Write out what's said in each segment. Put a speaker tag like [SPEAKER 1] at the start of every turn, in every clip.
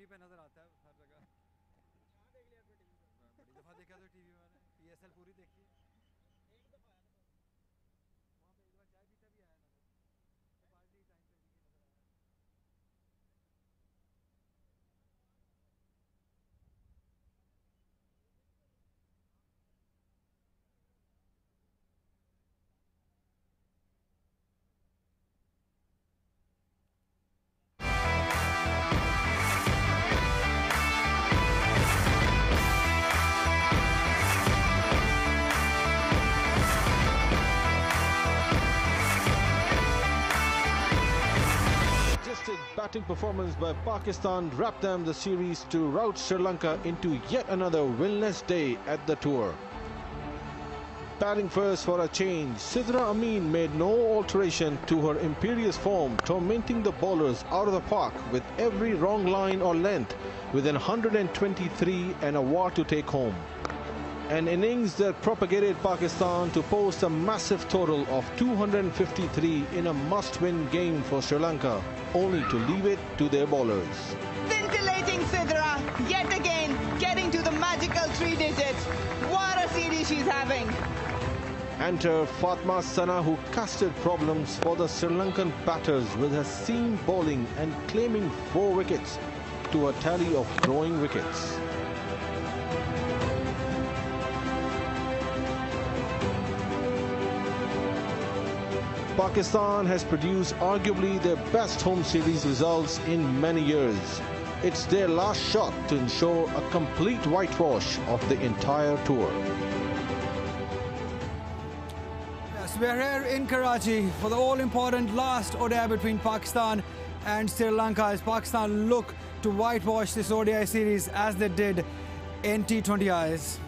[SPEAKER 1] TV पे नजर आता है हर जगह। कहाँ देख लिया आपने टीवी पे? बड़ी दफा देखा था टीवी मैंने, PSL पूरी देखी है। एक दफा आया था बस। वहाँ पे एक बार चाय पीता भी आया नजर, तो पार्टी टाइम पे भी नजर आया।
[SPEAKER 2] Batting performance by Pakistan wrapped them the series to rout Sri Lanka into yet another winless day at the tour. Batting first for a change, Sidra Amin made no alteration to her imperious form, tormenting the bowlers out of the park with every wrong line or length, with an 123 and a war to take home. An innings that propagated Pakistan to post a massive total of 253 in a must-win game for Sri Lanka, only to leave it to their bowlers.
[SPEAKER 3] Scintillating Sidra, yet again getting to the magical 3 digits. What a series she's having.
[SPEAKER 2] Enter Fatma Sana, who casted problems for the Sri Lankan batters with her seam bowling and claiming 4 wickets to a tally of growing wickets. Pakistan has produced arguably their best home series results in many years. It's their last shot to ensure a complete whitewash of the entire tour.
[SPEAKER 1] Yes, we're here in Karachi for the all-important last ODI between Pakistan and Sri Lanka as Pakistan look to whitewash this ODI series as they did in T20Is.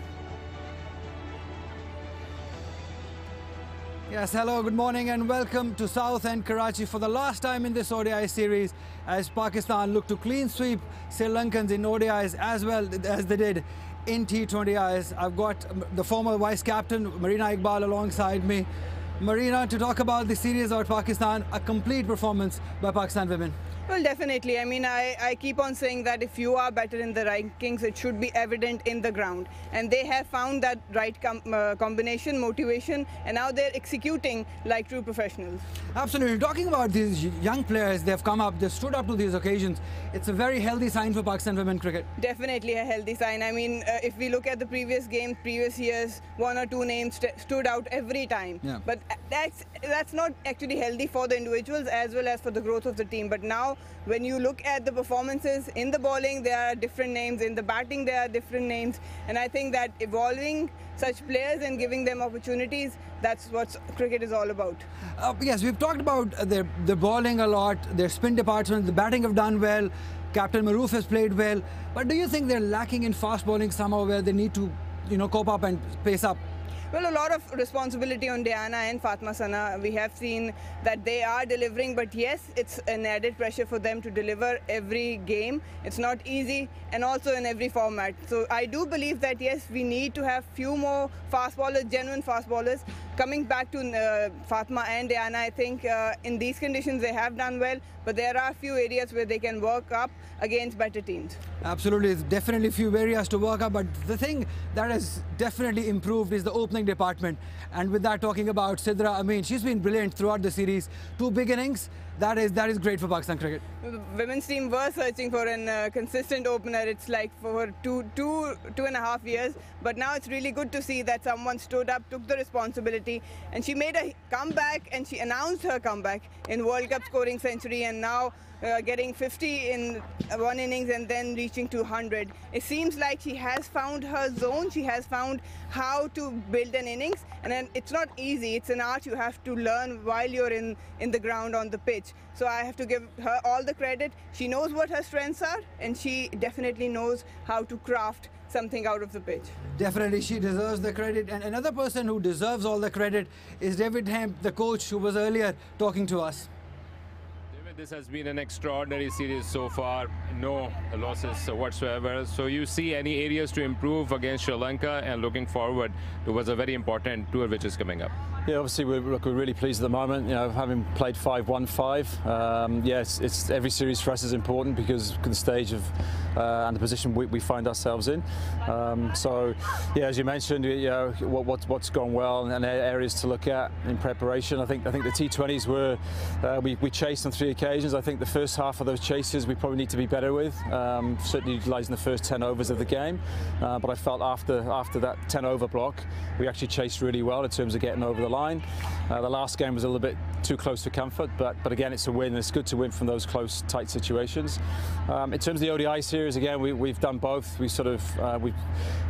[SPEAKER 1] Yes, hello, good morning and welcome to South End Karachi for the last time in this ODI series as Pakistan look to clean sweep Sri Lankans in ODIs as well as they did in T20Is. I've got the former vice captain Marina Iqbal alongside me. Marina, to talk about the series about Pakistan, a complete performance by Pakistan women.
[SPEAKER 3] Well, definitely. I mean, I keep on saying that if you are better in the rankings, it should be evident in the ground. And they have found that right combination, motivation, and now they're executing like true professionals.
[SPEAKER 1] Absolutely. Talking about these young players, they've come up, they've stood up to these occasions. It's a very healthy sign for Pakistan women cricket.
[SPEAKER 3] Definitely a healthy sign. I mean, if we look at the previous games, previous years, 1 or 2 names stood out every time.
[SPEAKER 1] Yeah.
[SPEAKER 3] But that's not actually healthy for the individuals as well as for the growth of the team. But now, when you look at the performances in the bowling, there are different names. In the batting, there are different names. And I think that evolving such players and giving them opportunities, that's what cricket is all about.
[SPEAKER 1] Yes, we've talked about their bowling a lot, their spin department, the batting have done well, Captain Maroof has played well. But do you think they're lacking in fast bowling somehow where they need to, cope up and pace up?
[SPEAKER 3] Well, a lot of responsibility on Diana and Fatma Sana. We have seen that they are delivering, but yes, it's an added pressure for them to deliver every game. It's not easy, and also in every format. So I do believe that yes, we need to have few more fast bowlers, genuine fast bowlers. Coming back to Fatma and Diana, I think in these conditions they have done well, but there are a few areas where they can work up against better teams.
[SPEAKER 1] Absolutely, it's definitely a few areas to work up, but the thing that has definitely improved is the opening department. And with that, talking about Sidra Amin, she's been brilliant throughout the series. 2 big innings, that is great for Pakistan cricket.
[SPEAKER 3] The women's team were searching for a consistent opener. It's like for two and a half years, but now it's really good to see that someone stood up, took the responsibility, and she made a comeback, and she announced her comeback in World Cup scoring century, and now getting 50 in 1 innings and then reaching to 100. It seems like she has found her zone. She has found how to build an innings, and then it's not easy. It's an art you have to learn while you're in the ground on the pitch. So I have to give her all the credit. She knows what her strengths are, and she definitely knows how to craft something out of the pitch.
[SPEAKER 1] Definitely, she deserves the credit. And another person who deserves all the credit is David Hemp, the coach who was earlier talking to us.
[SPEAKER 4] David, this has been an extraordinary series so far. No losses whatsoever. So you see any areas to improve against Sri Lanka and looking forward towards a very important tour which is coming up?
[SPEAKER 5] Yeah, obviously we're really pleased at the moment. You know, having played 5-1-5. Yes, it's every series for us is important because of the stage of and the position we find ourselves in. So yeah, as you mentioned, you know what's gone well and areas to look at in preparation. I think the T20s were we chased on 3 occasions. I think the first half of those chases we probably need to be better with. Certainly utilising the first 10 overs of the game. But I felt after that 10 over block, we actually chased really well in terms of getting over the line. The last game was a little bit too close for comfort, but again, it's a win. It's good to win from those close, tight situations. In terms of the ODI series, again, we've done both. We sort of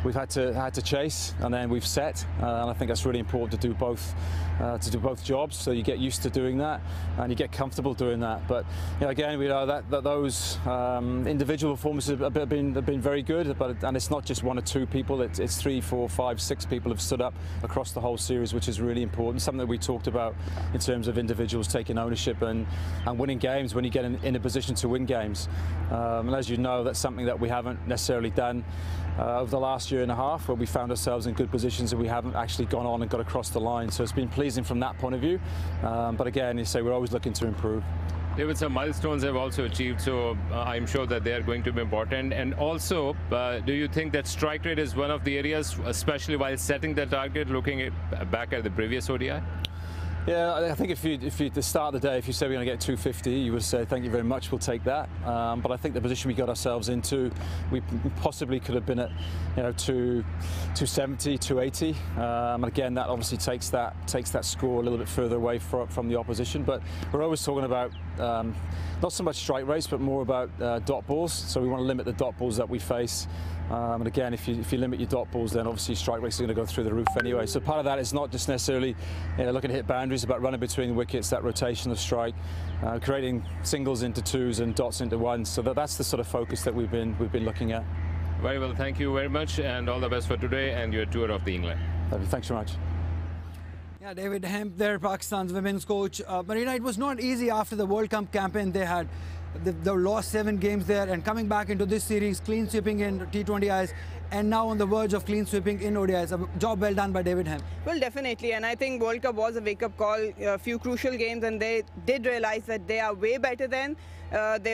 [SPEAKER 5] we've had to chase and then we've set, and I think that's really important to do both jobs. So you get used to doing that and you get comfortable doing that. But you know, again, we know that those individual performances have been very good. And it's not just 1 or 2 people. It's 3, 4, 5, 6 people have stood up across the whole series, which is really important. Something that we talked about in terms of individuals taking ownership and winning games when you get in a position to win games. And as you know, that's something that we haven't necessarily done over the last year and a half, where we found ourselves in good positions and we haven't actually gone on and got across the line. So it's been pleasing from that point of view. But again, you say we're always looking to improve.
[SPEAKER 4] David, some milestones have also achieved, so I'm sure that they are going to be important. And also, do you think that strike rate is one of the areas, especially while setting the target, looking back at the previous ODI?
[SPEAKER 5] Yeah, I think if you to start the day, if you say we're going to get 250, you would say thank you very much, we'll take that. But I think the position we got ourselves into, we possibly could have been at 270, 280. And again, that obviously takes that score a little bit further away from the opposition. But we're always talking about not so much strike rates, but more about dot balls. So we want to limit the dot balls that we face. And again, if you limit your dot balls, then obviously strike rates are going to go through the roof anyway. So part of that is not just necessarily looking to hit boundaries, about running between the wickets, that rotation of strike, creating singles into 2s and dots into 1s. So that's the sort of focus that we've been looking at.
[SPEAKER 4] Very well, thank you very much, and all the best for today and your tour of the England.
[SPEAKER 5] Thanks very much.
[SPEAKER 1] Yeah, David Hemp there, Pakistan's women's coach. Marina, it was not easy after the World Cup campaign they had. They lost 7 games there, and coming back into this series, clean sweeping in T20Is, and now on the verge of clean sweeping in ODIs. A job well done by David Hemp.
[SPEAKER 3] Well, definitely, and I think World Cup was a wake-up call, a few crucial games, and they did realize that they are way better than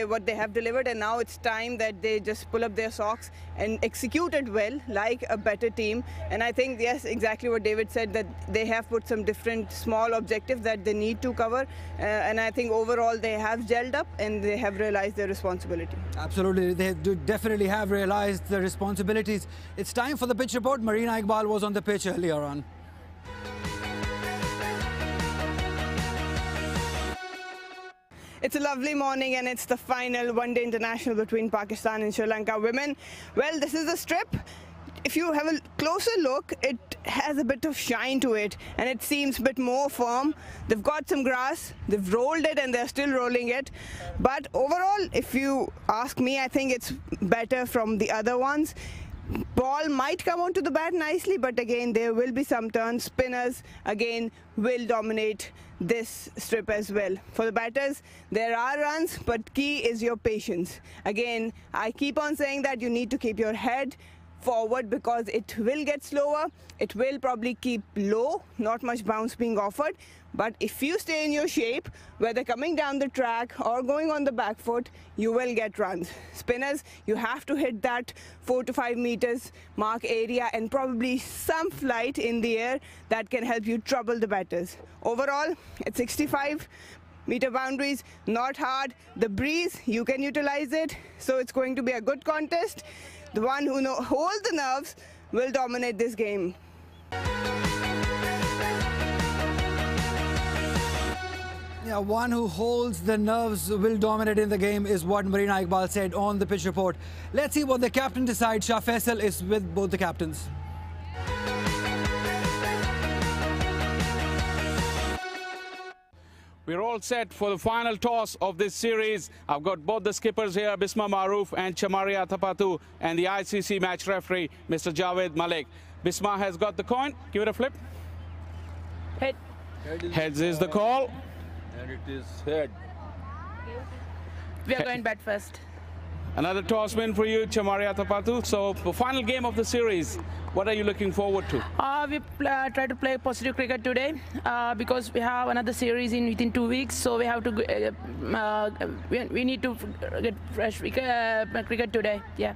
[SPEAKER 3] what they have delivered, and now it's time that they just pull up their socks and execute it well, like a better team. And I think, yes, exactly what David said, that they have put some different small objectives that they need to cover, and I think overall they have gelled up and they have realized their responsibility.
[SPEAKER 1] Absolutely, they definitely have realized their responsibilities. It's time for the pitch report. Marina Iqbal was on the pitch earlier on.
[SPEAKER 3] It's a lovely morning and it's the final one-day international between Pakistan and Sri Lanka women. Well, this is the strip. If you have a closer look, it has a bit of shine to it and it seems a bit more firm. They've got some grass, they've rolled it and they're still rolling it. But overall, if you ask me, I think it's better from the other ones. Ball might come onto the bat nicely, but again, there will be some turns. Spinners, again, will dominate this strip as well. For the batters, there are runs, but key is your patience. Again, I keep on saying that you need to keep your head forward because it will get slower. It will probably keep low, not much bounce being offered. But if you stay in your shape, whether coming down the track or going on the back foot, you will get runs. Spinners, you have to hit that 4 to 5 meters mark area and probably some flight in the air that can help you trouble the batters. Overall, it's 65-meter boundaries, not hard. The breeze, you can utilize it. So it's going to be a good contest. The one who holds the nerves will dominate this game.
[SPEAKER 1] Yeah, one who holds the nerves will dominate in the game is what Marina Iqbal said on the pitch report. Let's see what the captain decides. Shah Faisal is with both the captains.
[SPEAKER 6] We're all set for the final toss of this series. I've got both the skippers here, Bisma Maroof and Chamaria Thapatu, and the ICC match referee, Mr. Javed Malik. Bisma has got the coin. Give it a flip.
[SPEAKER 3] Head.
[SPEAKER 6] Heads is the call.
[SPEAKER 7] And it is head. we are going bat first.
[SPEAKER 6] Another toss win for you, Chamaria Tapatu. So the final game of the series, what are you looking forward to?
[SPEAKER 7] We try to play positive cricket today because we have another series within 2 weeks. So we have to we need to get fresh cricket today. Yeah.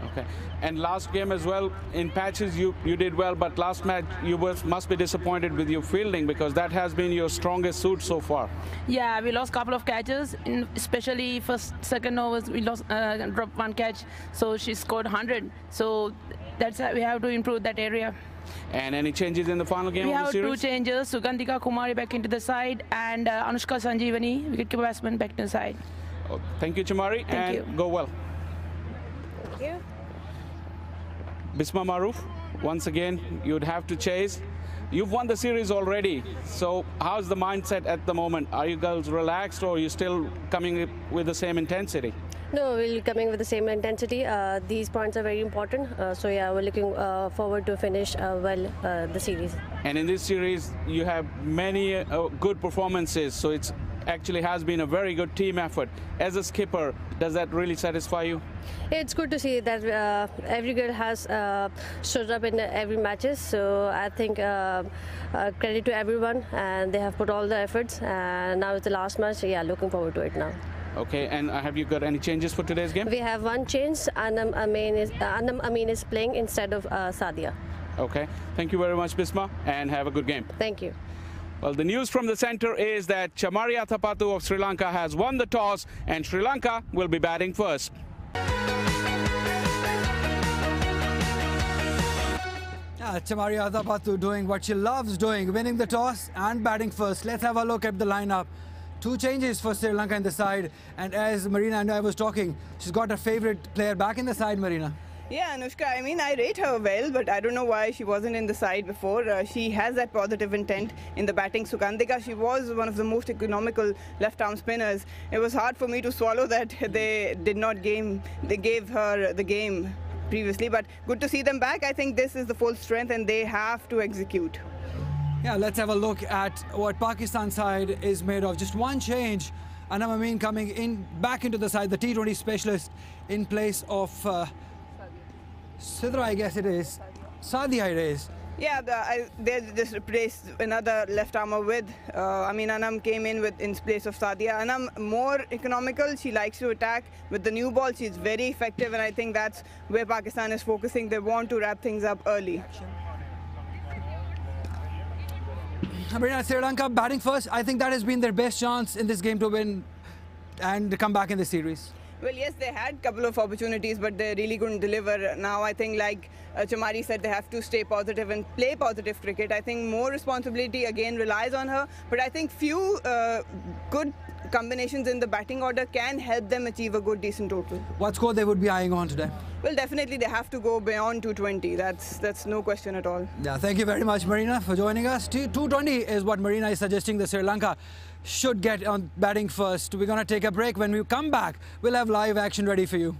[SPEAKER 6] Okay. And last game as well, in patches you did well, but last match you must be disappointed with your fielding because that has been your strongest suit so far.
[SPEAKER 7] Yeah, we lost a couple of catches, especially second overs we lost, dropped one catch, so she scored 100. So that's we have to improve that area.
[SPEAKER 6] And any changes in the final game
[SPEAKER 7] we
[SPEAKER 6] of the series?
[SPEAKER 7] We have 2 changes, Sugandhika Kumari back into the side and Anushka Sanjeevani, wicketkeeper batsman, back to the side.
[SPEAKER 6] Oh, thank you, Chamari,
[SPEAKER 7] thank you.
[SPEAKER 6] Go well.
[SPEAKER 3] Thank you.
[SPEAKER 6] Bisma Maroof, once again, you'd have to chase. You've won the series already, so how's the mindset at the moment? Are you girls relaxed or are you still coming with the same intensity?
[SPEAKER 8] No, we're coming with the same intensity. These points are very important. So yeah, we're looking forward to finish well the series.
[SPEAKER 6] And in this series, you have many good performances, so it's actually has been a very good team effort. As a skipper, does that really satisfy you?
[SPEAKER 8] It's good to see that every girl has stood up in every matches. So I think credit to everyone, and they have put all the efforts. And now it's the last match. So yeah, looking forward to it now.
[SPEAKER 6] Okay, and have you got any changes for today's game?
[SPEAKER 8] We have one change. Anam Amin is playing instead of Sadia.
[SPEAKER 6] Okay, thank you very much, Bisma, and have a good game.
[SPEAKER 8] Thank you.
[SPEAKER 6] Well, the news from the centre is that Chamaria Tapatu of Sri Lanka has won the toss and Sri Lanka will be batting first.
[SPEAKER 1] Chamaria Tapatu doing what she loves doing, winning the toss and batting first. Let's have a look at the lineup. 2 changes for Sri Lanka in the side, and as Marina and I was talking, she's got her favourite player back in the side, Marina.
[SPEAKER 3] Yeah, Anushka, I mean, I rate her well, but I don't know why she wasn't in the side before. She has that positive intent in the batting. Sugandhika, she was one of the most economical left-arm spinners. It was hard for me to swallow that they gave her the game previously, but good to see them back. I think this is the full strength and they have to execute.
[SPEAKER 1] Yeah, let's have a look at what Pakistan side is made of. Just one change. Anam Amin coming in back into the side, the T20 specialist in place of Sidra, I guess it is. Sadia it is.
[SPEAKER 3] Yeah, they just replaced another left armer with. Anam came in in place of Sadia. Anam more economical. She likes to attack with the new ball. She's very effective, and I think that's where Pakistan is focusing. They want to wrap things up early.
[SPEAKER 1] Sri Lanka batting first. I think that has been their best chance in this game to win and come back in the series.
[SPEAKER 3] Well, yes, they had a couple of opportunities, but they really couldn't deliver. Now, I think, like Chamari said, they have to stay positive and play positive cricket. I think more responsibility, again, relies on her. But I think few good combinations in the batting order can help them achieve a good, decent total.
[SPEAKER 1] What score they would be eyeing on today?
[SPEAKER 3] Well, definitely they have to go beyond 220. That's no question at all.
[SPEAKER 1] Yeah, thank you very much, Marina, for joining us. 220 is what Marina is suggesting that Sri Lanka should get on batting first. We're going to take a break. When we come back, we'll have live action ready for you.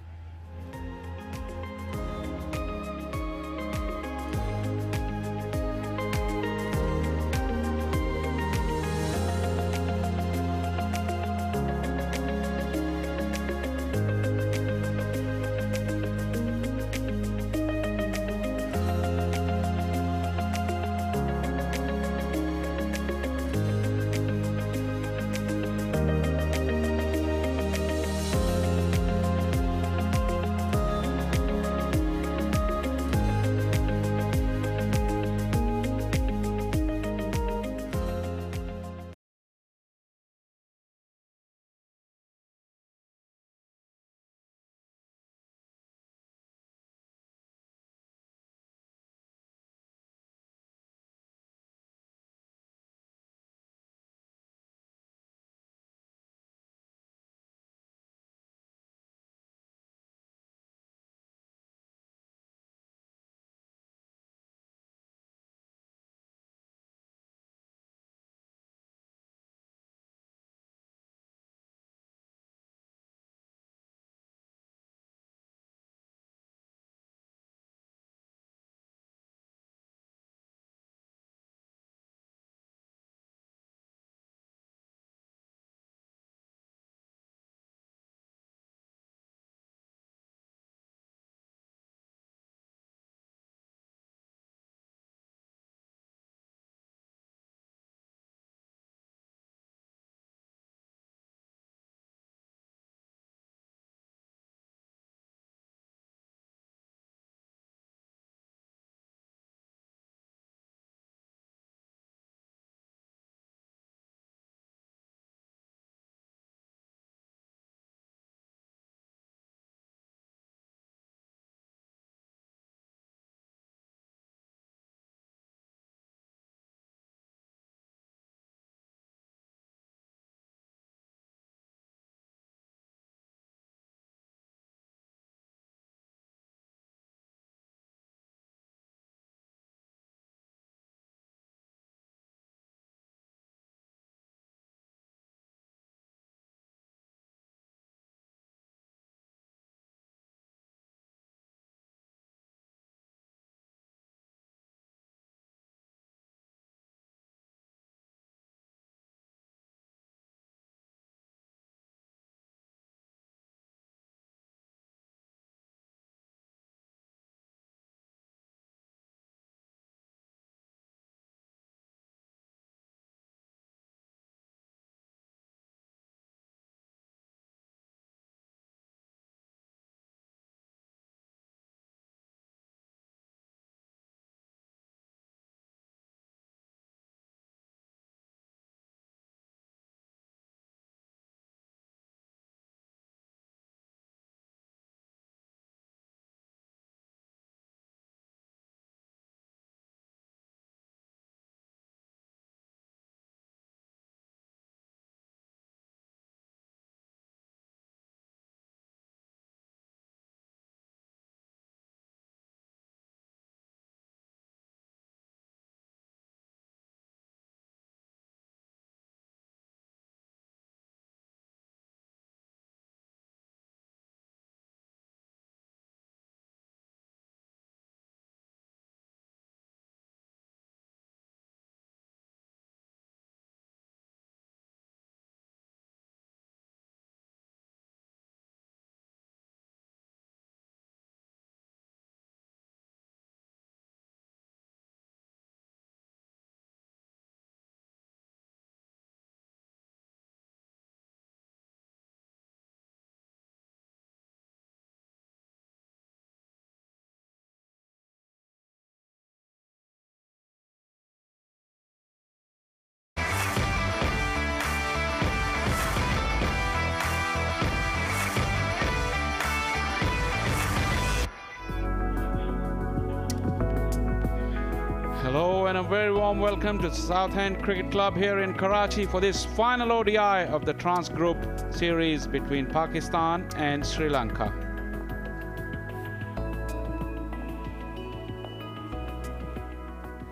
[SPEAKER 6] Hello and a very warm welcome to Southend Cricket Club here in Karachi for this final ODI of the Trans Group series between Pakistan and Sri Lanka.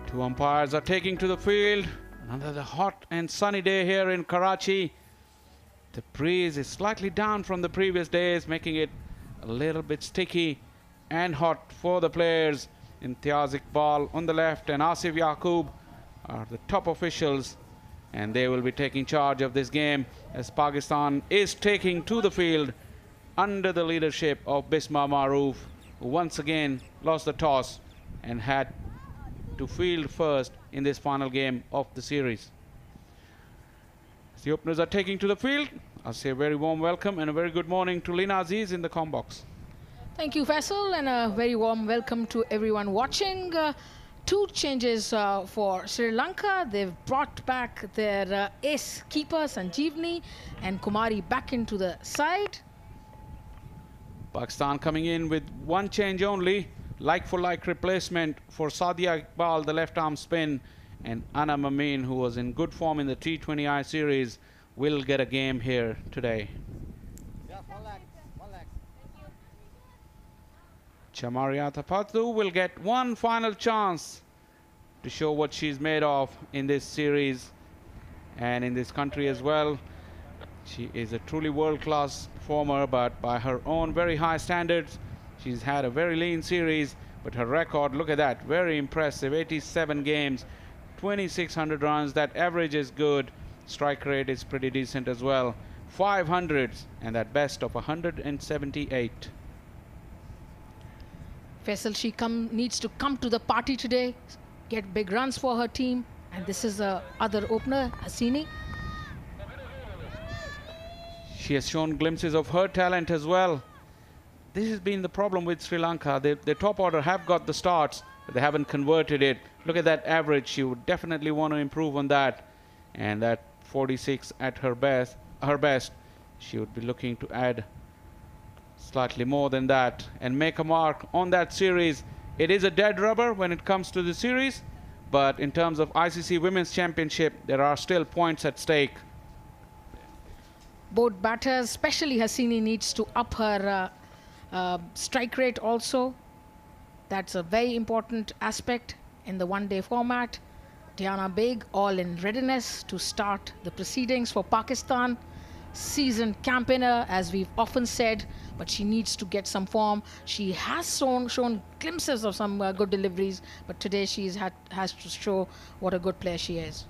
[SPEAKER 6] Two umpires are taking to the field. Another hot and sunny day here in Karachi. The breeze is slightly down from the previous days, making it a little bit sticky and hot for the players. Imtiaz Iqbal on the left and Asif Yaqub are the top officials, and they will be taking charge of this game as Pakistan is taking to the field under the leadership of Bisma Maroof, who once again lost the toss and had to field first in this final game of the series. As the openers are taking to the field, I'll say a very warm welcome and a very good morning to Lina Aziz in the comm box.
[SPEAKER 9] Thank you, Faisal, and a very warm welcome to everyone watching. Two changes for Sri Lanka. They've brought back their ace keeper Sanjeevani and Kumari back into the side.
[SPEAKER 6] Pakistan coming in with one change only, like-for-like replacement for Sadia Iqbal, the left-arm spin, and Anna Mamin, who was in good form in the T20I series, will get a game here today. Chamaria Tapatu will get one final chance to show what she's made of in this series and in this country as well. She is a truly world-class performer, but by her own very high standards, she's had a very lean series, but her record, look at that, very impressive. 87 games, 2,600 runs. That average is good. Strike rate is pretty decent as well. 500s and that best of 178.
[SPEAKER 9] Faisal, she needs to come to the party today, get big runs for her team, and this is the other opener, Hasini.
[SPEAKER 6] She has shown glimpses of her talent as well. This has been the problem with Sri Lanka. The top order have got the starts, but they haven't converted it. Look at that average. She would definitely want to improve on that. And that 46 at her best, she would be looking to add slightly more than that and make a mark on that series. It is a dead rubber when it comes to the series, but in terms of ICC Women's Championship, there are still points at stake.
[SPEAKER 9] Both batters, especially Hasini, needs to up her strike rate also. That's a very important aspect in the one-day format. Diana Baig all in readiness to start the proceedings for Pakistan. Seasoned campaigner, as we've often said, but she needs to get some form. She has shown glimpses of some good deliveries, but today she has to show what a good player she is.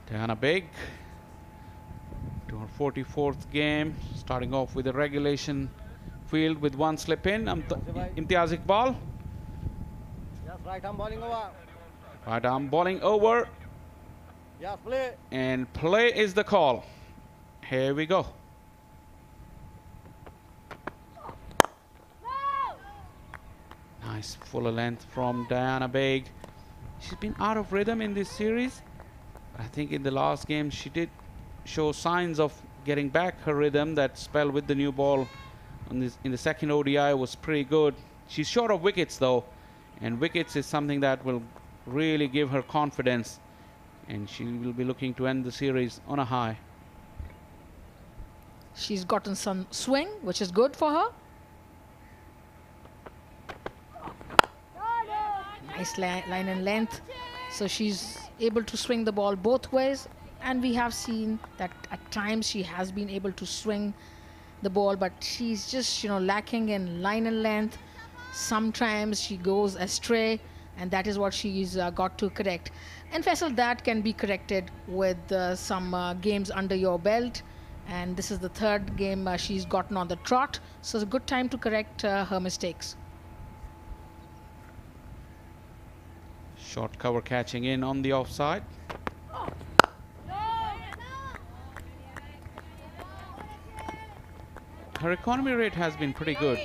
[SPEAKER 6] Diana Baig to her 44th game, starting off with a regulation field with one slip in. Imtiaz Iqbal.
[SPEAKER 10] Yes, right arm bowling over.
[SPEAKER 6] Right arm bowling over.
[SPEAKER 10] Yes, play.
[SPEAKER 6] And play is the call. Here we go. Nice fuller length from Diana Baig. She's been out of rhythm in this series. I think in the last game she did show signs of getting back her rhythm. That spell with the new ball in the second ODI was pretty good. She's short of wickets though, and wickets is something that will really give her confidence, and she will be looking to end the series on a high.
[SPEAKER 9] She's gotten some swing, which is good for her. Nice line and length. So she's able to swing the ball both ways, and we have seen that at times she has been able to swing the ball, but she's just, lacking in line and length. Sometimes she goes astray, and that is what she's got to correct. And Faisal, that can be corrected with some games under your belt, and this is the third game she's gotten on the trot, so it's a good time to correct her mistakes.
[SPEAKER 6] Short cover catching in on the offside. Her economy rate has been pretty good.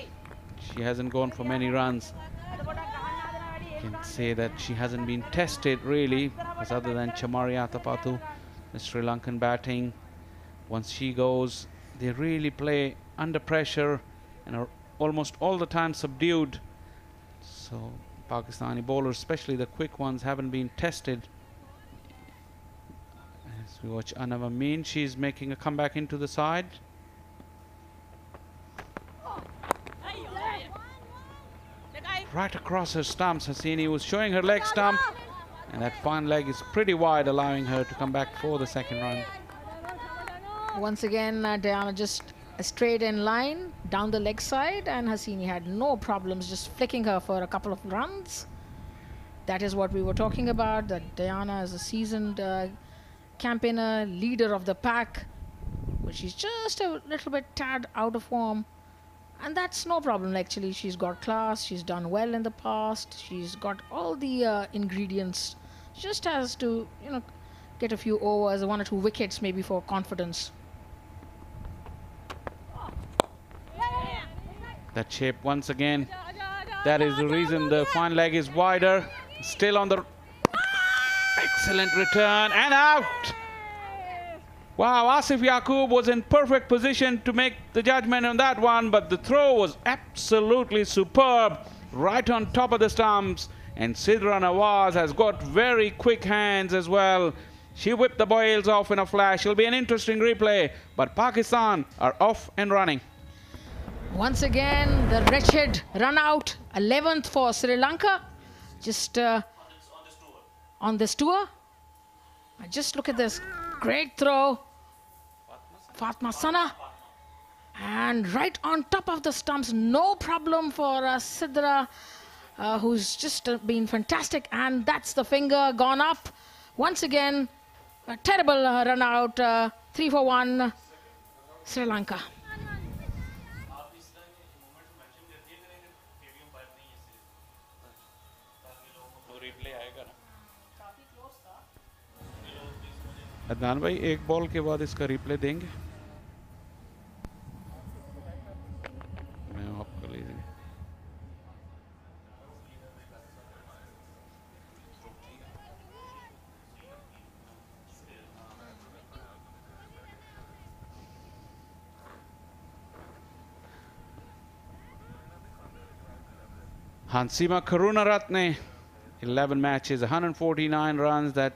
[SPEAKER 6] She hasn't gone for many runs. You can say that she hasn't been tested really, because other than Chamaria Tapatu, the Sri Lankan batting, once she goes, they really play under pressure and are almost all the time subdued. So Pakistani bowlers, especially the quick ones, haven't been tested. As we watch Anam Amin, she's making a comeback into the side. Right across her stumps, Hasini was showing her leg stump, and that fine leg is pretty wide, allowing her to come back for the second run.
[SPEAKER 9] Once again, Diana just a straight in line down the leg side, and Hasini had no problems just flicking her for a couple of runs. That is what we were talking about, that Diana is a seasoned campaigner, leader of the pack, but she's just a little bit tad out of form. And that's no problem, actually. She's got class, she's done well in the past, she's got all the ingredients. She just has to, you know, get a few overs, 1 or 2 wickets maybe for confidence.
[SPEAKER 6] That shape once again. That is the reason the fine leg is wider. Still on the excellent return and out. Wow, Asif Yaqub was in perfect position to make the judgment on that one, but the throw was absolutely superb, right on top of the stumps. And Sidra Nawaz has got very quick hands as well. She whipped the bails off in a flash. It'll be an interesting replay, but Pakistan are off and running.
[SPEAKER 9] Once again, the wretched run out, 11th for Sri Lanka. Just on this tour. Just look at this great throw. Fatma Sana. And right on top of the stumps, no problem for Sidra, who's just been fantastic. And that's the finger gone up. Once again, a terrible run out, 3 for 1, Sri Lanka.
[SPEAKER 6] Adnan भाई एक ball के बाद इसका replay देंगे मैं आपको ले देंगे Hansima Karunaratne, 11 matches, 149 runs. That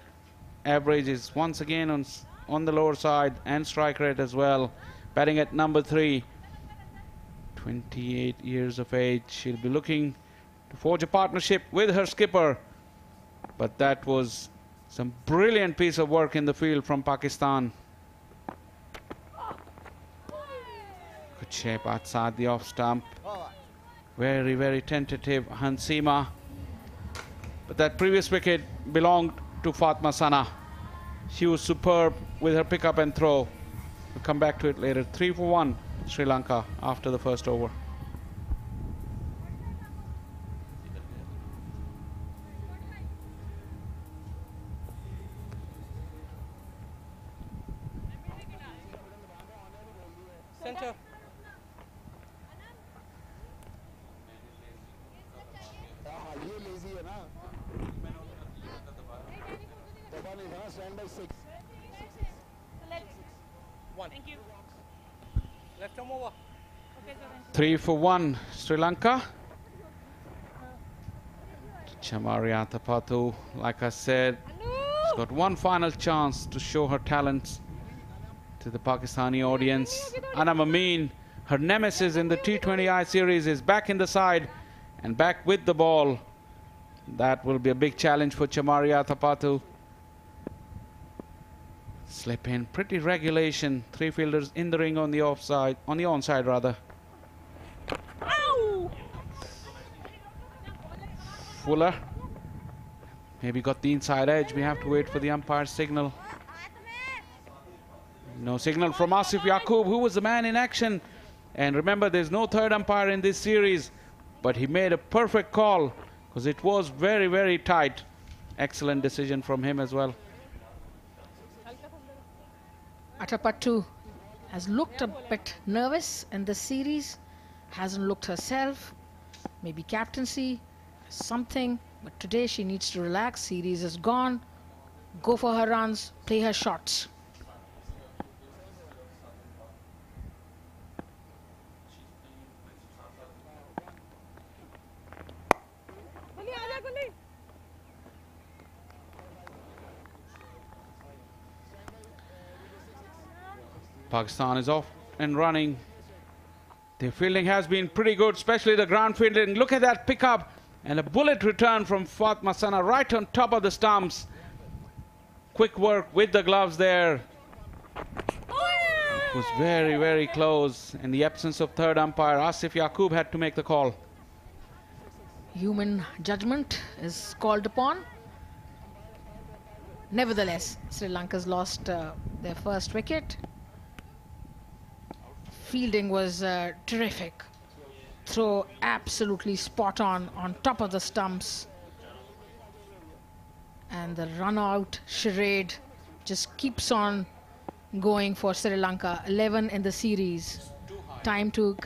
[SPEAKER 6] average is once again on the lower side, and strike rate as well. Batting at number 3, 28 years of age. She'll be looking to forge a partnership with her skipper. But that was some brilliant piece of work in the field from Pakistan. Good shape outside the off stump. Very, very tentative, Hansima. But that previous wicket belonged to Fatma Sana. She was superb with her pickup and throw. We'll come back to it later. 3 for 1, Sri Lanka after the first over.
[SPEAKER 3] Center. Thank you. Left arm over. Okay,
[SPEAKER 6] 3 for 1, Sri Lanka. Chamaria Tapatu, like I said, has got one final chance to show her talents to the Pakistani audience. Anam Amin, her nemesis in the T20I series, is back in the side and back with the ball. That will be a big challenge for Chamaria Tapatu. Slip in, pretty regulation. 3 fielders in the ring on the offside, on the onside rather.
[SPEAKER 3] Ow!
[SPEAKER 6] Fuller maybe got the inside edge. We have to wait for the umpire's signal. No signal from Asif Yaqub, who was the man in action. And remember, there's no third umpire in this series, but he made a perfect call because it was very, very tight. Excellent decision from him as well.
[SPEAKER 9] Atapattu has looked a bit nervous in this series, hasn't looked herself, maybe captaincy, something, but today she needs to relax. Series is gone, go for her runs, play her shots.
[SPEAKER 6] Pakistan is off and running. Their fielding has been pretty good, especially the ground fielding. Look at that pickup and a bullet return from Fatma Sana right on top of the stumps. Quick work with the gloves there. It was very, very close. In the absence of third umpire, Asif Yaqub had to make the call.
[SPEAKER 9] Human judgment is called upon. Nevertheless, Sri Lanka's lost their first wicket. Fielding was terrific. Throw absolutely spot on top of the stumps. And the run out charade just keeps on going for Sri Lanka. 11 in the series. Time to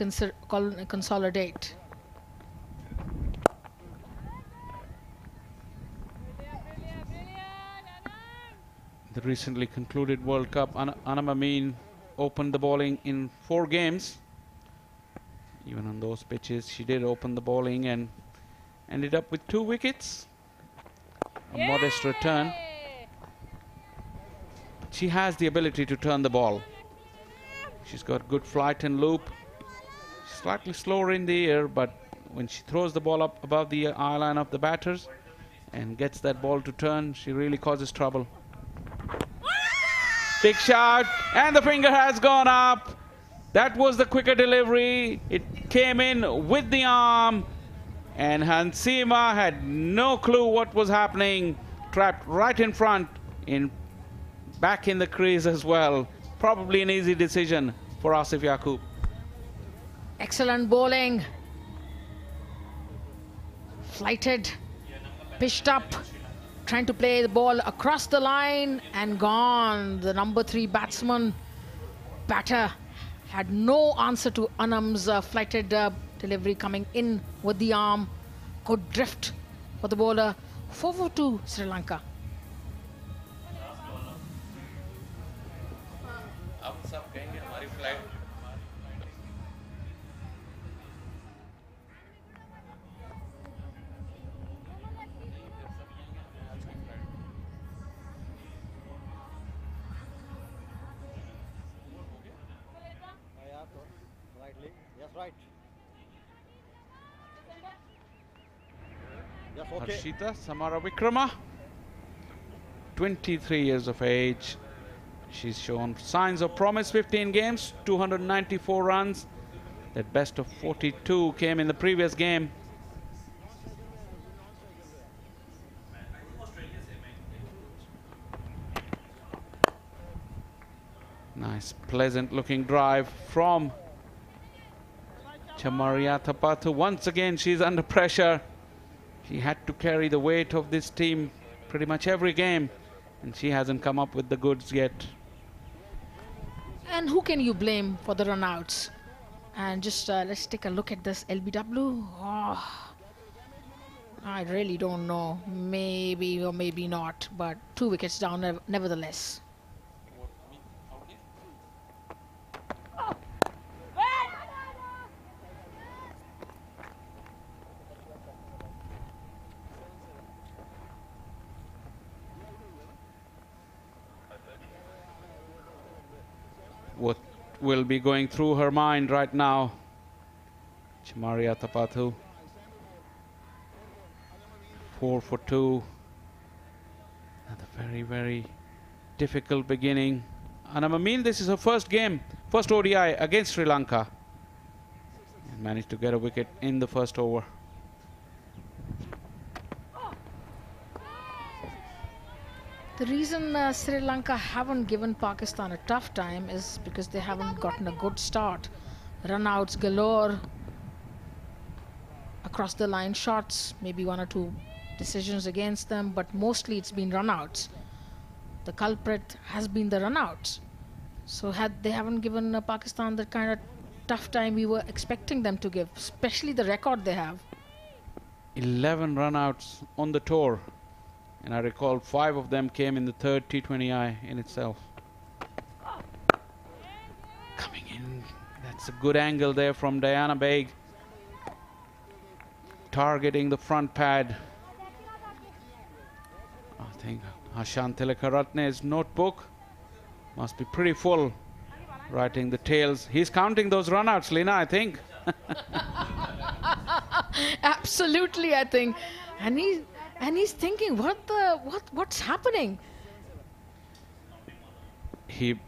[SPEAKER 9] consolidate.
[SPEAKER 6] The recently concluded World Cup, Anam Amin opened the bowling in 4 games. Even on those pitches, she did open the bowling and ended up with 2 wickets. A modest return. She has the ability to turn the ball. She's got good flight and loop. Slightly slower in the air, but when she throws the ball up above the eye line of the batters and gets that ball to turn, she really causes trouble. Big shot, and the finger has gone up. That was the quicker delivery. It came in with the arm, and Hansima had no clue what was happening. Trapped right in front, back in the crease as well. Probably an easy decision for Asif Yaqub.
[SPEAKER 9] Excellent bowling. Flighted, pitched up, trying to play the ball across the line and gone. The number 3 batter had no answer to Anam's flighted delivery coming in with the arm. Good drift for the bowler. 4 for 2 Sri Lanka.
[SPEAKER 10] Right. Yes, okay.
[SPEAKER 6] Harshita Samara Vikrama, 23 years of age. She's shown signs of promise. 15 games, 294 runs. That best of 42 came in the previous game. Nice, pleasant looking drive from Chamaria Thapathu. Once again, she's under pressure. She had to carry the weight of this team pretty much every game, and she hasn't come up with the goods yet.
[SPEAKER 9] And who can you blame for the run-outs? And just let's take a look at this LBW. Oh, I really don't know. Maybe or maybe not, but 2 wickets down nevertheless.
[SPEAKER 6] What will be going through her mind right now? Chamaria Thapathu. 4 for 2. Another very, very difficult beginning. And I mean, this is her first game, first ODI against Sri Lanka. And managed to get a wicket in the first over.
[SPEAKER 9] The reason Sri Lanka haven't given Pakistan a tough time is because they haven't gotten a good start. Run-outs galore, across the line shots, maybe 1 or 2 decisions against them, but mostly it's been run-outs. The culprit has been the run-outs. So they haven't given Pakistan the kind of tough time we were expecting them to give, especially the record they have.
[SPEAKER 6] 11 run-outs on the tour. And I recall 5 of them came in the third T20I in itself. Coming in, that's a good angle there from Diana Baig. Targeting the front pad. I think Hashan Tilakaratne's notebook must be pretty full writing the tails. He's counting those runouts, Lina, I think.
[SPEAKER 9] Absolutely, I think. And he's thinking, what's happening?
[SPEAKER 6] He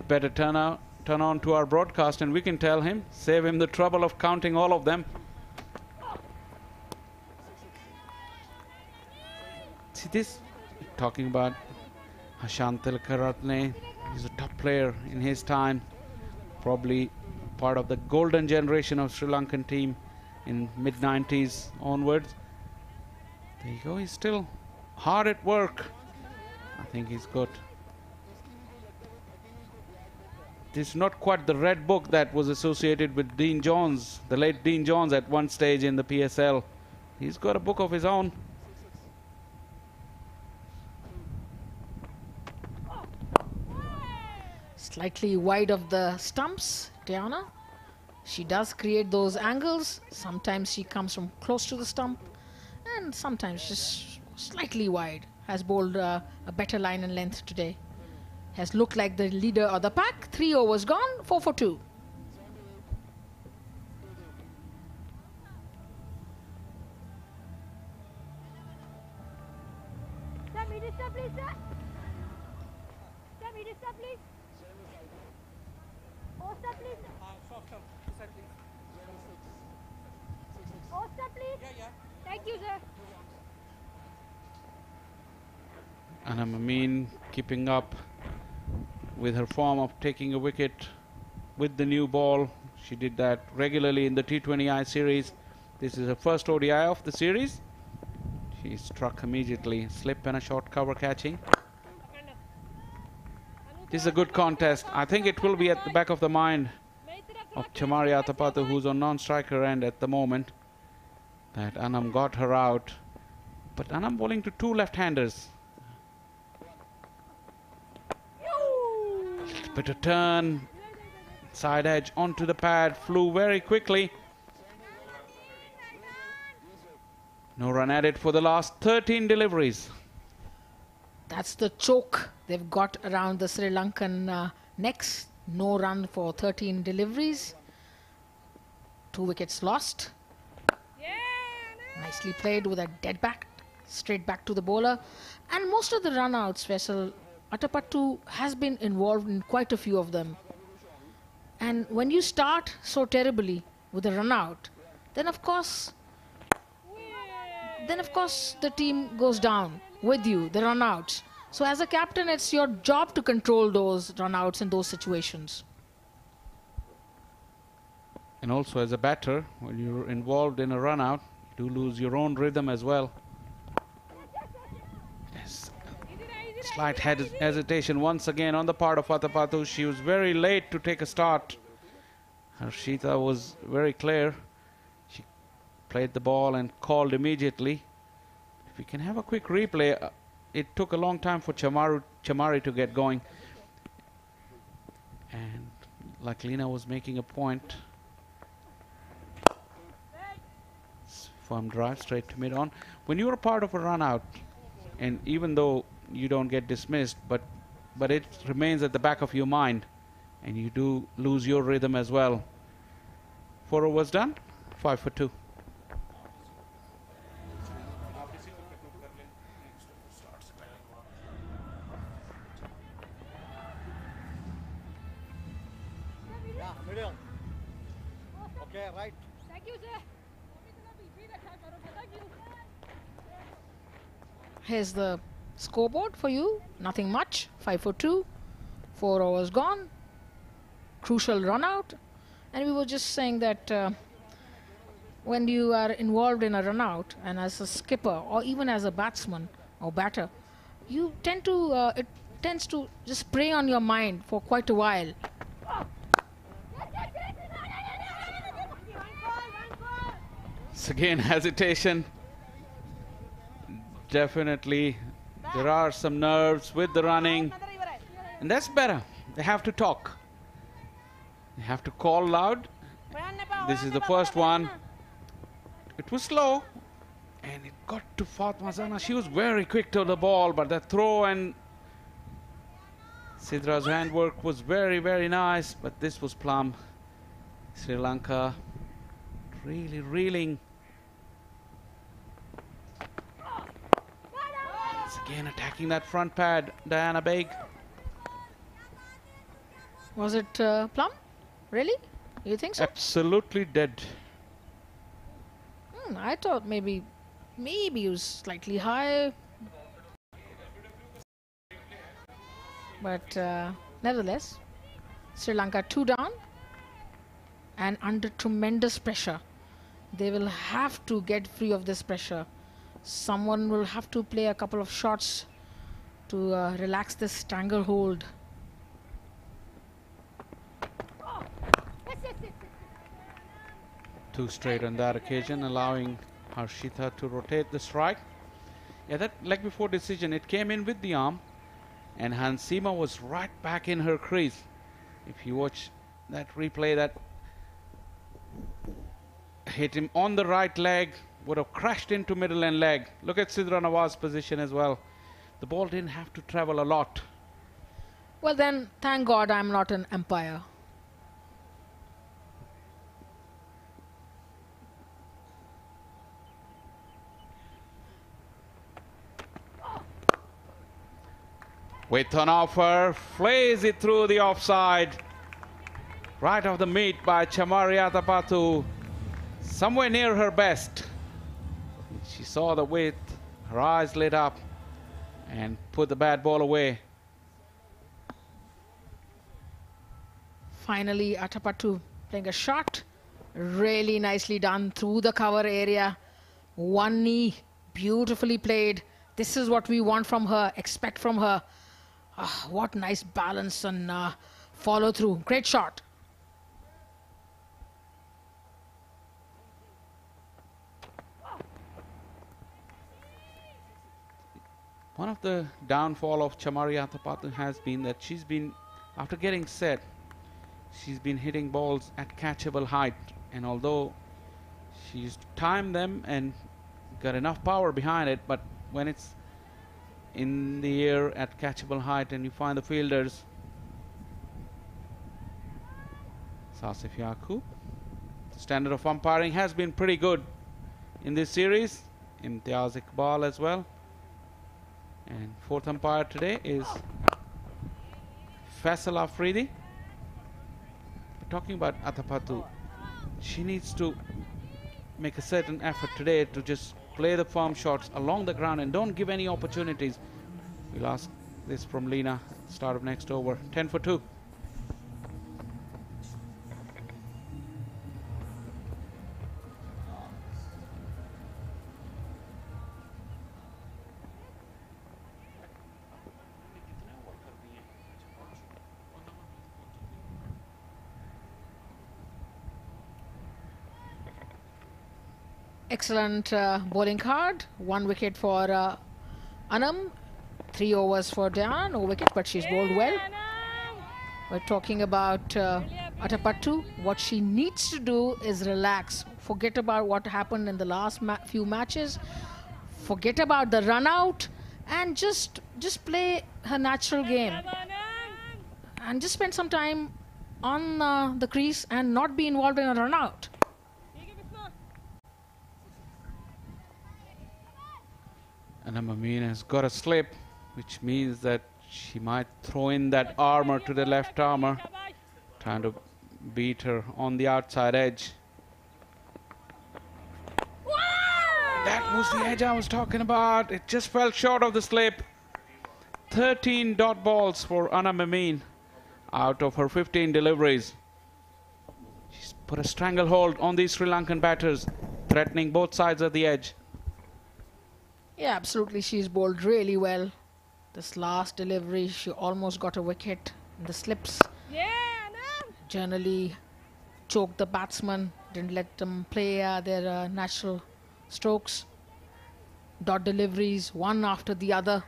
[SPEAKER 6] better turn on to our broadcast and we can tell him, save him the trouble of counting all of them. See this? Talking about Hashant Tilakaratne. He's a top player in his time. Probably part of the golden generation of Sri Lankan team in mid-90s onwards. There you go. He's still hard at work. I think he's good. This is not quite the red book that was associated with Dean Jones, the late Dean Jones, at one stage in the PSL. He's got a book of his own.
[SPEAKER 9] Slightly wide of the stumps, Diana. She does create those angles. Sometimes she comes from close to the stump, and sometimes just slightly wide. Has bowled a better line and length today. Has looked like the leader of the pack. 3 overs gone, 4 for 2.
[SPEAKER 11] Thank you, sir.
[SPEAKER 6] Anam Amin keeping up with her form of taking a wicket with the new ball. She did that regularly in the T20I series. This is her first ODI of the series. She struck immediately, slip and a short cover catching. This is a good contest. I think it will be at the back of the mind of Chamari Athapaththu, who's on non-striker end at the moment, that Anam got her out. But Anam bowling to 2 left-handers. Bit of turn, side edge onto the pad, flew very quickly. No run added for the last 13 deliveries.
[SPEAKER 9] That's the choke they've got around the Sri Lankan necks. No run for 13 deliveries. 2 wickets lost. Nicely played with a dead back, straight back to the bowler. And most of the run-outs, Vessel, Athapaththu has been involved in quite a few of them. And when you start so terribly with a run-out, then of course the team goes down with you, the run-outs. So as a captain, it's your job to control those run-outs in those situations.
[SPEAKER 6] And also as a batter, when you're involved in a run-out, you do lose your own rhythm as well. Yes. Slight hesitation once again on the part of Athapaththu. She was very late to take a start. Harshita was very clear. She played the ball and called immediately. If we can have a quick replay, it took a long time for Chamari to get going. And like Lina was making a point, firm drive straight to mid-on. When you're a part of a run-out, and even though you don't get dismissed, but it remains at the back of your mind, and you do lose your rhythm as well. 4 overs done, 5 for 2.
[SPEAKER 10] Yeah, middle. Okay, right.
[SPEAKER 11] Thank you, sir.
[SPEAKER 9] Here's the scoreboard for you. Nothing much. 5 for 2. 4 overs gone. Crucial run out. And we were just saying that when you are involved in a run out, and as a skipper or even as a batsman or batter, you tend to it tends to just prey on your mind for quite a while.
[SPEAKER 6] It's again hesitation. Definitely there are some nerves with the running, and that's better. They have to talk. They have to call loud. This is the first one. It was slow and it got to Fatma Zana. She was very quick to the ball, but the throw and Sidra's handwork was very, very nice, but this was plumb. Sri Lanka really reeling. Once again attacking that front pad, Diana Baig.
[SPEAKER 9] Was it plumb? Really? You think so?
[SPEAKER 6] Absolutely dead.
[SPEAKER 9] I thought maybe it was slightly high. But nevertheless, Sri Lanka 2 down and under tremendous pressure. They will have to get free of this pressure. Someone will have to play a couple of shots to relax this stranglehold.
[SPEAKER 6] Two straight on that occasion, allowing Harshita to rotate the strike. Yeah, that leg before decision, it came in with the arm, and Hansima was right back in her crease. If you watch that replay, that hit him on the right leg, would have crashed into middle and leg. Look at Sidra Nawaz's position as well. The ball didn't have to travel a lot.
[SPEAKER 9] Well then, thank God I'm not an umpire.
[SPEAKER 6] With an offer, flays it through the offside. Right off the meat by Chamaria Tapatu. Somewhere near her best. She saw the width, her eyes lit up, and put the bad ball away.
[SPEAKER 9] Finally, Atapattu playing a shot. Really nicely done through the cover area. One knee, beautifully played. This is what we want from her, expect from her. What nice balance and follow through. Great shot.
[SPEAKER 6] One of the downfall of Chamaria Tapatu has been that she's been, after getting set, she's been hitting balls at catchable height. And although she's timed them and got enough power behind it, but when it's in the air at catchable height and you find the fielders. Sasif Yaqub. The standard of umpiring has been pretty good in this series. Imtiaz Iqbal as well. And fourth umpire today is Faisal Afridi. Talking about Atapattu, she needs to make a certain effort today to just play the firm shots along the ground and don't give any opportunities. We'll ask this from Lena at the start of next over. 10 for 2.
[SPEAKER 9] Excellent bowling card. 1 wicket for Anam. 3 overs for Diana. No wicket, but she's bowled well. We're talking about Atapattu. What she needs to do is relax. Forget about what happened in the last few matches. Forget about the run out and just play her natural game. And just spend some time on the crease and not be involved in a run out.
[SPEAKER 6] Anam Amin has got a slip, which means that she might throw in that armour to the left armour, trying to beat her on the outside edge. That was the edge I was talking about. It just fell short of the slip. 13 dot balls for Anam Amin out of her 15 deliveries. She's put a stranglehold on these Sri Lankan batters, threatening both sides of the edge.
[SPEAKER 9] Yeah, absolutely. She's bowled really well. This last delivery, she almost got a wicket in the slips.
[SPEAKER 7] Yeah, no.
[SPEAKER 9] Generally choked the batsman, didn't let them play their natural strokes. Dot deliveries, one after the other.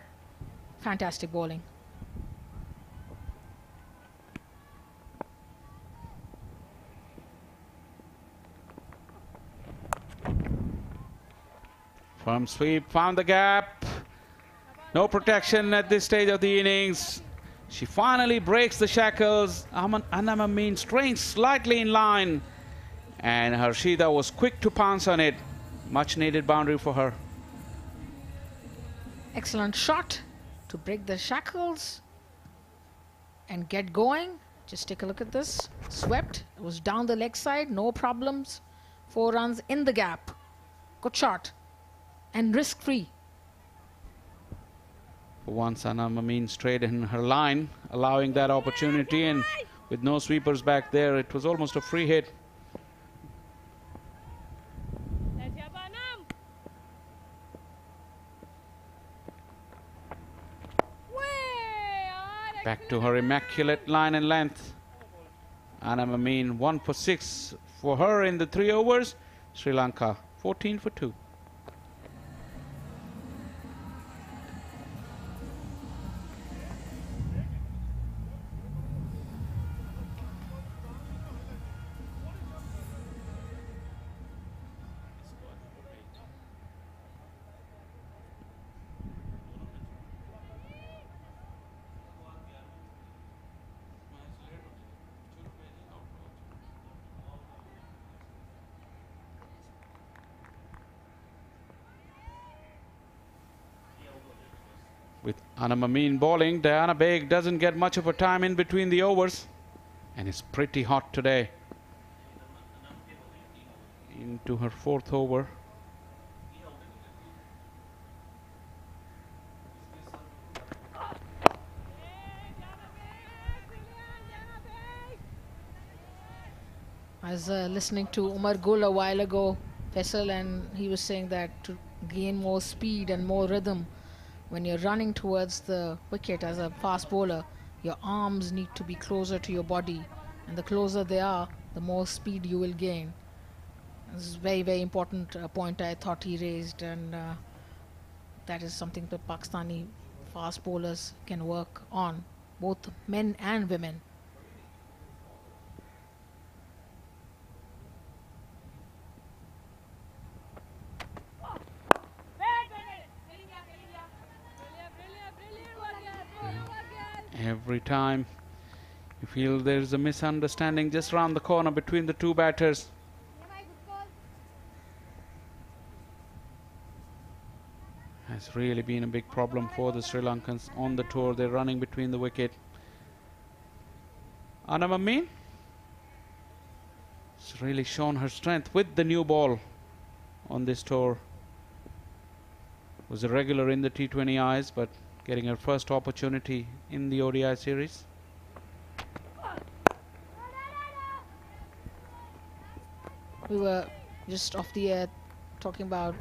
[SPEAKER 9] Fantastic bowling.
[SPEAKER 6] Firm sweep, found the gap. No protection at this stage of the innings. She finally breaks the shackles. Anam Amin straying slightly in line, and Harshida was quick to pounce on it. Much needed boundary for her.
[SPEAKER 9] Excellent shot to break the shackles and get going. Just take a look at this. Swept. It was down the leg side. No problems. 4 runs in the gap. Good shot. And risk-free.
[SPEAKER 6] For once, Anam Amin strayed in her line, allowing that opportunity. And with no sweepers back there, it was almost a free hit. Back to her immaculate line and length. Anam Amin 1 for 6 for her in the 3 overs. Sri Lanka 14 for 2. With Anam Amin bowling, Diana Baig doesn't get much of a time in between the overs, and it's pretty hot today. Into her 4th over.
[SPEAKER 9] I was listening to Umar Gul a while ago, Faisal, and he was saying that to gain more speed and more rhythm, when you're running towards the wicket as a fast bowler, your arms need to be closer to your body, and the closer they are, the more speed you will gain. This is a very, very important point I thought he raised, and that is something that Pakistani fast bowlers can work on, both men and women.
[SPEAKER 6] Every time you feel there's a misunderstanding just around the corner between the two batters. Has really been a big problem for the Sri Lankans on the tour. They're running between the wicket. Anam Amin has really shown her strength with the new ball on this tour. Was a regular in the T20Is, but getting her first opportunity in the ODI series.
[SPEAKER 9] We were just off the air talking about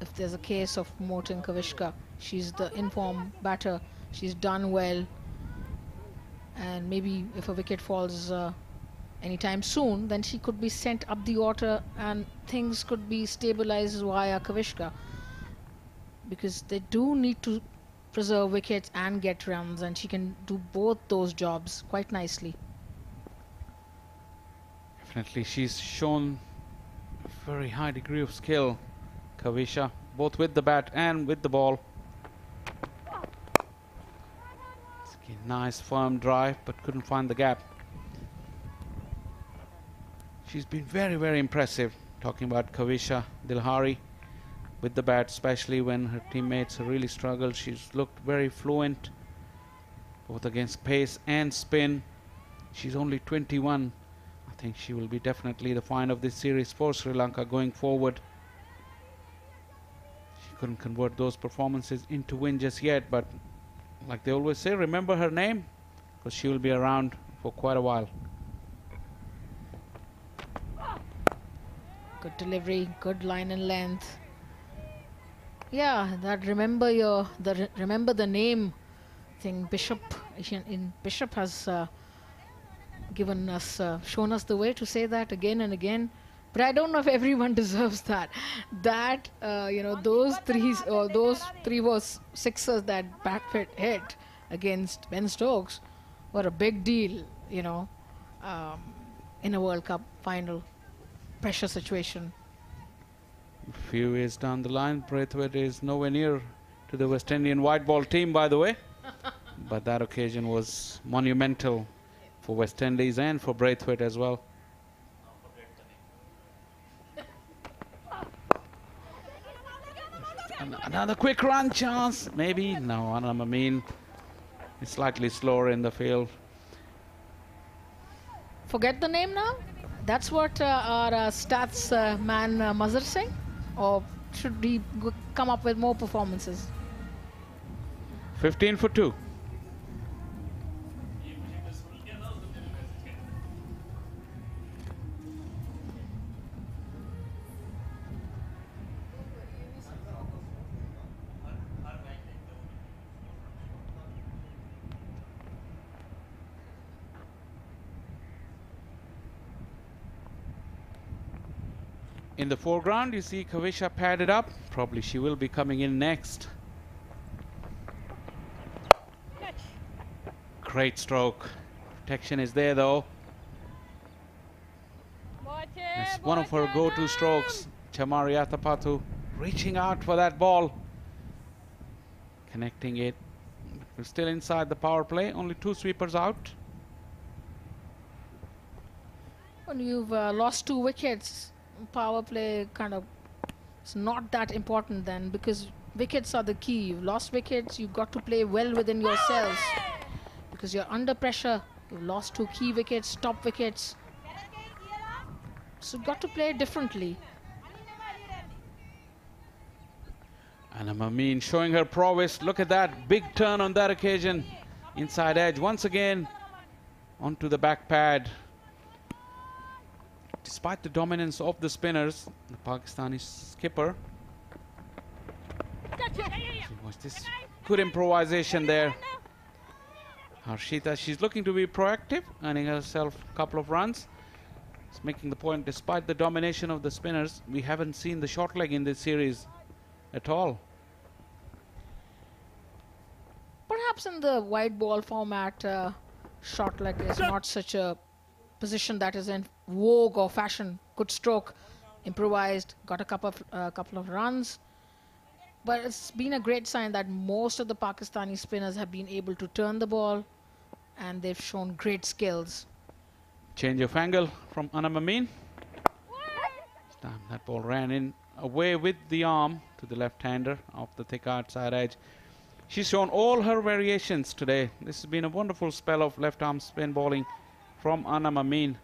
[SPEAKER 9] if there's a case of Morten Kavishka. She's the informed batter. She's done well. And maybe if a wicket falls anytime soon, then she could be sent up the order and things could be stabilized via Kavishka. Because they do need to preserve wickets and get runs, and she can do both those jobs quite nicely.
[SPEAKER 6] Definitely, she's shown a very high degree of skill, Kavisha, both with the bat and with the ball. Nice firm drive, but couldn't find the gap. She's been very, very impressive. Talking about Kavisha Dilhari with the bat, especially when her teammates really struggled. She's looked very fluent, both against pace and spin. She's only 21. I think she will be definitely the find of this series for Sri Lanka going forward. She couldn't convert those performances into win just yet, but like they always say, remember her name, because she will be around for quite a while.
[SPEAKER 9] Good delivery, good line and length. Yeah, that remember the name thing. Bishop has given us, shown us the way to say that again and again. But I don't know if everyone deserves that. That you know, those three was sixers that Batford hit against Ben Stokes were a big deal. You know, in a World Cup final pressure situation.
[SPEAKER 6] A few years down the line, Braithwaite is nowhere near to the West Indian white ball team, by the way. but that occasion was monumental for West Indies and for Braithwaite as well. Another quick run chance, maybe. No, Anam Amin is slightly slower in the field.
[SPEAKER 9] Forget the name now? That's what our stats man Mazhar saying? Or should we come up with more performances?
[SPEAKER 6] 15 for 2. In the foreground, you see Kavisha padded up. Probably she will be coming in next. Great stroke. Protection is there though. It's one of her go-to strokes. Chamari Athapathu reaching out for that ball. Connecting it. We're still inside the power play. Only 2 sweepers out.
[SPEAKER 9] When you've lost 2 wickets, power play kind of it's not that important then, because wickets are the key. You've lost wickets, you've got to play well within yourselves because you're under pressure. You've lost 2 key wickets, top wickets, so you've got to play differently.
[SPEAKER 6] And Amin showing her prowess. Look at that big turn on that occasion. Inside edge once again onto the back pad. Despite the dominance of the spinners, the Pakistani skipper. Was this good improvisation there? Harshita, she's looking to be proactive, earning herself a couple of runs. It's making the point, despite the domination of the spinners, we haven't seen the short leg in this series at all.
[SPEAKER 9] Perhaps in the wide ball format, short leg is not such a position that is in vogue or fashion. Good stroke, improvised, got a couple of runs. But it's been a great sign that most of the Pakistani spinners have been able to turn the ball, and they've shown great skills.
[SPEAKER 6] Change of angle from Anam Amin. That ball ran in away with the arm to the left-hander off the thick outside edge. She's shown all her variations today. This has been a wonderful spell of left-arm spin bowling from Anam Amin.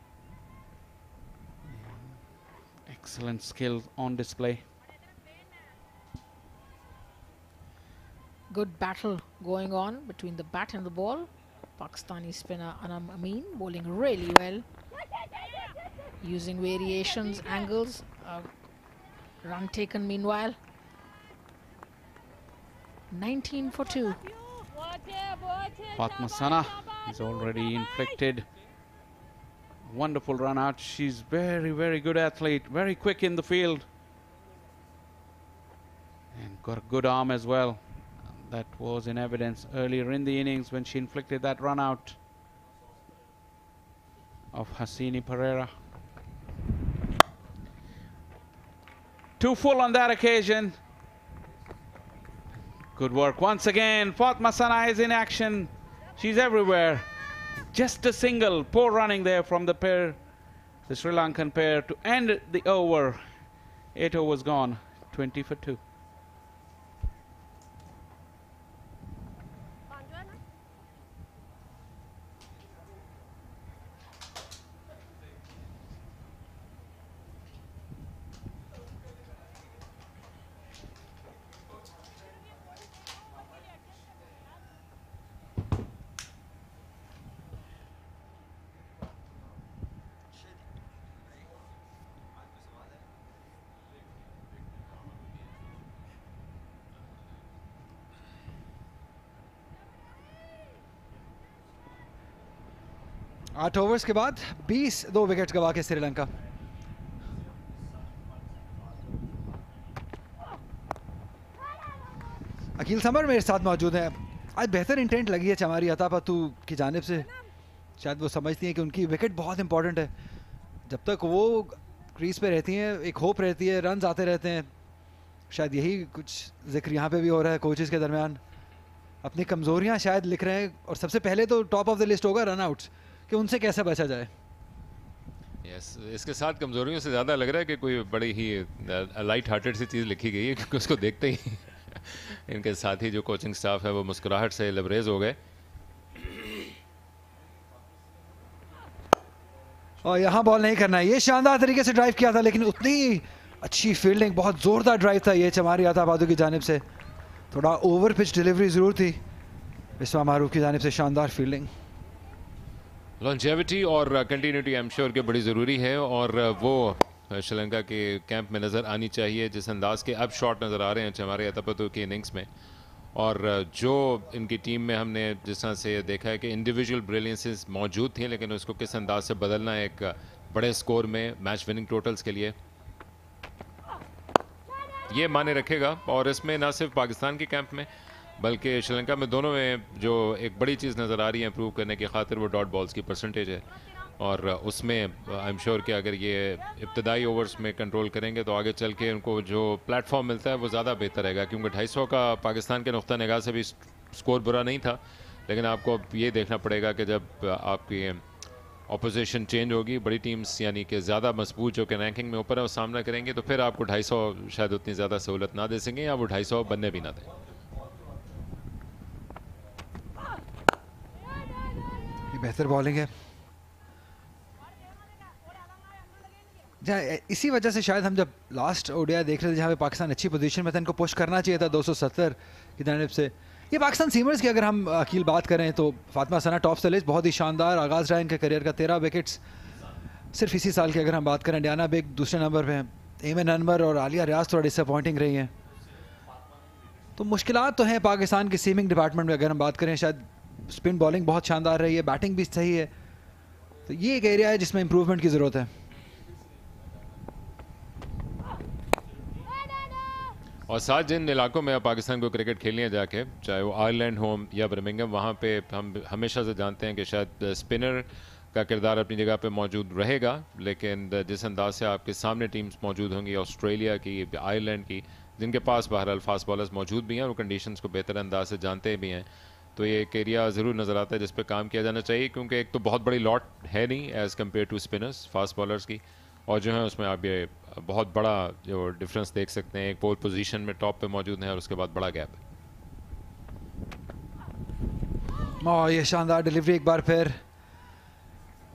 [SPEAKER 6] Excellent skills on display.
[SPEAKER 9] Good battle going on between the bat and the ball. Pakistani spinner Anam Amin bowling really well, using variations, angles. Run taken meanwhile. 19 for 2.
[SPEAKER 6] Fatma Sana is already inflicted. Wonderful run out. She's very, very good athlete, very quick in the field, and got a good arm as well. That was in evidence earlier in the innings when she inflicted that run out of Hasini Pereira. 2 full on that occasion. Good work once again. Fatma Sana is in action. She's everywhere. Just a single. Poor running there from the pair, the Sri Lankan pair, to end the over. 8 overs gone. 20 for 2.
[SPEAKER 1] आठ overs के बाद 2 wickets गवा के Sri Lanka. Aqeel summer मेरे साथ मौजूद हैं। आज बेहतर इंटेंट लगी है चमारी अतापतू की जानिब से। शायद वो समझती हैं कि उनकी विकेट बहुत इंपॉर्टेंट है। जब तक वो क्रीज पे रहती हैं एक होप रहती है, रन आते रहते हैं। शायद यही कुछ जिक्र यहाँ पे भी हो रहा है कोचेस के दरमियान। अपनी कमज़ोरियां शायद लिख रहे हैं, और सबसे पहले तो टॉप ऑफ द लिस्ट होगा रन आउट्स, कि उनसे कैसे बचा जाए।
[SPEAKER 4] यस, इसके साथ कमज़ोरियों से ज़्यादा लग रहा है कि कोई बड़ी ही लाइट हार्टेड सी चीज़ लिखी गई है, क्योंकि उसको देखते ही इनके साथी जो कोचिंग स्टाफ है वो मुस्कुराहट से लबरेज हो गए।
[SPEAKER 1] और यहाँ बॉल नहीं करना है, ये शानदार तरीके से ड्राइव किया था, लेकिन उतनी अच्छी फील्डिंग, बहुत ज़ोरदार ड्राइव था ये चमारी आताबादू की जानिब से। थोड़ा ओवर पिच डिलीवरी ज़रूर थी बिस्मा मारूफ की जानिब से। शानदार फील्डिंग,
[SPEAKER 4] लॉन्जेविटी और कंटिन्यूटी आई एम श्योर के बड़ी ज़रूरी है, और वो श्रीलंका के कैंप में नज़र आनी चाहिए। जिस अंदाज के अब शॉट नज़र आ रहे हैं चमारी आताबादू की इनिंग्स में, और जो इनकी टीम में हमने जिस तरह से देखा है कि इंडिविजुअल ब्रिलियंसेस मौजूद थी, लेकिन उसको किस अंदाज से बदलना एक बड़े स्कोर में मैच विनिंग टोटल्स के लिए, ये माने रखेगा। और इसमें ना सिर्फ पाकिस्तान के कैंप में बल्कि श्रीलंका में, दोनों में जो एक बड़ी चीज़ नज़र आ रही है इम्प्रूव करने की खातिर, वो डॉट बॉल्स की परसेंटेज है। और उसमें आई एम श्योर कि अगर ये इब्तदाई ओवर्स में कंट्रोल करेंगे तो आगे चल के उनको जो प्लेटफॉर्म मिलता है वो ज़्यादा बेहतर रहेगा, क्योंकि 250 का पाकिस्तान के नुक्ता निगाह से भी स्कोर बुरा नहीं था, लेकिन आपको ये देखना पड़ेगा कि जब आपकी ऑपोजिशन चेंज होगी, बड़ी टीम्स यानी कि ज़्यादा मजबूत जो कि रैंकिंग में ऊपर है वो सामना करेंगे, तो फिर आपको 250 शायद उतनी ज़्यादा सहूलत ना दे सकें, या वो 250 बनने भी ना दें।
[SPEAKER 1] ये बेहतर बॉलिंग है। इसी वजह से शायद हम जब लास्ट ओडीआई देख रहे थे जहाँ पे पाकिस्तान अच्छी पोजीशन में था, इनको पुश करना चाहिए था 270 की जानिब से। ये पाकिस्तान सीमर्स की अगर हम अकील बात करें तो फातिमा सना टॉप से लिस्ट, बहुत ही शानदार आगाज़ रहा इनके करियर का, 13 विकेट्स सिर्फ इसी साल की अगर हम बात करें। डियाना बेग दूसरे नंबर पे हैं, एमन अनवर और आलिया रियाज थोड़ा डिसअपॉइंटिंग रही हैं। तो मुश्किलात तो हैं पाकिस्तान के सीमिंग डिपार्टमेंट में। अगर हम बात करें, शायद स्पिन बॉलिंग बहुत शानदार रही है, बैटिंग भी सही है, तो ये एक एरिया है जिसमें इम्प्रूवमेंट की ज़रूरत है।
[SPEAKER 4] और साथ जिन इलाकों में पाकिस्तान को क्रिकेट खेलनी है जाके, चाहे वो आयरलैंड हो या बर्मिंघम, वहाँ पे हम हमेशा से जानते हैं कि शायद स्पिनर का किरदार अपनी जगह पे मौजूद रहेगा, लेकिन जिस अंदाज से आपके सामने टीम्स मौजूद होंगी, ऑस्ट्रेलिया की, आयरलैंड की, जिनके पास बहरहाल फास्ट बॉलर्स मौजूद भी हैं और कंडीशंस को बेहतर अंदाज से जानते भी हैं, तो ये एक एरिया ज़रूर नज़र आता है जिस पर काम किया जाना चाहिए, क्योंकि एक तो बहुत बड़ी लॉट है नहीं as compare to spinners fast bowlers की, और जो है उसमें आप ये बहुत बड़ा जो डिफरेंस देख सकते हैं। एक पोल पोजीशन में टॉप पे मौजूद है और उसके बाद बड़ा गैप है।
[SPEAKER 1] और ये शानदार डिलीवरी एक बार फिर।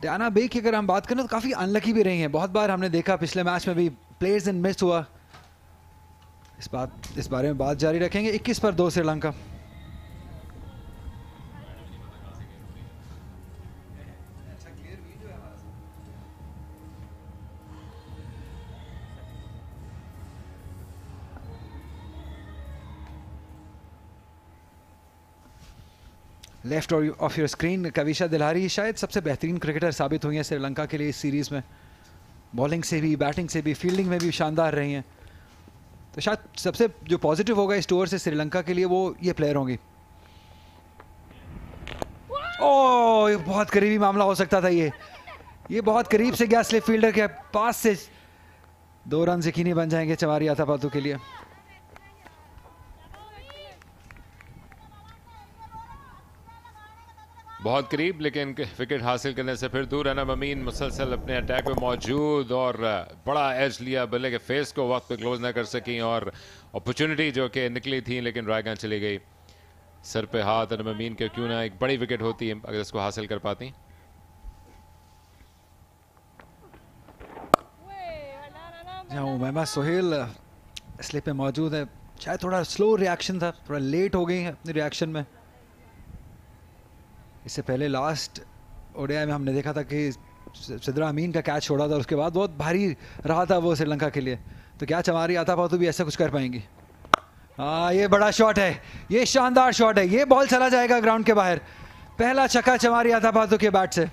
[SPEAKER 1] डियाना बेग की अगर हम बात करें तो काफ़ी अनलकी भी रही हैं, बहुत बार हमने देखा पिछले मैच में भी प्लेयर्स इन मिस हुआ। इस बारे में बात जारी रखेंगे। 21 पर 2 Sri Lanka. Left of your screen Kavisha Dilhari शायद सबसे बेहतरीन क्रिकेटर साबित हुई हैं श्रीलंका के लिए इस सीरीज़ में। बॉलिंग से भी, बैटिंग से भी, फील्डिंग में भी शानदार रही हैं। तो शायद सबसे जो पॉजिटिव होगा इस टूर से श्रीलंका के लिए वो ये प्लेयर होंगी। ओह, ये बहुत करीबी मामला हो सकता था। ये बहुत करीब से गया स्लिप फील्डर के पास से। 2 रन यकीनी बन जाएंगे चमारी आतापातू के लिए।
[SPEAKER 4] बहुत करीब, लेकिन विकेट हासिल करने से फिर दूर। अनम अमीन मुसलसल अपने अटैक में मौजूद और बड़ा एज लिया, बल्ले के फेस को वक्त पे क्लोज ना कर सकी, और अपॉर्चुनिटी जो कि निकली थी लेकिन रायगन चली गई। सर पे हाथ अनम अमीन के, क्यों ना एक बड़ी विकेट होती है अगर इसको हासिल कर पाती।
[SPEAKER 1] उमैमा सोहेल स्लिप पे मौजूद है। शायद थोड़ा स्लो रिएक्शन था, थोड़ा लेट हो गई है अपने रिएक्शन में। इससे पहले लास्ट ओडीआई में हमने देखा था कि सिद्रा अमीन का कैच छोड़ा था, उसके बाद बहुत भारी रहा था वो श्रीलंका के लिए। तो क्या चमारी आतापातू भी ऐसा कुछ कर पाएंगी? हाँ, ये बड़ा शॉट है, ये शानदार शॉट है। ये बॉल चला जाएगा ग्राउंड के बाहर। पहला छक्का चमारी आतापातू के बैट से।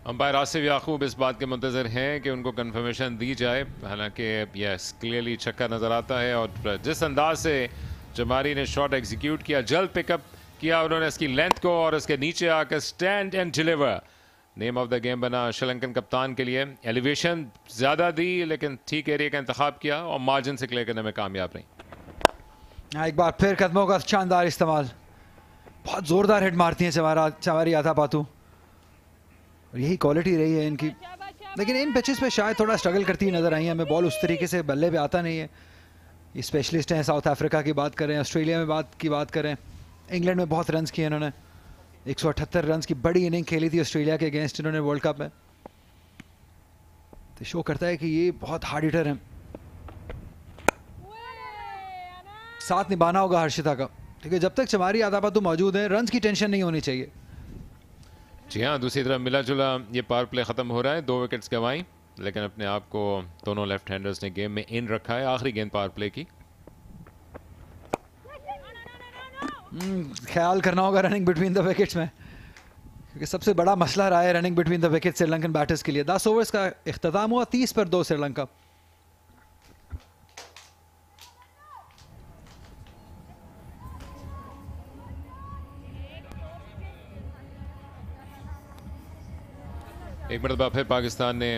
[SPEAKER 4] अंपायर आसिफ याकूब इस बात के मुंतजर हैं कि उनको कंफर्मेशन दी जाए। हालांकि यस, क्लियरली छक्का नज़र आता है, और जिस अंदाज से चमारी ने शॉट एग्जीक्यूट किया, जल्द पिकअप किया उन्होंने इसकी लेंथ को, और इसके नीचे आकर stand and deliver. Name of the game बना श्रीलंकन कप्तान के लिए। एलिवेशन ज़्यादा दी लेकिन ठीक एरिया का इंतखाब किया और मार्जिन से क्लियर करने में कामयाब रही।
[SPEAKER 1] एक बार फिर कदमों का शानदार इस्तेमाल, बहुत ज़ोरदार हिट मारती हैं चमारी आथापातू, और यही क्वालिटी रही है इनकी। लेकिन इन पिचेस पे शायद थोड़ा स्ट्रगल करती हुई नज़र आई है, हमें बॉल उस तरीके से बल्ले पे आता नहीं है। ये स्पेशलिस्ट हैं, साउथ अफ्रीका की बात करें, ऑस्ट्रेलिया में बात करें, इंग्लैंड में बहुत रन्स किए इन्होंने, 178 रन्स की बड़ी इनिंग खेली थी ऑस्ट्रेलिया के अगेंस्ट इन्होंने वर्ल्ड कप में। तो शो करता है कि ये बहुत हार्ड हिटर हैं। साथ निभाना होगा हर्षिता का, क्योंकि जब तक चमारी आथापातू मौजूद हैं रन्स की टेंशन नहीं होनी चाहिए।
[SPEAKER 4] जी हाँ, दूसरी तरफ मिला जुला ये पावर प्ले ख़त्म हो रहा है, 2 विकेट्स गंवाई, लेकिन अपने आप को दोनों लेफ्ट हैंडर्स ने गेम में इन रखा है। आखिरी गेंद पावर प्ले की,
[SPEAKER 1] ख्याल करना होगा रनिंग बिटवीन द विकेट्स में, क्योंकि सबसे बड़ा मसला रहा है running between the wicket Sri Lankan batters के लिए। 10 ओवर्स का इख्तिताम हुआ, 30 पर 2 श्रीलंका।
[SPEAKER 4] एक मरतबा फिर पाकिस्तान ने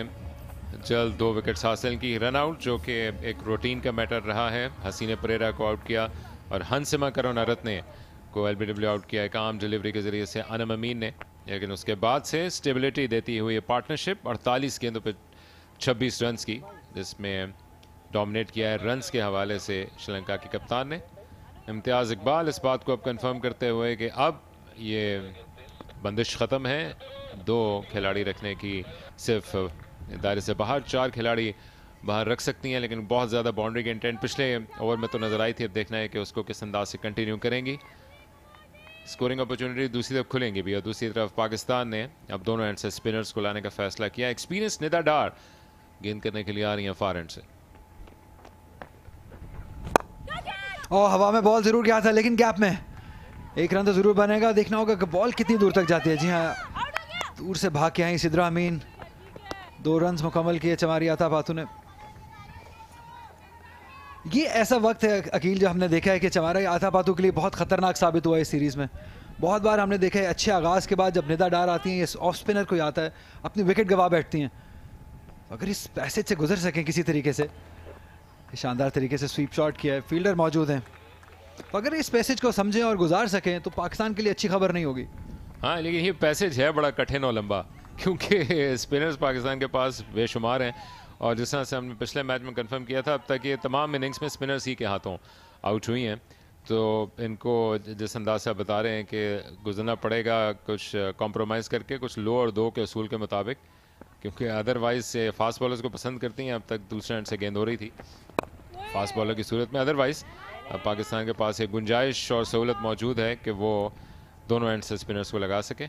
[SPEAKER 4] जल्द 2 विकेट्स हासिल की। रन आउट जो कि एक रूटीन का मैटर रहा है, हसीने परेरा को आउट किया और हंसिमा करुणारत्ने को एलबीडब्ल्यू आउट किया एक आम डिलीवरी के ज़रिए से अनम अमीन ने। लेकिन उसके बाद से स्टेबिलिटी देती हुई पार्टनरशिप 48 गेंदों पर 26 रन्स की, जिसमें डोमिनेट किया है रन्स के हवाले से श्रीलंका के कप्तान ने। इम्तियाज़ इकबाल इस बात को अब कंफर्म करते हुए कि अब ये बंदिश ख़त्म है, 2 खिलाड़ी रखने की, सिर्फ दायरे से बाहर 4 खिलाड़ी बाहर रख सकती हैं, लेकिन बहुत ज़्यादा बाउंड्री के इंटेंट पिछले ओवर में तो नज़र आई थी। अब देखना है कि उसको किस अंदाज से कंटिन्यू करेंगी। स्कोरिंग अपॉर्चुनिटी दूसरी तरफ खुलेंगी भी, और दूसरी तरफ पाकिस्तान ने अब दोनों एंड से स्पिनर्स को लाने का फैसला किया। एक्सपीरियंस निदा डार गेंद करने के लिए आ रही हैं फार एंड से।
[SPEAKER 1] और हवा में बॉल जरूर गया था, लेकिन गैप में 1 रन तो जरूर बनेगा। देखना होगा कि बॉल कितनी दूर तक जाती है। जी हाँ, दूर से भाग के आई सिद्रा अमीन, 2 रन्स मुकम्मल किए चमारी आथापातू ने। ये ऐसा वक्त है अकील जो हमने देखा है कि चमारी आथापातू के लिए बहुत खतरनाक साबित हुआ है इस सीरीज़ में। बहुत बार हमने देखा है अच्छे आगाज़ के बाद जब निदा डार आती हैं, ये ऑफ स्पिनर कोई आता है, अपनी विकेट गवा बैठती हैं। अगर इस पैसेज से गुजर सकें किसी तरीके से, शानदार तरीके से स्वीप शॉट किया है, फील्डर मौजूद हैं, तो अगर इस पैसेज को समझें और गुजार सकें तो पाकिस्तान के लिए अच्छी खबर नहीं होगी।
[SPEAKER 4] हाँ, लेकिन ये पैसेज है बड़ा कठिन और लंबा, क्योंकि स्पिनर्स पाकिस्तान के पास बेशुमार हैं, और जिस तरह से हमने पिछले मैच में कंफर्म किया था, अब तक ये तमाम इनिंग्स में स्पिनर्स ही के हाथों आउट हुई हैं। तो इनको जिस अंदाज से बता रहे हैं कि गुजरना पड़ेगा कुछ कॉम्प्रोमाइज़ करके, कुछ लो और 2 के असूल के मुताबिक, क्योंकि अदरवाइज से फास्ट बॉलर्स को पसंद करती हैं। अब तक दूसरे एंड से गेंद हो रही थी फास्ट बॉलर की सूरत में। अदरवाइज पाकिस्तान के पास एक गुंजाइश और सहूलत मौजूद है कि वो दोनों एंड से स्पिनर्स को लगा सके।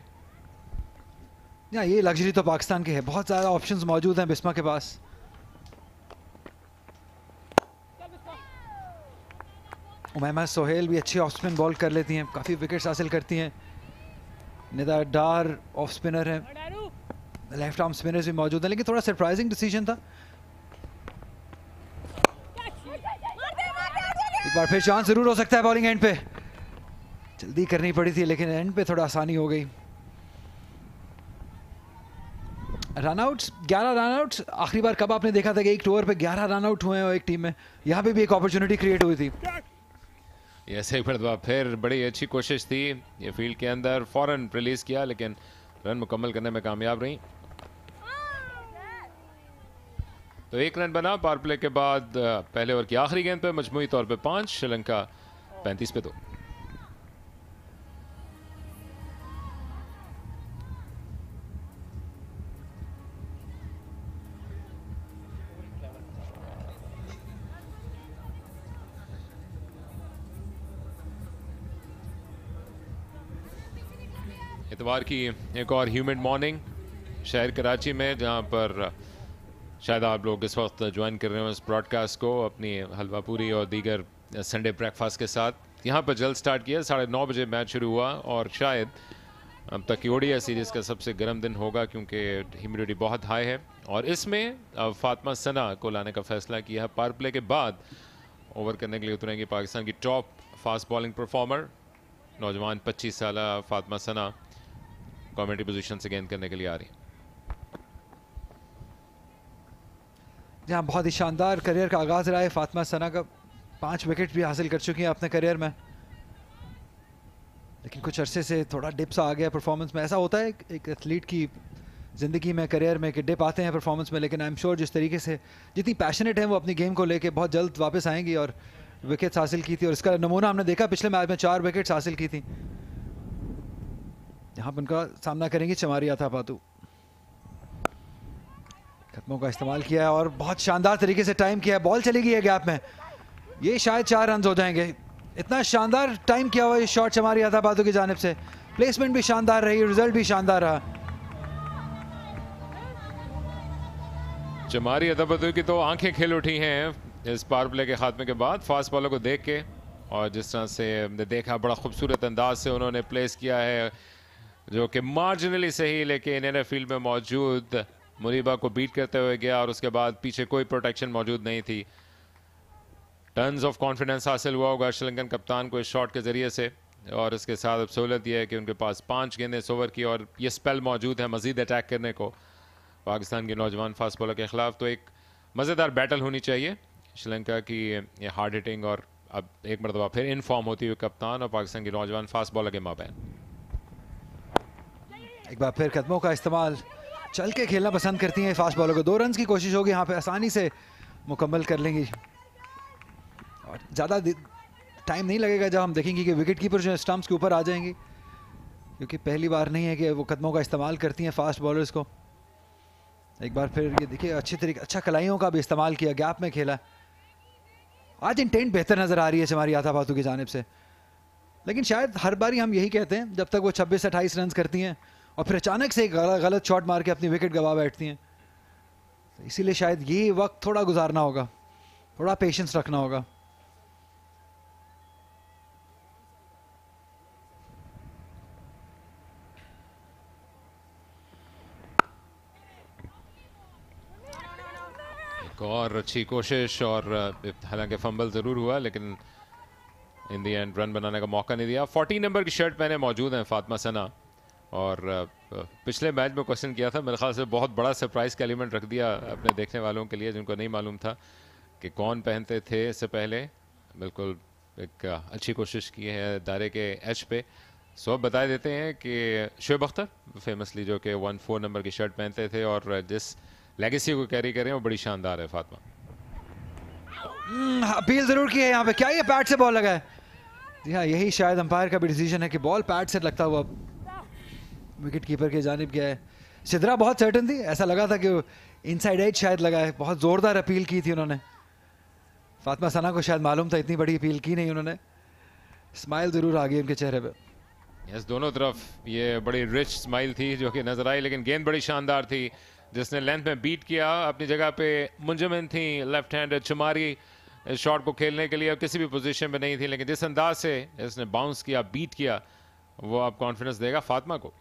[SPEAKER 1] ये लग्जरी तो पाकिस्तान की है, बहुत ज़्यादा ऑप्शंस मौजूद हैं बिस्मा के पास। उमैमा सोहेल भी अच्छी ऑफ स्पिन बॉल कर लेती हैं, काफ़ी विकेट्स हासिल करती हैं। निदा डार ऑफ स्पिनर है, लेफ्ट आर्म स्पिनर्स भी मौजूद हैं, लेकिन थोड़ा सरप्राइजिंग डिसीजन था। एक बार फिर चांस जरूर हो सकता है बॉलिंग एंड पे, जल्दी करनी पड़ी थी लेकिन एंड पे थोड़ा आसानी हो गई। रन आउट्स 11 रन आउट्स, आखिरी बार कब आपने देखा था कि एक ओवर पे 11 रन आउट हुए हैं एक टीम में? यहाँ पे भी एक अपॉर्चुनिटी क्रिएट हुई थी।
[SPEAKER 4] ऐसे एक मरतबा फिर बड़ी अच्छी कोशिश थी, ये फील्ड के अंदर फौरन रिलीज किया, लेकिन रन मुकम्मल करने में कामयाब रही। तो 1 रन बना पावर प्ले के बाद पहले ओवर की आखिरी गेंद पे, मजमूई तौर पे 5, श्रीलंका 35 पे 2। इतवार की एक और ह्यूमिड मॉर्निंग शहर कराची में, जहां पर शायद आप लोग इस वक्त ज्वाइन कर रहे हो इस ब्रॉडकास्ट को अपनी हलवा पूरी और दीगर संडे ब्रेकफास्ट के साथ। यहाँ पर जल्द स्टार्ट किया, 9:30 बजे मैच शुरू हुआ और शायद अब तक की ओडीआई सीरीज़ का सबसे गर्म दिन होगा, क्योंकि ह्यूमिडिटी बहुत हाई है। और इसमें अब फातिमा सना को लाने का फैसला किया है। पावर प्ले के बाद ओवर करने के लिए उतरेंगी पाकिस्तान की टॉप फास्ट बॉलिंग परफॉर्मर, नौजवान 25 साल फातिमा सना कमेंट्री पोजीशन से गेंद करने के लिए आ रही है।
[SPEAKER 1] जहाँ बहुत ही शानदार करियर का आगाज़ रहा है फातिमा सना का। 5 विकेट भी हासिल कर चुकी हैं अपने करियर में, लेकिन कुछ अरसे से थोड़ा डिप्स आ गया परफॉर्मेंस में। ऐसा होता है एक एथलीट की ज़िंदगी में, करियर में, कि डिप आते हैं परफॉर्मेंस में, लेकिन आई एम श्योर जिस तरीके से, जितनी पैशनेट है वो अपनी गेम को लेके, बहुत जल्द वापस आएंगी और विकेट्स हासिल की थी। और इसका नमूना हमने देखा पिछले मैच में, 4 विकेट्स हासिल की थी। यहाँ पर उनका सामना करेंगी चमारिया थापातू। कदमों का इस्तेमाल किया है और बहुत शानदार तरीके से टाइम किया है। बॉल चली गई है गैप में, ये शायद 4 रन हो जाएंगे। इतना शानदार टाइम किया हुआ ये शॉट चमारिया थापातू की जानिब से। प्लेसमेंट भी शानदार रही, रिजल्ट भी शानदार रहा।
[SPEAKER 4] चमारिया थापातू की तो आंखें खिल उठी हैं इस पावर प्ले के खात्मे के बाद, फास्ट बॉलर को देख के। और जिस तरह से हमने देखा, बड़ा खूबसूरत अंदाज से उन्होंने प्लेस किया है, जो कि मार्जिनली सही, लेकिन इनर फील्ड में मौजूद मुनीबा को बीट करते हुए गया और उसके बाद पीछे कोई प्रोटेक्शन मौजूद नहीं थी। टन्स ऑफ कॉन्फिडेंस हासिल हुआ होगा श्रीलंकन कप्तान को इस शॉट के ज़रिए से। और इसके साथ अब सहूलत यह है कि उनके पास 5 गेंदें इस ओवर की और ये स्पेल मौजूद है मज़ीद अटैक करने को पाकिस्तान के नौजवान फास्ट बॉलर के खिलाफ। तो एक मज़ेदार बैटल होनी चाहिए श्रीलंका की, ये हार्ड हिटिंग और अब एक मरतबा फिर इन फॉर्म होती हुई कप्तान और पाकिस्तान के नौजवान फास्ट बॉलर के माबैन।
[SPEAKER 1] एक बार फिर कदमों का इस्तेमाल, चल के खेलना पसंद करती हैं फास्ट बॉलर को। 2 रन की कोशिश होगी यहाँ पे, आसानी से मुकम्मल कर लेंगी और ज़्यादा टाइम नहीं लगेगा जब हम देखेंगे कि विकेट कीपर जो स्टंप्स के ऊपर आ जाएंगी, क्योंकि पहली बार नहीं है कि वो कदमों का इस्तेमाल करती हैं फास्ट बॉलर्स को। एक बार फिर ये देखिए, अच्छी तरीके, अच्छा कलाइयों का भी इस्तेमाल किया, गैप में खेला। आज इंटेंट बेहतर नज़र आ रही है चमारिया थापातू की जानिब से, लेकिन शायद हर बार हम यही कहते हैं जब तक वो 26-28 रन करती हैं और फिर अचानक से गलत शॉट मार के अपनी विकेट गवा बैठती हैं। तो इसीलिए शायद ये वक्त थोड़ा गुजारना होगा, थोड़ा पेशेंस रखना होगा।
[SPEAKER 4] एक और अच्छी कोशिश, और हालांकि फंबल ज़रूर हुआ लेकिन इन दी एंड रन बनाने का मौका नहीं दिया। 14 नंबर की शर्ट पहने मौजूद हैं फातिमा सना। और पिछले मैच में क्वेश्चन किया था, मेरे ख्याल से बहुत बड़ा सरप्राइज का एलिमेंट रख दिया अपने देखने वालों के लिए जिनको नहीं मालूम था कि कौन पहनते थे इससे पहले। बिल्कुल एक अच्छी कोशिश की है दायरे के एच पे। सो बता देते हैं कि शोएब अख्तर फेमसली जो कि 14 नंबर की शर्ट पहनते थे और जिस लेगेसी को कैरी करें वो बड़ी शानदार है। फातिमा
[SPEAKER 1] अपील जरूर की है यहाँ पे, क्या ये पैड से बॉल लगा है? जी हाँ, यही शायद अंपायर का भी डिसीजन है कि बॉल पैड से लगता हुआ विकेट कीपर की जानिब गया है। सिद्रा बहुत सर्टन थी, ऐसा लगा था कि इनसाइड एज शायद लगा है। बहुत जोरदार अपील की थी उन्होंने। फातिमा सना को शायद मालूम था, इतनी बड़ी अपील की नहीं उन्होंने। स्माइल जरूर आ गई उनके चेहरे पे।
[SPEAKER 4] यस, दोनों तरफ ये बड़ी रिच स्माइल थी जो कि नजर आई, लेकिन गेंद बड़ी शानदार थी जिसने लेंथ में बीट किया। अपनी जगह पे मुंजमिन थी लेफ्ट हैंड चुमारी इस शॉट को खेलने के लिए, और किसी भी पोजीशन में नहीं थी, लेकिन जिस अंदाज से इसने बाउंस किया, बीट किया, वो अब कॉन्फिडेंस देगा फातिमा को।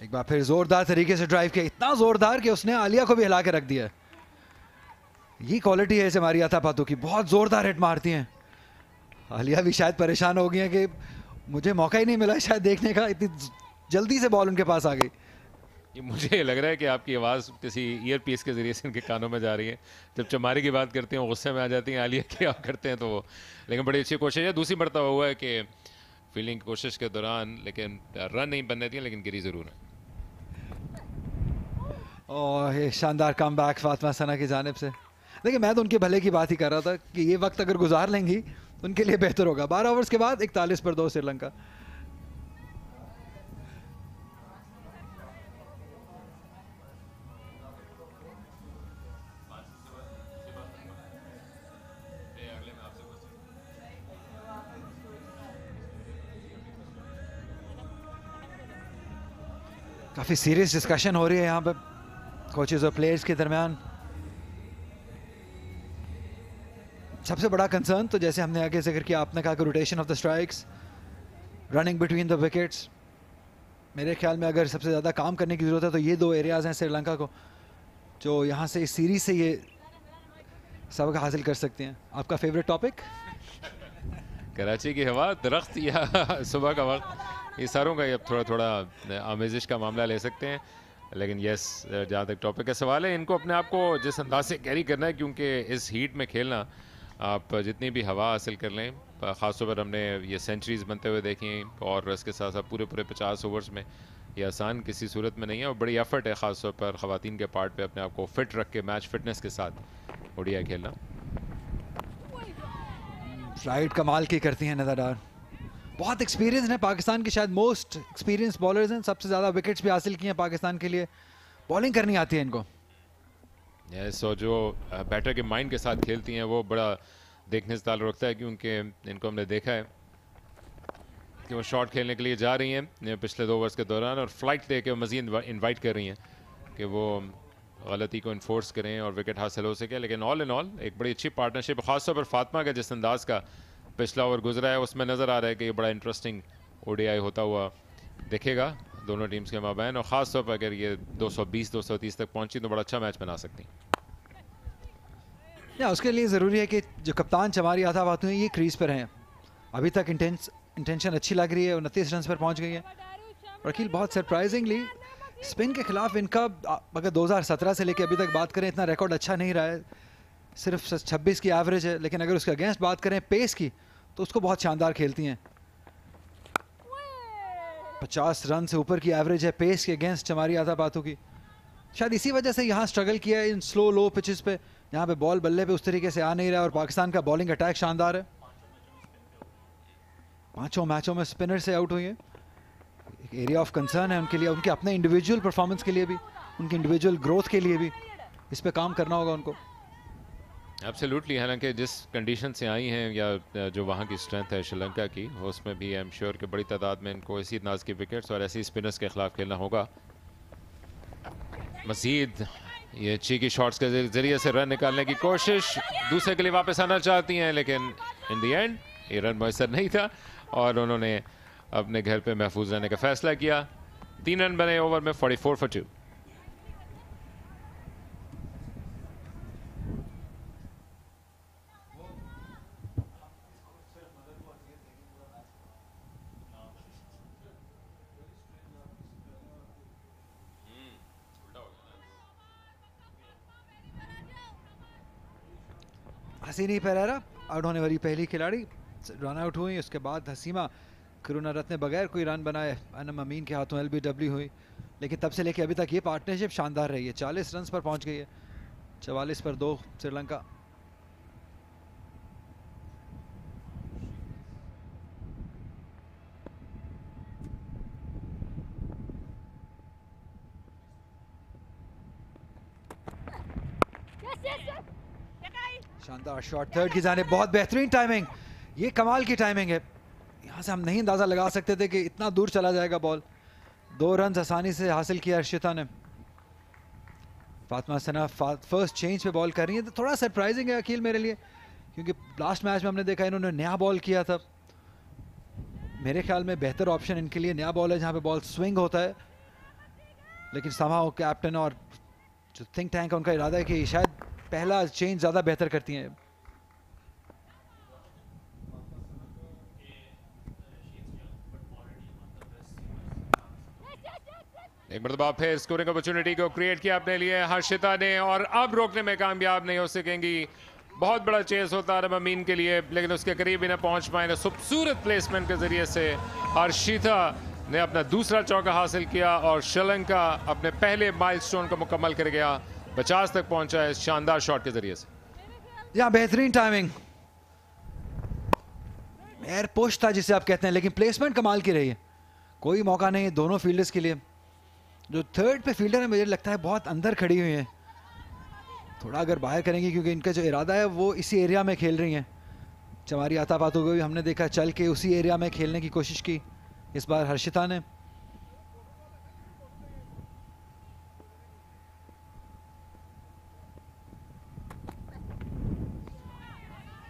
[SPEAKER 1] एक बार फिर जोरदार तरीके से ड्राइव किया, इतना जोरदार कि उसने आलिया को भी हिला के रख दिया। ये क्वालिटी है चमारिया थापातू की, बहुत जोरदार हिट मारती हैं। आलिया भी शायद परेशान हो गई है कि मुझे मौका ही नहीं मिला शायद देखने का, इतनी जल्दी से बॉल उनके पास आ गई।
[SPEAKER 4] ये मुझे लग रहा है कि आपकी आवाज़ किसी ईयर पीस के ज़रिए से इनके कानों में जा रही है। जब चमारी की बात करते हैं गुस्से में आ जाती हैं, आलिया क्या करते हैं तो वो, लेकिन बड़ी अच्छी कोशिश है। दूसरी मरतबा हुआ है कि फील्डिंग की कोशिश के दौरान लेकिन रन नहीं बनने दिए, लेकिन गिरी ज़रूर है।
[SPEAKER 1] और ये शानदार कम बैक फातिमा सना की जानिब से। देखिए, मैं तो उनके भले की बात ही कर रहा था कि ये वक्त अगर गुजार लेंगी तो उनके लिए बेहतर होगा। 12 ओवर्स के बाद 41 पर 2 श्रीलंका। काफ़ी सीरियस डिस्कशन हो रही है यहाँ पे कोचेज और प्लेयर्स के दरमियान। सबसे बड़ा कंसर्न तो जैसे हमने आगे जिक्र किया, आपने कहा कि rotation of the strikes, running between the wickets. मेरे ख्याल में अगर सबसे ज़्यादा काम करने की ज़रूरत है तो ये 2 एरियाज़ हैं श्रीलंका को, जो यहाँ से इस सीरीज से ये सबक हासिल कर सकते हैं। आपका फेवरेट टॉपिक?
[SPEAKER 4] कराची की हवा, दरख्त या सुबह का वक्त, ये सारों का अब थोड़ा थोड़ा आमेजिश का मामला ले सकते हैं। लेकिन यस, जहाँ तक टॉपिक का सवाल है, इनको अपने आप को जिस अंदाज से कैरी करना है, क्योंकि इस हीट में खेलना, आप जितनी भी हवा हासिल कर लें, ख़ासतौर पर हमने ये सेंचुरीज बनते हुए देखी, और इसके साथ साथ पूरे 50 ओवर्स में ये आसान किसी सूरत में नहीं है, और बड़ी एफर्ट है ख़ासतौर पर ख़वातीन के पार्ट पे अपने आप को फिट रख के मैच फिटनेस के साथ ओडीआई खेलना।
[SPEAKER 1] राइट, कमाल की करती हैं नज़रदार, बहुत एक्सपीरियंस है। पाकिस्तान के शायद मोस्ट एक्सपीरियंस बॉलर्स हैं, सबसे ज़्यादा विकेट्स भी हासिल किए हैं पाकिस्तान के लिए। बॉलिंग करनी आती है इनको।
[SPEAKER 4] यस, और जो बैटर के माइंड के साथ खेलती हैं वो बड़ा देखने से ताल्लुक़ रखता है, क्योंकि इनको हमने देखा है कि वो शॉट खेलने के लिए जा रही हैं पिछले 2 ओवर्स के दौरान, और फ्लाइट दे के मज़ीद इन्वाइट कर रही हैं कि वो गलती को इन्फोर्स करें और विकेट हासिल हो सके। लेकिन ऑल इन ऑल एक बड़ी अच्छी पार्टनरशिप, ख़ासतौर पर फातिमा का जिस अंदाज का पिछला ओवर गुजरा है, उसमें नज़र आ रहा है कि ये बड़ा इंटरेस्टिंग ओडीआई होता हुआ दिखेगा दोनों टीम्स के माबैन, और ख़ासतौर पर अगर ये 220-230 तक पहुंची तो बड़ा अच्छा मैच बना सकती हैं।
[SPEAKER 1] या उसके लिए ज़रूरी है कि जो कप्तान चमारी आता बात हुई, ये क्रीज पर हैं, अभी तक इंटेंशन अच्छी लग रही है, 29 रन पर पहुँच गई है। और अकील, बहुत सरप्राइजिंगली स्पिन के खिलाफ इनका अगर 2017 से लेकर अभी तक बात करें, इतना रिकॉर्ड अच्छा नहीं रहा है, सिर्फ 26 की एवरेज है। लेकिन अगर उसके अगेंस्ट बात करें पेस की, तो उसको बहुत शानदार खेलती हैं। 50 रन से ऊपर की एवरेज है पेस के अगेंस्ट चमारी आता बातों की। शायद इसी वजह से यहाँ स्ट्रगल किया है इन स्लो लो पिचेस पे, यहाँ पे बॉल बल्ले पे उस तरीके से आ नहीं रहा है, और पाकिस्तान का बॉलिंग अटैक शानदार है। 5 मैचों में स्पिनर से आउट हुई है, एक एरिया ऑफ कंसर्न है उनके लिए, उनके अपने इंडिविजुअल परफॉर्मेंस के लिए भी, उनकी इंडिविजुअल ग्रोथ के लिए भी इस पे काम करना होगा उनको।
[SPEAKER 4] एब्सोल्युटली, हालांकि जिस कंडीशन से आई हैं या जो वहाँ की स्ट्रेंथ है श्रीलंका की, उसमें भी आई एम श्योर कि बड़ी तादाद में इनको इसी अंदाज की विकेट्स और ऐसी स्पिनर्स के खिलाफ खेलना होगा। मजीद ये चीकी शॉट्स के जरिए से रन निकालने की कोशिश, दूसरे के लिए वापस आना चाहती हैं, लेकिन इन दी एंड ये रन मैसर नहीं था और उन्होंने अपने घर पे महफूज रहने का फैसला किया। 3 रन बने ओवर में, 44 for 2।
[SPEAKER 1] हसीनी पेरेरा आउट होने वाली पहली खिलाड़ी, रन आउट हुई। उसके बाद हसीमा करुणारत्न ने बगैर कोई रन बनाए अनम अमीन के हाथों LBW हुई, लेकिन तब से लेके अभी तक ये पार्टनरशिप शानदार रही है। 40 रन पर पहुंच गई है, 44 पर 2 श्रीलंका। शानदार शॉट थर्ड की जाने, बहुत बेहतरीन टाइमिंग, ये कमाल की टाइमिंग है। यहाँ से हम नहीं अंदाज़ा लगा सकते थे कि इतना दूर चला जाएगा बॉल। 2 रन आसानी से हासिल किया अर्शिता ने। फातिमा सना फर्स्ट चेंज पे बॉल कर रही है, तो थोड़ा सरप्राइजिंग है अकील मेरे लिए, क्योंकि लास्ट मैच में हमने देखा इन्होंने नया बॉल किया था। मेरे ख्याल में बेहतर ऑप्शन इनके लिए नया बॉल है, जहाँ पे बॉल स्विंग होता है। लेकिन समाओ कैप्टन और जो थिंक टैंक उनका इरादा है कि शायद पहला चेंज ज़्यादा बेहतर करती हैं।
[SPEAKER 4] एक मरतबा फिर स्कोरिंग अपॉर्चुनिटी को क्रिएट किया अपने लिए हर्षिता ने, और अब रोकने में कामयाब नहीं हो सकेंगी। बहुत बड़ा चेस होता है अमीन के लिए, लेकिन उसके करीब ही ना पहुंच पाए। खूबसूरत प्लेसमेंट के जरिए से हर्षिता ने अपना दूसरा चौका हासिल किया और श्रीलंका अपने पहले माइलस्टोन को मुकम्मल कर गया। 50 तक पहुंचा है शानदार शॉट के जरिए से।
[SPEAKER 1] यहाँ बेहतरीन टाइमिंग, एयर पुश था जिसे आप कहते हैं, लेकिन प्लेसमेंट कमाल की रही है। कोई मौका नहीं दोनों फील्डर्स के लिए। जो थर्ड पे फील्डर है मुझे लगता है बहुत अंदर खड़ी हुई है, थोड़ा अगर बाहर करेंगी, क्योंकि इनका जो इरादा है वो इसी एरिया में खेल रही हैं। चमारी आता पातों को भी हमने देखा चल के उसी एरिया में खेलने की कोशिश की इस बार हर्षिता ने।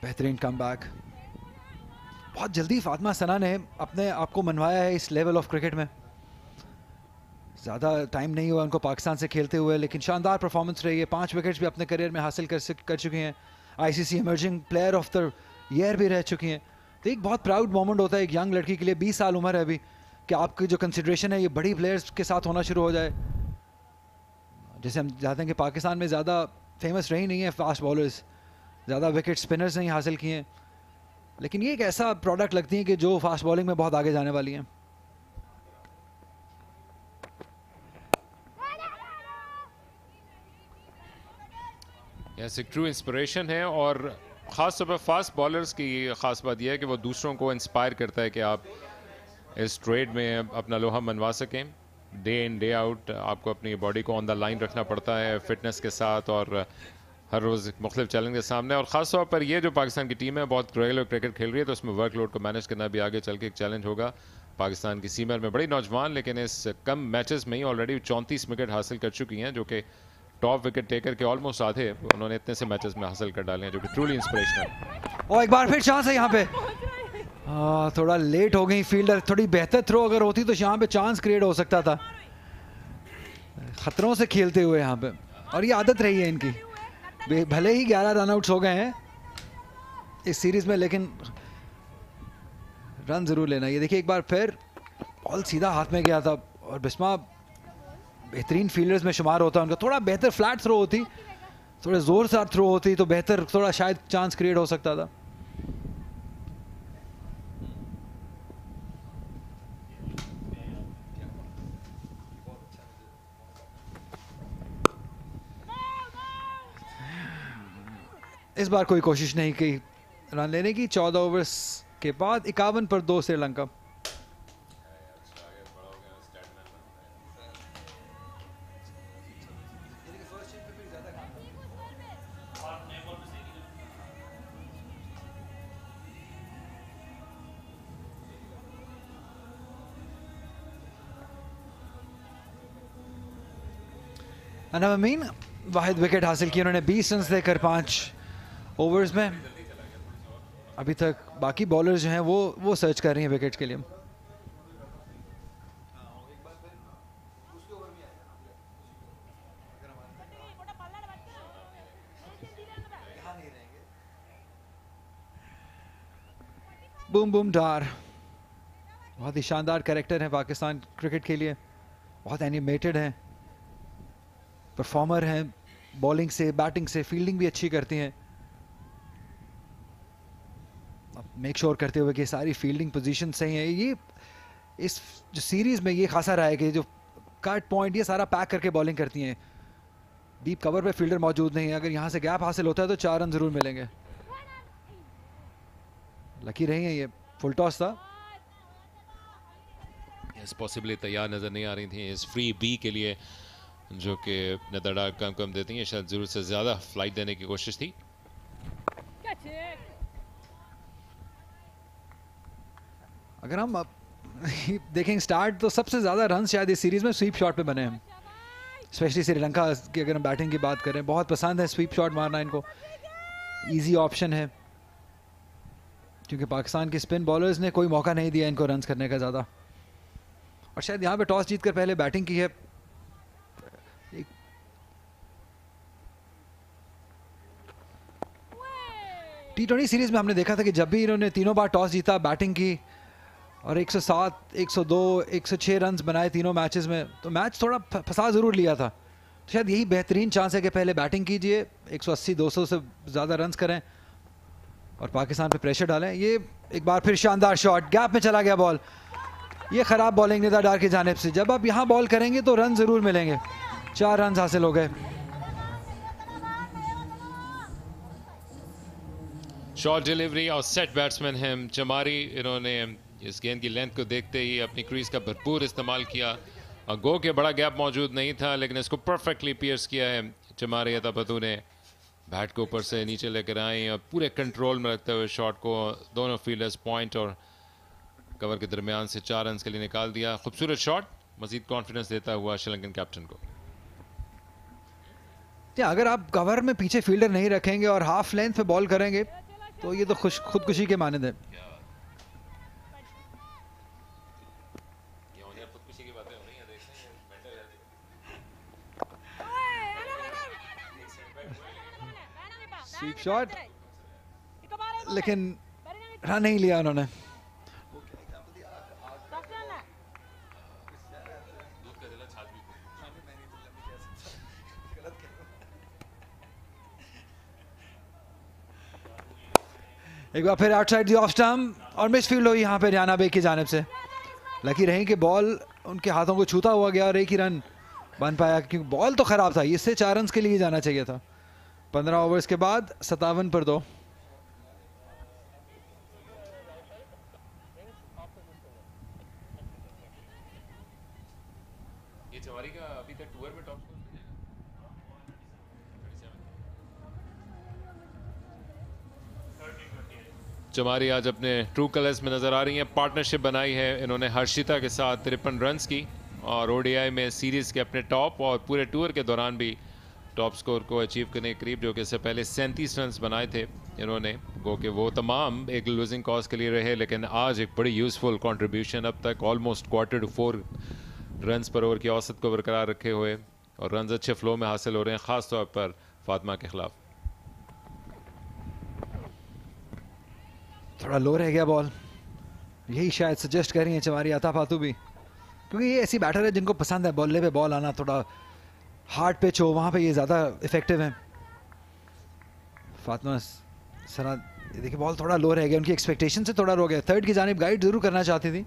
[SPEAKER 1] बेहतरीन कमबैक। बहुत जल्दी फातिमा सना ने अपने आप को मनवाया है इस लेवल ऑफ क्रिकेट में। ज़्यादा टाइम नहीं हुआ उनको पाकिस्तान से खेलते हुए, लेकिन शानदार परफॉर्मेंस रही है। 5 विकेट्स भी अपने करियर में हासिल कर चुकी हैं। ICC emerging player of the year भी रह चुकी हैं। तो एक बहुत प्राउड मोमेंट होता है एक यंग लड़की के लिए, 20 साल उम्र है अभी, कि आपकी जो कंसिडरेशन है ये बड़ी प्लेयर्स के साथ होना शुरू हो जाए। जैसे हम जानते हैं कि पाकिस्तान में ज़्यादा फेमस रही नहीं है फास्ट बॉलर्स, ज़्यादा विकेट स्पिनर्स नहीं हासिल किए हैं, लेकिन ये एक ऐसा प्रोडक्ट लगती है कि जो फास्ट बॉलिंग में बहुत आगे जाने वाली है।
[SPEAKER 4] एक ट्रू इंस्पिरेशन है और ख़ास तौर पर फास्ट बॉलर्स की ख़ास बात यह है कि वो दूसरों को इंस्पायर करता है कि आप इस ट्रेड में अपना लोहा मनवा सकें। डे इन डे आउट आपको अपनी बॉडी को ऑन द लाइन रखना पड़ता है फिटनेस के साथ और हर रोज़ मुख्तलिफ चैलेंज के सामने। और ख़ास तौर पर ये जो पाकिस्तान की टीम है बहुत रेगुलर क्रिकेट खेल रही है, तो उसमें वर्कलोड को मैनेज करना भी आगे चल के एक चैलेंज होगा। पाकिस्तान की सीनियर में बड़ी नौजवान, लेकिन इस कम मैचेस में ही ऑलरेडी 34 विकेट हासिल कर चुकी हैं, जो कि टॉप विकेट टेकर के ऑलमोस्ट आधे उन्होंने इतने से मैचेस में हासिल कर डाले हैं, जो कि ट्रूली इंस्पिरेशनल।
[SPEAKER 1] और एक बार फिर चांस है यहाँ पे, थोड़ा लेट हो गई फील्डर, थोड़ी बेहतर थ्रो अगर होती तो यहाँ पे चांस क्रिएट हो सकता था। खतरों से खेलते हुए यहाँ पे, और ये आदत रही है इनकी, भले ही 11 रन आउट्स हो गए हैं इस सीरीज में, लेकिन रन जरूर लेना। ये देखिए एक बार फिर बॉल सीधा हाथ में गया था, और बिस्मा बेहतरीन फील्डर्स में शुमार होता है उनका। थोड़ा बेहतर फ्लैट थ्रो होती, थोड़े जोर से थ्रो होती तो बेहतर, थोड़ा शायद चांस क्रिएट हो सकता था। इस बार कोई कोशिश नहीं की रन लेने की। 14 ओवर्स के बाद 51 पर 2 श्रीलंका। अमीन वाहिद विकेट हासिल की उन्होंने 20 रन देकर 5 ओवर्स में। अभी तक बाकी बॉलर्स जो हैं वो सर्च कर रही हैं विकेट के लिए। बूम बूम डार बहुत ही शानदार कैरेक्टर है पाकिस्तान क्रिकेट के लिए, बहुत एनिमेटेड है, परफॉर्मर हैं, बॉलिंग से बैटिंग से फील्डिंग भी अच्छी करती हैं। मेक श्योर करते हुए कि सारी फील्डिंग पोजीशन सही है। ये इस जो सीरीज में ये खासा रहा है कि जो कट पॉइंट ये सारा पैक करके बॉलिंग करती हैं। डीप कवर पे फील्डर मौजूद नहीं है, अगर यहाँ से गैप हासिल होता है तो 4 रन जरूर मिलेंगे। लकी रही है, ये फुल टॉस था।
[SPEAKER 4] इस पॉसिबली तैयार नजर नहीं आ रही थी इस फ्री बी के लिए, जो कि नदड़ा कम देती हैं, शायद जरूरत से ज्यादा फ्लाइट देने की कोशिश थी।
[SPEAKER 1] अगर हम देखेंगे स्टार्ट तो सबसे ज्यादा रन शायद इस सीरीज में स्वीप शॉट पे बने हैं, स्पेशली श्रीलंका की अगर हम बैटिंग की बात करें। बहुत पसंद है स्वीप शॉट मारना इनको, इजी ऑप्शन है, क्योंकि पाकिस्तान के स्पिन बॉलर्स ने कोई मौका नहीं दिया इनको रन्स करने का ज़्यादा। और शायद यहाँ पे टॉस जीतकर पहले बैटिंग की है। T20 सीरीज में हमने देखा था कि जब भी इन्होंने तीनों बार टॉस जीता, बैटिंग की और 107, 102, 106 रन्स बनाए तीनों मैचेस में, तो मैच थोड़ा फंसा ज़रूर लिया था। तो शायद यही बेहतरीन चांस है कि पहले बैटिंग कीजिए, 180, 200 से ज़्यादा रन्स करें और पाकिस्तान पे प्रेशर डालें। ये एक बार फिर शानदार शॉट, गैप में चला गया बॉल। ये ख़राब बॉलिंग निदा डार की जानिब से। जब आप यहाँ बॉल करेंगे तो रन ज़रूर मिलेंगे। 4 रन हासिल हो गए।
[SPEAKER 4] शॉर्ट डिलीवरी और सेट बैट्समैन हैं चमारी, इन्होंने इस गेंद की लेंथ को देखते ही अपनी क्रीज का भरपूर इस्तेमाल किया। और गो के बड़ा गैप मौजूद नहीं था, लेकिन इसको परफेक्टली पियर्स किया है चमारी अतापतू ने। बैट को ऊपर से नीचे लेकर आए और पूरे कंट्रोल में रखते हुए शॉट को दोनों फील्डर्स पॉइंट और कवर के दरमियान से 4 रन के लिए निकाल दिया। खूबसूरत शॉट, मजीद कॉन्फिडेंस देता हुआ श्रीलंकन कैप्टन को।
[SPEAKER 1] अगर आप कवर में पीछे फील्डर नहीं रखेंगे और हाफ लेंथ पे बॉल करेंगे तो ये तो खुदकुशी के मानद है। स्वीप शॉट, लेकिन रन नहीं लिया उन्होंने। एक बार फिर आउटसाइड द ऑफ स्टंप और मिसफील्ड हुई यहाँ पे जाना बेग की जानिब से। लकी रही कि बॉल उनके हाथों को छूता हुआ गया और एक ही रन बन पाया, क्योंकि बॉल तो खराब था, इससे 4 रन के लिए जाना चाहिए था। 15 ओवर्स के बाद 57 पर 2।
[SPEAKER 4] ये चमारी का अभी तक टूर में टॉप चमारी आज अपने ट्रू कलर्स में नजर आ रही हैं। पार्टनरशिप बनाई है इन्होंने हर्षिता के साथ 53 रन्स की और ओडीआई में सीरीज के अपने टॉप और पूरे टूर के दौरान भी टॉप स्कोर को अचीव करने के करीब, जो कि इससे पहले 37 रन्स बनाए थे इन्होंने, गो कि वो तमाम एक लूजिंग कॉज के लिए रहे, लेकिन आज एक बड़ी यूजफुल कंट्रीब्यूशन अब तक ऑलमोस्ट क्वार्टर टू 4 रन्स पर ओवर की औसत को बरकरार रखे हुए और रन्स अच्छे फ्लो में हासिल हो रहे हैं, खास तौर पर फातिमा के खिलाफ।
[SPEAKER 1] थोड़ा लो रह गया बॉल, यही शायद सजेस्ट कर रही हैं चमारी आता फातू भी, क्योंकि ये ऐसी बैटर है जिनको पसंद है बॉल पे बॉल आना, थोड़ा हार्ड पिच हो वहाँ पे ये ज़्यादा इफेक्टिव है। फातिमा सना देखिए बॉल थोड़ा लो रह गया, उनकी एक्सपेक्टेशन से थोड़ा रो गया। थर्ड की जानिब गाइड ज़रूर करना चाहती थी,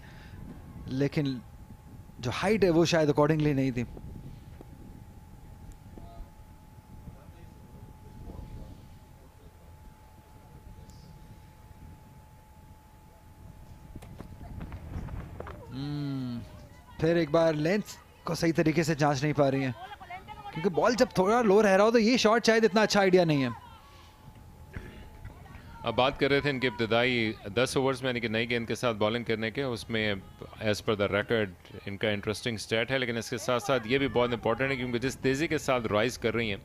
[SPEAKER 1] लेकिन जो हाइट है वो शायद अकॉर्डिंगली नहीं थी। फिर एक बार लेंथ को सही तरीके से जांच नहीं पा रही है, क्योंकि बॉल जब थोड़ा लो रह रहा हो तो ये शॉट शायद इतना अच्छा आइडिया नहीं है।
[SPEAKER 4] अब बात कर रहे थे इनके इब्तदाई 10 ओवर्स में, यानी कि नई गेंद के साथ बॉलिंग करने के, उसमें एज पर द रिकॉर्ड इनका इंटरेस्टिंग स्टैट है, लेकिन इसके साथ साथ ये भी बहुत इंपॉर्टेंट है क्योंकि जिस तेज़ी के साथ राइज कर रही हैं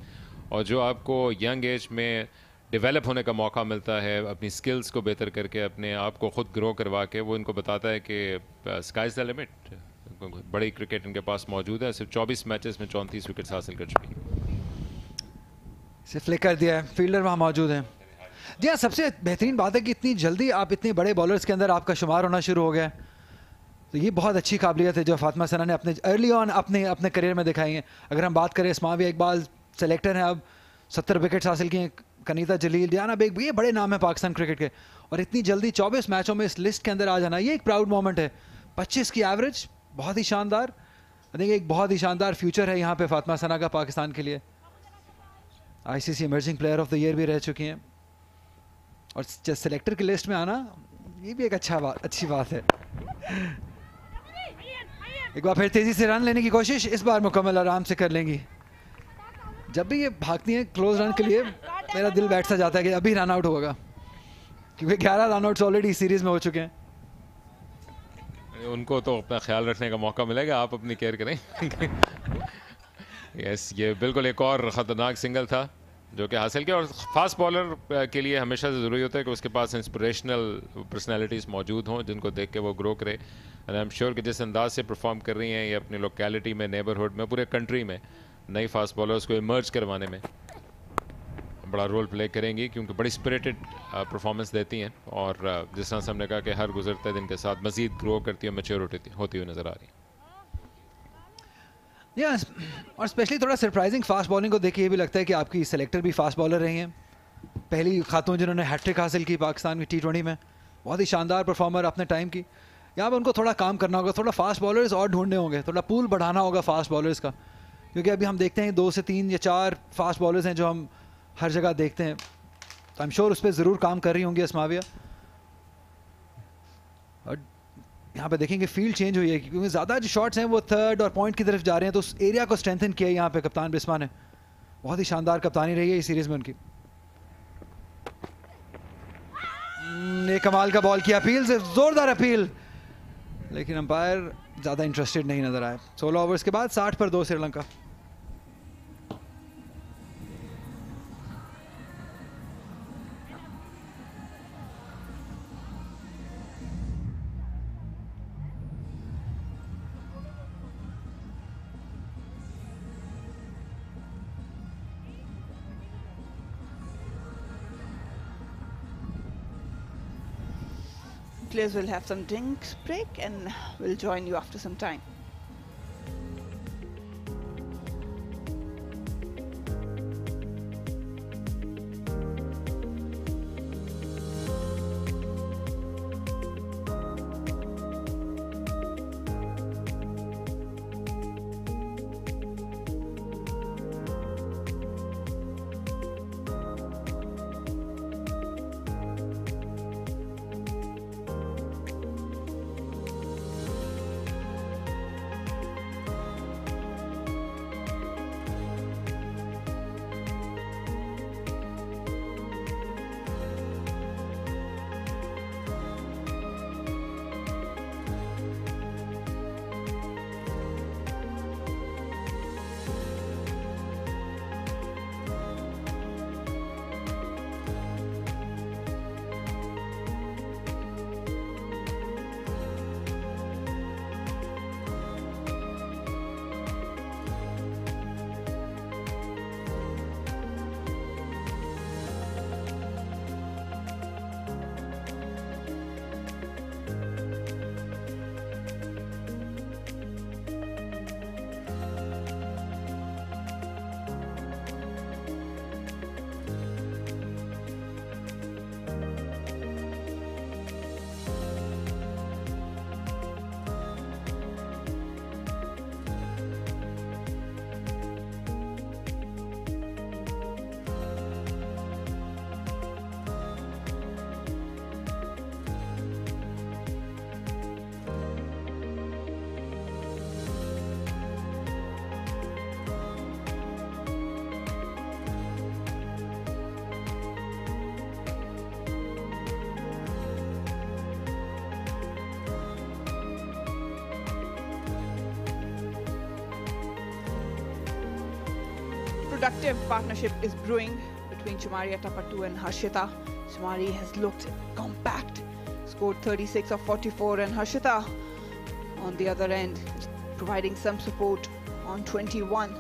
[SPEAKER 4] और जो आपको यंग एज में डेवलप होने का मौका मिलता है, अपनी स्किल्स को बेहतर करके अपने आप को ख़ुद ग्रो करवा के, वो इनको बताता है कि स्काई इज़ द लिमिट। बड़ी क्रिकेट इनके पास मौजूद है, सिर्फ 24 मैचेस में 34 विकेट्स हासिल कर चुकी है।
[SPEAKER 1] सिर्फ फ्लिक कर दिया है, फील्डर वहाँ मौजूद है। जी हाँ, सबसे बेहतरीन बात है कि इतनी जल्दी आप इतने बड़े बॉलर्स के अंदर आपका शुमार होना शुरू हो गया, तो ये बहुत अच्छी काबिलियत है जो फातिमा सना ने अपने अर्ली ऑन अपने करियर में दिखाई है। अगर हम बात करें इस्माविया इकबाल सेलेक्टर हैं, अब 70 विकेट्स हासिल किए, कनीता जलील, डियाना बेग, ये बड़े नाम है पाकिस्तान क्रिकेट के, और इतनी जल्दी 24 मैचों में इस लिस्ट के अंदर आ जाना ये एक प्राउड मोमेंट है। 25 की एवरेज, बहुत ही शानदार। आई थिंक एक बहुत ही शानदार फ्यूचर है यहाँ पे फातिमा सना का पाकिस्तान के लिए। ICC emerging player of the year भी रह चुकी हैं, और सेलेक्टर की लिस्ट में आना ये भी एक अच्छी बात है। एक बार फिर तेजी से रन लेने की कोशिश, इस बार मुकम्मल आराम से कर लेंगी। जब भी ये भागती हैं क्लोज रन के लिए मेरा दिल बैठ सा जाता है कि अभी रन आउट होगा, क्योंकि 11 रन आउट्स ऑलरेडी सीरीज में हो चुके हैं।
[SPEAKER 4] उनको तो अपना ख्याल रखने का मौका मिलेगा, आप अपनी केयर करें। यस, ये बिल्कुल एक और ख़तरनाक सिंगल था जो कि हासिल किया, और फास्ट बॉलर के लिए हमेशा से ज़रूरी होता है कि उसके पास इंस्पिरेशनल पर्सनालिटीज़ मौजूद हों जिनको देख के वो ग्रो करे। एंड आई एम श्योर कि जिस अंदाज से परफॉर्म कर रही हैं ये अपनी लोकेलिटी में, नेबरहुड में, पूरे कंट्री में नई फास्ट बॉलर्स को इमर्ज करवाने में बड़ा रोल प्ले करेंगी, क्योंकि बड़ी स्पिरिटेड परफॉर्मेंस देती हैं और जिस तरह से हमने कहा कि हर गुजरते दिन के साथ मज़ीद ग्रो करती है, मैच्योर होती हुई नज़र आ रही है।
[SPEAKER 1] यस, और स्पेशली थोड़ा सरप्राइजिंग फास्ट बॉलिंग को देखिए ये भी लगता है कि आपकी सेलेक्टर भी फास्ट बॉलर रही हैं, पहली खातून जिन्होंने हैट्रिक हासिल की पाकिस्तान की T20 में, बहुत ही शानदार परफॉर्मर अपने टाइम की। यहाँ पर उनको थोड़ा काम करना होगा, थोड़ा फास्ट बॉलर्स और ढूंढने होंगे, थोड़ा पूल बढ़ाना होगा फास्ट बॉलर्स का, क्योंकि अभी हम देखते हैं 2 से 3 या 4 फास्ट बॉलर्स हैं जो हम हर जगह देखते हैं, तो आई एम श्योर उस पर ज़रूर काम कर रही होंगी इस्माविया। और यहाँ पे देखेंगे फील्ड चेंज हुई है, क्योंकि ज़्यादा जो शॉट्स हैं वो थर्ड और पॉइंट की तरफ जा रहे हैं, तो उस एरिया को स्ट्रेंथन किया यहाँ पे कप्तान बिस्मा ने। बहुत ही शानदार कप्तानी रही है इस सीरीज़ में उनकी। एक कमाल का बॉल किया, अपील से ज़ोरदार अपील, लेकिन अंपायर ज़्यादा इंटरेस्टेड नहीं नज़र आए। 16 ओवर्स के बाद 60 पर 2 Sri Lanka.
[SPEAKER 3] Players will have some drinks break and we'll join you after some time. productive partnership is brewing between Chamaria Tapatu and Harshita. Chamari has looked compact, scored 36 of 44, and Harshita on the other end is providing some support on 21.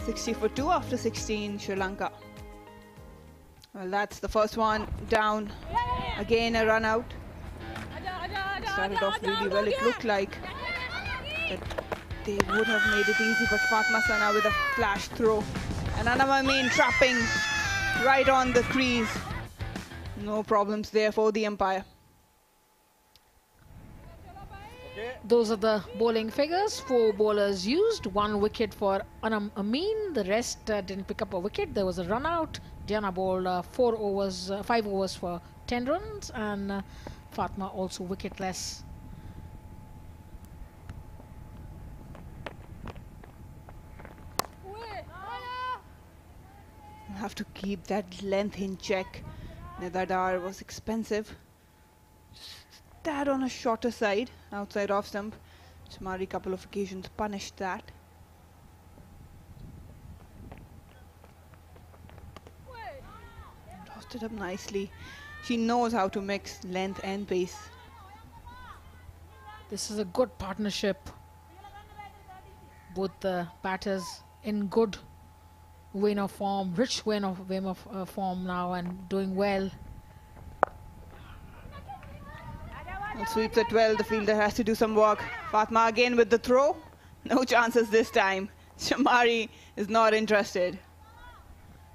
[SPEAKER 3] 60 for 2 after 16, Sri Lanka. Well, that's the first one down. Again a run out. It started off really well. It looked like that they would have made it easy, but Fatma Sana with a flash throw. And Anamamin trapping right on the crease. No problems there for the umpire.
[SPEAKER 9] Those are the bowling figures. 4 bowlers used, 1 wicket for Anam Amin. The rest didn't pick up a wicket. There was a run out. Diana bowled 5 overs for 10 runs, and Fatma also wicketless.
[SPEAKER 3] Have to keep that length in check. Nedadar was expensive. Tad on a shorter side, outside off stump. Chamari couple of occasions punished that. Tossed it up nicely. She knows how to mix length and pace.
[SPEAKER 9] This is a good partnership. Both the batters in good vein of form, rich vein of form now, and doing well.
[SPEAKER 3] Sweeps at 12, the fielder has to do some work. Fatma again with the throw. No chances this time. Chamari is not interested.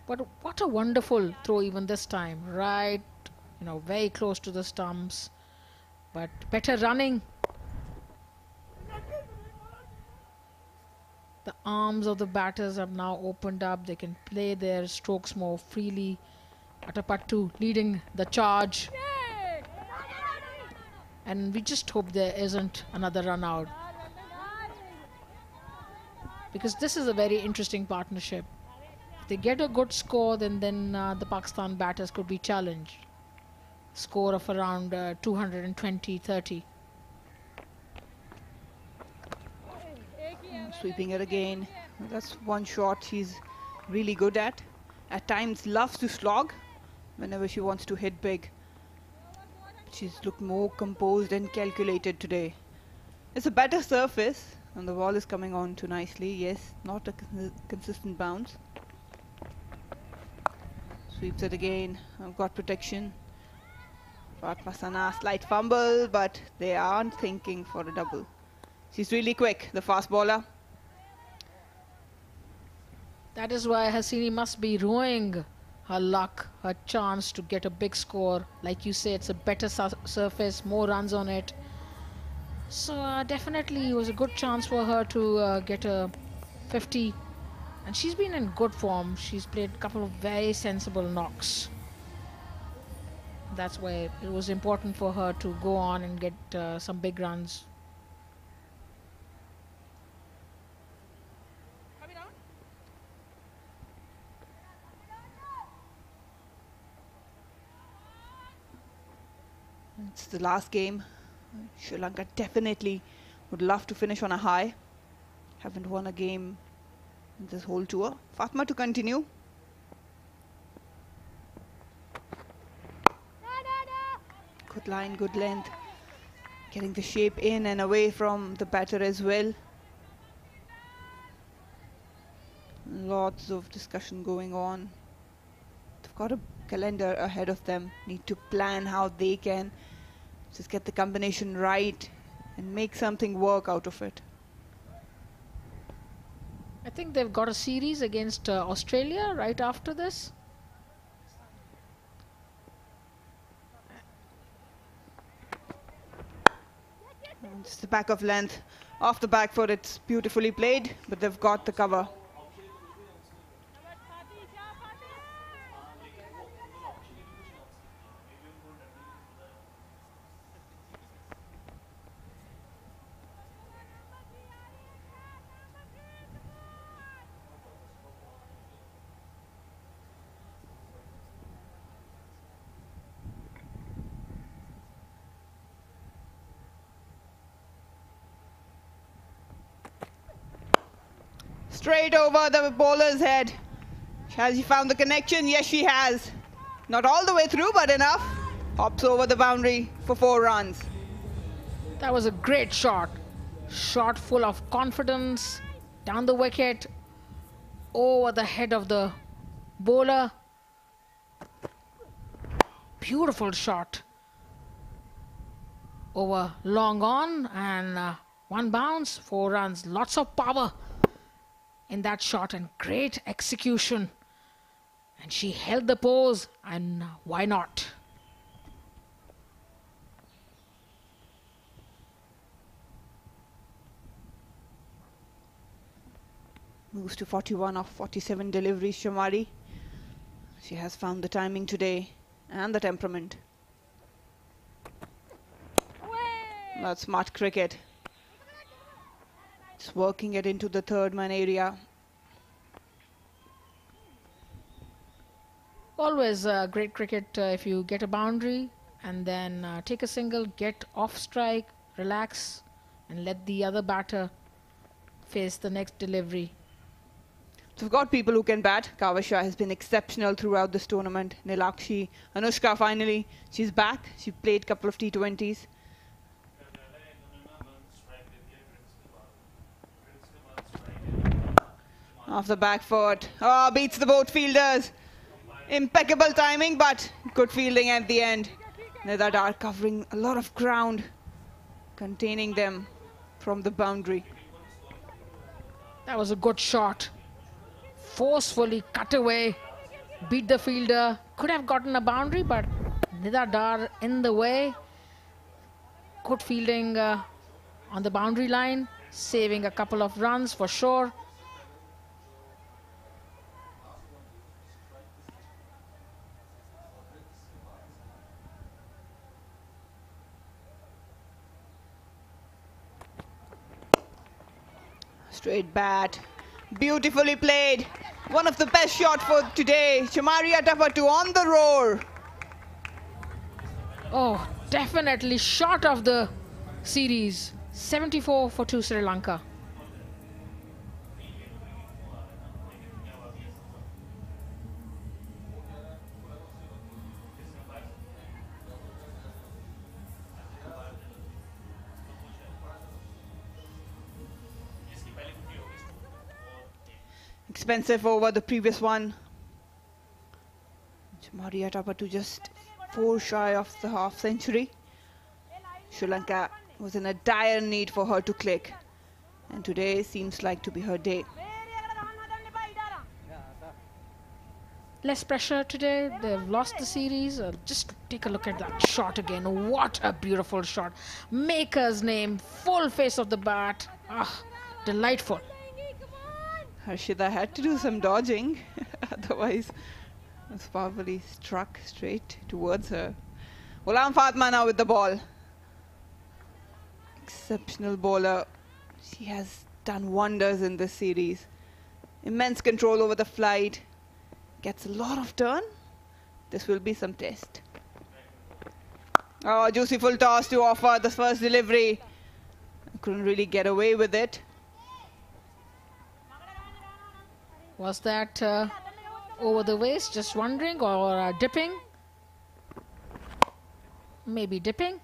[SPEAKER 9] But what a wonderful throw even this time. Right, very close to the stumps. But better running. The arms of the batters have now opened up. They can play their strokes more freely. Atapattu leading the charge. And we just hope there isn't another run out, because this is a very interesting partnership. If they get a good score, then the Pakistan batters could be challenged. Score of around 220-30.
[SPEAKER 3] Sweeping it again. That's one shot she's really good at. At times loves to slog whenever she wants to hit big. She's looked more composed and calculated today. It's a better surface, and the ball is coming on too nicely. Yes, not a consistent bounce. Sweeps it again. I've got protection. Fatma Sana, slight fumble, but they aren't thinking for a double. She's really quick, the fast bowler.
[SPEAKER 9] That is why Hasini must be ruining her luck, her chance to get a big score. Like you say, it's a better surface, more runs on it. So definitely it was a good chance for her to get a 50. And she's been in good form. She's played a couple of very sensible knocks. That's why it was important for her to go on and get some big runs.
[SPEAKER 3] It's the last game. Sri Lanka definitely would love to finish on a high. Haven't won a game in this whole tour. Fatma to continue. Good line, good length. Getting the shape in and away from the batter as well. Lots of discussion going on. They've got a calendar ahead of them. Need to plan how they can just get the combination right and make something work out of it.
[SPEAKER 9] I think they've got a series against Australia right after this.
[SPEAKER 3] It's the back of length. Off the back foot, it's beautifully played, but they've got the cover. Straight over the bowler's head. Has she found the connection? Yes, she has. Not all the way through, but enough. Hops over the boundary for 4 runs.
[SPEAKER 9] That was a great shot. Shot full of confidence. Down the wicket. Over the head of the bowler. Beautiful shot. Over long on and 1 bounce, 4 runs. Lots of power in that shot and great execution. And she held the pose, and why not?
[SPEAKER 3] Moves to 41 of 47 deliveries, Shamari. She has found the timing today and the temperament. That's smart cricket. It's working it into the third man area.
[SPEAKER 9] Always great cricket if you get a boundary and then take a single, get off strike, relax, and let the other batter face the next delivery.
[SPEAKER 3] So we've got people who can bat. Kavasha has been exceptional throughout this tournament. Nilakshi, Anushka finally, she's back. She played a couple of T20s. Off the back foot. Oh, beats the both fielders. Impeccable timing, but good fielding at the end. Nidadar covering a lot of ground, containing them from the boundary.
[SPEAKER 9] That was a good shot. Forcefully cut away, beat the fielder. Could have gotten a boundary, but Nidadar in the way. Good fielding on the boundary line, saving a couple of runs for sure.
[SPEAKER 3] Straight bat. Beautifully played. One of the best shots for today. Chamaria Tapatu on the roar.
[SPEAKER 9] Oh, definitely shot of the series. 74 for 2 Sri Lanka.
[SPEAKER 3] Expensive over the previous one. Chamaria Tapatu just 4 shy of the half century. Sri Lanka was in a dire need for her to click. And today seems like to be her day.
[SPEAKER 9] Less pressure today. They've lost the series. Just take a look at that shot again. What a beautiful shot. Maker's name. Full face of the bat. Ah, delightful.
[SPEAKER 3] Harshita had to do some dodging. Otherwise, was powerfully struck straight towards her. Ghulam Fatma now with the ball. Exceptional bowler. She has done wonders in this series. Immense control over the flight. Gets a lot of turn. This will be some test. Oh, juicy full toss to offer the first delivery. Couldn't really get away with it.
[SPEAKER 9] Was that over the waist, just wondering, or dipping? Maybe dipping.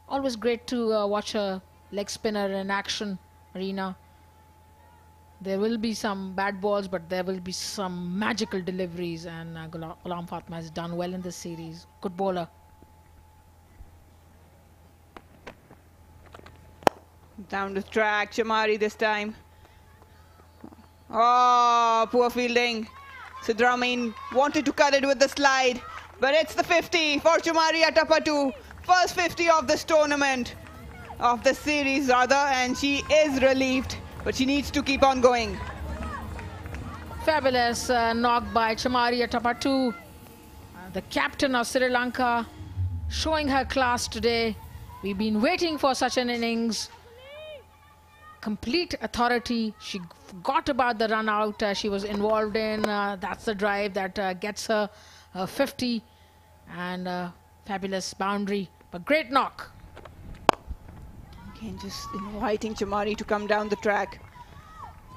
[SPEAKER 9] Always great to watch a leg spinner in action, Arena. There will be some bad balls, but there will be some magical deliveries, and Ghulam Fatma has done well in this series. Good bowler.
[SPEAKER 3] Down the track, Chamari this time. Oh, poor fielding. Sidramin wanted to cut it with the slide, but it's the 50 for Chamaria Tapatu. First 50 of this tournament, of the series rather, and she is relieved, but she needs to keep on going.
[SPEAKER 9] Fabulous knock by Chamaria Tapatu, the captain of Sri Lanka, showing her class today. We've been waiting for such an innings. Complete authority. She forgot about the run out she was involved in. That's the drive that gets her 50, and fabulous boundary, but great knock.
[SPEAKER 3] Again, just inviting Chamari to come down the track.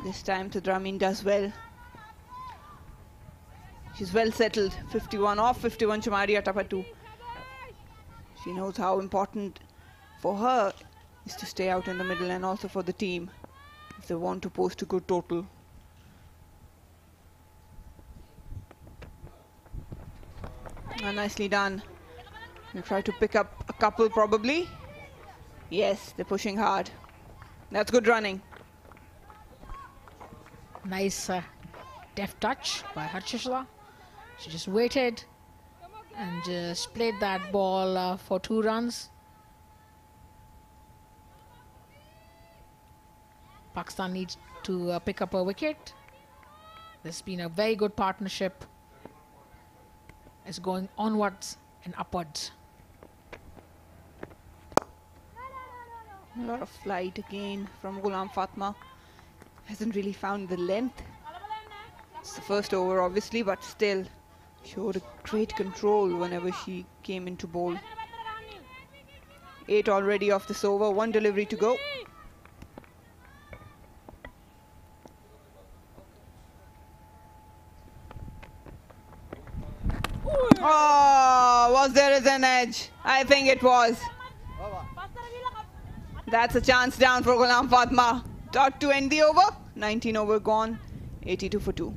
[SPEAKER 3] This time Sidramin does well. She's well settled. 51 off, 51 Chamari Atapattu. She knows how important for her is to stay out in the middle, and also for the team if they want to post a good total. Nicely done. We'll try to pick up a couple probably. Yes, they're pushing hard. That's good running.
[SPEAKER 9] Nice deft touch by Harshita. She just waited and just played that ball for 2 runs. Pakistan needs to pick up a wicket. This has been a very good partnership. It's going onwards and upwards.
[SPEAKER 3] A lot of flight again from Ghulam Fatma. Hasn't really found the length. It's the first over obviously, but still showed a great control whenever she came into bowl. 8 already off this over, 1 delivery to go. Oh, was there an edge? I think it was. That's a chance down for Ghulam Fatma. Dot to end the over. 19 over gone. 82 for 2.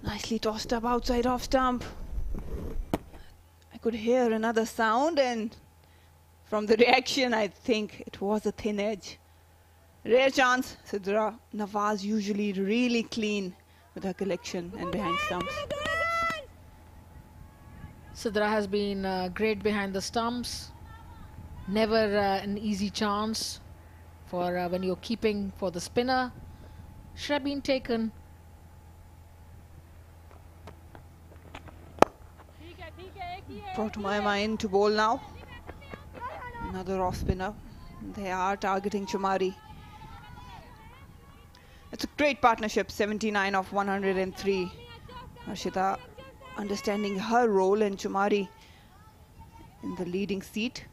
[SPEAKER 3] Nicely tossed up outside off stump. I could hear another sound, and from the reaction I think it was a thin edge. Rare chance. Sidra Nawaz usually really clean with her collection and behind stumps.
[SPEAKER 9] Sidra has been great behind the stumps. Never an easy chance for when you're keeping for the spinner. Should have been taken.
[SPEAKER 3] Brought Maima in to bowl now. Another off spinner. They are targeting Chamari. It's a great partnership. 79 of 103. Harshita understanding her role, and Chamari in the leading seat.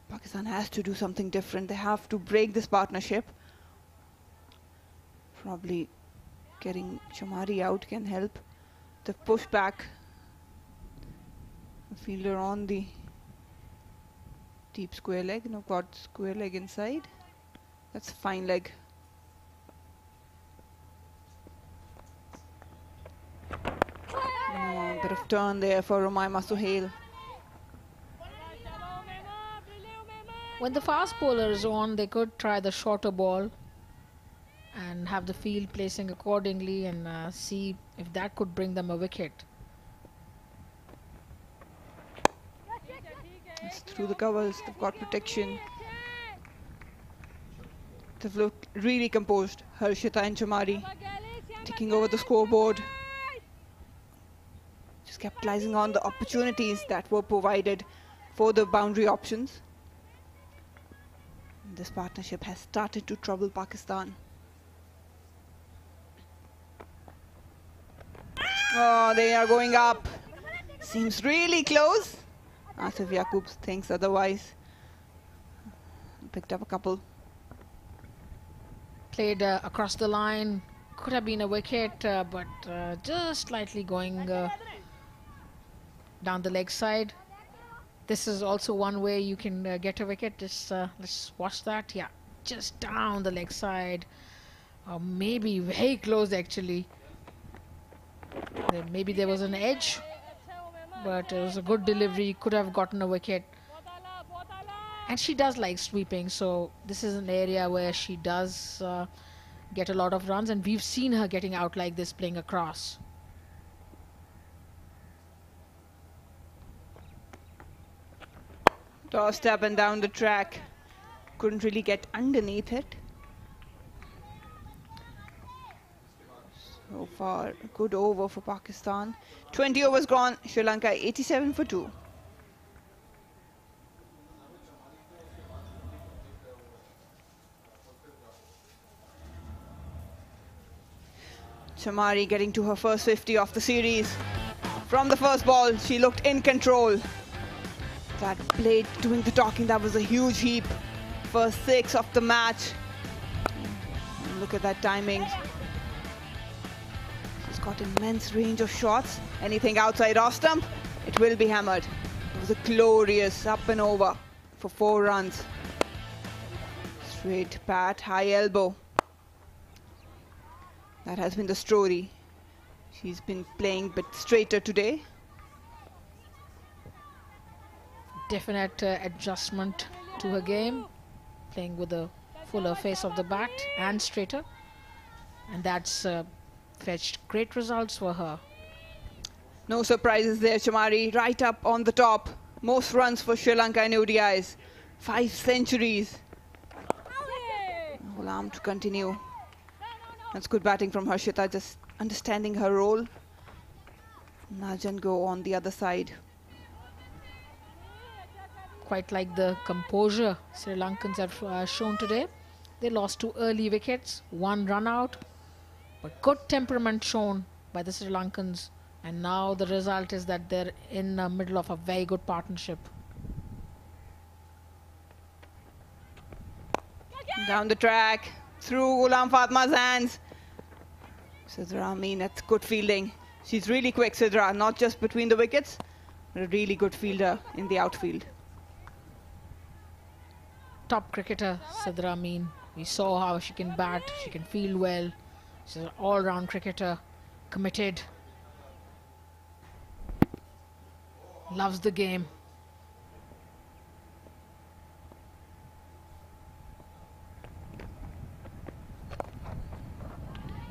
[SPEAKER 3] Pakistan has to do something different. They have to break this partnership. Probably getting Chamari out can help. The push back. The fielder on the deep square leg. No, got square leg inside. That's a fine leg. Oh, bit of turn there for Rumaima Suhail.
[SPEAKER 9] When the fast bowler is on, they could try the shorter ball and have the field placing accordingly and see if that could bring them a wicket.
[SPEAKER 3] It's through the covers. They've got protection. They've looked really composed. Harshita and Chamari taking over the scoreboard. Just capitalizing on the opportunities that were provided for the boundary options. And this partnership has started to trouble Pakistan. Oh, they are going up. Seems really close. Asif Yaqub thinks otherwise. Picked up a couple.
[SPEAKER 9] Played across the line. Could have been a wicket, but just slightly going down the leg side. This is also one way you can get a wicket. Just let's watch that. Yeah, just down the leg side. Maybe very close actually. Maybe there was an edge, but it was a good delivery. Could have gotten a wicket. And she does like sweeping, so this is an area where she does get a lot of runs, and we've seen her getting out like this playing across.
[SPEAKER 3] Tossed up and down the track. Couldn't really get underneath it. So far, a good over for Pakistan. 20 overs gone. Sri Lanka 87 for 2. Chamari getting to her first 50 of the series. From the first ball, she looked in control. That blade doing the talking, that was a huge heap. First 6 of the match. And look at that timing. She's got immense range of shots. Anything outside off stump, it will be hammered. It was a glorious up and over for 4 runs. Straight pat, high elbow. That has been the story. She's been playing a bit straighter today.
[SPEAKER 9] Definite adjustment to her game, playing with a fuller face of the bat and straighter, and that's fetched great results for her.
[SPEAKER 3] No surprises there, Chamari, right up on the top. Most runs for Sri Lanka in ODIs, 5 centuries. Ghulam to continue. That's good batting from Harshita, just understanding her role. Nudge and go on the other side.
[SPEAKER 9] Quite like the composure Sri Lankans have shown today. They lost 2 early wickets, 1 run out, but good temperament shown by the Sri Lankans, and now the result is that they're in the middle of a very good partnership.
[SPEAKER 3] Down the track, through Ghulam Fatma's hands. Sidra Amin, that's good fielding. She's really quick, Sidra, not just between the wickets, but a really good fielder in the outfield.
[SPEAKER 9] Top cricketer, Sidra Amin. We saw how she can bat, she can field well. She's an all-round cricketer, committed. Loves the game.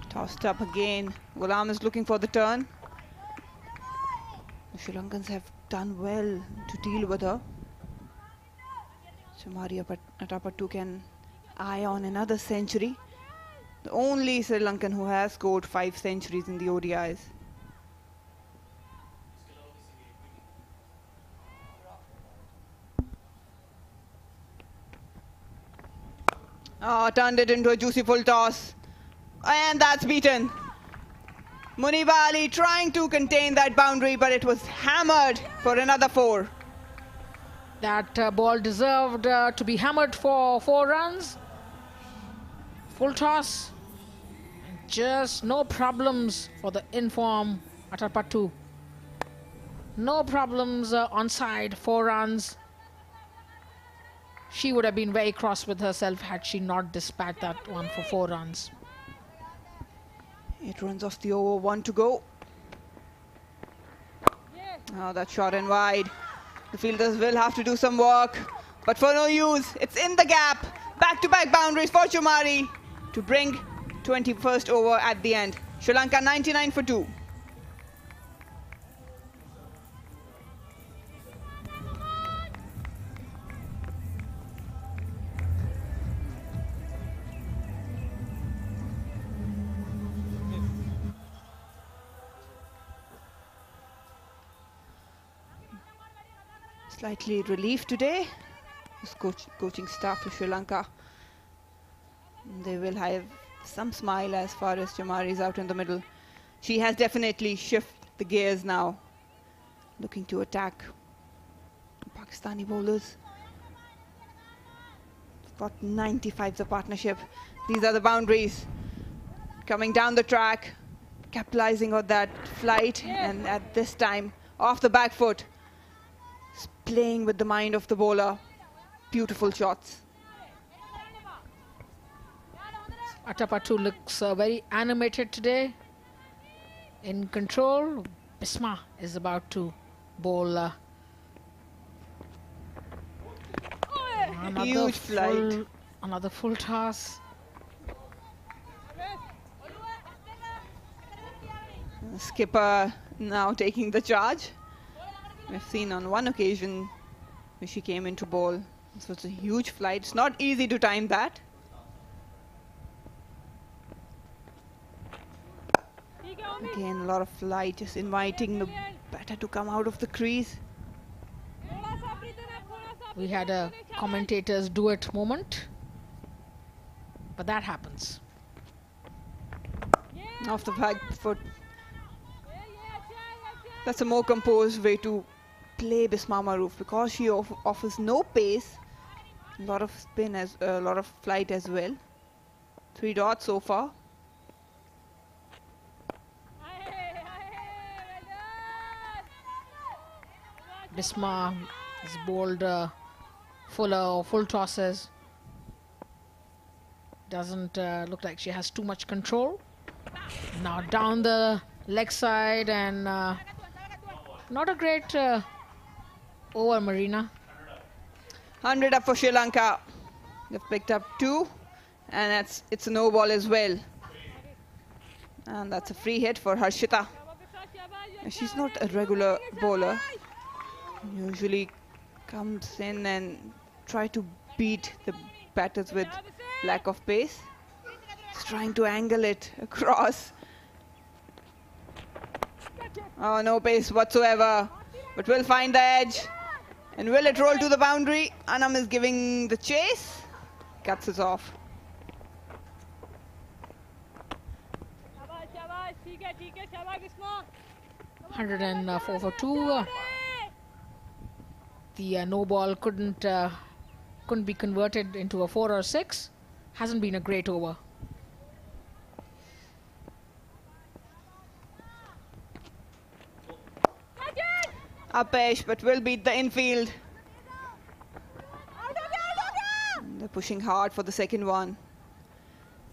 [SPEAKER 3] Tossed up again. Ghulam is looking for the turn. The Sri Lankans have done well to deal with her. Chamari Atapattu can eye on another century. The only Sri Lankan who has scored 5 centuries in the ODIs. Turned it into a juicy full toss. And that's beaten. Munib Ali trying to contain that boundary, but it was hammered for another 4.
[SPEAKER 9] That ball deserved to be hammered for 4 runs. Full toss. And just no problems for the inform Atapattu. No problems on side, 4 runs. She would have been very cross with herself had she not dispatched that one for 4 runs.
[SPEAKER 3] 8 runs off the over, 1 to go. Oh, that's short and wide. The fielders will have to do some work, but for no use. It's in the gap. Back-to-back boundaries for Chamari to bring 21st over at the end. Sri Lanka 99 for 2. Slightly relief today. This coaching staff of Sri Lanka. They will have some smile as far as Chamari is out in the middle. She has definitely shifted the gears now. Looking to attack Pakistani bowlers. Got 95 the partnership. These are the boundaries. Coming down the track. Capitalizing on that flight. And at this time, off the back foot. Playing with the mind of the bowler. Beautiful shots.
[SPEAKER 9] Atapattu looks very animated today. In control. Bisma is about to bowl.
[SPEAKER 3] Huge flight.
[SPEAKER 9] Another full toss.
[SPEAKER 3] Skipper now taking the charge. We've seen on one occasion when she came into bowl. This was a huge flight. It's not easy to time that. Again, a lot of flight, just inviting the batter to come out of the crease.
[SPEAKER 9] We had a commentator's duet moment, but that happens.
[SPEAKER 3] Off the back foot. That's a more composed way to play Bisma Maroof, because she offers no pace, a lot of spin, a lot of flight as well. 3 dots so far.
[SPEAKER 9] Bisma has bowled full tosses. Doesn't look like she has too much control. Now down the leg side, and not a great over, Marina.
[SPEAKER 3] 100 up for Sri Lanka. They've picked up 2, and it's a no ball as well. And that's a free hit for Harshita. She's not a regular bowler. Usually comes in and try to beat the batters with lack of pace. He's trying to angle it across. Oh, no pace whatsoever, but will find the edge. And will it roll to the boundary? Anam is giving the chase. Cuts us off.
[SPEAKER 9] 104 for 2. The no ball couldn't be converted into a 4 or 6. Hasn't been a great over.
[SPEAKER 3] Upesh, but will beat the infield. They're pushing hard for the second one.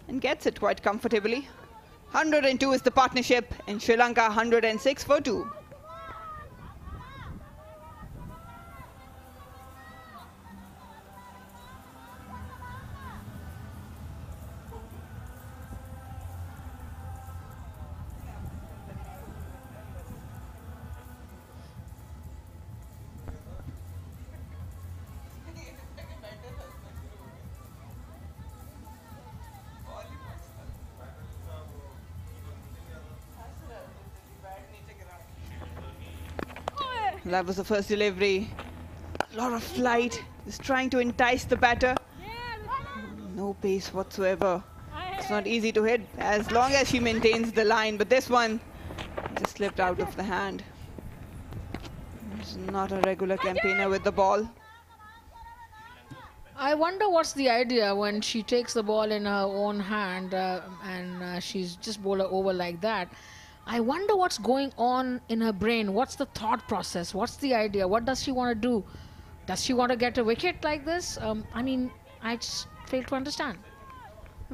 [SPEAKER 3] And gets it quite comfortably. 102 is the partnership, and Sri Lanka 106 for 2. That was the first delivery. A lot of flight. Just trying to entice the batter. No pace whatsoever. It's not easy to hit as long as she maintains the line. But this one just slipped out of the hand. She's not a regular campaigner with the ball.
[SPEAKER 9] I wonder what's the idea when she takes the ball in her own hand and she's just bowled over like that. I wonder what's going on in her brain. What's the thought process? What's the idea? What does she want to do? Does she want to get a wicket like this? I mean, I just fail to understand.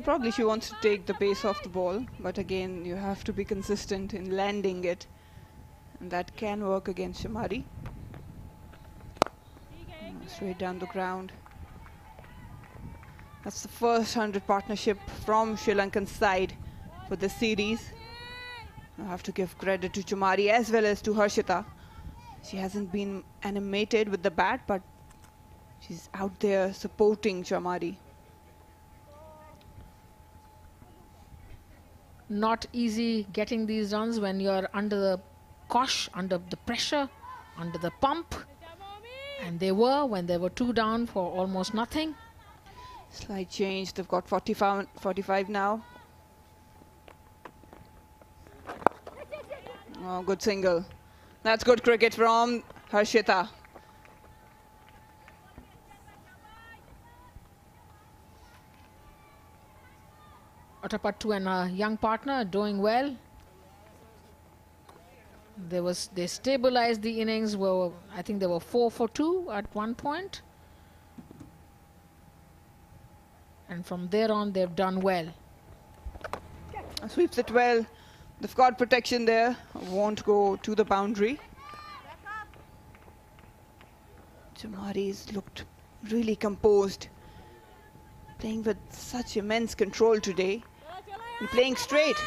[SPEAKER 3] Probably she wants to take the pace off the ball, but again, you have to be consistent in landing it, and that can work against Shamari. Straight down the ground. That's the first 100 partnership from Sri Lankan side for the series. I have to give credit to Chamari as well as to Harshita. She hasn't been animated with the bat, but she's out there supporting Chamari.
[SPEAKER 9] Not easy getting these runs when you're under the cosh, under the pressure, under the pump. And they were when they were 2 down for almost nothing.
[SPEAKER 3] Slight change. They've got 45 now. Oh, good single. That's good cricket from Harshita.
[SPEAKER 9] Atapattu and a young partner doing well. They stabilized the innings. I think they were 4 for 2 at one point. And from there on, they've done well.
[SPEAKER 3] Sweeps it well. They've got protection there. Won't go to the boundary. Chamari's looked really composed. Playing with such immense control today. And playing straight.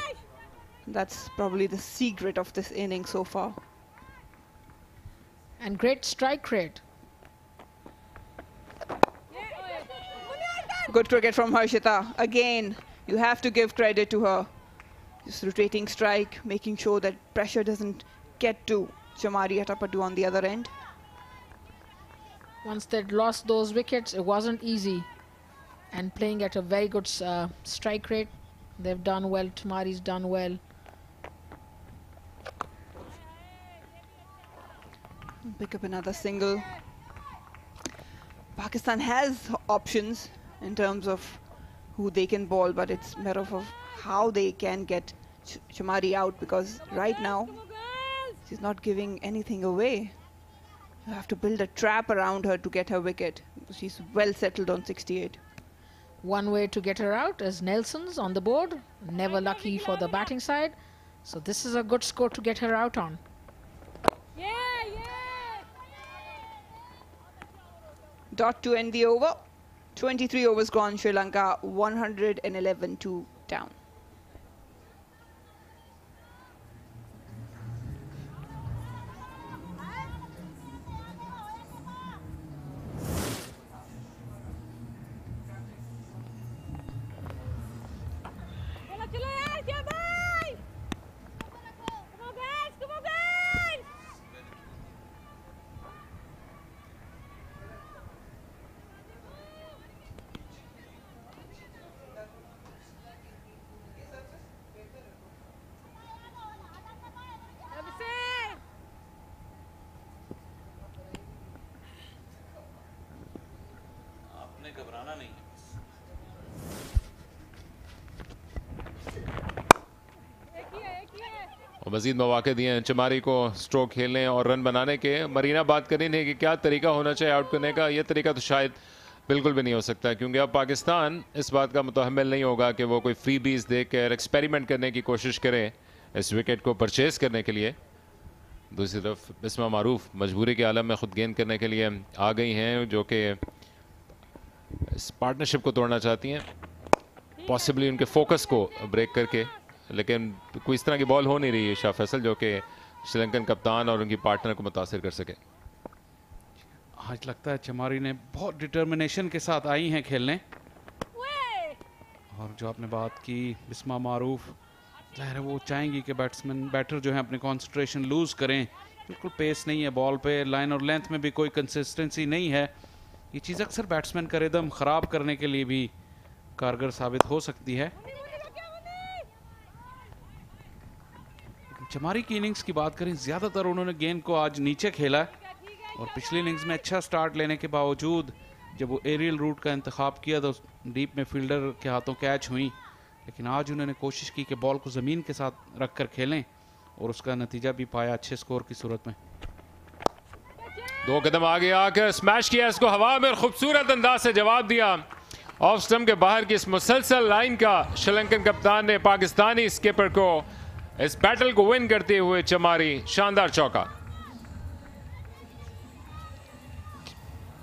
[SPEAKER 3] That's probably the secret of this inning so far.
[SPEAKER 9] And great strike rate.
[SPEAKER 3] Good cricket from Harshita. Again, you have to give credit to her. Just rotating strike, making sure that pressure doesn't get to Chamari Atapattu on the other end.
[SPEAKER 9] Once they'd lost those wickets, it wasn't easy. And playing at a very good strike rate. They've done well. Chamari's done well.
[SPEAKER 3] Pick up another single. Pakistan has options in terms of who they can ball, but it's a matter of how they can get Chamari out, because right now she's not giving anything away. You have to build a trap around her to get her wicket. She's well settled on 68.
[SPEAKER 9] One way to get her out is Nelson's on the board. Never lucky for the batting side. So this is a good score to get her out on.
[SPEAKER 3] Dot to end the over. 23 overs gone. Sri Lanka 111 to down.
[SPEAKER 4] मजीद मौके दिए हैं चमारी को stroke खेलने और run बनाने के। मरीना बात कर रही थी कि क्या तरीका होना चाहिए आउट करने का। यह तरीका तो शायद बिल्कुल भी नहीं हो सकता, क्योंकि अब पाकिस्तान इस बात का मुतहम्मिल नहीं होगा कि वो कोई फ्री बीज देकर एक्सपेरिमेंट करने की कोशिश करे इस विकेट को परचेज करने के लिए। दूसरी तरफ बिस्मा मारूफ मजबूरी के आलम में खुद गेंद करने के लिए आ गई हैं, जो कि इस पार्टनरशिप को तोड़ना चाहती हैं, पॉसिबली उनके फोकस को ब्रेक करके। लेकिन कोई इस तरह की बॉल हो नहीं रही है शाह फैसल जो कि श्रीलंकन कप्तान और उनकी पार्टनर को मुतासिर कर सके।
[SPEAKER 6] आज लगता है चमारी ने बहुत डिटर्मिनेशन के साथ आई हैं खेलने। और जो आपने बात की बिस्मा मारूफ, जाहिर है वो चाहेंगी कि बैटर जो है अपने कंसंट्रेशन लूज करें। बिल्कुल पेस नहीं है बॉल पे, लाइन और लेंथ में भी कोई कंसिस्टेंसी नहीं है। ये चीज़ अक्सर बैट्समैन का रिदम ख़राब करने के लिए भी कारगर साबित हो सकती है। चमारी की इनिंग्स की बात करें, ज़्यादातर उन्होंने गेंद को आज नीचे खेला और पिछली इनिंग्स में अच्छा स्टार्ट लेने के बावजूद जब वो एरियल रूट का इंतखाब किया तो डीप में फील्डर के हाथों कैच हुई। लेकिन आज उन्होंने कोशिश की कि बॉल को ज़मीन के साथ रख कर खेलें और उसका नतीजा भी पाया अच्छे स्कोर की सूरत में।
[SPEAKER 4] 2 कदम आगे आकर स्मैश किया इसको हवा में, खूबसूरत अंदाज से जवाब दिया। ऑफ स्टंप के बाहर की इस मुसलसल लाइन का श्रीलंकन कप्तान ने पाकिस्तानी स्किपर को इस बैटल को विन करते हुए चमारी शानदार चौका।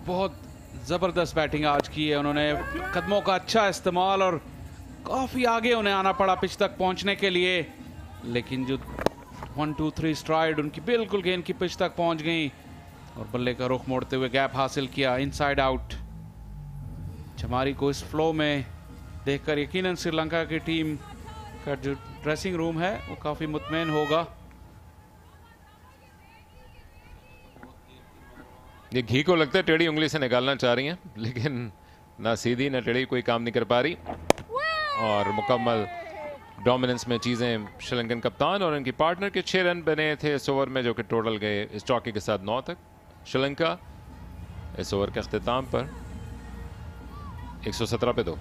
[SPEAKER 6] बहुत जबरदस्त बैटिंग आज की है उन्होंने, कदमों का अच्छा इस्तेमाल और काफी आगे उन्हें आना पड़ा पिच तक पहुंचने के लिए। लेकिन जो 1-2-3 स्ट्राइड उनकी बिल्कुल गेंद की पिच तक पहुंच गई और बल्ले का रुख मोड़ते हुए गैप हासिल किया इनसाइड आउट। चमारी को इस फ्लो में देखकर यकीनन श्रीलंका की टीम का जो ड्रेसिंग रूम है वो काफी मुतमईन होगा।
[SPEAKER 4] ये घी को लगता है टेढ़ी उंगली से निकालना चाह रही हैं, लेकिन ना सीधी ना टेढ़ी कोई काम नहीं कर पा रही। और मुकम्मल डोमिनेंस में चीज़ें श्रीलंकन कप्तान और उनकी पार्टनर के 6 रन बने थे इस ओवर में, जो कि टोटल गए इस चौके के साथ 9 तक। श्रीलंका इस ओवर के अख्तिताम पर 117 पे 2।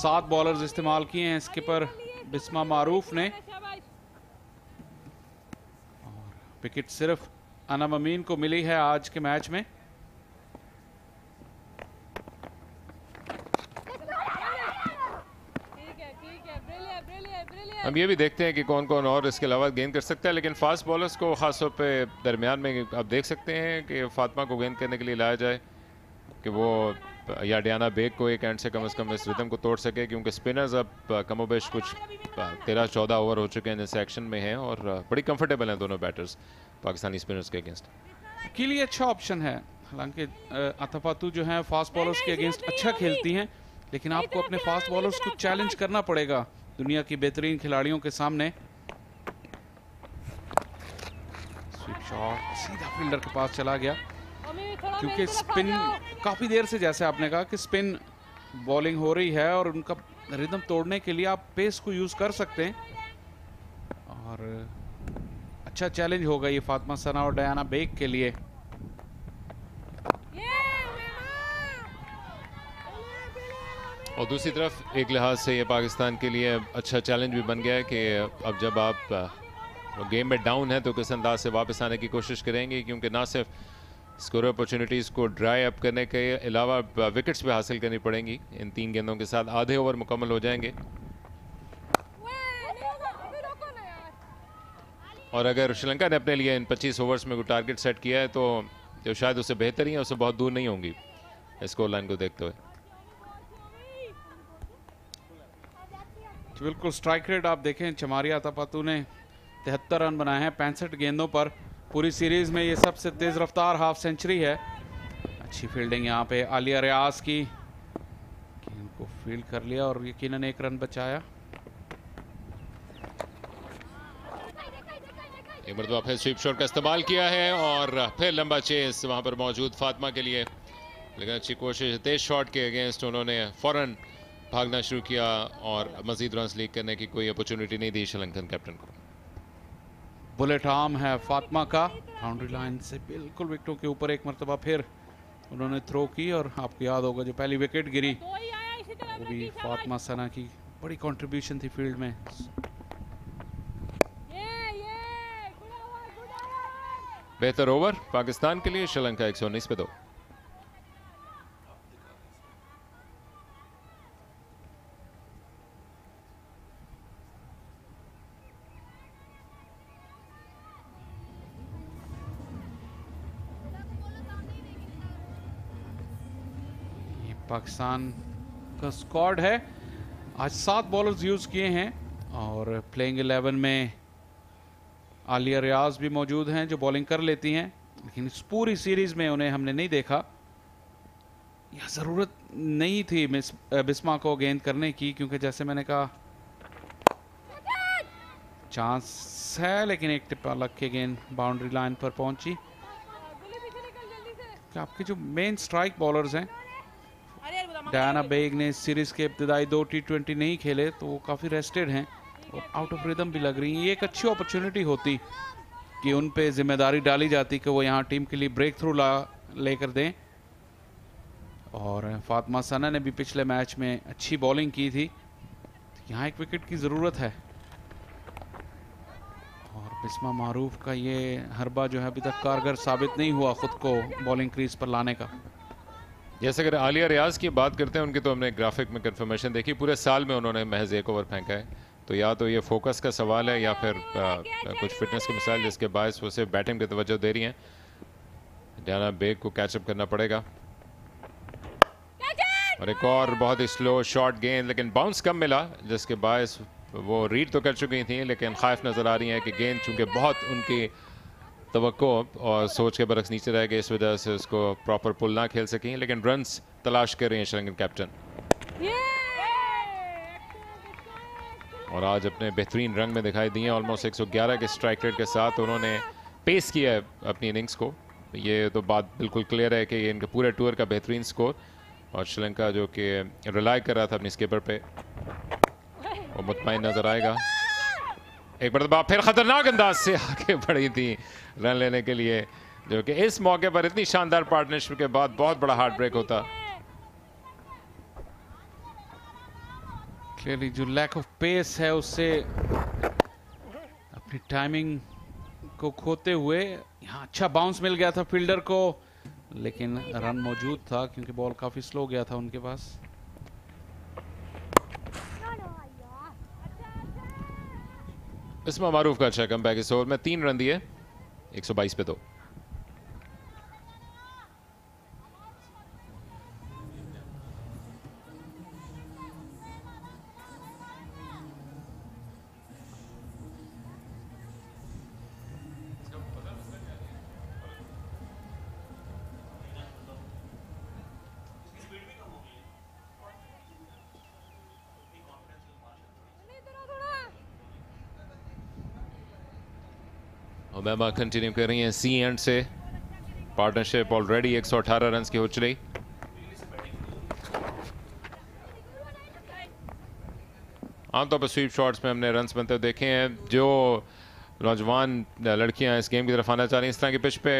[SPEAKER 6] सात बॉलर्स इस्तेमाल किए हैं स्किपर बिस्मा मारूफ ने। विकेट सिर्फ अनम अमीन को मिली है आज के मैच में।
[SPEAKER 4] हम ये भी देखते हैं कि कौन कौन और इसके अलावा गेंद कर सकता है, लेकिन फास्ट बॉलर्स को खासतौर पे दरमियान में आप देख सकते हैं कि फातिमा को गेंद करने के लिए लाया जाए कि वो या डियाना बेग को एक एंड से कम इस रिदम को तोड़ सके, क्योंकि स्पिनर्स अब कमोबेश कुछ 13-14 ओवर हो चुके हैं जैसे एक्शन में हैं और बड़ी कंफर्टेबल हैं दोनों बैटर्स पाकिस्तानी स्पिनर्स के अगेंस्ट।
[SPEAKER 6] के लिए अच्छा ऑप्शन है। हालांकि अथपातु जो है फास्ट बॉलर्स के अगेंस्ट अच्छा खेलती हैं, लेकिन आपको अपने फास्ट बॉलर्स को चैलेंज करना पड़ेगा दुनिया की बेहतरीन खिलाड़ियों के सामने। स्वीप शॉट सीधा फील्डर के पास चला गया, क्योंकि स्पिन काफी देर से, जैसे आपने कहा कि स्पिन बॉलिंग हो रही है और उनका रिदम तोड़ने के लिए आप पेस को यूज कर सकते हैं। और अच्छा चैलेंज होगा ये फातिमा सना और डायना बेग के लिए।
[SPEAKER 4] और दूसरी तरफ एक लिहाज से ये पाकिस्तान के लिए अच्छा चैलेंज भी बन गया है कि अब जब आप गेम में डाउन है तो किस अंदाज से वापस आने की कोशिश करेंगे, क्योंकि ना सिर्फ स्कोर अपॉर्चुनिटीज़ को ड्राई अप करने के अलावा विकेट्स भी हासिल करनी पड़ेंगी। इन 3 गेंदों के साथ आधे ओवर मुकम्मल हो जाएंगे, और अगर श्रीलंका ने अपने लिए इन 25 ओवर्स में कोई टारगेट सेट किया है तो शायद उससे बेहतर ही है, उससे बहुत दूर नहीं होंगी स्कोर लाइन को देखते हुए।
[SPEAKER 6] बिल्कुल स्ट्राइक रेट आप देखें, चमारिया अथपातु ने 73 रन बनाए हैं 65 गेंदों पर। पूरी सीरीज में ये सबसे तेज रफ्तार हाफ सेंचुरी है। अच्छी फील्डिंग यहाँ पे आलिया रियाज की, गेंद को फील्ड कर लिया और यकीनन 1 रन बचाया।
[SPEAKER 4] एक मरतबा फिर स्वीप शॉट का इस्तेमाल किया है और फिर लंबा चेस वहां पर मौजूद फातिमा के लिए, लेकिन अच्छी कोशिश, तेज शॉट के अगेंस्ट उन्होंने फौरन भागना शुरू किया और मजीद रन लीक करने की कोई अपॉर्चुनिटी नहीं दी श्रीलंकन कैप्टन को।
[SPEAKER 6] बुलेट आर्म है फातिमा का, बाउंड्री लाइन से बिल्कुल विकेटों के ऊपर एक मरतबा फिर उन्होंने थ्रो की, और आपको याद होगा जो पहली विकेट गिरी वो भी फातिमा सना की बड़ी कंट्रीब्यूशन थी फील्ड में।
[SPEAKER 4] बेहतर ओवर पाकिस्तान के लिए, श्रीलंका 119 पे 2।
[SPEAKER 6] पाकिस्तान का स्क्वाड है, आज 7 बॉलर्स यूज किए हैं और प्लेइंग 11 में आलिया रियाज भी मौजूद हैं जो बॉलिंग कर लेती हैं, लेकिन इस पूरी सीरीज में उन्हें हमने नहीं देखा। यह ज़रूरत नहीं थी बिस्मा को गेंद करने की, क्योंकि जैसे मैंने कहा चांस है, लेकिन एक टिप्पा लग के गेंद बाउंड्री लाइन पर पहुंची। आपके जो मेन स्ट्राइक बॉलर्स हैं, डायना बेग ने इस सीरीज के इब्तिदाई 2 T20 नहीं खेले तो वो काफ़ी रेस्टेड हैं और आउट ऑफ रिदम भी लग रही है। ये एक अच्छी अपॉर्चुनिटी होती कि उन पे जिम्मेदारी डाली जाती कि वो यहाँ टीम के लिए ब्रेक थ्रू लेकर दें, और फातिमा सना ने भी पिछले मैच में अच्छी बॉलिंग की थी, तो यहाँ एक विकेट की ज़रूरत है। और बिस्मा मारूफ का ये हरबा जो है अभी तक कारगर साबित नहीं हुआ खुद को बॉलिंग क्रीज पर लाने का।
[SPEAKER 4] जैसे अगर आलिया रियाज की बात करते हैं, उनकी तो हमने ग्राफिक में कंफर्मेशन देखी, पूरे साल में उन्होंने महज 1 ओवर फेंका है, तो या तो ये फोकस का सवाल है या फिर कुछ फिटनेस की मिसाल जिसके बायस वो सिर्फ बैटिंग पे तवज्जो दे रही हैं। डायना बेग को कैचअप करना पड़ेगा, और एक और बहुत ही स्लो शॉर्ट गेंद, लेकिन बाउंस कम मिला जिसके बायस वो रीड तो कर चुकी थी, लेकिन खौफ नज़र आ रही है कि गेंद चूँकि बहुत उनकी तवक्को और सोच के बरक्स नीचे रह गए, इस वजह से उसको प्रॉपर पुल ना खेल सकें, लेकिन रन्स तलाश कर रहे हैं श्रीलंकन कैप्टन। और आज अपने बेहतरीन रंग में दिखाई दिए, ऑलमोस्ट 111 के स्ट्राइक रेट के साथ उन्होंने पेस किया है अपनी इनिंग्स को। ये तो बात बिल्कुल क्लियर है कि ये इनके पूरे टूर का बेहतरीन स्कोर, और श्रीलंका जो कि रिलाई कर रहा था अपनी स्कीपर पे वो मुतमईन नजर आएगा। एक मरतबा फिर खतरनाक अंदाज से आगे बढ़ी थी रन लेने के लिए, जो कि इस मौके पर इतनी शानदार पार्टनरशिप के बाद बहुत बड़ा हार्ट ब्रेक होता।
[SPEAKER 6] क्लियरली जो लैक ऑफ पेस है उससे अपनी टाइमिंग को खोते हुए यहाँ अच्छा बाउंस मिल गया था फील्डर को, लेकिन रन मौजूद था क्योंकि बॉल काफी स्लो गया था उनके पास।
[SPEAKER 4] बिस्मा मारूफ का अच्छा कमबैक, इस ओवर में 3 रन दिए, 122 पे 2। मैमा कंटिन्यू कर रही हैं सी एंड से। पार्टनरशिप ऑलरेडी 118 रन की हो चली। आमतौर पर स्वीप शॉट्स में हमने रन्स बनते हुए देखे हैं। जो नौजवान लड़कियां इस गेम की तरफ आना चाह रही हैं, इस तरह की पिच पे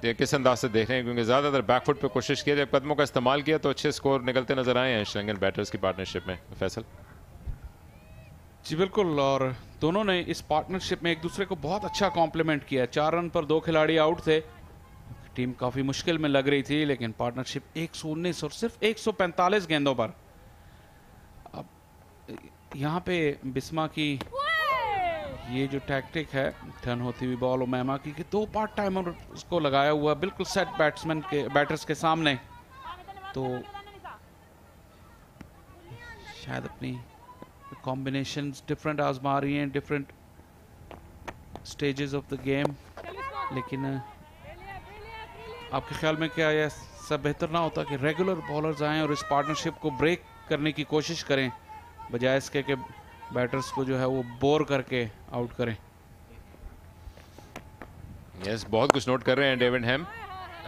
[SPEAKER 4] ये किस अंदाज से देख रहे हैं, क्योंकि ज़्यादातर बैकफुट पे कोशिश किया, जब कदमों का इस्तेमाल किया तो अच्छे स्कोर निकलते नजर आए हैं श्रीलंकन बैटर्स की पार्टनरशिप में। फैसल
[SPEAKER 6] जी बिल्कुल, और दोनों ने इस पार्टनरशिप में एक दूसरे को बहुत अच्छा कॉम्प्लीमेंट किया। 4 रन पर 2 खिलाड़ी आउट थे, टीम काफ़ी मुश्किल में लग रही थी, लेकिन पार्टनरशिप 119 और सिर्फ 145 गेंदों पर। अब यहाँ पे बिस्मा की ये जो टैक्टिक है, टर्न होती हुई बॉल उमैमा की, कि 2 पार्ट टाइमर उसको लगाया हुआ बिल्कुल सेट बैटर्स के सामने, तो शायद अपनी कॉम्बिनेशंस डिफरेंट आजमा रही हैं, different stages of the game. लेकिन आपके ख्याल में क्या यह सब बेहतर ना होता कि रेगुलर बॉलर्स आएं और इस पार्टनरशिप को ब्रेक करने की कोशिश करें, बजाय इसके कि बैटर्स को जो है वो बोर करके आउट करें?
[SPEAKER 4] यस, बहुत कुछ नोट कर रहे हैं डेविड हैम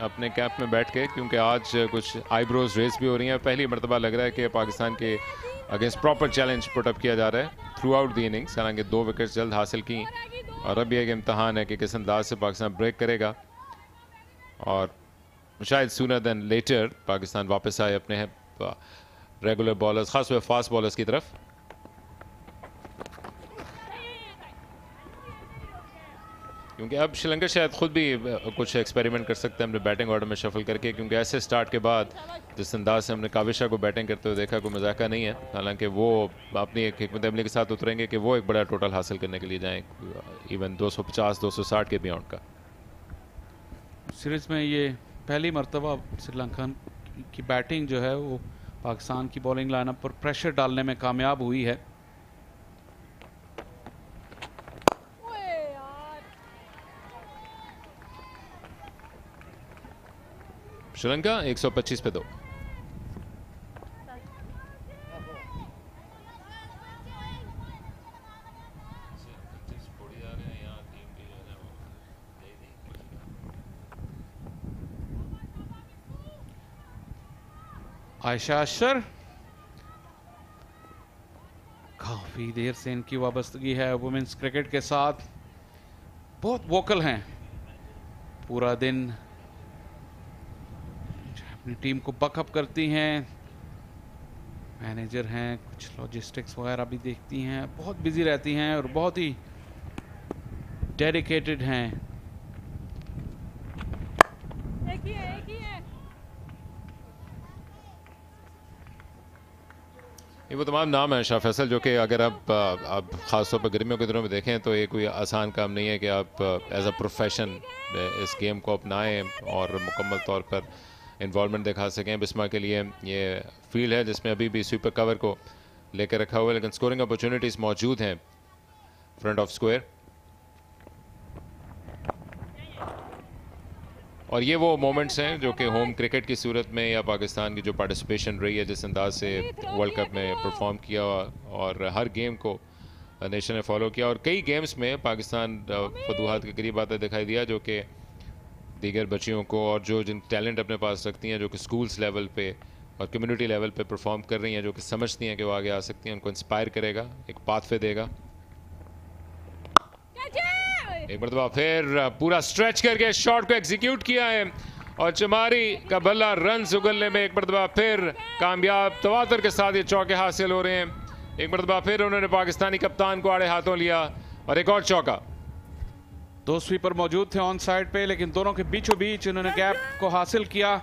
[SPEAKER 4] अपने कैंप में बैठ के, क्योंकि आज कुछ आईब्रोज रेस भी हो रही हैं। पहली मरतबा लग रहा है कि पाकिस्तान के अगेंस्ट प्रॉपर चैलेंज पुटअप किया जा रहा है थ्रू आउट द इनिंग्स। हालांकि 2 विकेट्स जल्द हासिल की, और अब एक इम्तहान है कि किस अंदाज से पाकिस्तान ब्रेक करेगा, और शायद सूनर देन लेटर पाकिस्तान वापस आए अपने रेगुलर बॉलर्स, खासतौर पर फास्ट बॉलर्स की तरफ। क्योंकि अब श्रीलंका शायद खुद भी कुछ एक्सपेरिमेंट कर सकते हैं अपने बैटिंग ऑर्डर में शफल करके, क्योंकि ऐसे स्टार्ट के बाद जिस अंदाज से हमने काविशा को बैटिंग करते हुए देखा, कोई मजाका नहीं है। हालांकि वो अपनी एक हिकमत अमली के साथ उतरेंगे कि वो एक बड़ा टोटल हासिल करने के लिए जाएं, इवन 250-260 के बियॉन्ड का।
[SPEAKER 6] सीरीज में ये पहली मरतबा श्रीलंका की बैटिंग जो है वो पाकिस्तान की बॉलिंग लाइनअप पर प्रेशर डालने में कामयाब हुई है।
[SPEAKER 4] श्रीलंका 125 पे 2।
[SPEAKER 6] आयशा अशर, काफी देर से इनकी वाबस्तगी है वुमेन्स क्रिकेट के साथ, बहुत वोकल हैं, पूरा दिन अपनी टीम को बकअप करती हैं, मैनेजर हैं, कुछ लॉजिस्टिक्स वगैरह भी देखती हैं, बहुत बिजी रहती हैं और बहुत ही डेडिकेटेड हैं।
[SPEAKER 11] एक ही है।
[SPEAKER 4] ये वो तमाम नाम है शाह फैसल, जो कि अगर आप ख़ासतौर पर गर्मियों के दिनों में देखें तो ये कोई आसान काम नहीं है कि आप एज अ प्रोफेशन इस गेम को अपनाएं और मुकम्मल तौर पर इन्वॉल्वमेंट दिखा सकें। बिस्मा के लिए ये फील्ड है जिसमें अभी भी स्वीपर कवर को लेकर रखा हुआ है, लेकिन स्कोरिंग अपॉर्चुनिटीज़ मौजूद हैं फ्रंट ऑफ स्क्वायर। और ये वो मोमेंट्स हैं जो कि होम क्रिकेट की सूरत में या पाकिस्तान की जो पार्टिसिपेशन रही है, जिस अंदाज से वर्ल्ड कप में परफॉर्म किया और हर गेम को नेशन ने फॉलो किया, और कई गेम्स में पाकिस्तान फतूहात के करीब आता दिखाई दिया, जो कि दीगर बच्चियों को और जो जिन टैलेंट अपने पास रखती हैं, जो कि स्कूल्स लेवल पे और कम्युनिटी लेवल पे परफॉर्म कर रही हैं, जो कि समझती हैं कि वो आगे आ सकती हैं, उनको इंस्पायर करेगा, एक पाथवे देगा। एक मरतबा फिर पूरा स्ट्रेच करके शॉट को एग्जीक्यूट किया है, और चमारी का बल्ला रन उगलने में एक मरतबा फिर कामयाब तवातर के साथ ये चौके हासिल हो रहे हैं। एक मरतबा फिर उन्होंने पाकिस्तानी कप्तान को आड़े हाथों लिया और एक और चौका।
[SPEAKER 6] 2 स्वीपर मौजूद थे ऑन साइड पे, लेकिन दोनों के बीचों बीच उन्होंने गैप को हासिल किया।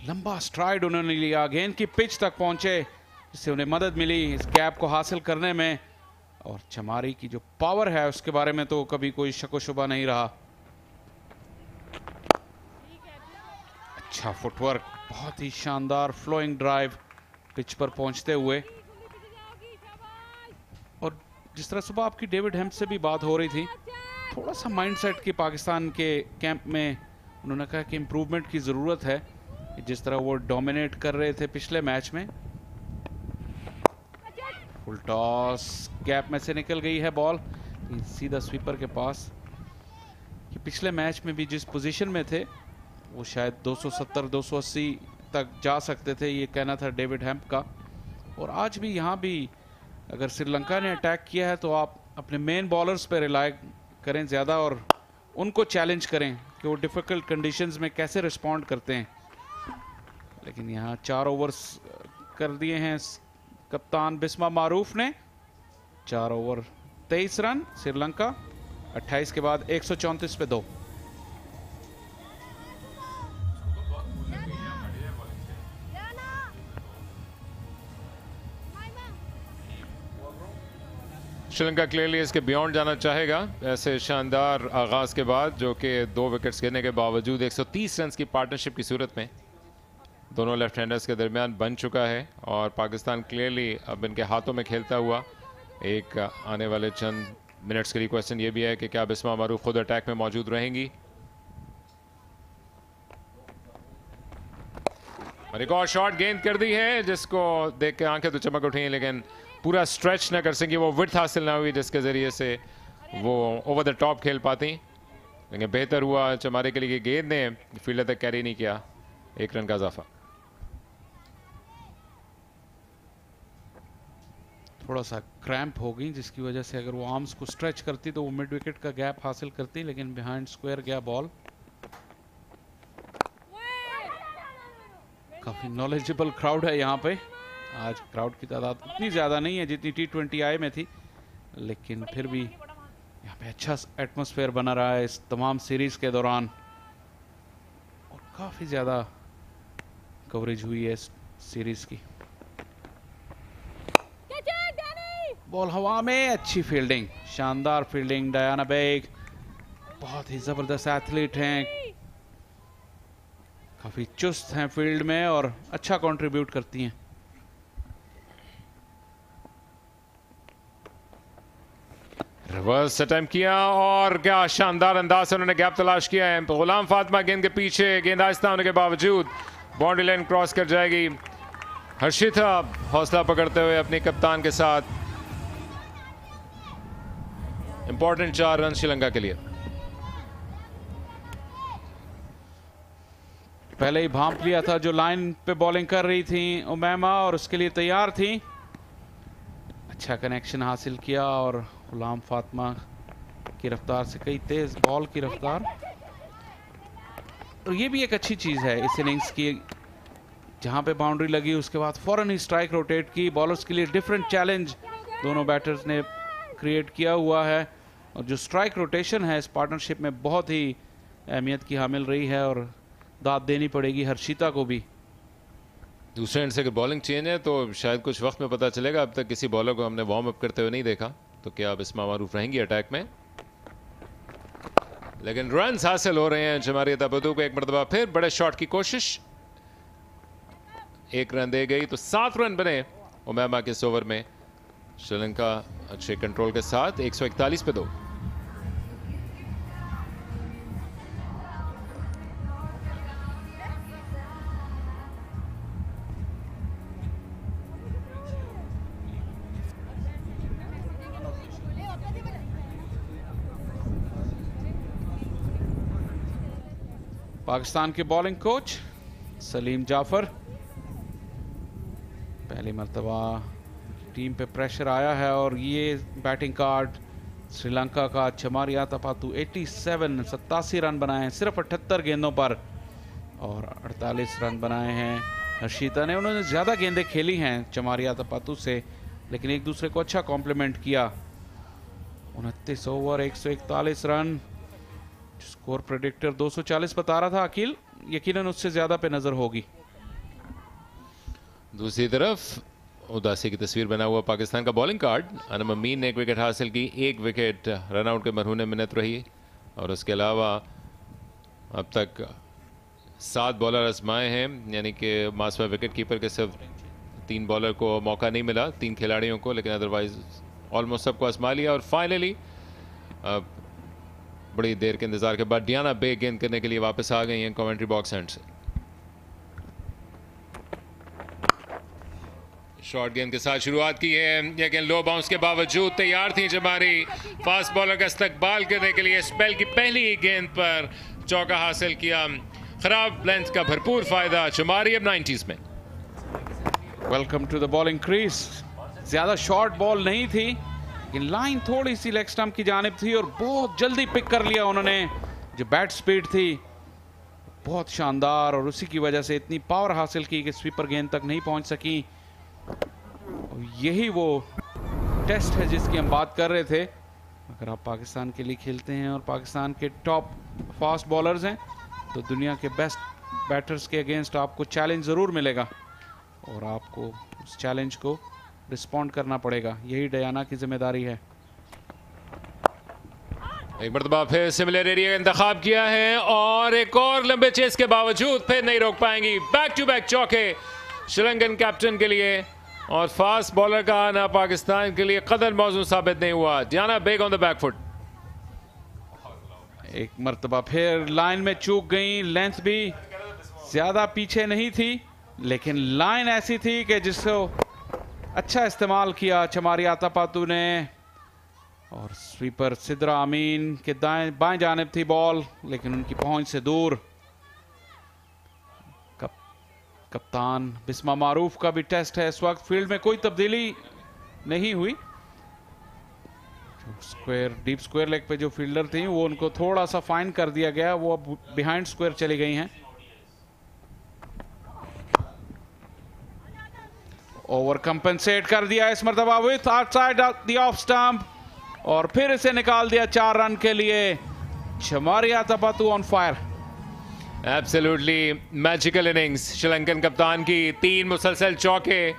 [SPEAKER 6] लंबा स्ट्राइड उन्होंने लिया, गेंद की पिच तक पहुंचे, जिससे उन्हें मदद मिली इस गैप को हासिल करने में। और चमारी की जो पावर है उसके बारे में तो कभी कोई शक व शुबा नहीं रहा। अच्छा फुटवर्क, बहुत ही शानदार फ्लोइंग ड्राइव पिच पर पहुंचते हुए। और जिस तरह सुबह आपकी डेविड हेम्प से भी बात हो रही थी, थोड़ा सा माइंडसेट की पाकिस्तान के कैंप में उन्होंने कहा कि इम्प्रूवमेंट की ज़रूरत है। जिस तरह वो डोमिनेट कर रहे थे पिछले मैच में। फुल टॉस, गैप में से निकल गई है बॉल सीधा स्वीपर के पास। पिछले मैच में भी जिस पोजीशन में थे वो शायद 270-280 तक जा सकते थे, ये कहना था डेविड हेम्प का। और आज भी यहाँ भी अगर श्रीलंका ने अटैक किया है तो आप अपने मेन बॉलर्स पे रिलाई करें ज़्यादा और उनको चैलेंज करें कि वो डिफ़िकल्ट कंडीशंस में कैसे रिस्पॉन्ड करते हैं। लेकिन यहाँ 4 ओवर्स कर दिए हैं कप्तान बिस्मा मारूफ ने। 4 ओवर 23 रन, श्रीलंका 28 के बाद 134 पे 2।
[SPEAKER 4] श्रीलंका क्लियरली इसके बियॉन्ड जाना चाहेगा ऐसे शानदार आगाज के बाद, जो कि 2 विकेट्स गिरने के बावजूद 130 रन की पार्टनरशिप की सूरत में दोनों लेफ्ट हैंडर्स के दरमियान बन चुका है। और पाकिस्तान क्लियरली अब इनके हाथों में खेलता हुआ एक आने वाले चंद मिनट्स के लिए क्वेश्चन ये भी है कि क्या बिस्मा मारूफ खुद अटैक में मौजूद रहेंगी। और एक और शॉट गेंद कर दी है जिसको देख के आंखें तो चमक उठी हैं, लेकिन पूरा स्ट्रेच ना कर सकी, वो विड्थ हासिल ना हुई जिसके ज़रिए से वो ओवर द टॉप खेल पाती। लेकिन बेहतर हुआ चमारे के लिए कि गेंद ने फील्डर तक कैरी नहीं किया। 1 रन का इजाफा।
[SPEAKER 6] थोड़ा सा क्रैम्प हो गई जिसकी वजह से अगर वो आर्म्स को स्ट्रेच करती तो वो मिड विकेट का गैप हासिल करती, लेकिन बिहाइंड स्क्वायर गया बॉल। काफ़ी नॉलेजेबल क्राउड है यहाँ पे। आज क्राउड की तादाद उतनी ज़्यादा नहीं है जितनी T20I में थी, लेकिन फिर भी यहाँ पे अच्छा एटमॉस्फेयर बना रहा है इस तमाम सीरीज़ के दौरान। और काफ़ी ज़्यादा कवरेज हुई है इस सीरीज़ की। बॉल हवा में, अच्छी फील्डिंग, शानदार फील्डिंग। डायना बेग बहुत ही ज़बरदस्त एथलीट हैं, काफ़ी चुस्त हैं फील्ड में और अच्छा कंट्रीब्यूट करती हैं।
[SPEAKER 4] रिवर्स अटेम्प्ट किया और क्या शानदार अंदाज से उन्होंने गैप तलाश किया है। गुलाम फातिमा गेंद के पीछे, गेंद आहिस्ता होने के बावजूद बाउंड्री लाइन क्रॉस कर जाएगी। हर्षिता हौसला पकड़ते हुए अपने कप्तान के साथ। इंपॉर्टेंट 4 रन श्रीलंका के लिए।
[SPEAKER 6] पहले ही भांप लिया था जो लाइन पे बॉलिंग कर रही थी उमैमा और उसके लिए तैयार थी। अच्छा कनेक्शन हासिल किया और गुलाम फातिमा की रफ्तार से कई तेज बॉल की रफ्तार। और ये भी एक अच्छी चीज़ है इस इनिंग्स की, जहां पे बाउंड्री लगी उसके बाद फौरन ही स्ट्राइक रोटेट की। बॉलर्स के लिए डिफरेंट चैलेंज दोनों बैटर्स ने क्रिएट किया हुआ है। और जो स्ट्राइक रोटेशन है इस पार्टनरशिप में बहुत ही अहमियत की हामिल रही है और दाद देनी पड़ेगी हर्षिता को भी।
[SPEAKER 4] दूसरे एंड से अगर बॉलिंग चेंज है तो शायद कुछ वक्त में पता चलेगा। अब तक किसी बॉलर को हमने वार्म अप करते हुए नहीं देखा, तो क्या बिस्मा मारूफ रहेंगी अटैक में। लेकिन रन्स हासिल हो रहे हैं जमारिया तपतू को। एक मरतबा फिर बड़े शॉट की कोशिश, 1 रन दे गई तो 7 रन बने उमैमा के इस ओवर में। श्रीलंका अच्छे कंट्रोल के साथ 141 पे 2।
[SPEAKER 6] पाकिस्तान के बॉलिंग कोच सलीम जाफर, पहली मरतबा टीम पे प्रेशर आया है और ये बैटिंग कार्ड श्रीलंका का। चमारिया तपातू 87 रन बनाए हैं सिर्फ 78 गेंदों पर और 48 रन बनाए हैं हर्षिता ने। उन्होंने ज़्यादा गेंदें खेली हैं चमारिया तपातू से, लेकिन एक दूसरे को अच्छा कॉम्प्लीमेंट किया। 29 ओवर 141 रन। स्कोर प्रेडिक्टर 240 बता रहा था अकील, यकीनन उससे ज़्यादा पे नज़र होगी।
[SPEAKER 4] दूसरी तरफ उदासी की तस्वीर बना हुआ पाकिस्तान का बॉलिंग कार्ड। अनम अमीन ने 1 विकेट हासिल की, 1 विकेट रन आउट के मरहूने मिन्नत रही। और उसके अलावा अब तक 7 बॉलर आजमाए हैं, यानी कि मासवा विकेट कीपर के सिर्फ 3 बॉलर को मौका नहीं मिला, 3 खिलाड़ियों को, लेकिन अदरवाइज ऑलमोस्ट सबको आजमा लिया। और फाइनली बड़ी देर के इंतजार के बाद डियाना बेग गेंद करने के लिए वापस आ गई हैं कमेंट्री बॉक्स एंड से। शॉर्ट गेंद के साथ शुरुआत की है, लेकिन लो बाउंस के बावजूद तैयार थी चमारी फास्ट बॉलर का इस्तकबाल करने के लिए। स्पेल की पहली गेंद पर चौका हासिल किया, खराब लेंथ का भरपूर फायदा। चमारी अब 90s में।
[SPEAKER 6] Welcome to the bowling crease. ज्यादा शॉर्ट बॉल नहीं थी, लेकिन लाइन थोड़ी सी लेग स्टंप की जानिब थी और बहुत जल्दी पिक कर लिया उन्होंने। जो बैट स्पीड थी बहुत शानदार, और उसी की वजह से इतनी पावर हासिल की कि स्वीपर गेंद तक नहीं पहुंच सकी। यही वो टेस्ट है जिसकी हम बात कर रहे थे। अगर आप पाकिस्तान के लिए खेलते हैं और पाकिस्तान के टॉप फास्ट बॉलर्स हैं, तो दुनिया के बेस्ट बैटर्स के अगेंस्ट आपको चैलेंज ज़रूर मिलेगा, और आपको उस चैलेंज को रिस्पॉन्ड करना पड़ेगा। यही डयाना की जिम्मेदारी है।
[SPEAKER 4] एक मरतबा फिर सिमिलर एरिया का इंतखाब किया है, और एक और लंबे चेस के बावजूद फिर नहीं रोक पाएंगी। बैक टू बैक चौके श्रीलंकन कैप्टन के लिए, और फास्ट बॉलर का आना पाकिस्तान के लिए कदर मौजूद साबित नहीं हुआ। Diana Baig on the back foot.
[SPEAKER 6] एक मरतबा फिर लाइन में चूक गई। लेंथ भी ज्यादा पीछे नहीं थी, लेकिन लाइन ऐसी थी कि जिसको अच्छा इस्तेमाल किया चमारी आतापातू ने। और स्वीपर सिद्रा अमीन के दाएं बाएं जानिब थी बॉल, लेकिन उनकी पहुंच से दूर। कप्तान बिस्मा मारूफ का भी टेस्ट है इस वक्त। फील्ड में कोई तब्दीली नहीं हुई। स्क्वायर डीप स्क्वायर लेग पे जो फील्डर थी वो उनको थोड़ा सा फाइन कर दिया गया, वो अब बिहाइंड स्क्वायर चली गई हैं। ओवर कंपेंसेट कर दिया इस मरतबा with outside the off stump, और फिर इसे निकाल दिया 4 रन के लिए। Chamari Athapaththu on fire.
[SPEAKER 4] Absolutely magical innings Sri Lankan कप्तान की। 3 मुसलसल चौके,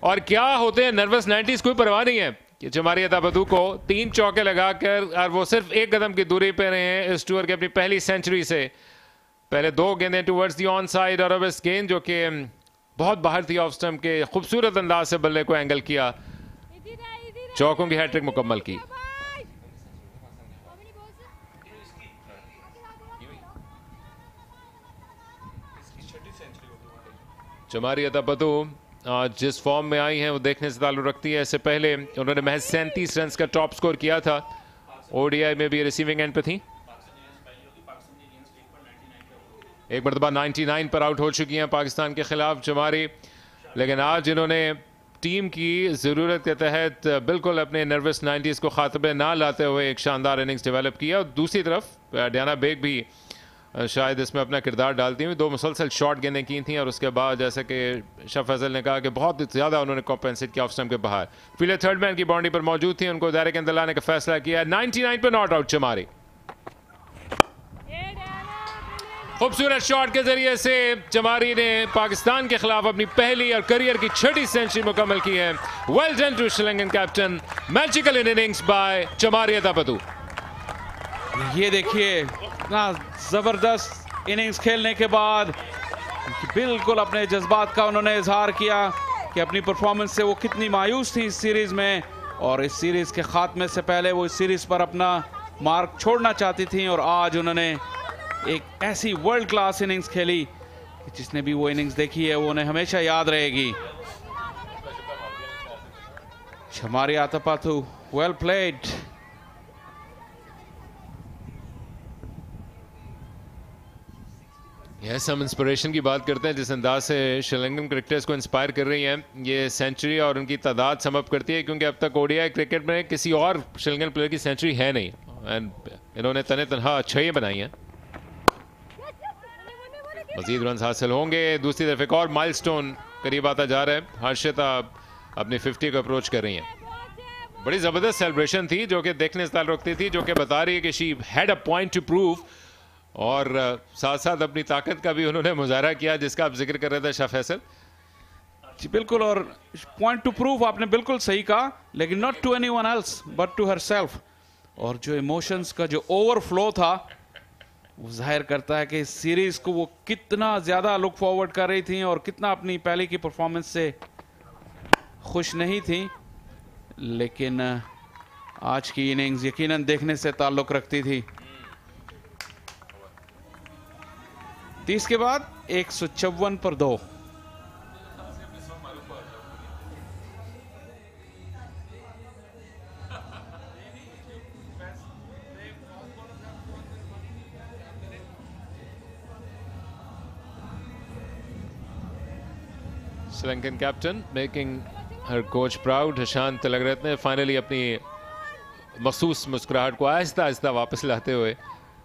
[SPEAKER 4] और क्या होते हैं नर्वस 90s, कोई परवाह नहीं है कि चमारी आतापातू को 3 चौके लगाकर, और वो सिर्फ 1 कदम की दूरी पे रहे हैं इस टूर के अपनी पहली सेंचुरी से। पहले 2 गेंदें टूवर्ड्स दी ऑन साइड, और अब इस गेंद जो कि बहुत बाहर थी ऑफ स्टंप के, खूबसूरत अंदाज से बल्ले को एंगल किया, चौकों की हैट्रिक मुकम्मल की। चमारी आतापातू जिस फॉर्म में आई हैं वो देखने से ताल्लुक रखती है। इससे पहले उन्होंने महज 37 रन का टॉप स्कोर किया था। ओडीआई में भी रिसीविंग एंड पे थी। एक मरतबा 99 पर आउट हो चुकी हैं पाकिस्तान के खिलाफ चमारी, लेकिन आज इन्होंने टीम की ज़रूरत के तहत बिल्कुल अपने नर्वस 90s को खातबे ना लाते हुए एक शानदार इनिंग्स डेवलप किया। और दूसरी तरफ डियाना बेग भी शायद इसमें अपना किरदार डालती हुई 2 मुसलसल शॉर्ट गेंदें की थी, और उसके बाद जैसे कि शाह फैसल ने कहा कि बहुत ज़्यादा उन्होंने कॉम्पेंसेट किया ऑफ स्टंप के बाहर। फील्डर थर्ड मैन की बाउंड्री पर मौजूद थी, उनको दायरे के अंदर लाने का फैसला किया। 99 पर नॉट आउट चमारी। खूबसूरत शॉट के जरिए से चमारी ने पाकिस्तान के खिलाफ अपनी पहली और करियर की 6ठी सेंचुरी मुकम्मल की है। Well done to Sri Lankan captain. Magical innings by Chamari Athapaththu.
[SPEAKER 6] ये देखिए इतना जबरदस्त इनिंग्स खेलने के बाद बिल्कुल अपने जज्बात का उन्होंने इजहार किया कि अपनी परफॉर्मेंस से वो कितनी मायूस थी इस सीरीज में, और इस सीरीज के खात्मे से पहले वो इस सीरीज पर अपना मार्क छोड़ना चाहती थी। और आज उन्होंने एक ऐसी वर्ल्ड क्लास इनिंग्स खेली कि जिसने भी वो इनिंग्स देखी है वो उन्हें हमेशा याद रहेगी। चमारी आतापातू वेल प्लेड।
[SPEAKER 4] यस, हम इंस्पिरेशन की बात करते हैं जिस अंदाज से श्रीलंकन क्रिकेटर्स को इंस्पायर कर रही हैं। ये सेंचुरी और उनकी तादाद समअप करती है, क्योंकि अब तक ओडीआई क्रिकेट में किसी और श्रीलंकन प्लेयर की सेंचुरी है नहीं, एंड इन्होंने तने तनहा 6 बनाई हैं। मजीद रन हासिल होंगे। दूसरी तरफ एक और माइलस्टोन करीब आता जा रहा है। हर्षिता अपनी 50 को अप्रोच कर रही हैं। बड़ी ज़बरदस्त सेलिब्रेशन थी जो कि देखने से ताल्लुक रखती थी, जो कि बता रही है कि she had a point two prove, और साथ साथ अपनी ताकत का भी उन्होंने मुजाहरा किया, जिसका आप जिक्र कर रहे थे शाह फैसल
[SPEAKER 6] जी। बिल्कुल, और पॉइंट टू प्रूव आपने बिल्कुल सही कहा, लेकिन not to anyone else but to herself. और जो इमोशंस का जो ओवरफ्लो था वो जाहिर करता है कि इस सीरीज को वो कितना ज्यादा लुक फॉरवर्ड कर रही थी और कितना अपनी पहले की परफॉर्मेंस से खुश नहीं थी। लेकिन आज की इनिंग्स यकीनन देखने से ताल्लुक रखती थी। 30 के बाद 154 पर 2।
[SPEAKER 4] Sri Lankan captain making her coach proud. Hashan Thilakaratne ने फाइनली अपनी मखसूस मुस्कुराहट को आहिस्ता आहिस्ता वापस लाते हुए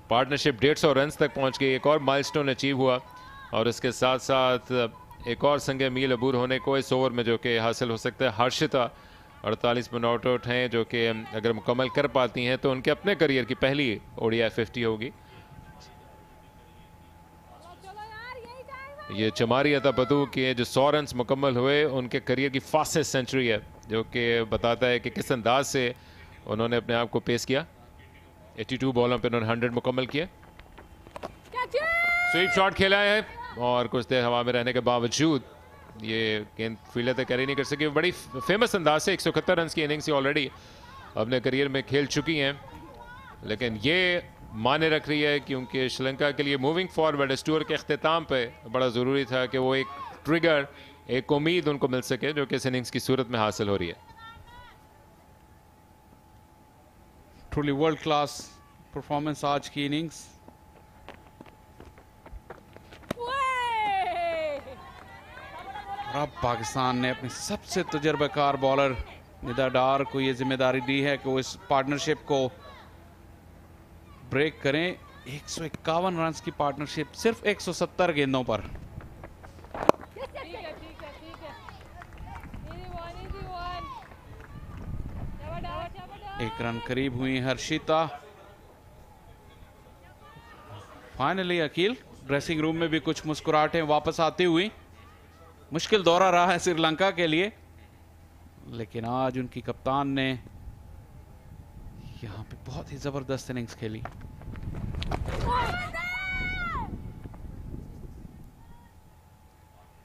[SPEAKER 4] पार्टनरशिप 150 रन तक पहुंच गई। एक और माइलस्टोन अचीव हुआ और इसके साथ साथ एक और संगे मील अबूर होने को इस ओवर में जो कि हासिल हो सकता है। हर्षिता 48 में नॉट आउट हैं, जो कि अगर मुकम्मल कर पाती हैं तो उनके अपने करियर की पहली ODI 50 होगी। ये चमारी अतापतू के जो 100 रन मुकम्मल हुए उनके करियर की फास्टेस्ट सेंचुरी है, जो कि बताता है कि किस अंदाज से उन्होंने अपने आप को पेश किया। 82 बॉलों पे उन्होंने 100 मुकम्मल किए। स्वीप शॉट खेला है और कुछ देर हवा में रहने के बावजूद ये गेंद फील्डर तक कैरी नहीं कर सकी। बड़ी फेमस अंदाज से 171 रन की इनिंग्स ऑलरेडी अपने करियर में खेल चुकी हैं, लेकिन ये माने रख रही है क्योंकि श्रीलंका के लिए मूविंग फॉरवर्ड इस टूर के अख्तिताम पे बड़ा ज़रूरी था कि वो एक ट्रिगर, एक उम्मीद उनको मिल सके, जो कि इस इनिंग्स की सूरत में हासिल हो रही है।
[SPEAKER 6] ट्रूली वर्ल्ड क्लास परफॉर्मेंस आज की इनिंग्स। अब पाकिस्तान ने अपने सबसे तजुर्बेकार बॉलर निदा डार को ये जिम्मेदारी दी है कि वो इस पार्टनरशिप को ब्रेक करें। 151 रन की पार्टनरशिप सिर्फ 170 गेंदों पर। एक रन करीब हुई Harshita. Finally Aqeel dressing room में भी कुछ मुस्कुराहटें वापस आती हुई। मुश्किल दौरा रहा है श्रीलंका के लिए, लेकिन आज उनकी कप्तान ने यहां पे बहुत ही जबरदस्त इनिंग्स खेली।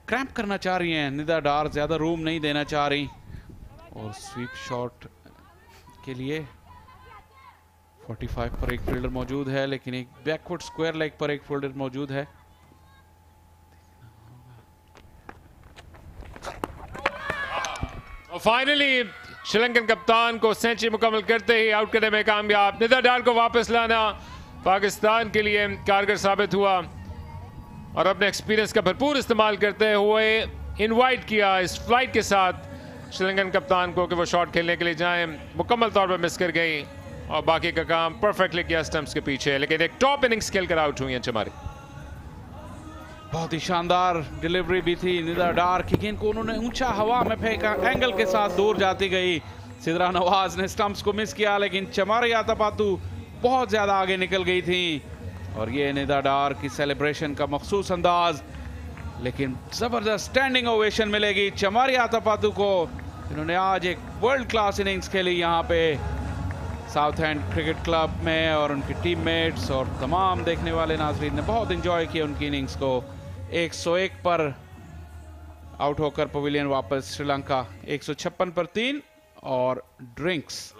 [SPEAKER 6] क्रैम्प करना चाह रही हैं निदा डार, ज्यादा रूम नहीं देना चाह रही, और स्वीप शॉट के लिए 45 पर एक फील्डर मौजूद है, लेकिन एक बैकवर्ड स्क्वायर लेग पर एक फील्डर मौजूद है।
[SPEAKER 4] फाइनली श्रीलंकन कप्तान को सेंचुरी मुकम्मल करते ही आउट करने में कामयाब। निदा डार को वापस लाना पाकिस्तान के लिए कारगर साबित हुआ और अपने एक्सपीरियंस का भरपूर इस्तेमाल करते हुए इनवाइट किया इस फ्लाइट के साथ श्रीलंकन कप्तान को कि वो शॉट खेलने के लिए जाएं। मुकम्मल तौर पर मिस कर गई और बाकी का काम परफेक्टली किया स्टंप्स के पीछे, लेकिन एक टॉप इनिंग्स खेलकर आउट हुई हैं चमारी।
[SPEAKER 6] बहुत ही शानदार डिलीवरी भी थी निदा डार की। गेंद को उन्होंने ऊंचा हवा में फेंका, एंगल के साथ दूर जाती गई। सिद्रा नवाज ने स्टंप्स को मिस किया, लेकिन चमारी आतापातू बहुत ज्यादा आगे निकल गई थी और ये निदा डार की सेलिब्रेशन का मखसूस अंदाज। लेकिन जबरदस्त स्टैंडिंग ओवेशन मिलेगी चमारी आतापातू को, इन्होंने आज एक वर्ल्ड क्लास इनिंग्स खेली यहाँ पे साउथ एंड क्रिकेट क्लब में, और उनके टीममेट्स और तमाम देखने वाले नाजरीन ने बहुत एंजॉय किया उनकी इनिंग्स को। 101 पर आउट होकर पवेलियन वापस श्रीलंका। 156 पर 3 और drinks.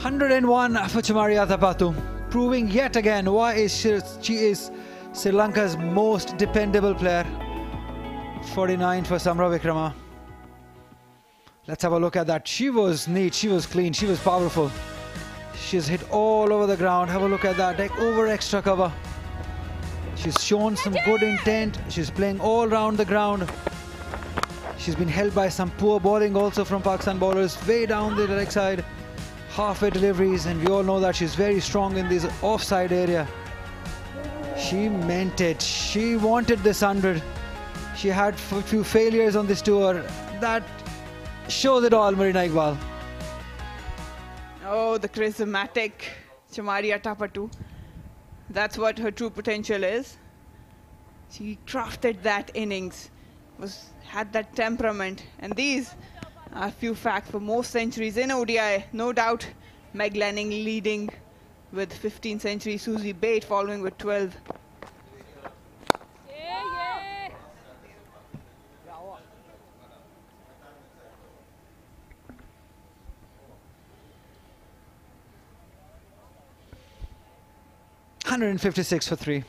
[SPEAKER 1] 101 for Chamaria Tapatu, proving yet again why she is Sri Lanka's most dependable player. 49 for Samra Vikrama. Let's have a look at that. She was neat, she was clean, she was powerful. She's hit all over the ground. Have a look at that. Deck over extra cover. She's shown some good intent. She's playing all round the ground. She's been held by some poor bowling also from Pakistan bowlers way down the leg side. Halfway deliveries, and we all know that she's very strong in this offside area. She meant it. She wanted this 100. She had a few failures on this tour. That shows it all, Marina Iqbal.
[SPEAKER 3] Oh, the charismatic Chamaria Tapatu. That's what her true potential is. She crafted that innings, had that temperament. And these are a few facts for most centuries in ODI. No doubt, Meg Lanning leading with 15 centuries, Susie Bate following with 12.
[SPEAKER 11] Yeah.
[SPEAKER 1] 156 for 3.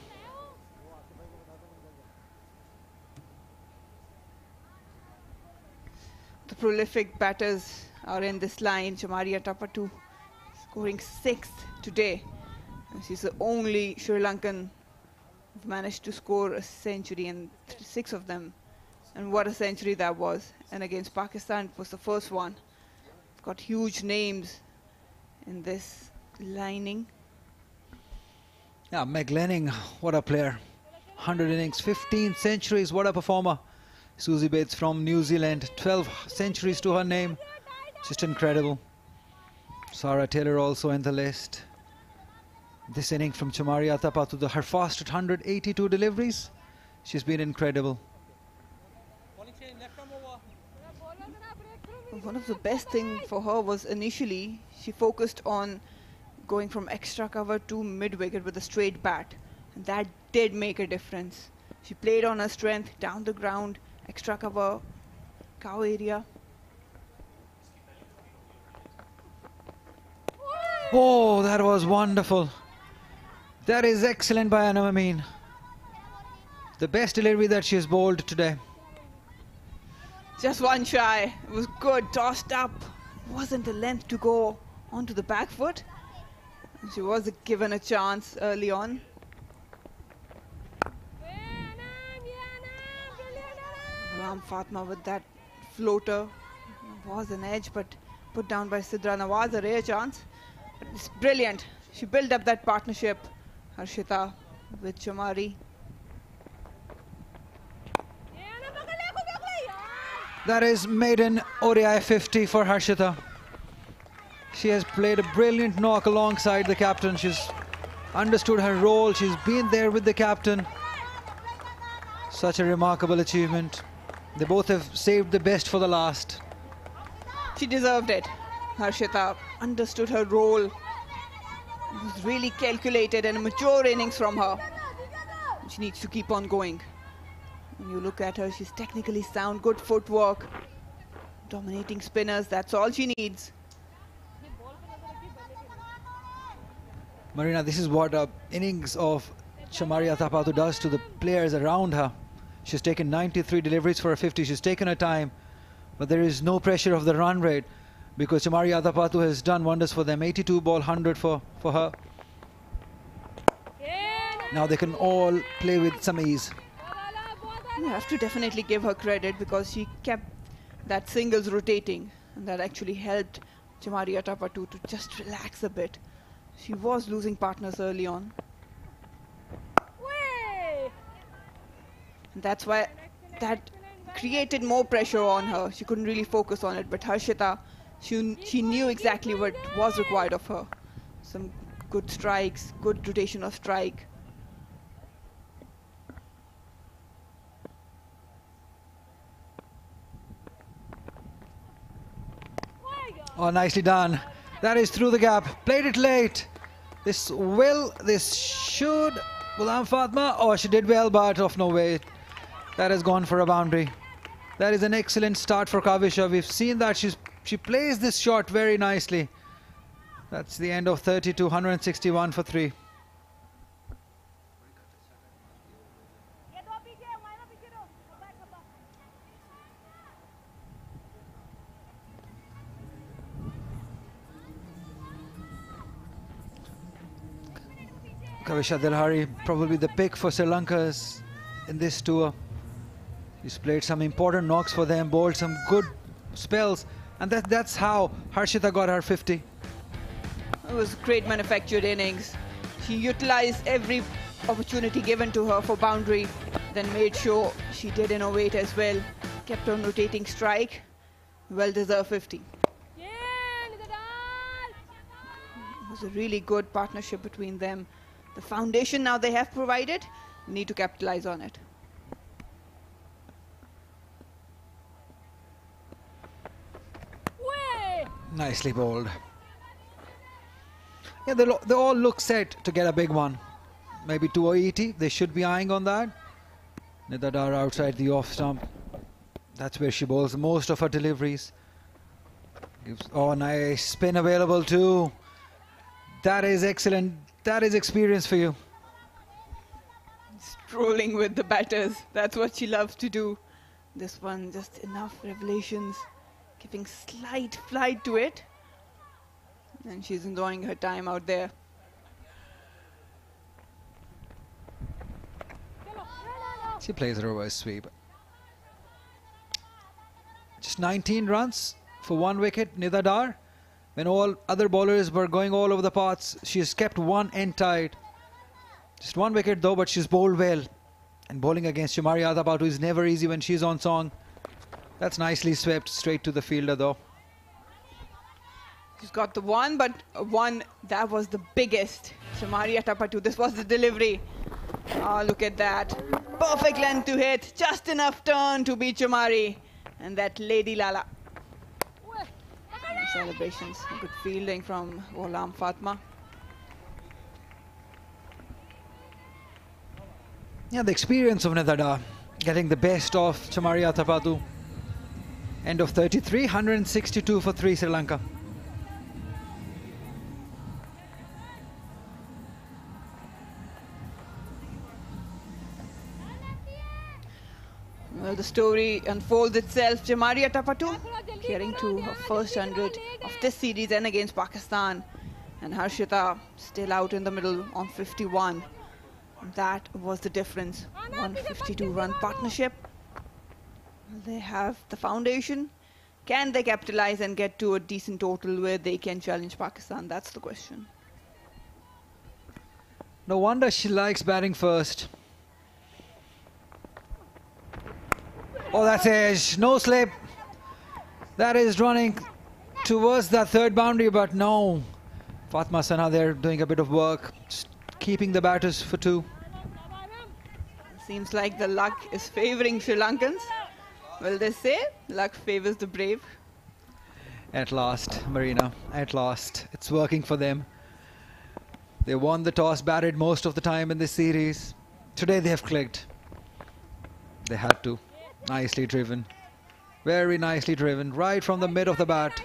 [SPEAKER 3] The prolific batters are in this line. Chamaria Tapatu scoring 6th today. And she's the only Sri Lankan who managed to score a century, and 6 of them. And what a century that was. And against Pakistan, it was the first one. Got huge names in this lining.
[SPEAKER 1] Yeah, Meg Lanning, what a player. 100 innings, 15 centuries, what a performer. Susie Bates from New Zealand, 12 centuries to her name. Just incredible. Sarah Taylor also in the list. This inning from Chamaria Tapatu, her fast at 182 deliveries. She's been incredible.
[SPEAKER 3] One of the best things for her was initially she focused on going from extra cover to mid-wicket with a straight bat. And that did make a difference. She played on her strength, down the ground, extra cover, cow area.
[SPEAKER 1] Oh, that was wonderful. That is excellent by Anam Amin. The best delivery that she has bowled today.
[SPEAKER 3] Just one shy. It was good, tossed up. Wasn't the length to go onto the back foot. She was given a chance early on. Fatma with that floater was an edge, but put down by Sidra Nawaz, a rare chance. But it's brilliant. She built up that partnership, Harshita with Chamari.
[SPEAKER 1] That is maiden ODI 50 for Harshita. She has played a brilliant knock alongside the captain. She's understood her role. She's been there with the captain. Such a remarkable achievement. They both have saved the best for the last.
[SPEAKER 3] She deserved it. Harshita understood her role. It was really calculated and a mature innings from her. She needs to keep on going. When you look at her, she's technically sound, good footwork, dominating spinners. That's all she needs.
[SPEAKER 1] Marina, this is what innings of Chamaria Tapatu does to the players around her. She's taken 93 deliveries for a 50. She's taken her time, but there is no pressure of the run rate because Chamaria Tapatu has done wonders for them. 82 ball 100 for her. Now they can all play with some ease.
[SPEAKER 3] You have to definitely give her credit because she kept that singles rotating, and that actually helped Chamaria Tapatu to just relax a bit. She was losing partners early on. And that's why that created more pressure on her. She couldn't really focus on it, but Harshita, she knew exactly what was required of her. Some good strikes, good rotation of strike.
[SPEAKER 1] Oh, nicely done. That is through the gap. Played it late. This should. Ghulam Fatma. Oh, she did well, but off no way. That has gone for a boundary. That is an excellent start for Kavisha. We've seen that she plays this shot very nicely. That's the end of 32, 161 for 3. Kavisha Dilhari, probably the pick for Sri Lanka's in this tour. He's played some important knocks for them, bowled some good spells, and that's how Harshita got her 50.
[SPEAKER 3] It was a great manufactured innings. She utilized every opportunity given to her for boundary, then made sure she did innovate as well. Kept on rotating strike. Well-deserved 50. It was a really good partnership between them. The foundation now they have provided, need to capitalize on it.
[SPEAKER 1] Nicely bowled. Yeah, they all look set to get a big one. Maybe 280, they should be eyeing on that. Nidha Dar outside the off stump. That's where she bowls most of her deliveries. Oh, nice spin available too. That is excellent. That is experience for you.
[SPEAKER 3] Strolling with the batters. That's what she loves to do. This one, just enough revelations. Giving slight flight to it. And she's enjoying her time out there.
[SPEAKER 1] She plays a reverse sweep. Just 19 runs for 1 wicket, Nidha Dar. When all other bowlers were going all over the paths, she has kept one end tight. Just 1 wicket though, but she's bowled well. And bowling against Chamari Athapattu is never easy when she's on song. That's nicely swept straight to the fielder though.
[SPEAKER 3] She's got the one, but one that was the biggest. Chamari Athapattu, this was the delivery. Oh, look at that. Perfect length to hit, just enough turn to beat Chamari. And that Lady Lala. Celebrations, good fielding from Ghulam Fatma.
[SPEAKER 1] Yeah, the experience of Nidha Dar getting the best of Chamari Athapattu. End of 33, 162 for 3 Sri Lanka.
[SPEAKER 3] Well, the story unfolds itself. Chamari Athapattu getting to her first 100 of this series and against Pakistan. And Harshita still out in the middle on 51. That was the difference. 152-run partnership. They have the foundation. Can they capitalize and get to a decent total where they can challenge Pakistan? That's the question.
[SPEAKER 1] No wonder she likes batting first. Oh, that's edge. No slip. That is running towards that third boundary, but no. Fatma Sana there doing a bit of work, just keeping the batters for 2.
[SPEAKER 3] Seems like the luck is favoring Sri Lankans. Will they say luck favors the brave?
[SPEAKER 1] At last, Marina, at last. It's working for them. They won the toss, batted most of the time in this series. Today they have clicked. They had to. Nicely driven. Very nicely driven. Right from the mid of the bat.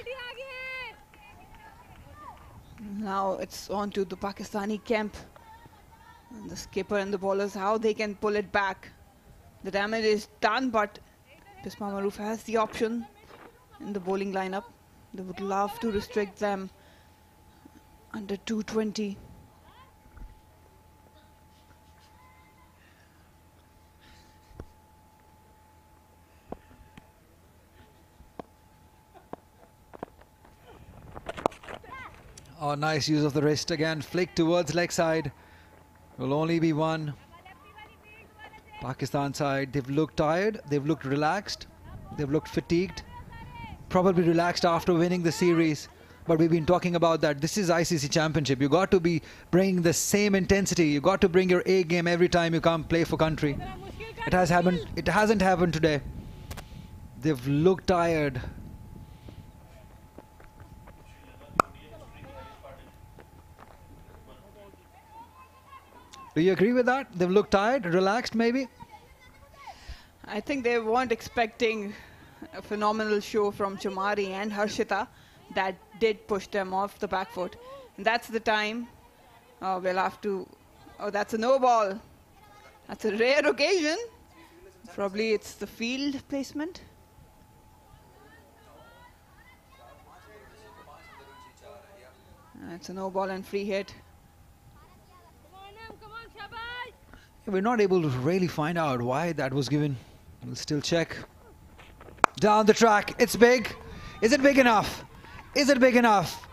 [SPEAKER 3] Now it's on to the Pakistani camp. And the skipper and the bowlers, how they can pull it back. The damage is done, but Bisma Maroof has the option in the bowling lineup. They would love to restrict them under 220.
[SPEAKER 1] Oh, nice use of the wrist again. Flick towards leg side. Will only be 1. Pakistan side, they've looked tired. They've looked relaxed. They've looked fatigued. Probably relaxed after winning the series. But we've been talking about that. This is ICC Championship. You got to be bringing the same intensity. You got to bring your A game every time you come play for country. It has happened. It hasn't happened today. They've looked tired. Do you agree with that? They've looked tired, relaxed maybe?
[SPEAKER 3] I think they weren't expecting a phenomenal show from Chamari and Harshita. that did push them off the back foot. And that's the time we'll have to... Oh, that's a no ball. That's a rare occasion. Probably it's the field placement. It's a no ball and free hit.
[SPEAKER 1] We're not able to really find out why that was given. We'll still check. Down the track. It's big. Is it big enough? Is it big enough?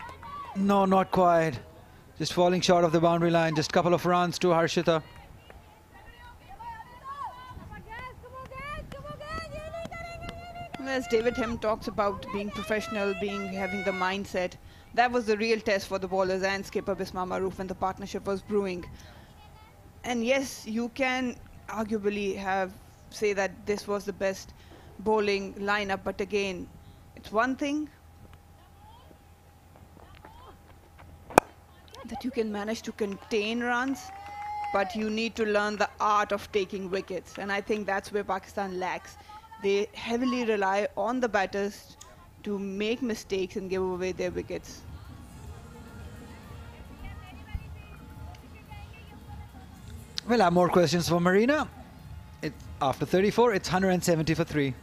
[SPEAKER 1] No, not quite. Just falling short of the boundary line. Just a couple of runs to Harshita.
[SPEAKER 3] As David Hem talks about being professional, having the mindset, that was the real test for the bowlers and skipper Bisma Maroof when the partnership was brewing. And yes, you can arguably say that this was the best bowling lineup, but again, it's one thing that you can manage to contain runs, but you need to learn the art of taking wickets, and I think that's where Pakistan lacks. They heavily rely on the batters to make mistakes and give away their wickets.
[SPEAKER 1] We'll have more questions for Marina. After 34, it's 170 for 3.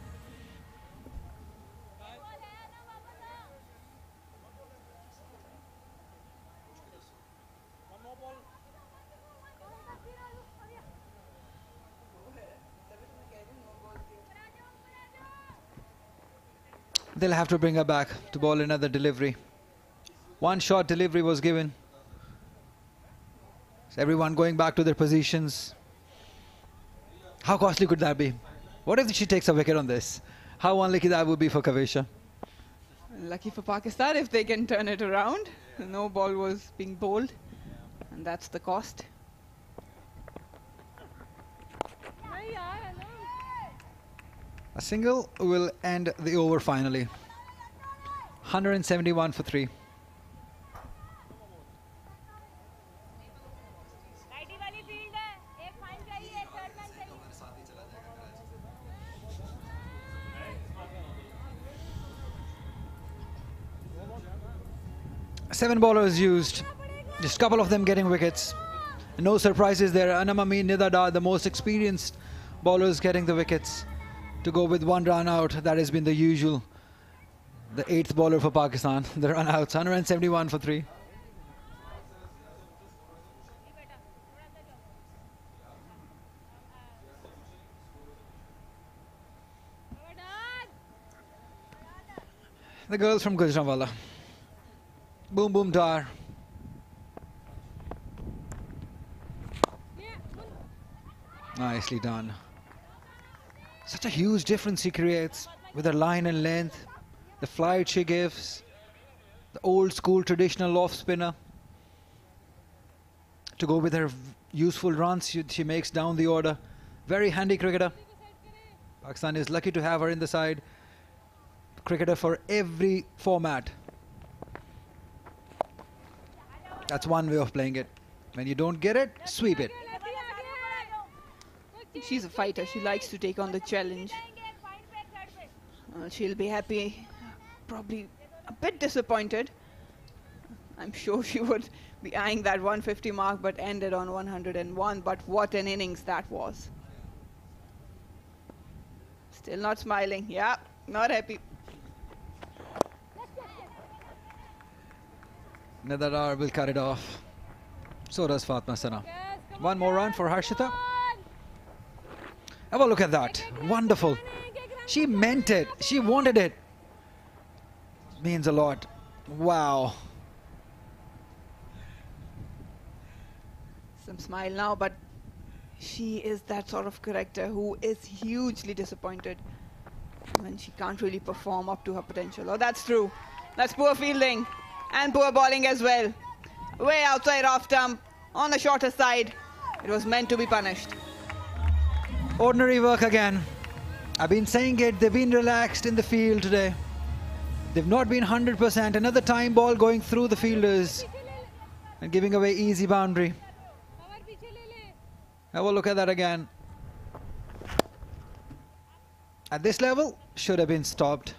[SPEAKER 1] They'll have to bring her back to bowl another delivery. One short delivery was given. So everyone going back to their positions. How costly could that be? What if she takes a wicket on this? How unlucky that would be for Kavesha?
[SPEAKER 3] Lucky for Pakistan if they can turn it around. No ball was being bowled, and that's the cost.
[SPEAKER 1] A single will end the over finally. 171 for 3. Seven bowlers used, just a couple of them getting wickets. No surprises there. Anamami, Nidada, the most experienced bowlers getting the wickets. To go with one run out, that has been the usual. The 8th bowler for Pakistan, the run outs, 171 for 3. The girls from Gujranwala. Boom, boom, dar. Nicely done. Such a huge difference she creates with her line and length, the flight she gives, the old school traditional off spinner. To go with her useful runs she makes down the order. Very handy cricketer. Pakistan is lucky to have her in the side. Cricketer for every format. That's one way of playing it. When you don't get it, sweep it.
[SPEAKER 3] She's a fighter. She likes to take on the challenge. She'll be happy, probably a bit disappointed. I'm sure she would be eyeing that 150 mark, but ended on 101. But what an innings that was. Still not smiling. Yeah, not happy.
[SPEAKER 1] Nadar will cut it off. So does Fatma Sana. One more run for Harshita. Have a look at that. Wonderful. She meant it. She wanted it. Means a lot. Wow.
[SPEAKER 3] Some smile now, but she is that sort of character who is hugely disappointed when she can't really perform up to her potential. Oh, that's true. That's poor fielding and poor bowling as well. Way outside off stump, on the shorter side. It was meant to be punished.
[SPEAKER 1] Ordinary work again. I've been saying it, they've been relaxed in the field today. They've not been 100%. Another time ball going through the fielders and giving away easy boundary. Have a look at that again. At this level, should have been stopped.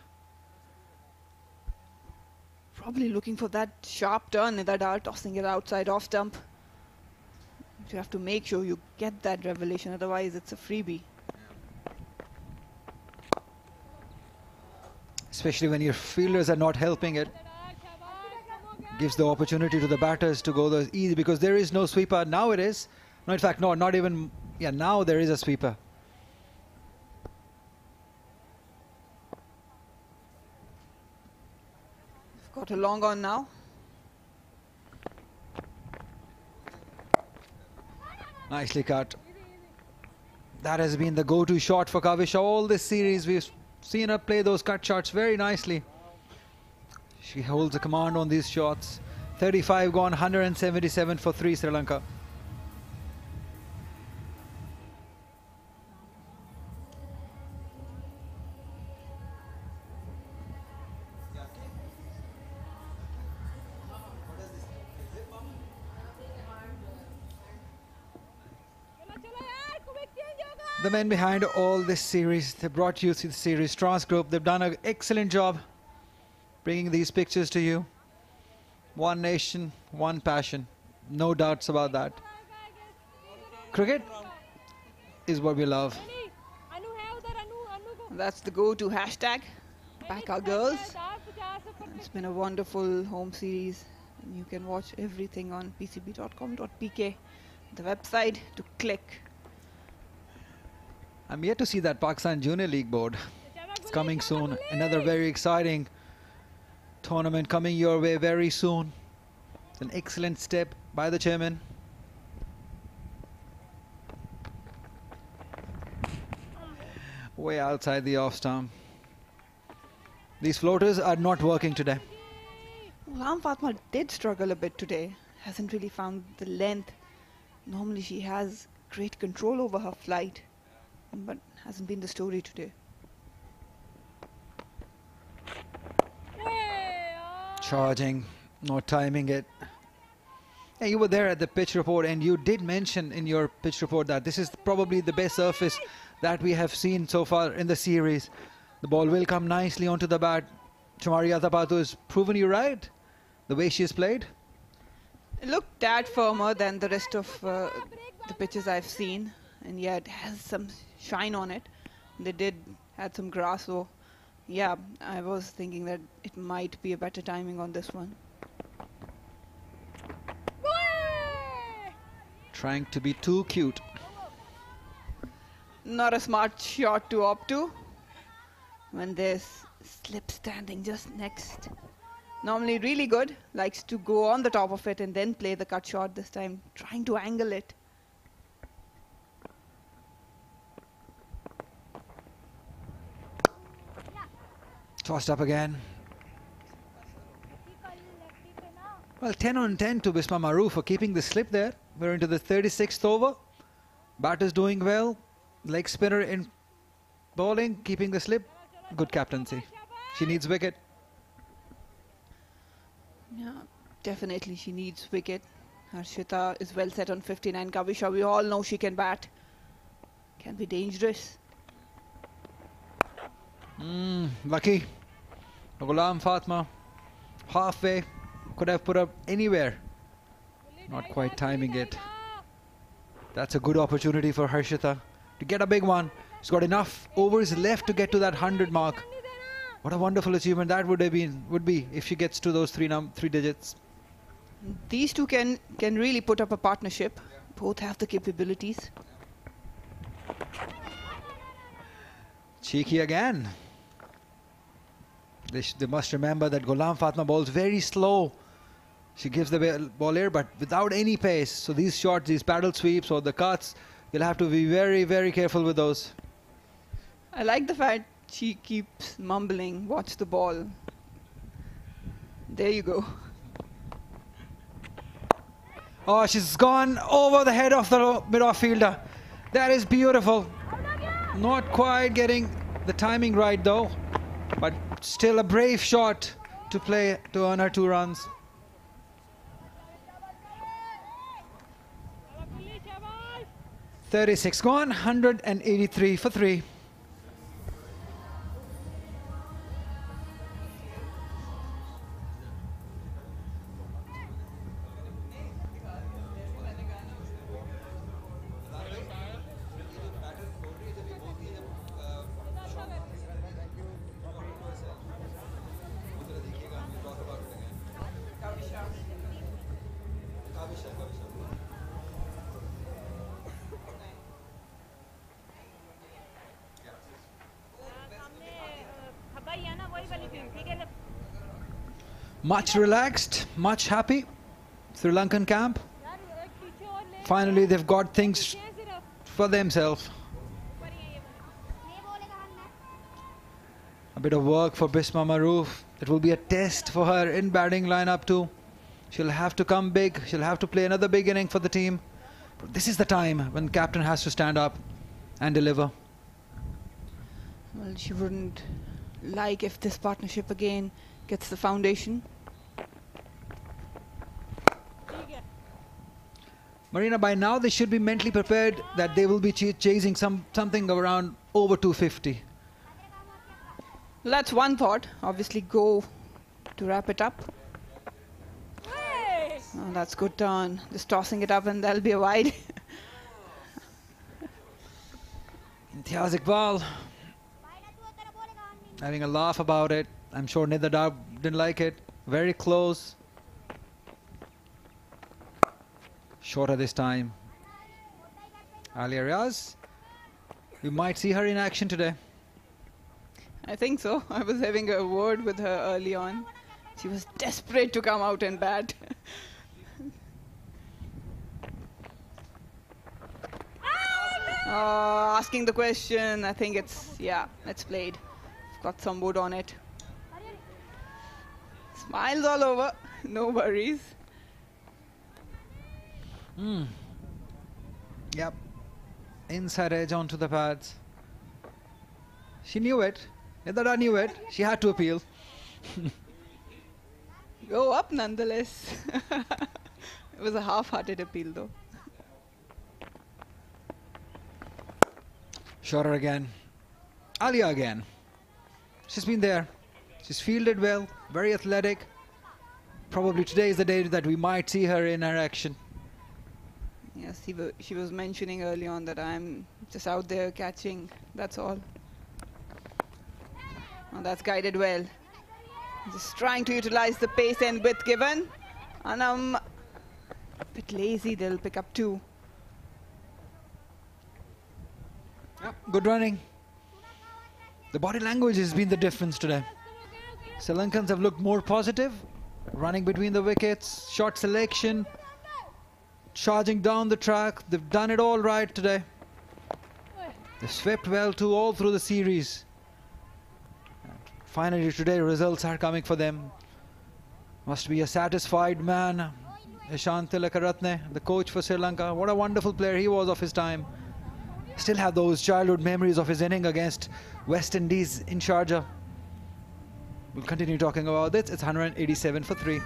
[SPEAKER 3] Probably looking for that sharp turn in that hour, tossing it outside off stump. You have to make sure you get that revelation, otherwise it's a freebie.
[SPEAKER 1] Especially when your fielders are not helping it. Gives the opportunity to the batters to go the easy, because there is no sweeper. Now it is. No, in fact, no, not even. Yeah, now there is a sweeper.
[SPEAKER 3] Got a long on now.
[SPEAKER 1] Nicely cut. That has been the go-to shot for Kavisha all this series. We've seen her play those cut shots very nicely. She holds a command on these shots. 35 gone, 177 for 3 Sri Lanka. The men behind all this series, they brought you to the series, Trans Group. They've done an excellent job bringing these pictures to you. One nation, one passion. No doubts about that. Cricket is what we love.
[SPEAKER 3] That's the go-to hashtag. Back our girls. It's been a wonderful home series. And you can watch everything on pcb.com.pk, the website to click.
[SPEAKER 1] I'm yet to see that Pakistan Junior League board. It's coming soon. Another very exciting tournament coming your way very soon. It's an excellent step by the chairman. Way outside the off stump. These floaters are not working today.
[SPEAKER 3] Ram Fatma did struggle a bit today. Hasn't really found the length. Normally she has great control over her flight, but hasn't been the story today.
[SPEAKER 1] Charging, not timing it. Yeah, you were there at the pitch report, and you did mention in your pitch report that this is probably the best surface that we have seen so far in the series. The ball will come nicely onto the bat. Chamaria Tapatu has proven you right, the way she has played.
[SPEAKER 3] It looked tad firmer than the rest of the pitches I've seen, and yeah, it has some shine on it. They did add some grass, so yeah, I was thinking that it might be a better timing on this one.
[SPEAKER 1] Trying to be too cute.
[SPEAKER 3] Not a smart shot to opt to when there's slip standing just next. Normally really good, likes to go on the top of it and then play the cut shot. This time trying to angle it.
[SPEAKER 1] Tossed up again. Well, 10 on 10 to Bisma Maroof for keeping the slip there. We're into the 36th over. Batter's doing well. Leg spinner in bowling, keeping the slip. Good captaincy. She needs wicket.
[SPEAKER 3] Yeah, definitely she needs wicket. Harshita is well set on 59. Kavisha, we all know she can bat. Can be dangerous.
[SPEAKER 1] Lucky. Ghulam Fatma, halfway, could have put up anywhere. Not quite timing it. That's a good opportunity for Harshita to get a big one. She's got enough overs left to get to that 100 mark. What a wonderful achievement that would be if she gets to those three digits.
[SPEAKER 3] These two can really put up a partnership. Both have the capabilities.
[SPEAKER 1] Cheeky again. They must remember that Ghulam Fatma bowls very slow. She gives the ball air, but without any pace. So these shots, these paddle sweeps or the cuts, you'll have to be very, very careful with those.
[SPEAKER 3] I like the fact she keeps mumbling, watch the ball. There you go.
[SPEAKER 1] Oh, she's gone over the head of the mid-off fielder. That is beautiful. Not quite getting the timing right though, but still a brave shot to play to earn her 2 runs. .36 gone, 183 for 3. Much relaxed, much happy. Sri Lankan camp. Finally, they've got things for themselves. A bit of work for Bisma Maroof. It will be a test for her in batting lineup too. She'll have to come big. She'll have to play another big inning for the team. But this is the time when captain has to stand up and deliver.
[SPEAKER 3] Well, she wouldn't like if this partnership again gets the foundation.
[SPEAKER 1] Marina, by now they should be mentally prepared that they will be chasing something around over 250.
[SPEAKER 3] Well, that's one thought. Obviously go to wrap it up. Oh, that's good turn. Just tossing it up and that'll be a wide.
[SPEAKER 1] Imtiaz Iqbal having a laugh about it. I'm sure Nidar Dar didn't like it. Very close. Shorter this time. Alia Riaz, we might see her in action today.
[SPEAKER 3] I think so. I was having a word with her early on. She was desperate to come out and bat. Asking the question, I think it's played. Got some wood on it. Smiles all over, no worries.
[SPEAKER 1] Yep. Inside edge onto the pads. She knew it. Nidar knew it. She had to appeal.
[SPEAKER 3] Go up nonetheless. It was a half-hearted appeal though.
[SPEAKER 1] Shorter again. Alia again. She's been there. She's fielded well. Very athletic. Probably today is the day that we might see her in her action.
[SPEAKER 3] Yes, she was mentioning early on that I'm just out there catching. That's all. Oh, that's guided well. Just trying to utilize the pace and width given. And I'm a bit lazy. They'll pick up 2.
[SPEAKER 1] Yep, good running. The body language has been the difference today. Sri Lankans have looked more positive, running between the wickets, shot selection, charging down the track. They've done it all right today. They've swept well too all through the series. And finally today results are coming for them. Must be a satisfied man. Ishant Tilakaratne, the coach for Sri Lanka. What a wonderful player he was of his time. Still have those childhood memories of his inning against West Indies in Sharjah. We'll continue talking about this. It's 187 for 3.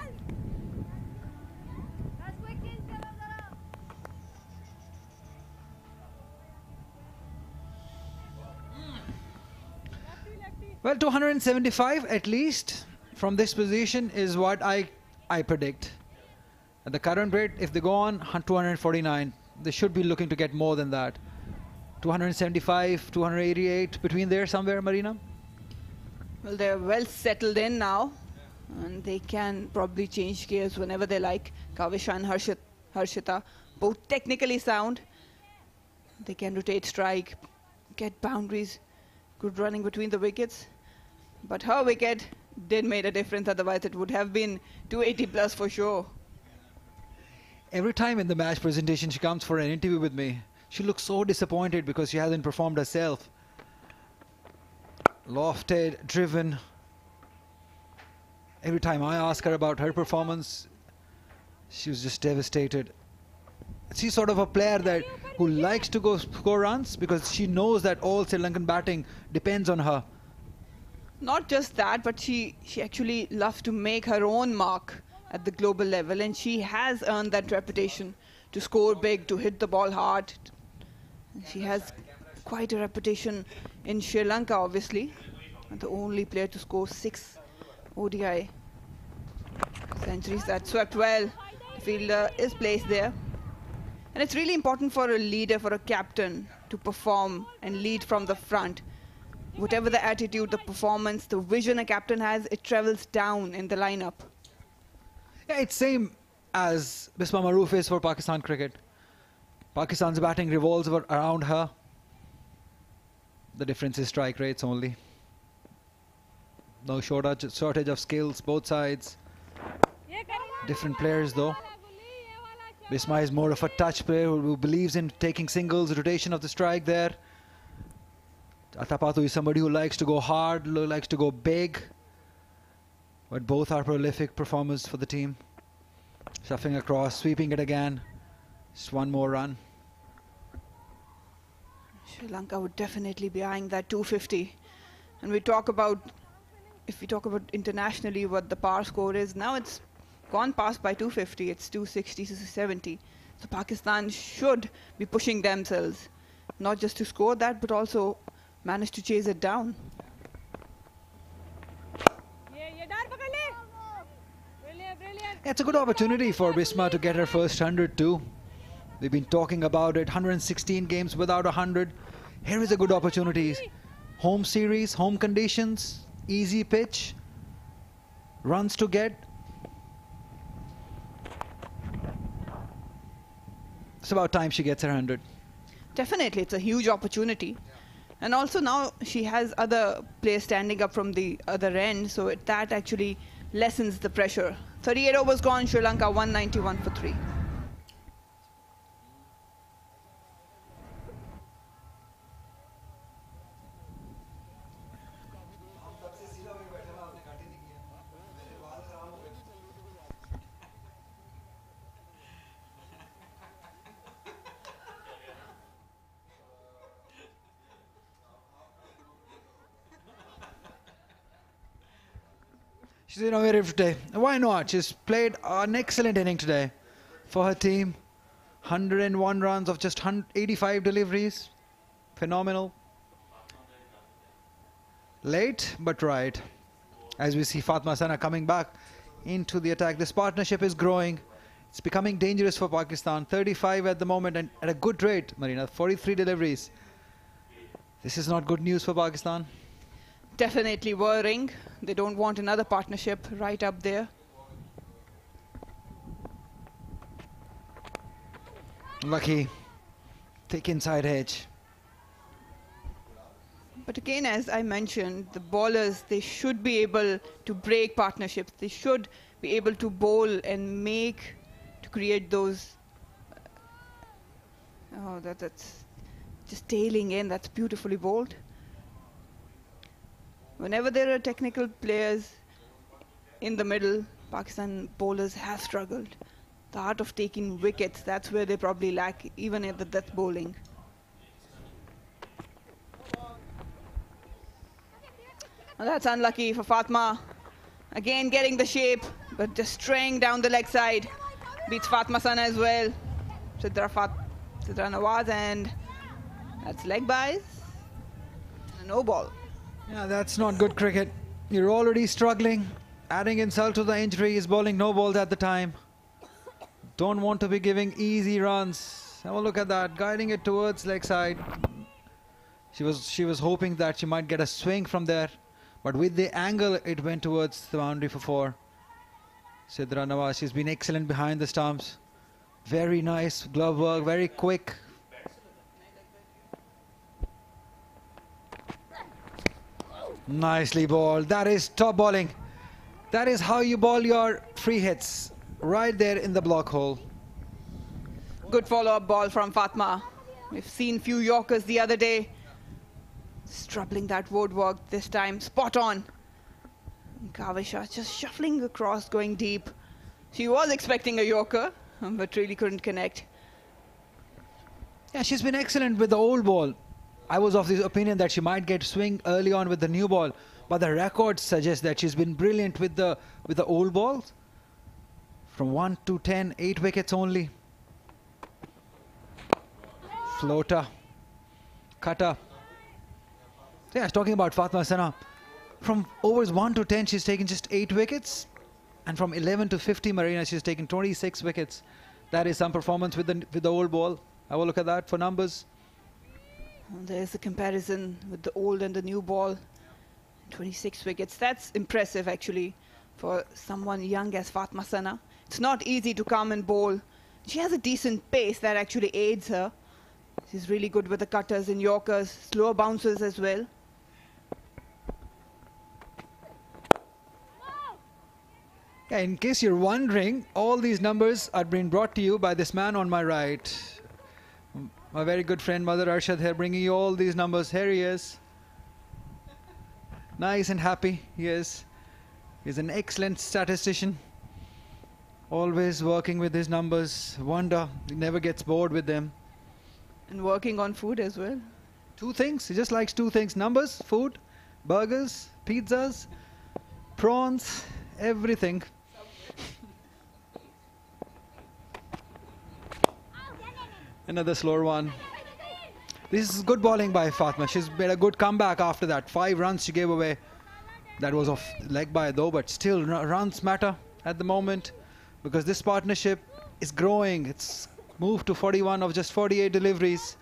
[SPEAKER 1] Well, 275 at least from this position is what I predict. At the current rate, if they go on 249, they should be looking to get more than that. 275, 288, between there somewhere, Marina?
[SPEAKER 3] Well, they're well settled in now, and they can probably change gears whenever they like. Kavisha and Harshita, both technically sound. They can rotate strike, get boundaries, good running between the wickets. But her wicket did make a difference, otherwise it would have been 280 plus for sure.
[SPEAKER 1] Every time in the match presentation she comes for an interview with me, she looks so disappointed because she hasn't performed herself. Lofted, driven. Every time I ask her about her performance, she was just devastated. She's sort of a player who likes to go score runs because she knows that all Sri Lankan batting depends on her.
[SPEAKER 3] Not just that, but she actually loves to make her own mark at the global level, and she has earned that reputation to score big, to hit the ball hard. She has quite a reputation in Sri Lanka, obviously. And the only player to score 6 ODI centuries. That swept well. The fielder is placed there. And it's really important for a leader, for a captain, to perform and lead from the front. Whatever the attitude, the performance, the vision a captain has, it travels down in the lineup.
[SPEAKER 1] Yeah, it's same as Bisma Maroof is for Pakistan cricket. Pakistan's batting revolves around her. The difference is strike rates only. No shortage of skills, both sides. Different players though. Bisma is more of a touch player who believes in taking singles, rotation of the strike there. Athapattu is somebody who likes to go hard, likes to go big. But both are prolific performers for the team. Shuffling across, sweeping it again. Just one more run.
[SPEAKER 3] Sri Lanka would definitely be eyeing that 250. And we talk about, if we talk about internationally what the par score is, now it's gone past by 250. It's 260 to 70. So Pakistan should be pushing themselves, not just to score that, but also manage to chase it down.
[SPEAKER 1] It's a good opportunity for Bisma to get her first 100 too. We've been talking about it, 116 games without 100. Here is a good opportunity. Home series, home conditions, easy pitch, runs to get. It's about time she gets her 100.
[SPEAKER 3] Definitely, it's a huge opportunity. And also now she has other players standing up from the other end, so that actually lessens the pressure. 38 overs gone, Sri Lanka 191 for 3.
[SPEAKER 1] She's innovative today. Why not? She's played an excellent inning today for her team. 101 runs of just 85 deliveries. Phenomenal. Late, but right. As we see Fatma Sana coming back into the attack. This partnership is growing. It's becoming dangerous for Pakistan. 35 at the moment and at a good rate, Marina. 43 deliveries. This is not good news for Pakistan.
[SPEAKER 3] Definitely worrying. They don't want another partnership right up there.
[SPEAKER 1] Lucky. Thick inside edge.
[SPEAKER 3] But again, as I mentioned, the bowlers, they should be able to break partnerships. They should be able to bowl and to create those. Oh, that's just tailing in. That's beautifully bowled. Whenever there are technical players in the middle, Pakistan bowlers have struggled. The art of taking wickets, that's where they probably lack, even at the death bowling. Well, that's unlucky for Fatma. Again getting the shape, but just straying down the leg side. Beats Fatma Sana as well. Sidra Nawaz, and that's leg buys. And a no ball.
[SPEAKER 1] Yeah, that's not good cricket. You're already struggling. Adding insult to the injury, is bowling no balls at the time. Don't want to be giving easy runs. Have a look at that, guiding it towards leg side. She was hoping that she might get a swing from there, but with the angle, it went towards the boundary for 4. Sidra Nawaz, she's been excellent behind the stumps. Very nice glove work, very quick. Nicely bowled. That is top bowling. That is how you bowl your free hits. Right there in the block hole.
[SPEAKER 3] Good follow-up ball from Fatma. We've seen few Yorkers the other day. Struggling that woodwork this time. Spot on. Kavisha just shuffling across, going deep. She was expecting a Yorker, but really couldn't connect.
[SPEAKER 1] Yeah, she's been excellent with the old ball. I was of the opinion that she might get swing early on with the new ball, but the records suggest that she's been brilliant with the old balls. From 1 to 10, 8 wickets only. Floater, cutter. Yeah, I was talking about Fatma Sana. From overs 1 to 10, she's taken just 8 wickets, and from 11 to 50, Marina, she's taken 26 wickets. That is some performance with the old ball. Have a look at that for numbers.
[SPEAKER 3] There's the comparison with the old and the new ball. 26 wickets. That's impressive, actually, for someone young as Fatma Sana. It's not easy to come and bowl. She has a decent pace that actually aids her. She's really good with the cutters and Yorkers, slower bounces as well.
[SPEAKER 1] In case you're wondering, all these numbers are being brought to you by this man on my right. My very good friend Mother Arshad here, bringing you all these numbers. Here he is. Nice and happy he is. He's an excellent statistician. Always working with his numbers. Wonder, he never gets bored with them.
[SPEAKER 3] And working on food as well.
[SPEAKER 1] 2 things. He just likes 2 things. Numbers, food, burgers, pizzas, prawns, everything. Another slower one. This is good bowling by Fatma. She's made a good comeback after that. 5 runs she gave away. That was off leg by though, but still runs matter at the moment because this partnership is growing. It's moved to 41 of just 48 deliveries.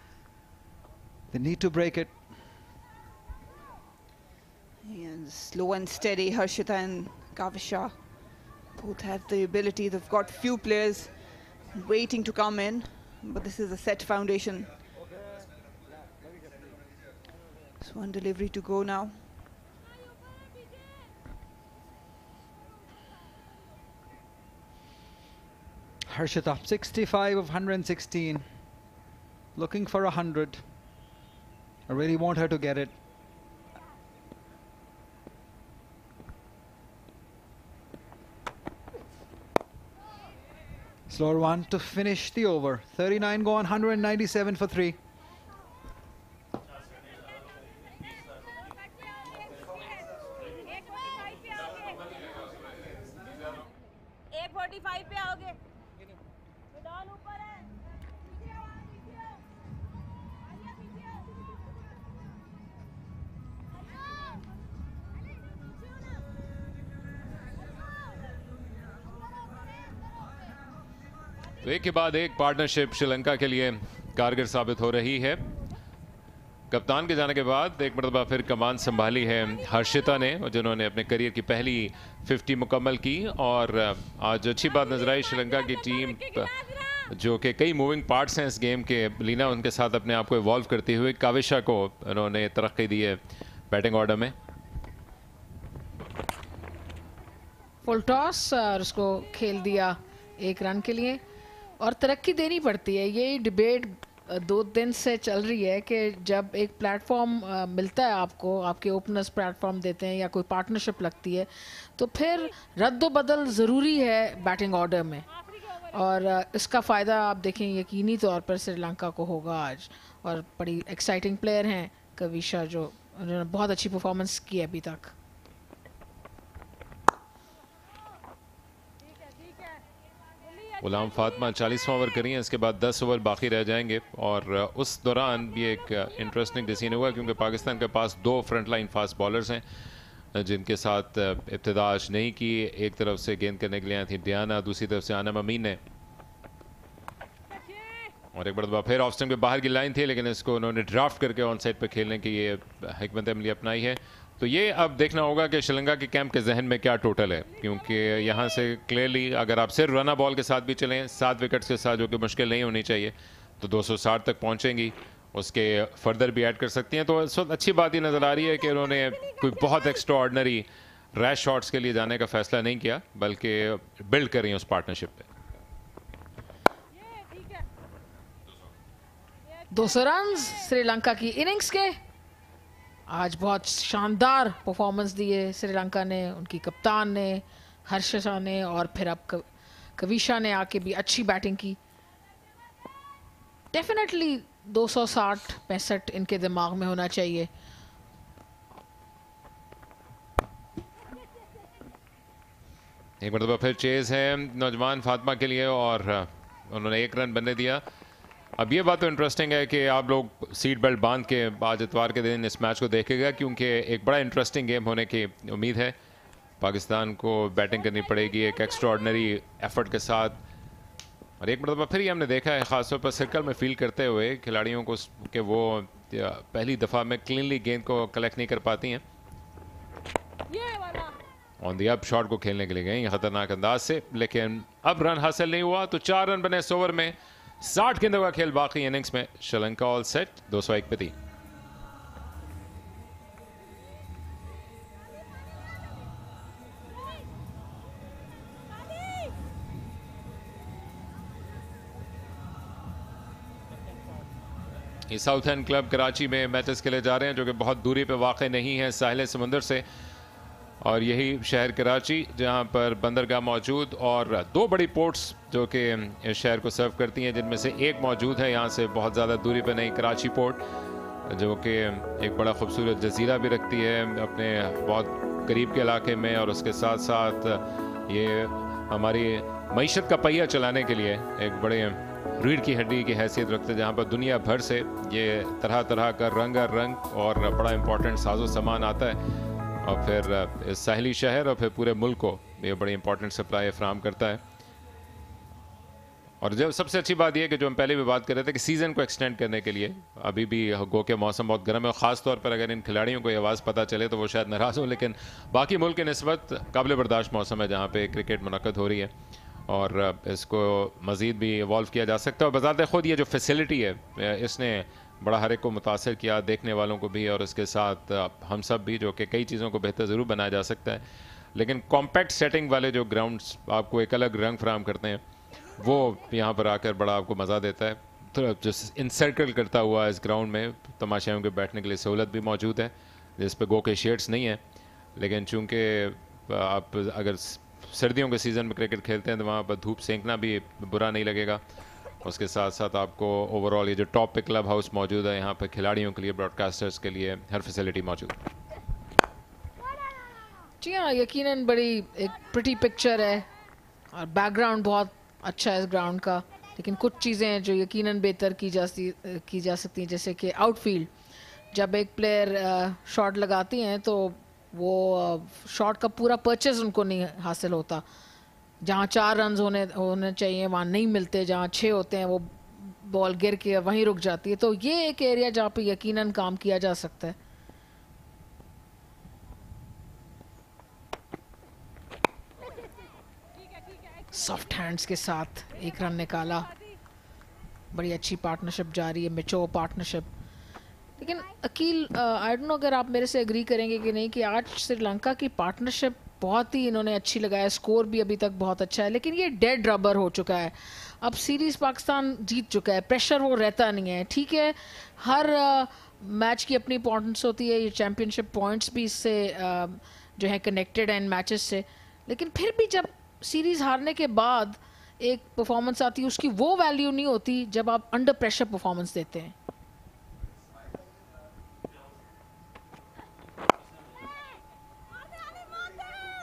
[SPEAKER 1] They need to break it.
[SPEAKER 3] And slow and steady, Harshita and Kavisha both have the ability. They've got few players waiting to come in, but this is a set foundation. Just 1 delivery to go now.
[SPEAKER 1] Harshita, 65 of 116. Looking for 100. I really want her to get it. Slower one to finish the over. 39 gone, 197 for 3.
[SPEAKER 4] तो एक के बाद एक partnership Sri Lanka के लिए कारगर साबित हो रही है। कप्तान के जाने के बाद एक मरतबा फिर कमान संभाली है हर्षिता ने, जिन्होंने अपने करियर की पहली 50 मुकम्मल की। और आज अच्छी बात नजर आई श्रीलंका की टीम, जो कि कई मूविंग पार्ट्स हैं इस गेम के, लीना उनके साथ अपने आप को इवॉल्व करती हुई। काविशा को उन्होंने तरक्की दी है बैटिंग ऑर्डर में।
[SPEAKER 9] फुल टॉस और उसको खेल दिया 1 रन के लिए, और तरक्की देनी पड़ती है। यही डिबेट 2 दिन से चल रही है कि जब एक प्लेटफॉर्म मिलता है आपको, आपके ओपनर्स प्लेटफॉर्म देते हैं या कोई पार्टनरशिप लगती है, तो फिर रद्द बदल ज़रूरी है बैटिंग ऑर्डर में। और इसका फ़ायदा आप देखें यकीनी तौर पर श्रीलंका को होगा आज। और बड़ी एक्साइटिंग प्लेयर हैं कविशा, जो उन्होंने बहुत अच्छी परफॉर्मेंस की है अभी तक।
[SPEAKER 4] गुलाम फातिमा 40वां ओवर करी है, इसके बाद 10 ओवर बाकी रह जाएंगे। और उस दौरान भी एक इंटरेस्टिंग डिसीजन हुआ, क्योंकि पाकिस्तान के पास 2 फ्रंट लाइन फास्ट बॉलर्स हैं जिनके साथ इब्तिदा आज नहीं की। एक तरफ से गेंद करने के लिए आई थी डियाना, दूसरी तरफ से आना ममीन ने। और एक बार फिर ऑफ स्टंप के बाहर की लाइन थी, लेकिन इसको उन्होंने ड्राफ्ट करके ऑन साइड पर खेलने की ये हिकमत अमली अपनाई है। तो ये अब देखना होगा कि श्रीलंका के कैंप के जहन में क्या टोटल है, क्योंकि यहाँ से क्लियरली अगर आप सिर्फ रना बॉल के साथ भी चलें 7 विकेट्स के साथ, जो कि मुश्किल नहीं होनी चाहिए, तो 260 तक पहुँचेंगी। उसके फर्दर भी ऐड कर सकती हैं। तो इस वक्त अच्छी बात ये नज़र आ रही है कि उन्होंने कोई बहुत एक्स्ट्रा ऑर्डनरी रैश शॉट्स के लिए जाने का फैसला नहीं किया, बल्कि बिल्ड कर रही हैं उस पार्टनरशिप पे।
[SPEAKER 9] 200 रन श्रीलंका की इनिंग्स के। आज बहुत शानदार परफॉर्मेंस दी है श्रीलंका ने, उनकी कप्तान ने, हर्षिता ने, और फिर अब कविशा ने आके भी अच्छी बैटिंग की। डेफिनेटली 260-65 इनके दिमाग में होना चाहिए।
[SPEAKER 4] एक मरतबा फिर चेज है नौजवान फातिमा के लिए, और उन्होंने 1 रन बनने दिया। अब ये बात तो इंटरेस्टिंग है कि आप लोग सीट बेल्ट बांध के आज इतवार के दिन इस मैच को देखेगा, क्योंकि एक बड़ा इंटरेस्टिंग गेम होने की उम्मीद है। पाकिस्तान को बैटिंग करनी पड़ेगी एक एक्स्ट्रा ऑर्डिनरी एफर्ट के साथ। और एक मरतबा फिर ये हमने देखा है ख़ासतौर पर सर्कल में फील्ड करते हुए खिलाड़ियों को कि वो पहली दफ़ा में क्लीनली गेंद को कलेक्ट नहीं कर पाती हैं। ऑन दी अप शॉट को खेलने के लिए गई खतरनाक अंदाज से, लेकिन अब रन हासिल नहीं हुआ। तो 4 रन बने इस ओवर में। 60 गेंदों का खेल बाकी इनिंग्स में। श्रीलंका ऑल सेट 201 पे थी। ये साउथ एंड क्लब कराची में मैचेस खेले जा रहे हैं, जो कि बहुत दूरी पे वाक़ नहीं है साहिल समंदर से। और यही शहर कराची जहां पर बंदरगाह मौजूद और दो बड़ी पोर्ट्स जो कि इस शहर को सर्व करती हैं, जिनमें से एक मौजूद है यहाँ से बहुत ज़्यादा दूरी पे नहीं, कराची पोर्ट, जो कि एक बड़ा खूबसूरत जजीरा भी रखती है अपने बहुत करीब के इलाके में। और उसके साथ साथ ये हमारी मईशत का पहिया चलाने के लिए एक बड़े रीढ़ की हड्डी की हैसियत रखते हैं, जहाँ पर दुनिया भर से ये तरह तरह का रंग और बड़ा इंपॉर्टेंट साजो सामान आता है। और फिर इस साहिली शहर और फिर पूरे मुल्क को ये बड़ी इंपॉर्टेंट सप्लाई फ्राहम करता है। और जब सबसे अच्छी बात यह है कि जो हम पहले भी बात कर रहे थे कि सीज़न को एक्सटेंड करने के लिए अभी भी गो के मौसम बहुत गर्म है, ख़ास तौर पर अगर इन खिलाड़ियों को ये आवाज़ पता चले तो वो शायद नाराज़ हो, लेकिन बाकी मुल्क के निस्बत काबिल बर्दाश्त मौसम है जहाँ पे क्रिकेट मुनक़्क़द हो रही है और इसको मज़ीद भी इवॉल्व किया जा सकता है। और बज़ाते ख़ुद ये जो फैसिलिटी है इसने बड़ा हर एक को मुतासर किया, देखने वालों को भी और इसके साथ हम सब भी, जो कि कई चीज़ों को बेहतर ज़रूर बनाया जा सकता है। लेकिन कॉम्पैक्ट सेटिंग वाले जो ग्राउंड्स आपको एक अलग रंग फराहम करते हैं, वो यहाँ पर आकर बड़ा आपको मज़ा देता है। तो जो इंसर्कल करता हुआ इस ग्राउंड में तमाशाइयों के बैठने के लिए सहूलत भी मौजूद है, जिस पर गो के शेड्स नहीं हैं। लेकिन चूँकि आप अगर सर्दियों के सीज़न में क्रिकेट खेलते हैं तो वहाँ पर धूप सेंकना भी बुरा नहीं लगेगा। उसके साथ साथ आपको ओवरऑल ये जो टॉप पे क्लब हाउस मौजूद है, यहाँ पर खिलाड़ियों के लिए, ब्रॉडकास्टर्स के लिए हर फैसिलिटी मौजूद है।
[SPEAKER 9] जी हाँ, यकीनन बड़ी एक प्रिटी पिक्चर है और बैकग्राउंड बहुत अच्छा है इस ग्राउंड का। लेकिन कुछ चीज़ें हैं जो यकीनन बेहतर की जा सकती हैं, जैसे कि आउटफील्ड। जब एक प्लेयर शॉट लगाती हैं तो वो शॉट का पूरा परचेज उनको नहीं हासिल होता। जहाँ 4 रन होने चाहिए वहाँ नहीं मिलते, जहाँ 6 होते हैं वो बॉल गिर के वहीं रुक जाती है। तो ये एक एरिया जहाँ पे यकीनन काम किया जा सकता है। सॉफ्ट हैंड्स के साथ एक रन निकाला, बड़ी अच्छी पार्टनरशिप जारी है, मैच्योर पार्टनरशिप। लेकिन अकील, आई डोंट नो अगर आप मेरे से एग्री करेंगे कि नहीं कि आज श्रीलंका की पार्टनरशिप बहुत ही इन्होंने अच्छी लगाया, स्कोर भी अभी तक बहुत अच्छा है, लेकिन ये डेड रबर हो चुका है। अब सीरीज़ पाकिस्तान जीत चुका है, प्रेशर वो रहता नहीं है। ठीक है, हर मैच की अपनी इंपॉर्टेंस होती है, ये चैम्पियनशिप पॉइंट्स भी इससे जो है कनेक्टेड हैं इन मैचेस से। लेकिन फिर भी जब सीरीज़ हारने के बाद एक परफॉर्मेंस आती है, उसकी वो वैल्यू नहीं होती जब आप अंडर प्रेशर परफॉर्मेंस देते हैं।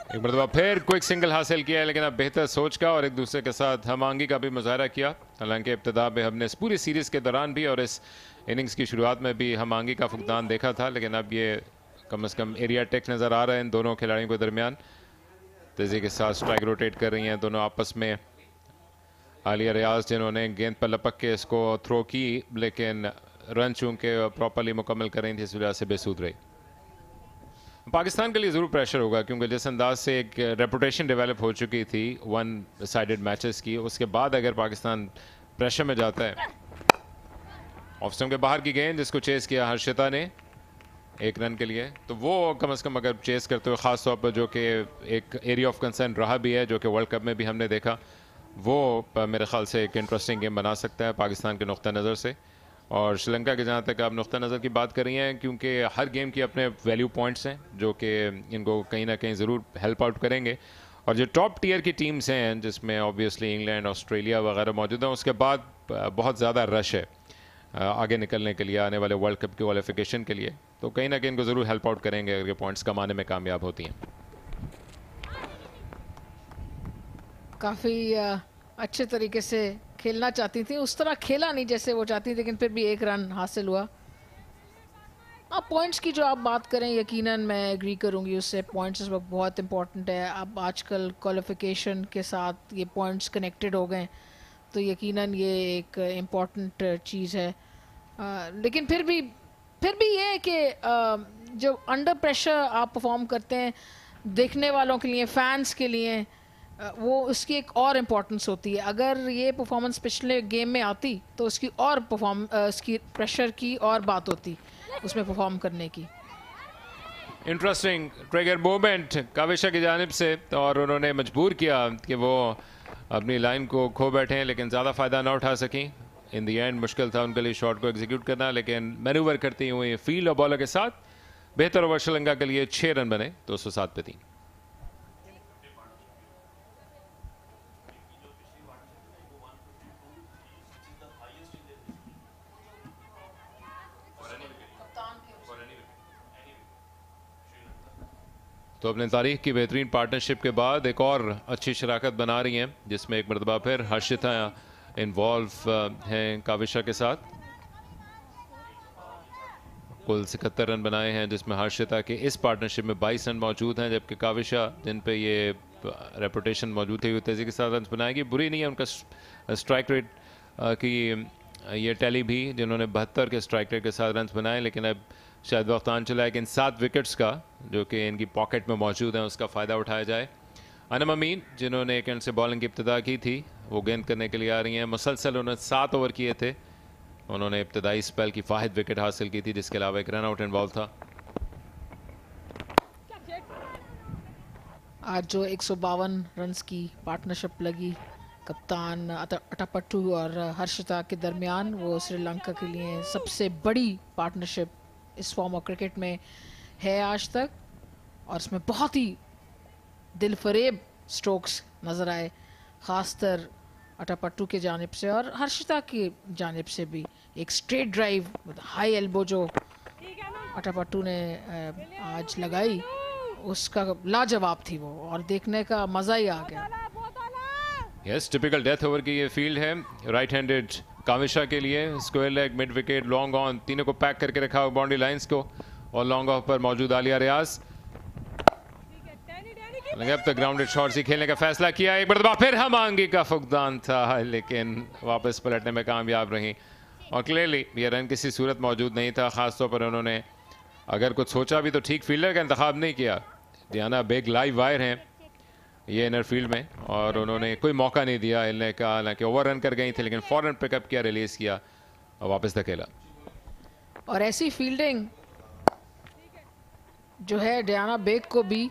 [SPEAKER 4] एक मरतबा फिर क्विक सिंगल हासिल किया है, लेकिन अब बेहतर सोच का और एक दूसरे के साथ हमआहंगी का भी मुजाहरा किया। हालांकि इब्तिदा में हमने इस पूरी सीरीज़ के दौरान भी और इस इनिंग्स की शुरुआत में भी हमआहंगी का फुकदान देखा था, लेकिन अब ये कम से कम एरिया टेक नज़र आ रहा है इन दोनों खिलाड़ियों के दरमियान। तेज़ी के साथ स्ट्राइक रोटेट कर रही हैं दोनों आपस में। आलिया रियाज जिन्होंने गेंद पर लपक के इसको थ्रो की, लेकिन रन चूँकि प्रॉपरली मुकम्मल कर रही थी, इस वजह से बेसूद रही। पाकिस्तान के लिए ज़रूर प्रेशर होगा, क्योंकि जिस अंदाज से एक रेपुटेशन डेवलप हो चुकी थी 1 साइडेड मैचेस की, उसके बाद अगर पाकिस्तान प्रेशर में जाता है। ऑफ स्टंप के बाहर की गेंद जिसको चेस किया हर्षिता ने 1 रन के लिए, तो वो कम से कम अगर चेस करते हुए ख़ास तौर पर जो कि एक एरिया ऑफ कंसर्न रहा भी है, जो कि वर्ल्ड कप में भी हमने देखा, वो मेरे ख्याल से एक इंटरेस्टिंग गेम बना सकता है पाकिस्तान के नुक्ता नज़र से। और श्रीलंका के जहाँ तक आप नुक्ता नज़र की बात कर रही हैं, क्योंकि हर गेम की अपने वैल्यू पॉइंट्स हैं जो कि इनको कहीं ना कहीं ज़रूर हेल्प आउट करेंगे। और जो टॉप टियर की टीम्स हैं, जिसमें ऑब्वियसली इंग्लैंड, ऑस्ट्रेलिया वगैरह मौजूद हैं, उसके बाद बहुत ज़्यादा रश है आगे निकलने के लिए, आने वाले वर्ल्ड कप की क्वालिफिकेशन के लिए। तो कहीं ना कहीं इनको ज़रूर हेल्प आउट करेंगे अगर ये पॉइंट्स कमाने में कामयाब होती हैं।
[SPEAKER 9] काफ़ी अच्छे तरीके से खेलना चाहती थी, उस तरह खेला नहीं जैसे वो चाहती थी, लेकिन फिर भी 1 रन हासिल हुआ। अब पॉइंट्स की जो आप बात करें, यकीनन मैं एग्री करूंगी उससे। पॉइंट्स इस वक्त बहुत इंपॉर्टेंट है। अब आजकल क्वालिफिकेशन के साथ ये पॉइंट्स कनेक्टेड हो गए, तो यकीनन ये एक इम्पॉर्टेंट चीज़ है। लेकिन फिर भी ये कि जो अंडर प्रेशर आप परफॉर्म करते हैं, देखने वालों के लिए, फैंस के लिए, वो उसकी एक और इम्पोर्टेंस होती है। अगर ये परफॉर्मेंस पिछले गेम में आती तो उसकी और उसकी प्रेशर की और बात होती उसमें परफॉर्म करने की।
[SPEAKER 4] इंटरेस्टिंग ट्रिगर मूवमेंट काविशा की जानिब से, और उन्होंने मजबूर किया कि वो अपनी लाइन को खो बैठे, लेकिन ज़्यादा फ़ायदा ना उठा सकें। इन द एंड मुश्किल था उनके लिए शॉट को एग्जीक्यूट करना, लेकिन मैन्यूवर करती हुई फील्ड और बॉलर के साथ बेहतर ओवर श्रीलंका के लिए 6 रन बने 207 पे 3। तो अपने तारीख की बेहतरीन पार्टनरशिप के बाद एक और अच्छी शराकत बना रही हैं, जिसमें एक मरतबा फिर हर्षिता इन्वॉल्व हैं काविशा के साथ। कुल 77 रन बनाए हैं, जिसमें हर्षिता के इस पार्टनरशिप में 22 रन मौजूद हैं, जबकि काविशा जिन पे ये रेपुटेशन मौजूद थी वो तेज़ी के साथ रन बनाएगी। बुरी नहीं है उनका स्ट्राइक रेट की ये टैली भी, जिन्होंने 72 के स्ट्राइक रेट के साथ रन बनाए, लेकिन अब शायद वक्त आन चला है कि इन 7 विकेट्स का जो कि इनकी पॉकेट में मौजूद हैं उसका फ़ायदा उठाया जाए। अनम अमीन जिन्होंने एक एंड से बॉलिंग की इब्तिदा की थी, वो गेंद करने के लिए आ रही हैं। मुसलसल उन्होंने 7 ओवर किए थे, उन्होंने इब्तिदाई स्पेल की वाहिद विकेट हासिल की थी, जिसके अलावा एक रन आउट इन्वॉल्व था।
[SPEAKER 9] आज जो 152 रन्स की पार्टनरशिप लगी कप्तान अटापट्टू और हर्षिता के दरमियान, वो श्रीलंका के लिए सबसे बड़ी पार्टनरशिप इस फॉर्म ऑफ क्रिकेट में है आज तक, और इसमें बहुत ही दिलफरेब स्ट्रोक्स नज़र आए, ख़ासतर अटापट्टू के जानिब से और हर्षिता की जानिब से भी। एक straight drive with high elbow जो अटापट्टू ने आज लगाई, उसका लाजवाब थी वो, और देखने का मज़ा ही आ गया।
[SPEAKER 4] यस, टिपिकल डेथ ओवर की ये फील्ड है राइट हैंडेड काविशा के लिए। Square leg, mid wicket, long on, तीनों को पैक करके रखा हुआ बाउंड्री लाइंस को, और लॉन्ग ऑफ पर मौजूद आलिया रियाज। अब तक ग्राउंडेड शॉट्स ही खेलने का फैसला किया। एक मरतबा फिर हमांगी का फुकदान था, लेकिन वापस पलटने में कामयाब रही, और क्लियरली ये रन किसी सूरत मौजूद नहीं था। ख़ासतौर पर उन्होंने अगर कुछ सोचा भी तो ठीक फील्डर का इंतखाब नहीं किया। डियाना बेग लाइव वायर हैं ये इनर फील्ड में, और उन्होंने कोई मौका नहीं दिया हिलने का। हालांकि ओवर रन कर गई थी, लेकिन फौरन पिकअप किया, रिलीज किया और वापस धकेला।
[SPEAKER 9] और ऐसी फील्डिंग जो है डियाना बेग को भी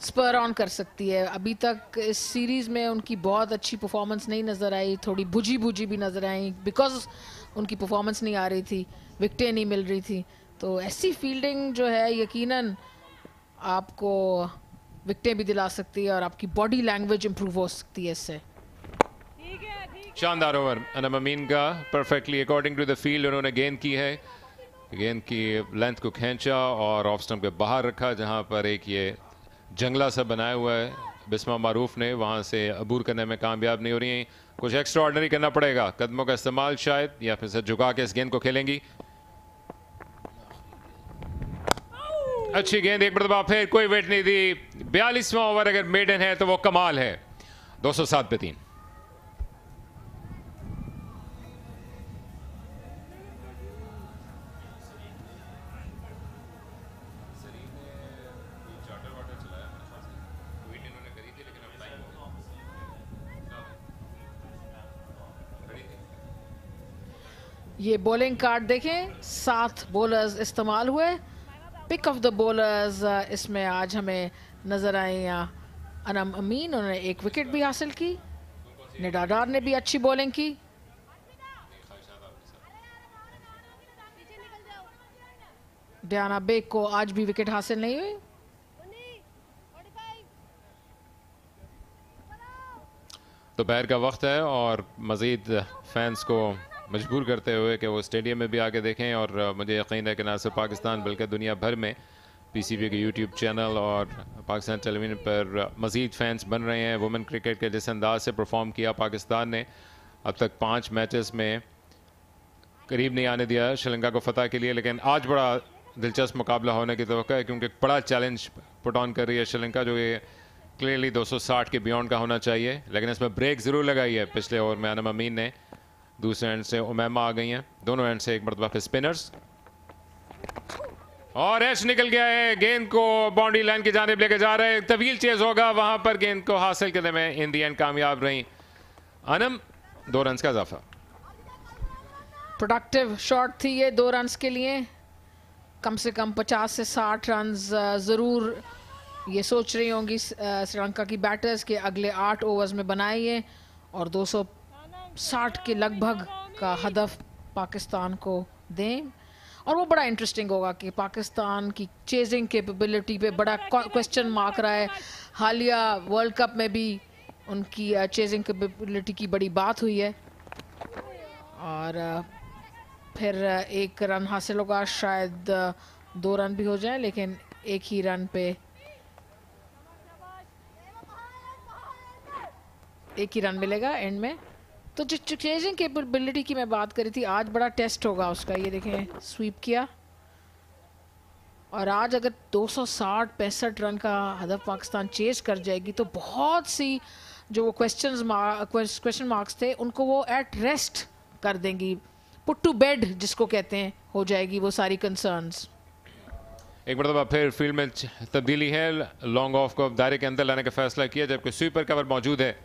[SPEAKER 9] स्पर ऑन कर सकती है। अभी तक इस सीरीज में उनकी बहुत अच्छी परफॉर्मेंस नहीं नज़र आई, थोड़ी बुझी भी नज़र आई, बिकॉज उनकी परफॉर्मेंस नहीं आ रही थी, विकेटें नहीं मिल रही थी। तो ऐसी फील्डिंग जो है यकीनन आपको विकेटें भी दिला सकती है, और आपकी बॉडी लैंग्वेज इंप्रूव हो सकती है इससे।
[SPEAKER 4] शानदार ओवर अनम अमीन का, perfectly according to the field उन्होंने गेंद की है। गेंद की लेंथ को खींचा और ऑफ स्टंप के बाहर रखा, जहां पर एक ये जंगला सा बनाया हुआ है बिस्मा मारूफ ने, वहां से अबूर करने में कामयाब नहीं हो रही हैं। कुछ एक्स्ट्रा ऑर्डिनरी करना पड़ेगा, कदमों का इस्तेमाल शायद, या फिर से झुका के इस गेंद को खेलेंगी। अच्छी गेंद, एक मरतबा फिर कोई वेट नहीं दी। 42वां ओवर अगर मेडन है तो वो कमाल है। 207 पे 3।
[SPEAKER 9] ये बॉलिंग कार्ड देखें, 7 बॉलर्स इस्तेमाल हुए। पिक ऑफ द बॉलर्स इसमें आज हमें नजर आए अनम अमीन, उन्होंने 1 विकेट भी हासिल की। निडाडार ने भी अच्छी बॉलिंग की। डियाना बेग को आज भी विकेट हासिल नहीं हुई।
[SPEAKER 4] दोपहर का वक्त है और मजीद फैंस को मजबूर करते हुए कि वो स्टेडियम में भी आके देखें, और मुझे यकीन है कि ना सिर्फ पाकिस्तान बल्कि दुनिया भर में PCB के YouTube चैनल और पाकिस्तान टेलीविज़न पर मज़ीद फैंस बन रहे हैं। वुमेन क्रिकेट के जिस अंदाज से परफॉर्म किया पाकिस्तान ने, अब तक 5 मैचेस में करीब नहीं आने दिया श्रीलंका को फतह के लिए, लेकिन आज बड़ा दिलचस्प मुकाबला होने की तवक्को है, क्योंकि बड़ा चैलेंज पुट ऑन कर रही है श्रीलंका, जो ये क्लियरली 260 के बियॉन्ड का होना चाहिए। लेकिन इसमें ब्रेक ज़रूर लगाई है पिछले ओवर में अनम अमीन ने। दूसरे एंड से उमैमा आ गई हैं, दोनों एंड से एक मरतबा फिर स्पिनर्स, और एच निकल गया है। गेंद को बाउंड्री लाइन की जानिब लेके जा रहे हैं, तवील चेज होगा, वहां पर गेंद को हासिल करने में इन दी एंड कामयाब रही अनम। 2 रन का इजाफा।
[SPEAKER 9] प्रोडक्टिव शॉट थी ये 2 रन के लिए। कम से कम 50 से 60 रन ज़रूर ये सोच रही होंगी श्रीलंका की बैटर्स के अगले 8 ओवर्स में बनाएंगे, और 260 के लगभग का हदफ पाकिस्तान को दें। और वो बड़ा इंटरेस्टिंग होगा कि पाकिस्तान की चेजिंग कैपेबिलिटी पे बड़ा क्वेश्चन मार्क रहा है। हालिया वर्ल्ड कप में भी उनकी चेजिंग कैपेबिलिटी की बड़ी बात हुई है। और फिर एक रन हासिल होगा, शायद 2 रन भी हो जाए, लेकिन एक ही रन पे एक ही रन मिलेगा एंड में। तो जो चेजिंग कैपेबिलिटी की मैं बात करी थी, आज बड़ा टेस्ट होगा उसका। ये देखें, स्वीप किया और आज अगर 260-65 रन का हदफ पाकिस्तान चेज कर जाएगी तो बहुत सी जो वो क्वेश्चन मार्क्स थे उनको वो एट रेस्ट कर देंगी, पुट टू बेड जिसको कहते हैं, हो जाएगी वो सारी कंसर्न्स।
[SPEAKER 4] एक मरतबा फिर फील्ड में तब्दीली है, लॉन्ग ऑफ को दायरे के अंदर लाने का फैसला किया, जबकि स्वीपर कवर मौजूद है।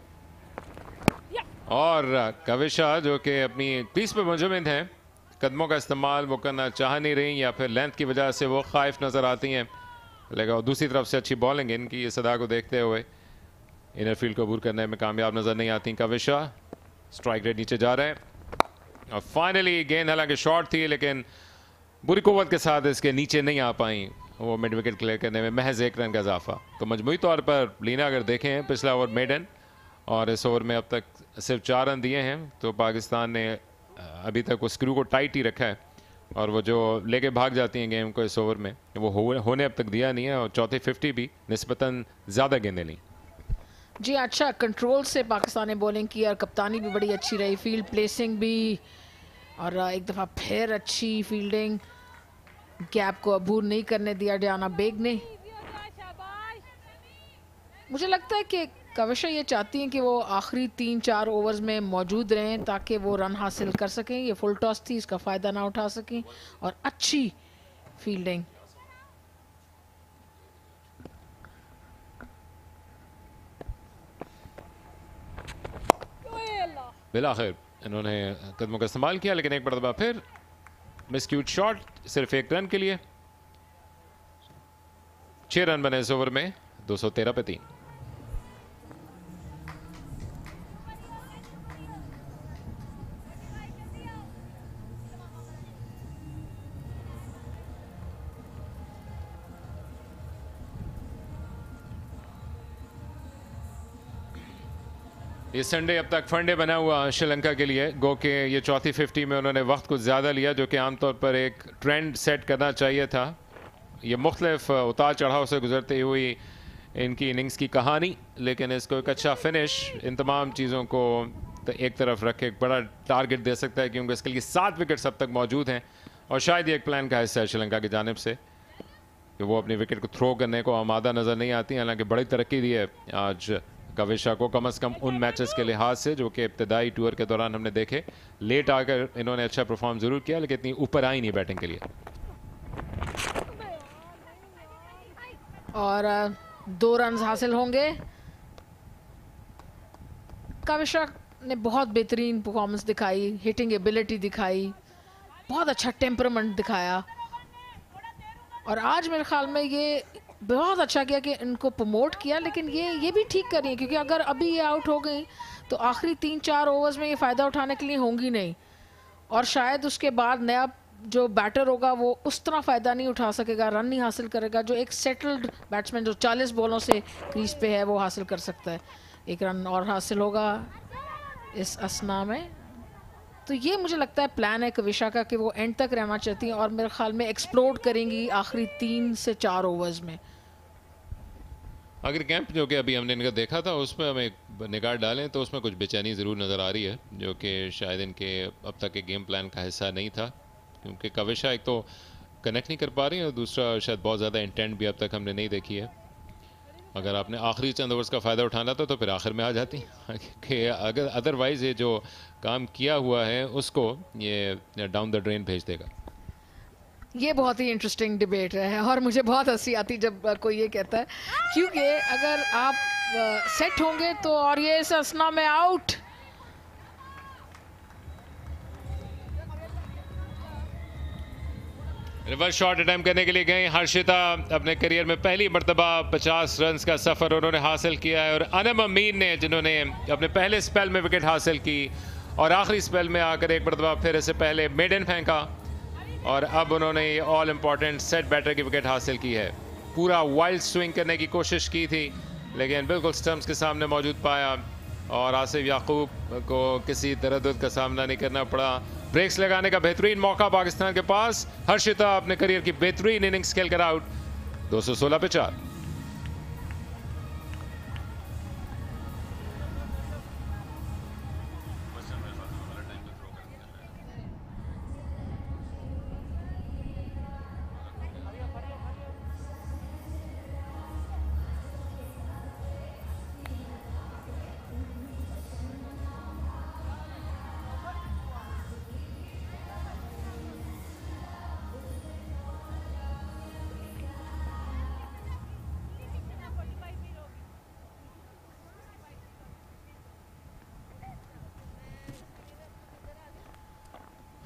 [SPEAKER 4] और कविशा जो कि अपनी क्रीज पे मुंजमद हैं, कदमों का इस्तेमाल वो करना चाह नहीं रही, या फिर लेंथ की वजह से वो खाइफ नज़र आती हैं। लेकिन दूसरी तरफ से अच्छी बॉलिंग इनकी ये सदा को देखते हुए इनर फील्ड को अबूर करने में कामयाब नज़र नहीं आती कविशा। स्ट्राइक रेट नीचे जा रहे हैं और फाइनली गेंद हालांकि शॉर्ट थी लेकिन बुरी कुव्वत के साथ इसके नीचे नहीं आ पाई, वो मिड विकेट क्लियर करने में महज 1 रन का इजाफा। तो मजमूई तौर पर लीना अगर देखें पिछला ओवर मेडन और इस ओवर में अब तक सिर्फ 4 रन दिए हैं, तो पाकिस्तान ने अभी तक उस स्क्रू को टाइट ही रखा है और वो जो लेके भाग जाती हैं गेम को इस ओवर में वो होने अब तक दिया नहीं है। और चौथी 50 भी निस्बतन ज़्यादा गेंदें ली।
[SPEAKER 9] जी अच्छा, कंट्रोल से पाकिस्तान ने बॉलिंग की और कप्तानी भी बड़ी अच्छी रही, फील्ड प्लेसिंग भी, और एक दफ़ा फिर अच्छी फील्डिंग, गैप को अबूर नहीं करने दिया डियाना बेग ने। मुझे लगता है कि कविशा ये चाहती हैं कि वो आखिरी 3-4 ओवर्स में मौजूद रहें ताकि वो रन हासिल कर सकें। ये फुल टॉस थी, इसका फ़ायदा ना उठा सकें, और अच्छी फील्डिंग।
[SPEAKER 4] बिलाखिर इन्होंने कदमों का इस्तेमाल किया, लेकिन एक मरतबा फिर मिसक्यूट शॉट, सिर्फ 1 रन के लिए। 6 रन बने इस ओवर में, 213 पे 3। ये संडे अब तक फंडे बना हुआ श्रीलंका के लिए, गो के ये चौथी 50 में उन्होंने वक्त कुछ ज़्यादा लिया, जो कि आमतौर पर एक ट्रेंड सेट करना चाहिए था। ये मुख्तलिफ उतार चढ़ाव से गुजरती हुई इनकी इनिंग्स की कहानी, लेकिन इसको एक अच्छा फिनिश इन तमाम चीज़ों को एक तरफ रख के एक बड़ा टारगेट दे सकता है, क्योंकि इसके लिए 7 विकेट्स अब तक मौजूद हैं और शायद ये एक प्लान का हिस्सा है श्रीलंका की जानिब से कि वो अपनी विकेट को थ्रो करने को आमादा नज़र नहीं आती। हालांकि बड़ी तरक्की दी है आज कविशा को, कम अज़ कम उन मैचेस के लिहाज से जो कि इब्तदाई टूर के दौरान हमने देखे। लेट आकर इन्होंने अच्छा परफॉर्म ज़रूर किया, लेकिन इतनी ऊपर आई नहीं बैटिंग के लिए।
[SPEAKER 9] और 2 रन हासिल होंगे। कविशा ने बहुत बेहतरीन परफॉर्मेंस दिखाई, हिटिंग एबिलिटी दिखाई, बहुत अच्छा टेम्परामेंट दिखाया, और आज मेरे ख्याल में ये बहुत अच्छा किया कि इनको प्रमोट किया। लेकिन ये भी ठीक कर रही है, क्योंकि अगर अभी ये आउट हो गई तो आखिरी 3-4 ओवर्स में ये फ़ायदा उठाने के लिए होंगी नहीं, और शायद उसके बाद नया जो बैटर होगा वो उस तरह फ़ायदा नहीं उठा सकेगा, रन नहीं हासिल करेगा जो एक सेटल्ड बैट्समैन जो 40 बॉलों से क्रीज पे है वो हासिल कर सकता है। 1 रन और हासिल होगा इस असना में। तो ये मुझे लगता है प्लान है कविशा का कि वो एंड तक रहना चाहती हैं और मेरे ख्याल में एक्सप्लोड करेंगी आखिरी 3 से 4 ओवर्स में।
[SPEAKER 4] आखिर कैंप जो कि अभी हमने इनका देखा था उसमें हम एक निगाह डालें तो उसमें कुछ बेचैनी ज़रूर नज़र आ रही है, जो कि शायद इनके अब तक के गेम प्लान का हिस्सा नहीं था, क्योंकि कविशा एक तो कनेक्ट नहीं कर पा रही है और दूसरा शायद बहुत ज़्यादा इंटेंट भी अब तक हमने नहीं देखी है। अगर आपने आखिरी चंद ओवर्स का फ़ायदा उठाना था तो फिर आखिर में आ जाती कि अगर अदरवाइज़ ये जो काम किया हुआ है उसको ये डाउन द ड्रेन भेज देगा।
[SPEAKER 9] ये बहुत ही इंटरेस्टिंग डिबेट है और मुझे बहुत हंसी आती जब कोई ये कहता है, क्योंकि अगर आप सेट होंगे तो, और ये इस असना में आउट।
[SPEAKER 4] रिवर्स शॉट अटेम्प्ट करने के लिए गए हर्षिता, अपने करियर में पहली मर्तबा 50 रन का सफ़र उन्होंने हासिल किया है, और अनम अमीन ने जिन्होंने अपने पहले स्पेल में विकेट हासिल की और आखिरी स्पेल में आकर एक मरतबा फिर इससे पहले मेडन फेंका और अब उन्होंने ऑल इम्पॉर्टेंट सेट बैटर की विकेट हासिल की है। पूरा वाइल्ड स्विंग करने की कोशिश की थी लेकिन बिल्कुल स्टंप्स के सामने मौजूद पाया और आसिफ याकूब को किसी तरद्दुद का सामना नहीं करना पड़ा। ब्रेक्स लगाने का बेहतरीन मौका पाकिस्तान के पास। हर्षिता अपने करियर की बेहतरीन इनिंग्स खेलकर आउट, 216 पे 4।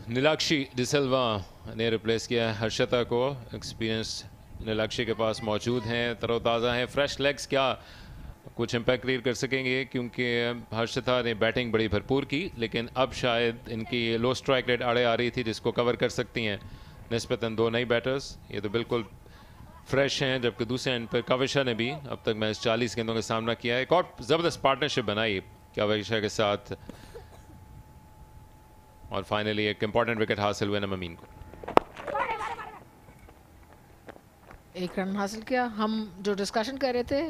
[SPEAKER 4] नीलाक्षी डिसिल्वा ने रिप्लेस किया हर्षिता को। एक्सपीरियंस नीलाक्षी के पास मौजूद हैं, तरोताज़ा हैं, फ्रेश लेग्स क्या कुछ इम्पैक्ट क्रिएट कर सकेंगे क्योंकि हर्षिता ने बैटिंग बड़ी भरपूर की लेकिन अब शायद इनकी लो स्ट्राइक रेट आड़े आ रही थी जिसको कवर कर सकती हैं निस्बतन दो नई बैटर्स। ये तो बिल्कुल फ्रेश हैं जबकि दूसरे एंड पर काविशा ने भी अब तक मैच 40 गेंदों का सामना किया है। एक और ज़बरदस्त पार्टनरशिप बनाई काविशा के साथ और फाइनली एक इंपॉर्टेंट विकेट हासिल हुए नममीन को।
[SPEAKER 9] एक रन हासिल किया। हम जो डिस्कशन कर रहे थे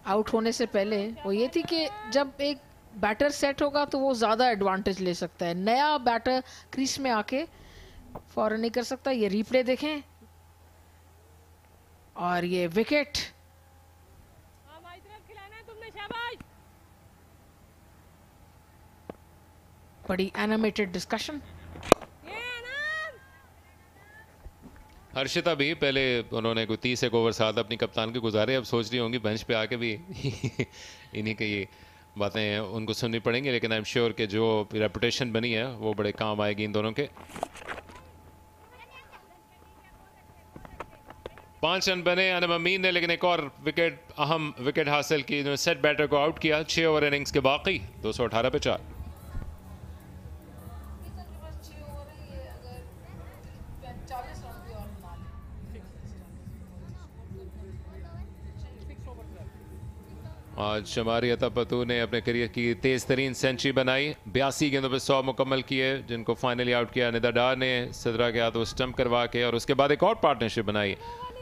[SPEAKER 9] आउट होने से पहले वो ये थी कि जब एक बैटर सेट होगा तो वो ज़्यादा एडवांटेज ले सकता है। नया बैटर क्रीज में आके फौरन नहीं कर सकता। ये रिप्ले देखें और ये विकेट। बड़ी एनिमेटेड डिस्कशन।
[SPEAKER 4] हर्षिता भी पहले उन्होंने कोई 30 एक ओवर साथ अपनी कप्तान के गुजारे, अब सोच रही होंगी बेंच पे आके भी इन्हीं की ये बातें उनको सुननी पड़ेंगी लेकिन आई एम श्योर कि जो रेपुटेशन बनी है वो बड़े काम आएगी इन दोनों के। 5 रन बने अनम अमीन ने लेकिन एक और विकेट अहम विकेट हासिल की, इन्होंने सेट बैटर को आउट किया। 6 ओवर इनिंग्स के बाकी 218 पे 4। आज शमारी अतापतू ने अपने करियर की तेज तरीन सेंचुरी बनाई, 82 गेंदों पे 100 मुकम्मल किए जिनको फाइनली आउट किया निदा डार ने सदरा के हाथों स्टंप करवा के। और उसके बाद एक और पार्टनरशिप बनाई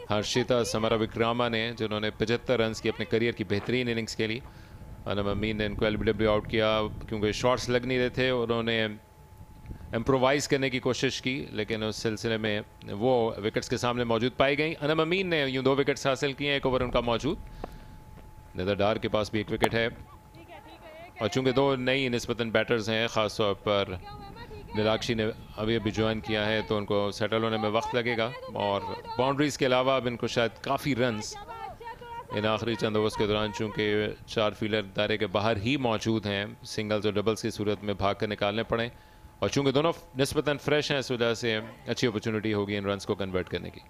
[SPEAKER 4] हर्षिता समरा विक्रामा ने जिन्होंने 75 रन की अपने करियर की बेहतरीन इनिंग्स खेली। अनम अमीन ने इनको एलबीडब्ल्यू आउट किया क्योंकि शॉट्स लग नहीं रहे थे, उन्होंने इम्प्रोवाइज करने की कोशिश की लेकिन उस सिलसिले में वो विकेट्स के सामने मौजूद पाई गई। अनम अमीन ने यूँ 2 विकेट्स हासिल किए, एक ओवर उनका मौजूद। निदा डार के पास भी एक विकेट है और चूंकि 2 नई निस्बतन बैटर्स हैं, ख़ास तौर पर नीलाक्षी ने अभी अभी ज्वाइन किया है तो उनको सेटल होने में वक्त लगेगा और बाउंड्रीज़ के अलावा अब इनको शायद काफ़ी रन्स इन आखिरी चंद ओवर्स के दौरान चूंकि 4 फील्डर दायरे के बाहर ही मौजूद हैं, सिंगल्स और डबल्स की सूरत में भाग कर निकालने पड़े और चूंकि दोनों निस्बतन फ्रेश हैं इस वजह से अच्छी अपॉर्चुनिटी होगी इन रन्स को कन्वर्ट करने की।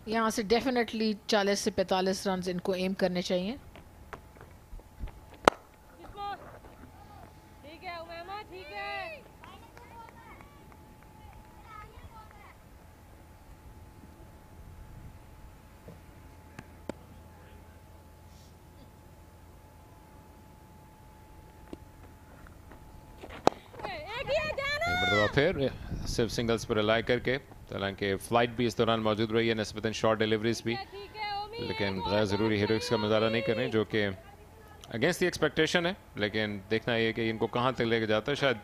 [SPEAKER 9] यहाँ से डेफिनेटली 40 से 45 रन इनको एम करने चाहिए।
[SPEAKER 11] ठीक है उमैमा, ठीक है।
[SPEAKER 4] फिर सिर्फ सिंगल्स पर रिलाई करके, हालांकि फ्लाइट भी इस दौरान मौजूद रही है, निस्बतन शॉर्ट डिलीवरीज भी, लेकिन गैर ज़रूरी हीरोइक्स का मुजाहरा नहीं कर रहे जो कि अगेंस्ट दी एक्सपेक्टेशन है। लेकिन देखना ये कि इनको कहाँ तक लेके जाता है। शायद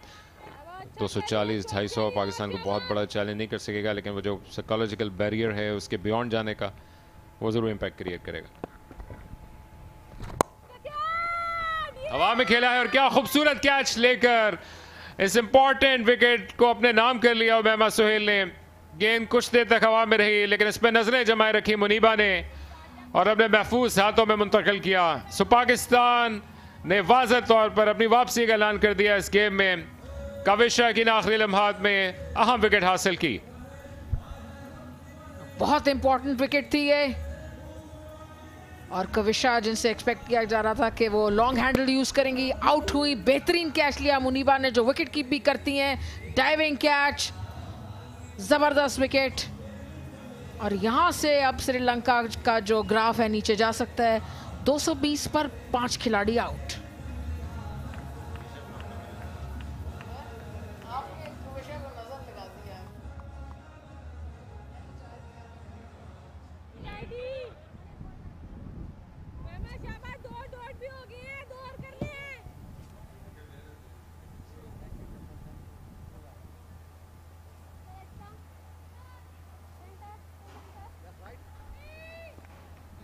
[SPEAKER 4] 240-250 पाकिस्तान को बहुत बड़ा चैलेंज नहीं कर सकेगा लेकिन वो जो साइकोलॉजिकल बैरियर है उसके बियॉन्ड जाने का वो ज़रूर इम्पैक्ट क्रिएट करेगा। हवा में खेला है और क्या खूबसूरत कैच लेकर इस इंपॉर्टेंट विकेट को अपने नाम कर लिया उमैमा सुहेल ने। गेंद कुछ देर तक हवा में रही लेकिन इस पर नजरें जमाए रखी मुनीबा ने और अपने महफूज हाथों में मुंतकिल किया। सो पाकिस्तान ने वाज़ह तौर पर अपनी वापसी का ऐलान कर दिया इस गेम में। काविशा की आखिरी लम्हात में अहम विकेट हासिल की।
[SPEAKER 9] बहुत इंपॉर्टेंट विकेट थी ये। और कविशा जिनसे एक्सपेक्ट किया जा रहा था कि वो लॉन्ग हैंडल यूज करेंगी, आउट हुई। बेहतरीन कैच लिया मुनीबा ने, जो विकेट कीप भी करती हैं। डाइविंग कैच, जबरदस्त विकेट। और यहां से अब श्रीलंका का जो ग्राफ है नीचे जा सकता है। 220 पर 5 खिलाड़ी आउट।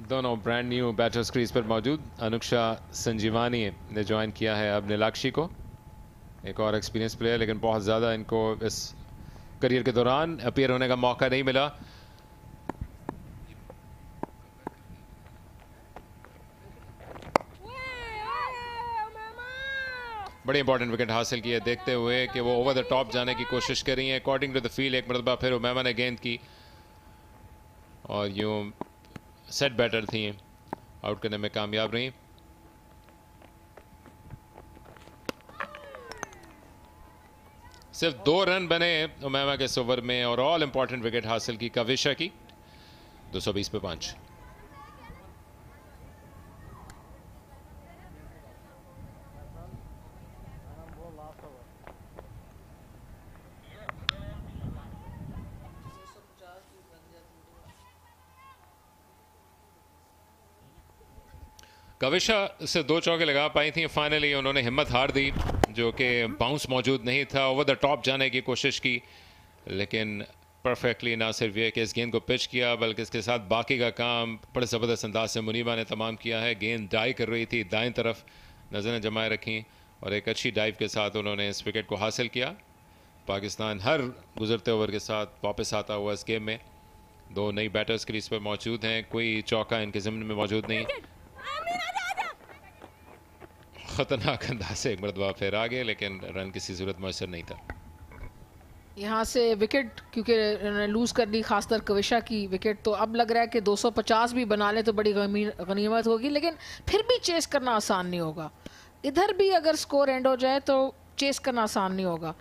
[SPEAKER 4] दोनों ब्रांड न्यू बैटर्स क्रीज पर मौजूद। अनुक्षा संजीवानी ने ज्वाइन किया है अब नीलाक्षी को, एक और एक्सपीरियंस प्लेयर, लेकिन बहुत ज़्यादा इनको इस करियर के दौरान अपीयर होने का मौका नहीं मिला। बड़ी इंपॉर्टेंट विकेट हासिल की है, देखते हुए कि वो ओवर द टॉप जाने की कोशिश कर रही हैं। अकॉर्डिंग टू द फील्ड एक मरतबा फिर उमैमा ने गेंद की और यूं सेट बैटर थी, आउट करने में कामयाब रही। सिर्फ 2 रन बने उमैमा के इस ओवर में और ऑल इंपॉर्टेंट विकेट हासिल की कविशा की। 220 पे 5। कविशा से 2 चौके लगा पाई थी, फाइनली उन्होंने हिम्मत हार दी, जो कि बाउंस मौजूद नहीं था। ओवर द टॉप जाने की कोशिश की, लेकिन परफेक्टली ना सिर्फ ये कि इस गेंद को पिच किया, बल्कि इसके साथ बाकी का काम बड़े ज़बरदस्त अंदाज से मुनीबा ने तमाम किया है। गेंद डाई कर रही थी, दाएं तरफ नज़रें जमाए रखी और एक अच्छी डाइव के साथ उन्होंने इस विकेट को हासिल किया। पाकिस्तान हर गुजरते ओवर के साथ वापस आता हुआ इस गेम में। 2 नई बैटर्स क्रीज पर मौजूद हैं, कोई चौका इनके ज़मीन में मौजूद नहीं। खतरनाक अंदाज से एक मरतबा फिर आ गए, लेकिन रन किसी सूरत मैसर नहीं था।
[SPEAKER 9] यहाँ से विकेट क्योंकि उन्होंने लूज कर दी, खासकर कविशा की विकेट, तो अब लग रहा है कि 250 भी बना ले तो बड़ी गनीमत होगी, लेकिन फिर भी चेस करना आसान नहीं होगा। इधर भी अगर स्कोर एंड हो जाए तो चेस करना आसान नहीं होगा।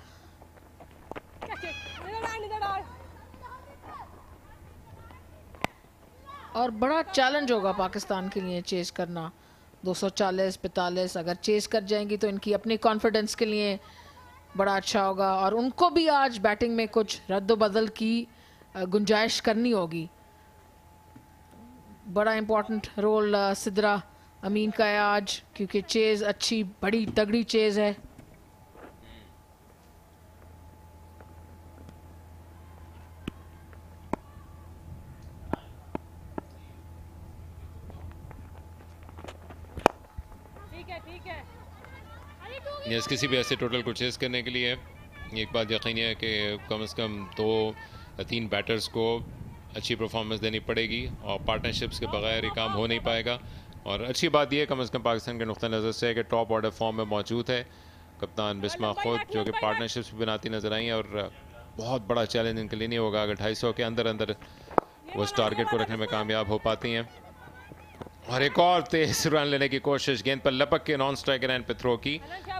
[SPEAKER 9] और बड़ा चैलेंज होगा पाकिस्तान के लिए चेस करना। 240-45 अगर चेस कर जाएंगी तो इनकी अपनी कॉन्फिडेंस के लिए बड़ा अच्छा होगा, और उनको भी आज बैटिंग में कुछ रद्द-बदल की गुंजाइश करनी होगी। बड़ा इंपॉर्टेंट रोल सिद्रा अमीन का है आज, क्योंकि चेज अच्छी बड़ी तगड़ी चेज है।
[SPEAKER 4] यस, किसी भी ऐसे टोटल को चेस करने के लिए एक बात यकीनी है कि कम से कम 2-3 बैटर्स को अच्छी परफॉर्मेंस देनी पड़ेगी और पार्टनरशिप्स के बगैर ये काम हो नहीं पाएगा। और अच्छी बात यह कम से कम पाकिस्तान के नुक़्ता नज़र से है कि टॉप ऑर्डर फॉर्म में मौजूद है कप्तान बिस्मा खुद, जो कि पार्टनरशिप्स भी बनाती नजर आई हैं। और बहुत बड़ा चैलेंज इनके लिए नहीं होगा अगर 250 के अंदर अंदर वो इस टारगेट को रखने में कामयाब हो पाती हैं। और एक और तेज रन लेने की कोशिश, गेंद पर लपक के नॉन स्ट्राइकर एंड पे थ्रो की,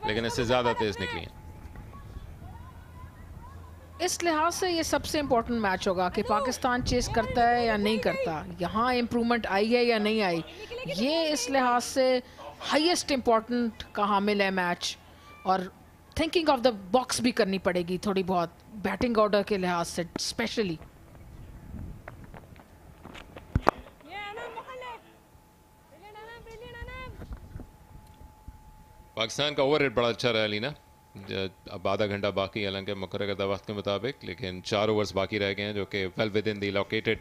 [SPEAKER 4] लेकिन इससे ज्यादा तेज निकली है।
[SPEAKER 9] इस लिहाज से ये सबसे इम्पोर्टेंट मैच होगा कि पाकिस्तान चेस करता है या नहीं करता, यहाँ इम्प्रूवमेंट आई है या नहीं आई। ये इस लिहाज से हाईएस्ट इम्पोर्टेंट का हामिल है मैच, और थिंकिंग ऑफ द बॉक्स भी करनी पड़ेगी थोड़ी बहुत बैटिंग ऑर्डर के लिहाज से स्पेशली।
[SPEAKER 4] पाकिस्तान का ओवर रेट बड़ा अच्छा रहा लीना। अब आधा घंटा बाकी है हालांकि मुकर्रर करदा वक्त के मुताबिक, लेकिन 4 ओवर्स बाकी रह गए हैं जो कि well with in the allocated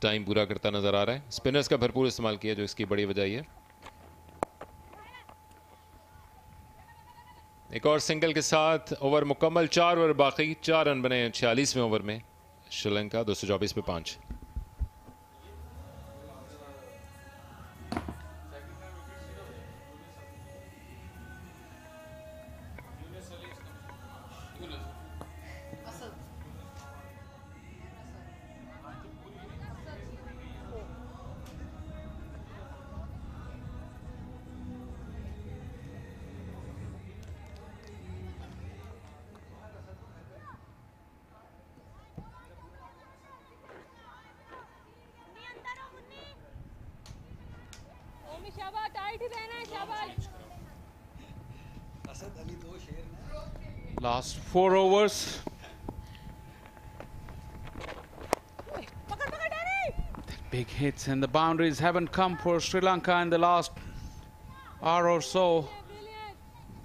[SPEAKER 4] time पूरा करता नजर आ रहा है। स्पिनर्स का भरपूर इस्तेमाल किया जो इसकी बड़ी वजह है। एक और सिंगल के साथ ओवर मुकम्मल, 4 ओवर बाकी, 4 रन बने 46वें ओवर में। श्रीलंका 224 पे 5।
[SPEAKER 11] शाबाश टाइट ही रहना है शाबाश
[SPEAKER 6] Last 4 overs. Big hits and the boundaries haven't come for Sri Lanka in the last hour or so.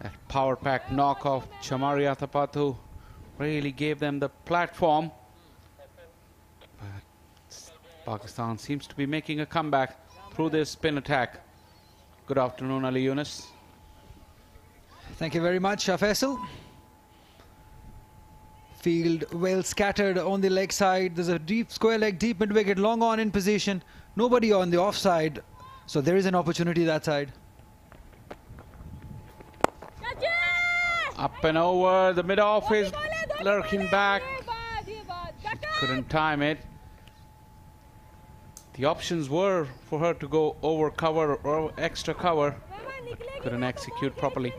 [SPEAKER 6] That power pack knock of Chamaria Thapatu really gave them the platform. But Pakistan seems to be making a comeback through this spin attack. Good afternoon, Ali Yunus.
[SPEAKER 1] Thank you very much, Shah Faisal. Field well scattered on the leg side. There's a deep square leg, deep mid wicket, long on in position. Nobody on the offside, so there is an opportunity that side.
[SPEAKER 6] Up and over, the mid off is lurking back. She couldn't time it. The options were for her to go over cover or extra cover. Couldn't execute properly.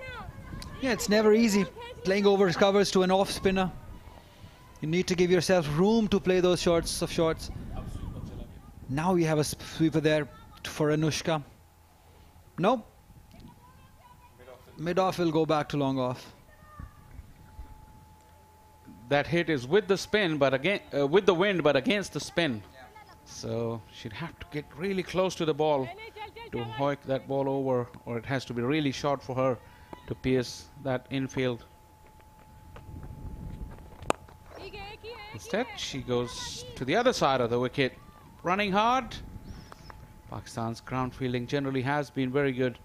[SPEAKER 1] Yeah, it's never easy playing over covers to an off spinner. You need to give yourself room to play those shorts of shorts. Now you have a sweeper there for Anushka. No. Mid off will go back to long off.
[SPEAKER 6] That hit is with the spin, but again with the wind, but against the spin. So she'd have to get really close to the ball to hoik that ball over, or it has to be really short for her to pierce that infield. Instead, she goes to the other side of the wicket, running hard. Pakistan's ground fielding generally has been very good.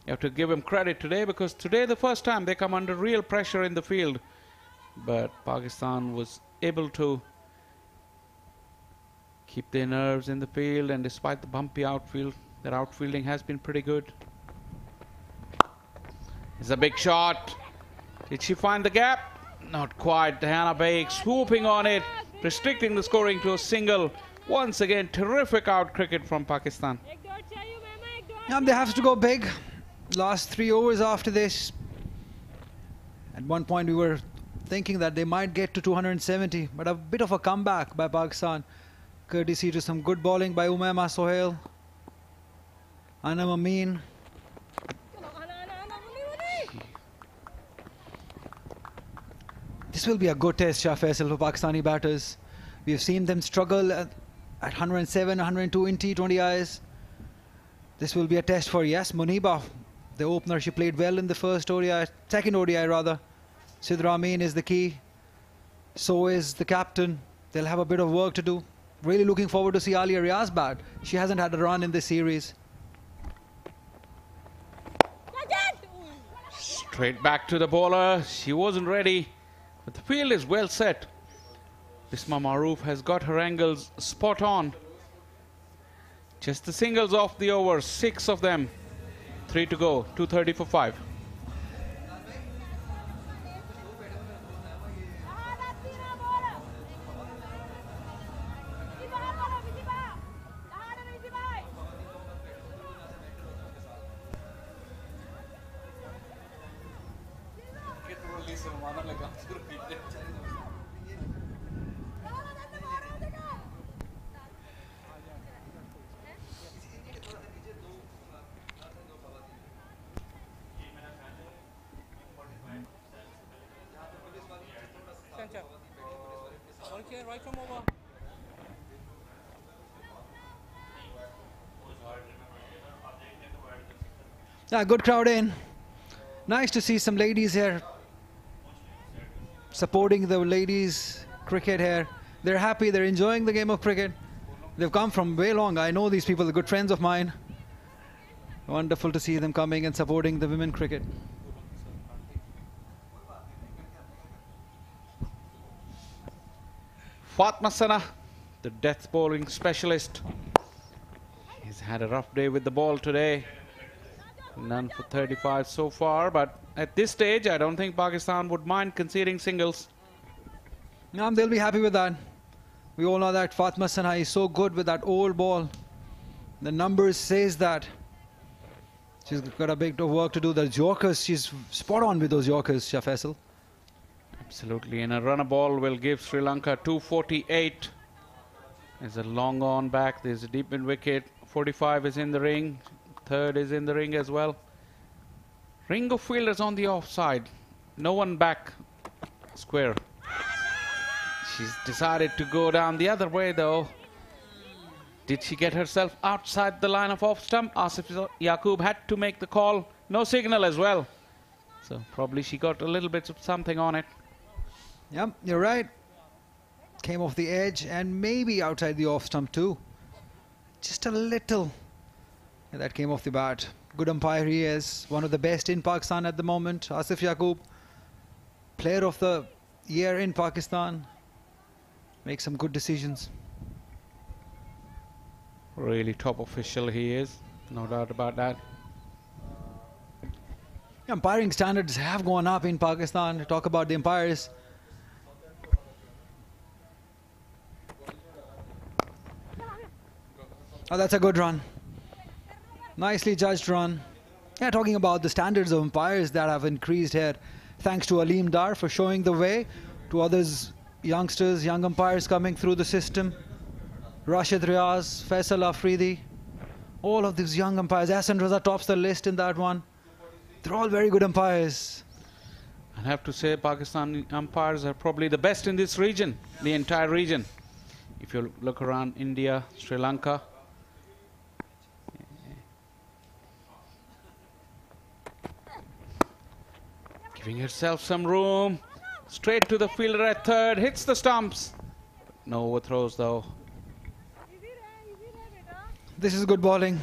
[SPEAKER 6] You have to give them credit today, because today the first time they come under real pressure in the field. But Pakistan was able to keep their nerves in the field, and despite the bumpy outfield, their outfielding has been pretty good. It's a big shot. Did she find the gap? Not quite. Diana Baig swooping on it, restricting the scoring to a single. Once again, terrific out cricket from Pakistan.
[SPEAKER 1] They have to go big. Last 3 overs after this. At one point we were thinking that they might get to 270, but a bit of a comeback by Pakistan, courtesy to some good bowling by Umaima Sohail, Anam Amin. This will be a good test, Shah Faisal, for Pakistani batters. We have seen them struggle at 107, 102 in T20Is. This will be a test for, yes, Muniba, the opener. She played well in the first ODI, second ODI rather. Sidra Amin is the key. So is the captain. They'll have a bit of work to do. Really looking forward to see Alia Riaz bat. She hasn't had a run in this series.
[SPEAKER 6] Straight back to the bowler. She wasn't ready. But the field is well set. Bisma Maroof has got her angles spot on. Just the singles off the over, 6 of them. 3 to go, 230 for 5.
[SPEAKER 1] Yeah, good crowd in. Nice to see some ladies here supporting the ladies cricket here. They're happy, they're enjoying the game of cricket. They've come from way long. I know these people, they're good friends of mine. Wonderful to see them coming and supporting the women cricket.
[SPEAKER 6] Fatma Sana, the death bowling specialist. He's had a rough day with the ball today. None for 35 so far, but at this stage, I don't think Pakistan would mind conceding singles.
[SPEAKER 1] No, they'll be happy with that. We all know that Fatma Sana is so good with that old ball. The numbers says that. She's got a bit of work to do. The Yorkers, she's spot on with those Yorkers, Shah Faisal.
[SPEAKER 6] Absolutely, and a runner ball will give Sri Lanka 248. There's a long on back, there's a deep mid wicket. 45 is in the ring. third is in the ring as well. Ring of fielders on the offside. No one back square. She's decided to go down the other way though. Did she get herself outside the line of off stump? Asif Yaqub had to make the call. No signal as well. So probably she got a little bit of something on it.
[SPEAKER 1] Yep, you're right. Came off the edge and maybe outside the off stump too. Just a little. Yeah, that came off the bat. Good umpire he is. One of the best in Pakistan at the moment. Asif Yaqub, player of the year in Pakistan. Makes some good decisions.
[SPEAKER 6] Really top official he is. No doubt about that.
[SPEAKER 1] Umpiring standards have gone up in Pakistan. Talk about the umpires. Oh, that's a good run. Nicely judged run. Yeah, talking about the standards of umpires that have increased here. Thanks to Aleem Dar for showing the way to others, youngsters, young umpires coming through the system. Rashid Riaz, Faisal Afridi. All of these young umpires. Ahsan Raza tops the list in that one. They're all very good umpires.
[SPEAKER 6] I have to say Pakistani umpires are probably the best in this region, the entire region. If you look around India, Sri Lanka. Giving herself some room. Straight to the fielder at third. Hits the stumps. No overthrows though.
[SPEAKER 1] This is good bowling.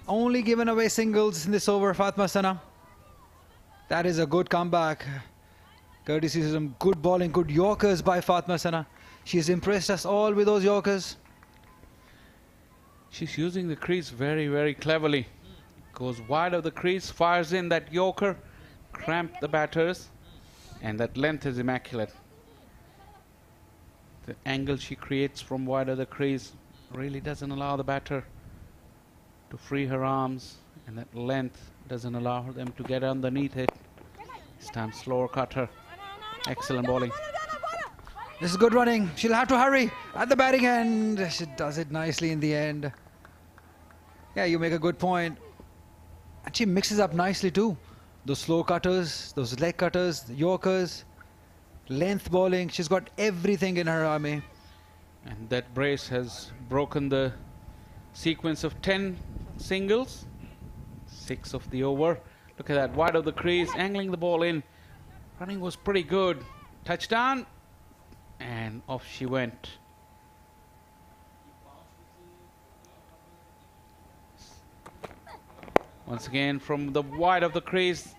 [SPEAKER 1] Only given away singles in this over, Fatma Sana. That is a good comeback. Courtesy of some good bowling, good yorkers by Fatma Sana. She's impressed us all with those yorkers.
[SPEAKER 6] She's using the crease very, very cleverly. Goes wide of the crease, fires in that yorker, cramp the batters, and that length is immaculate. The angle she creates from wide of the crease really doesn't allow the batter to free her arms, and that length doesn't allow them to get underneath it. This time slower cutter. Excellent bowling.
[SPEAKER 1] This is good running. She'll have to hurry at the batting end. She does it nicely in the end. Yeah, you make a good point. And she mixes up nicely too. Those slow cutters, those leg cutters, the yorkers, length bowling. She's got everything in her army.
[SPEAKER 6] And that brace has broken the sequence of 10 singles. 6 of the over. Look at that, wide of the crease, angling the ball in. Running was pretty good. Touchdown, and off she went. Once again from the wide of the crease.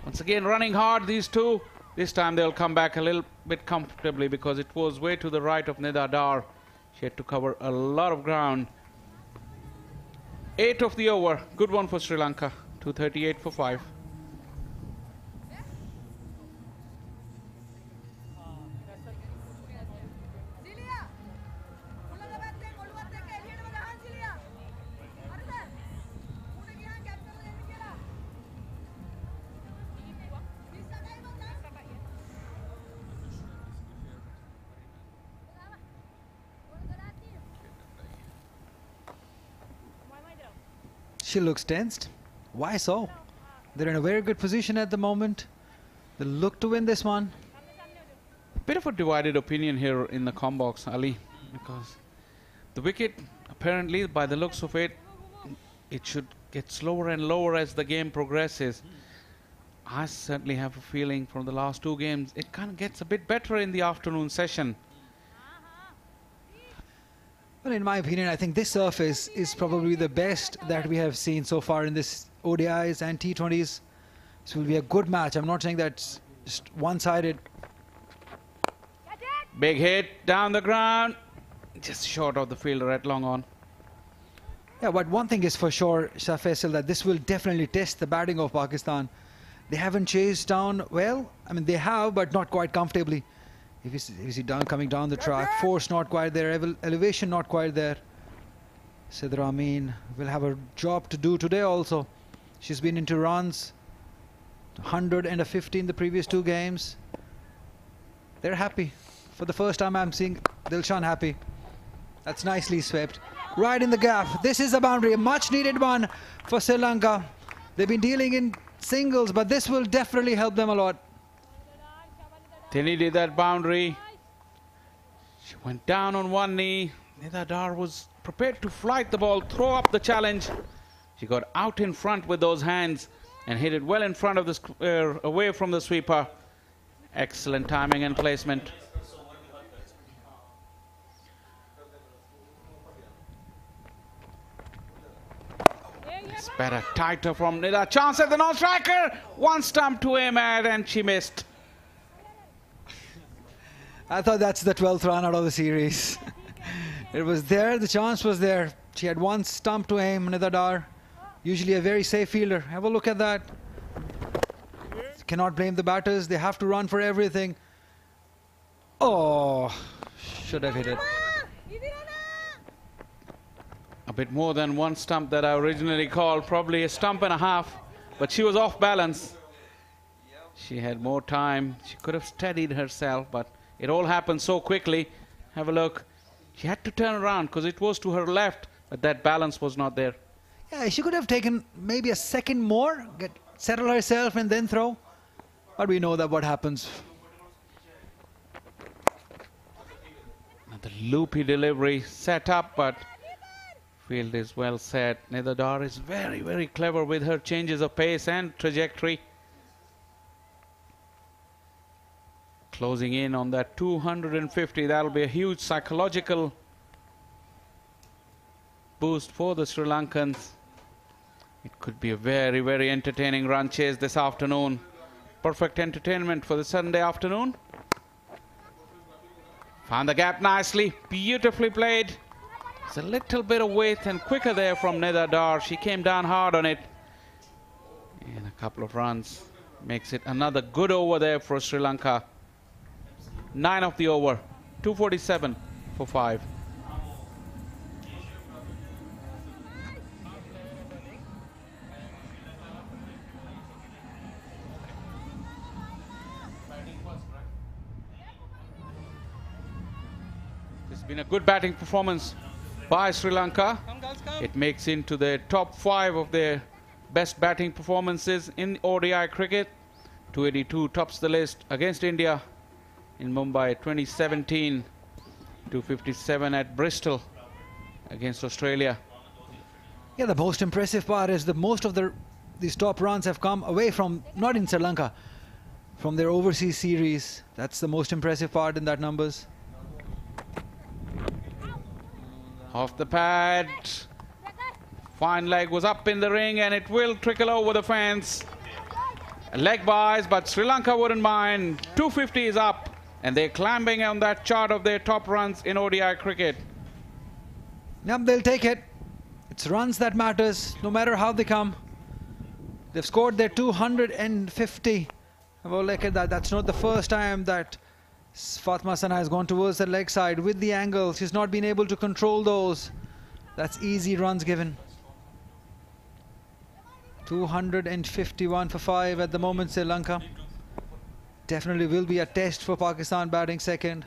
[SPEAKER 6] Once again running hard, these two. This time they'll come back a little bit comfortably because it was way to the right of Nida Dar. She had to cover a lot of ground. 8 of the over. Good one for Sri Lanka. 238 for 5.
[SPEAKER 1] She looks tensed. Why so? They're in a very good position at the moment. They look to win this one.
[SPEAKER 6] Bit of a divided opinion here in the com box, Ali, because the wicket, apparently, by the looks of it, it should get slower and lower as the game progresses. I certainly have a feeling from the last 2 games, it kind of gets a bit better in the afternoon session.
[SPEAKER 1] Well, in my opinion, I think this surface is probably the best that we have seen so far in this ODIs and T20s. This will be a good match. I'm not saying that's just one-sided.
[SPEAKER 6] Big hit down the ground, just short of the fielder at long on.
[SPEAKER 1] Yeah, but one thing is for sure, Shah Faisal, that this will definitely test the batting of Pakistan. They haven't chased down well. I mean, they have, but not quite comfortably. If you see down coming down the track, force not quite there, elevation not quite there. Sidra Amin will have a job to do today also. She's been into runs, 150 in the previous 2 games. They're happy. For the first time I'm seeing Dilshan happy. That's nicely swept. right in the gap. This is a boundary, a much needed one for Sri Lanka. They've been dealing in singles, but this will definitely help them a lot.
[SPEAKER 6] They needed that boundary. She went down on one knee. Nida Dar was prepared to flight the ball, throw up the challenge. She got out in front with those hands and hit it well in front of the square, away from the sweeper. Excellent timing and placement. It's better, tighter from Nida. Chance at the non-striker. One stump to aim at and she missed.
[SPEAKER 1] I thought that's the 12th run out of the series. It was there, the chance was there. She had one stump to aim, Nida Dar. Usually a very safe fielder. Have a look at that. Cannot blame the batters. They have to run for everything. Oh, should have hit it.
[SPEAKER 6] A bit more than one stump that I originally called, probably a stump and a half, but she was off balance. She had more time. She could have steadied herself, but it all happened so quickly. Have a look. She had to turn around because it was to her left, but that balance was not there.
[SPEAKER 1] Yeah, she could have taken maybe a second more, settle herself and then throw. But we know that what happens.
[SPEAKER 6] The loopy delivery set up, but field is well set. Nida Dar is very, very clever with her changes of pace and trajectory. Closing in on that 250. That'll be a huge psychological boost for the Sri Lankans. It could be a very, very entertaining run chase this afternoon. Perfect entertainment for the Sunday afternoon. Found the gap nicely, beautifully played. It's a little bit of weight and quicker there from Nida Dar. She came down hard on it. And a couple of runs makes it another good over there for Sri Lanka. 9 of the over, 247 for 5. It's been a good batting performance by Sri Lanka. It makes into the top 5 of their best batting performances in ODI cricket. 282 tops the list against India in Mumbai 2017, 257 at Bristol against Australia.
[SPEAKER 1] Yeah, the most impressive part is that most of these top runs have come away from, not in Sri Lanka, from their overseas series. That's the most impressive part in that numbers.
[SPEAKER 6] Off the pad. Fine leg was up in the ring and it will trickle over the fence. Leg buys, but Sri Lanka wouldn't mind. 250 is up. And they're climbing on that chart of their top runs in ODI cricket.
[SPEAKER 1] Yep, they'll take it. It's runs that matters, no matter how they come. They've scored their 250. Have a look at that. That's not the first time that Fatma Sana has gone towards the leg side with the angle. She's not been able to control those. That's easy runs given. 251 for 5 at the moment, Sri Lanka. Definitely will be a test for Pakistan batting second.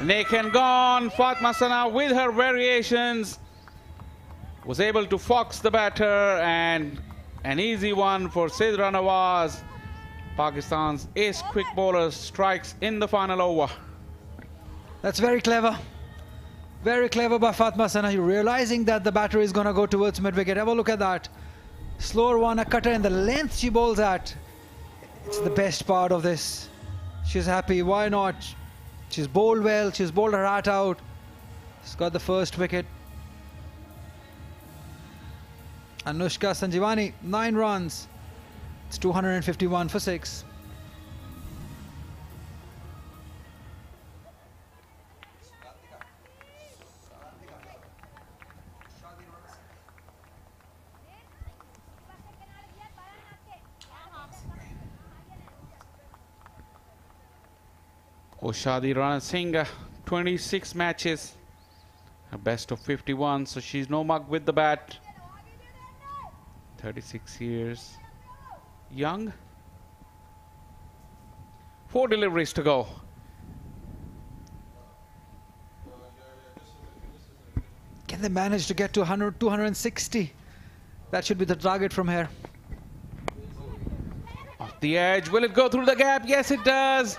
[SPEAKER 6] Nick and gone. Fatma Sana with her variations was able to fox the batter, and an easy one for Sidra Nawaz. Pakistan's ace quick bowler strikes in the final over.
[SPEAKER 1] That's very clever. Very clever by Fatma Sana. You're realizing that the batter is going to go towards mid-wicket. Have a look at that. Slower one, a cutter, and the length she bowls at. It's the best part of this. She's happy. Why not? She's bowled well. She's bowled her heart out. She's got the first wicket. Anushka Sanjivani, 9 runs. It's 251 for 6.
[SPEAKER 6] Oshadi Rana Singh, 26 matches, a best of 51, so she's no mug with the bat. 36 years young. 4 deliveries to go.
[SPEAKER 1] Can they manage to get to 100, 260? That should be the target from here.
[SPEAKER 6] Off the edge. Will it go through the gap? Yes, it does.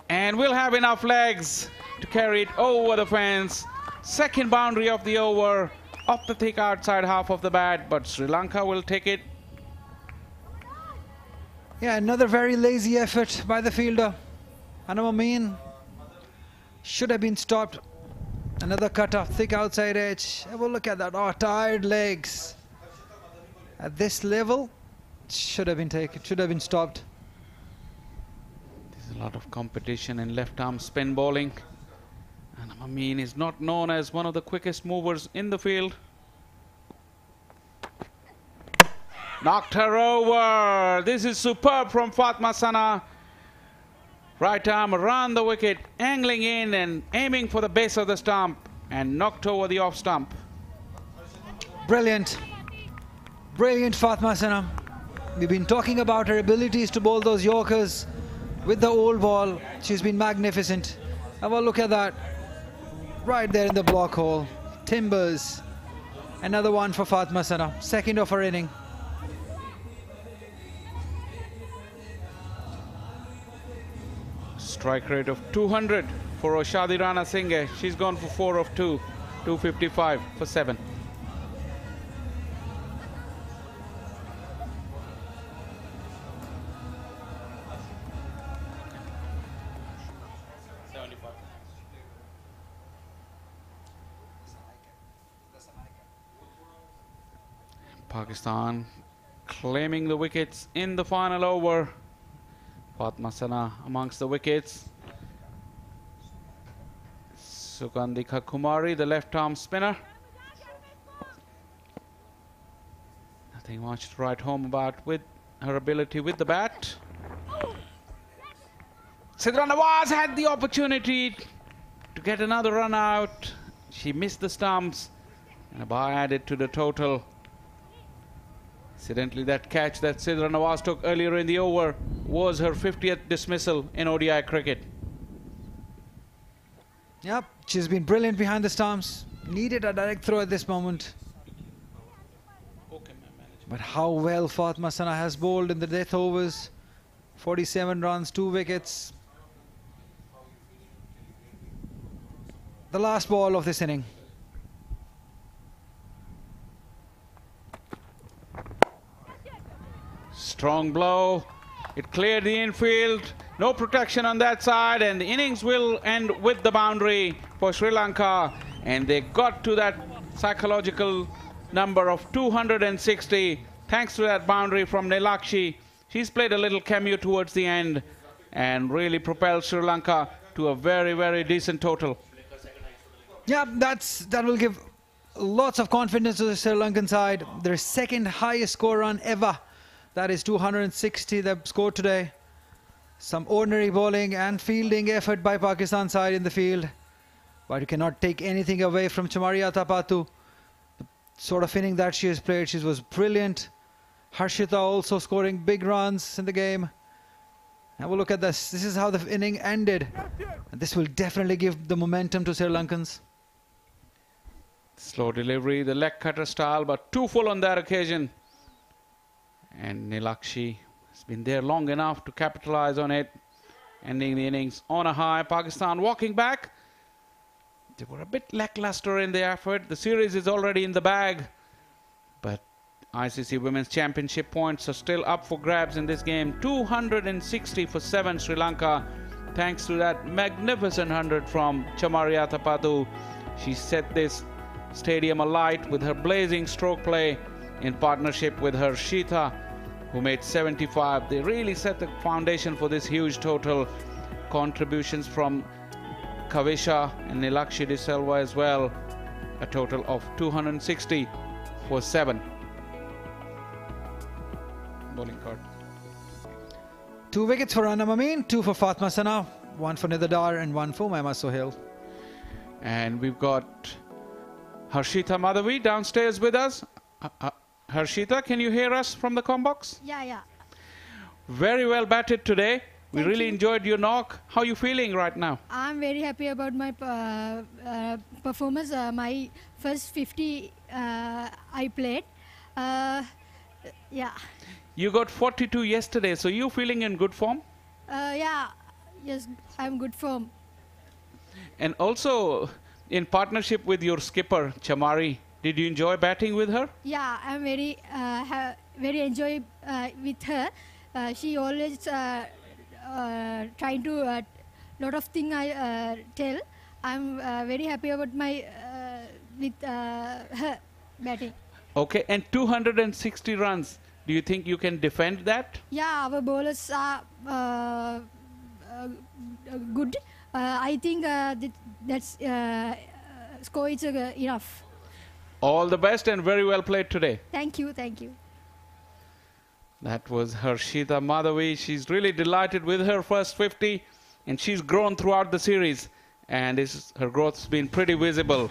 [SPEAKER 6] And we'll have enough legs to carry it over the fence. Second boundary of the over. Off the thick outside half of the bat. But Sri Lanka will take it.
[SPEAKER 1] Yeah, another very lazy effort by the fielder. Anam should have been stopped. Another cut off, thick outside edge. Have a look at that. Oh, tired legs. At this level, should have been taken, should have been stopped.
[SPEAKER 6] There's a lot of competition in left arm spin bowling. And Amin is not known as one of the quickest movers in the field. Knocked her over. This is superb from Fatma Sana. Right arm around the wicket, angling in and aiming for the base of the stump, and knocked over the off stump.
[SPEAKER 1] Brilliant. Brilliant Fatma Sana. We've been talking about her abilities to bowl those Yorkers with the old ball. She's been magnificent. Have a look at that. Right there in the block hole. Timbers. Another one for Fatma Sana. Second of her inning.
[SPEAKER 6] Strike rate of 200 for Oshadi Rana Singh. She's gone for 4 of 2. 255 for 7. Pakistan claiming the wickets in the final over. Fatma Sana amongst the wickets. Sugandhika Kumari, the left arm spinner. Nothing much to write home about with her ability with the bat. Sidra Nawaz had the opportunity to get another run out. She missed the stumps, and a bye added to the total. Incidentally, that catch that Sidra Nawaz took earlier in the over was her 50th dismissal in ODI cricket.
[SPEAKER 1] Yep, she's been brilliant behind the stumps. Needed a direct throw at this moment. But how well Fatma Sana has bowled in the death overs. 47 runs, 2 wickets. The last ball of this inning.
[SPEAKER 6] Strong blow. It cleared the infield. No protection on that side, and the innings will end with the boundary for Sri Lanka. And they got to that psychological number of 260 thanks to that boundary from Nilakshi. She's played a little cameo towards the end and really propelled Sri Lanka to a very, very decent total.
[SPEAKER 1] Yeah, that will give lots of confidence to the Sri Lankan side. Their second highest score run ever. That is 260 they've scored today. Some ordinary bowling and fielding effort by Pakistan side in the field. But you cannot take anything away from Chamaria Tapatu. The sort of inning that she has played, she was brilliant. Harshita also scoring big runs in the game. Have a look at this. This is how the inning ended. And this will definitely give the momentum to Sri Lankans.
[SPEAKER 6] Slow delivery, the leg cutter style, but too full on that occasion. And Nilakshi has been there long enough to capitalize on it, ending the innings on a high. Pakistan walking back. They were a bit lackluster in their effort. The series is already in the bag, but ICC Women's Championship points are still up for grabs in this game. 260 for 7 Sri Lanka, thanks to that magnificent 100 from Chamaria Tapatu. She set this stadium alight with her blazing stroke play in partnership with her Harshita, who made 75. They really set the foundation for this huge total. Contributions from Kavisha and Nilakshi De Silva as well. A total of 260 for 7. Bowling card.
[SPEAKER 1] 2 wickets for Anam Amin, 2 for Fatma Sana, 1 for Nidadar and 1 for Maima Sohail.
[SPEAKER 6] And we've got Harshita Madhavi downstairs with us. Harshita, can you hear us from the comm box?
[SPEAKER 11] Yeah.
[SPEAKER 6] Very well batted today. We really enjoyed your knock. How are you feeling right now?
[SPEAKER 11] I'm very happy about my performance. My first 50 I played. Yeah.
[SPEAKER 6] You got 42 yesterday, so you feeling in good form?
[SPEAKER 11] Yeah. Yes, I'm good form.
[SPEAKER 6] And also, in partnership with your skipper, Chamari, did you enjoy batting with her?
[SPEAKER 11] Yeah, I'm very enjoy with her. She always trying to lot of thing I tell. I'm very happy about my with her batting.
[SPEAKER 6] Okay, and 260 runs. Do you think you can defend that?
[SPEAKER 11] Yeah, our bowlers are good. I think that's score is enough.
[SPEAKER 6] All the best and very well played today.
[SPEAKER 11] Thank you, thank you.
[SPEAKER 6] That was Harshita Madhavi. She's really delighted with her first 50, and she's grown throughout the series, and her growth's been pretty visible.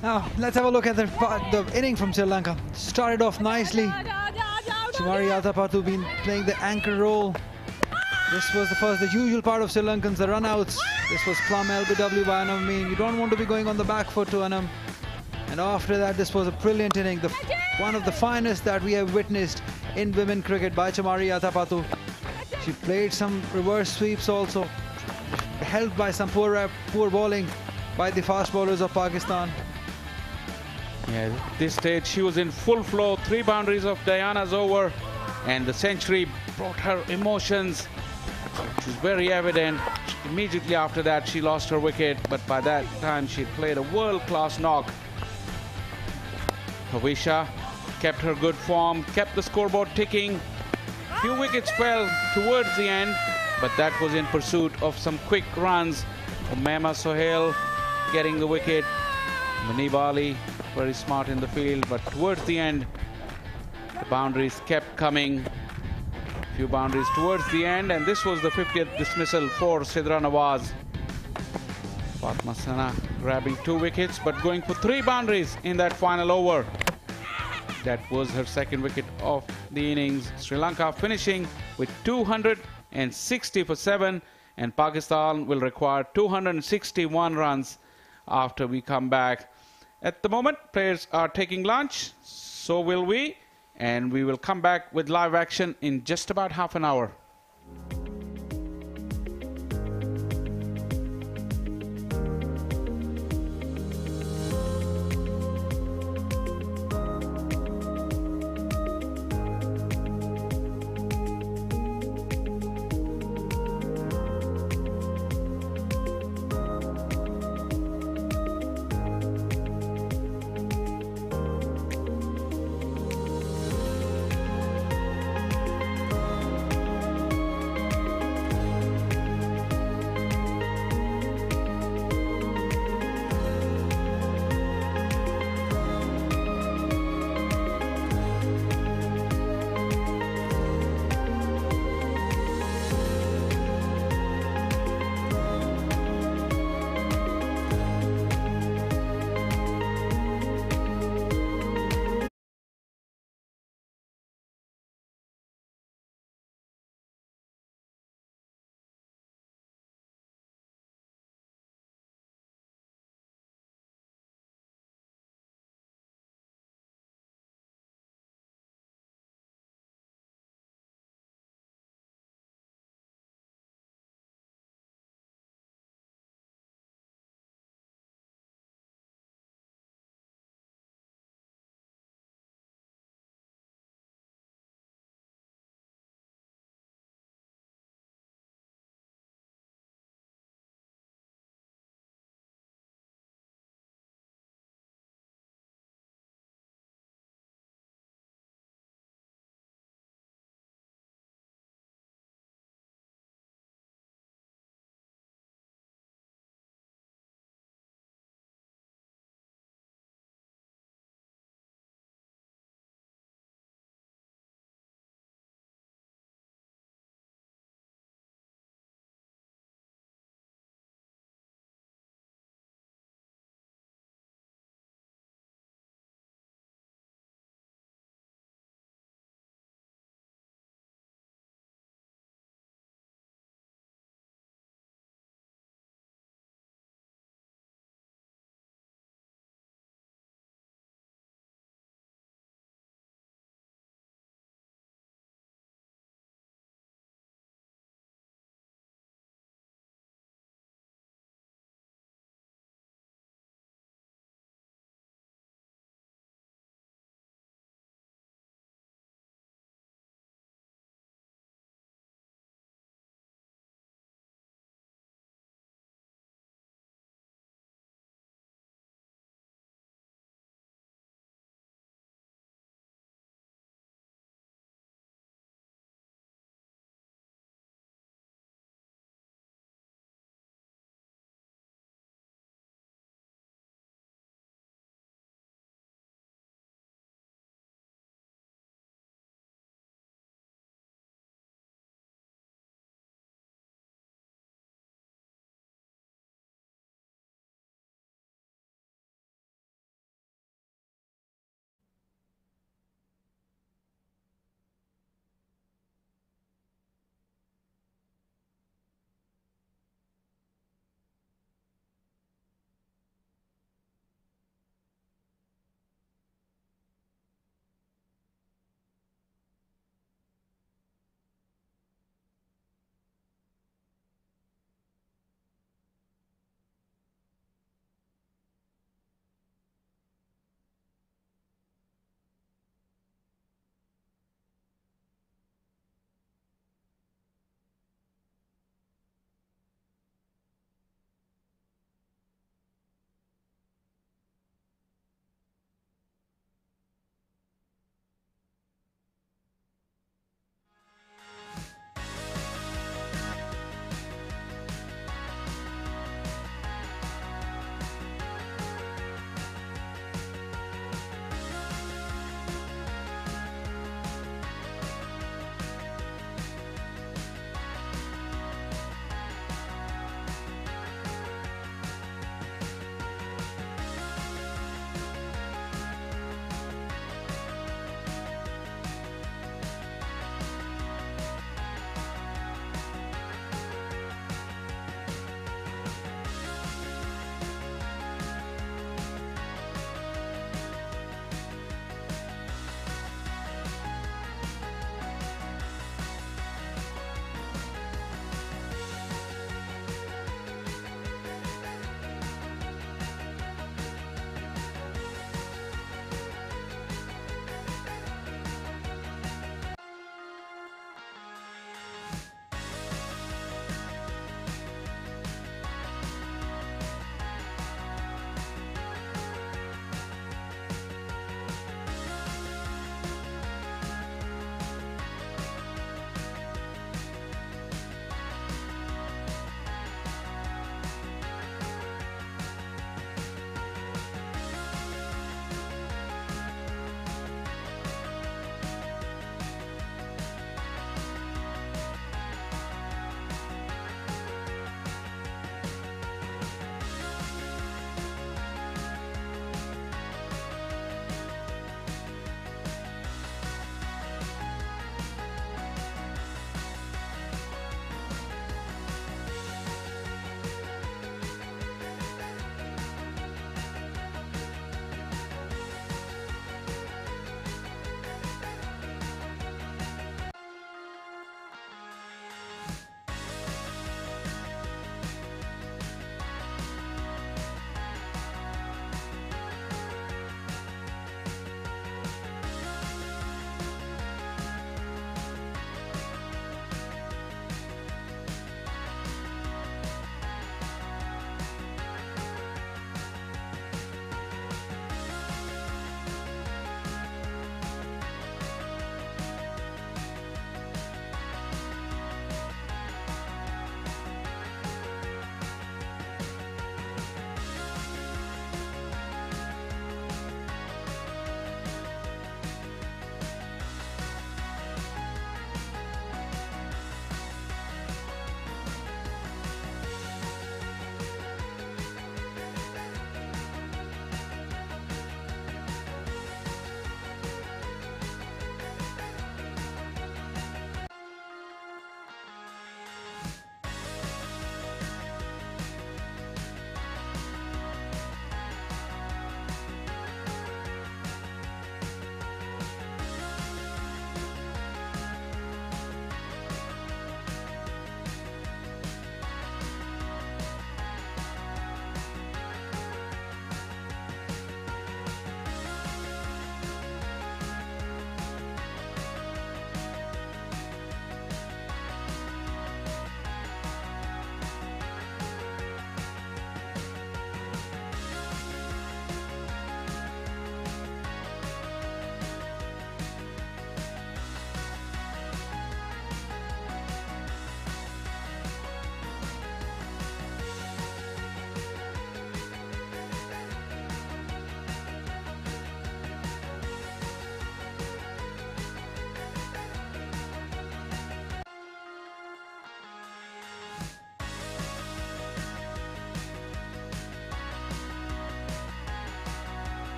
[SPEAKER 1] Now, let's have a look at the inning from Sri Lanka. Started off nicely. Chamari Athapathu been playing the anchor role. This was the usual part of Sri Lankans, the run-outs. This was plumb LBW by Anam. I mean, you don't want to be going on the back foot to Anam. And after that, this was a brilliant inning. One of the finest that we have witnessed in women cricket by Chamari Athapathu. She played some reverse sweeps also, helped by some poor bowling by the fast bowlers of Pakistan.
[SPEAKER 6] Yeah, at this stage she was in full flow, 3 boundaries of Diana's over, and the century brought her emotions. It was very evident. Immediately after that she lost her wicket, but by that time she played a world-class knock. Havisha kept her good form, kept the scoreboard ticking. Few wickets fell towards the end, but that was in pursuit of some quick runs. Mema Sohail getting the wicket. Manibali very smart in the field, but towards the end the boundaries kept coming. Few boundaries towards the end, and this was the 50th dismissal for Sidra Nawaz. Fatma Sana grabbing 2 wickets, but going for 3 boundaries in that final over. That was her second wicket of the innings. Sri Lanka finishing with 260 for 7, and Pakistan will require 261 runs after we come back. At the moment, players are taking lunch, so will we, and we will come back with live action in just about half an hour.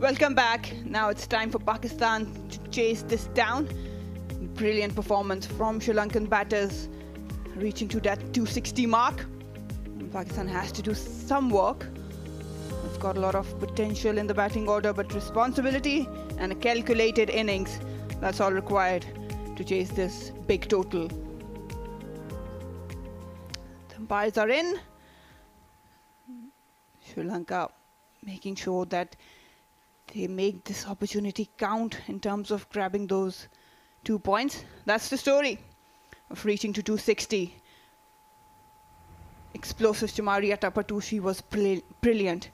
[SPEAKER 3] Welcome back. Now it's time for Pakistan to chase this down. Brilliant performance from Sri Lankan batters, reaching to that 260 mark. Pakistan has to do some work. It's got a lot of potential in the batting order, but responsibility and a calculated innings, that's all required to chase this big total. The umpires are in. Sri Lanka making sure that they make this opportunity count in terms of grabbing those 2 points. That's the story of reaching to 260. Explosive Chamaria Tapatu, she was brilliant.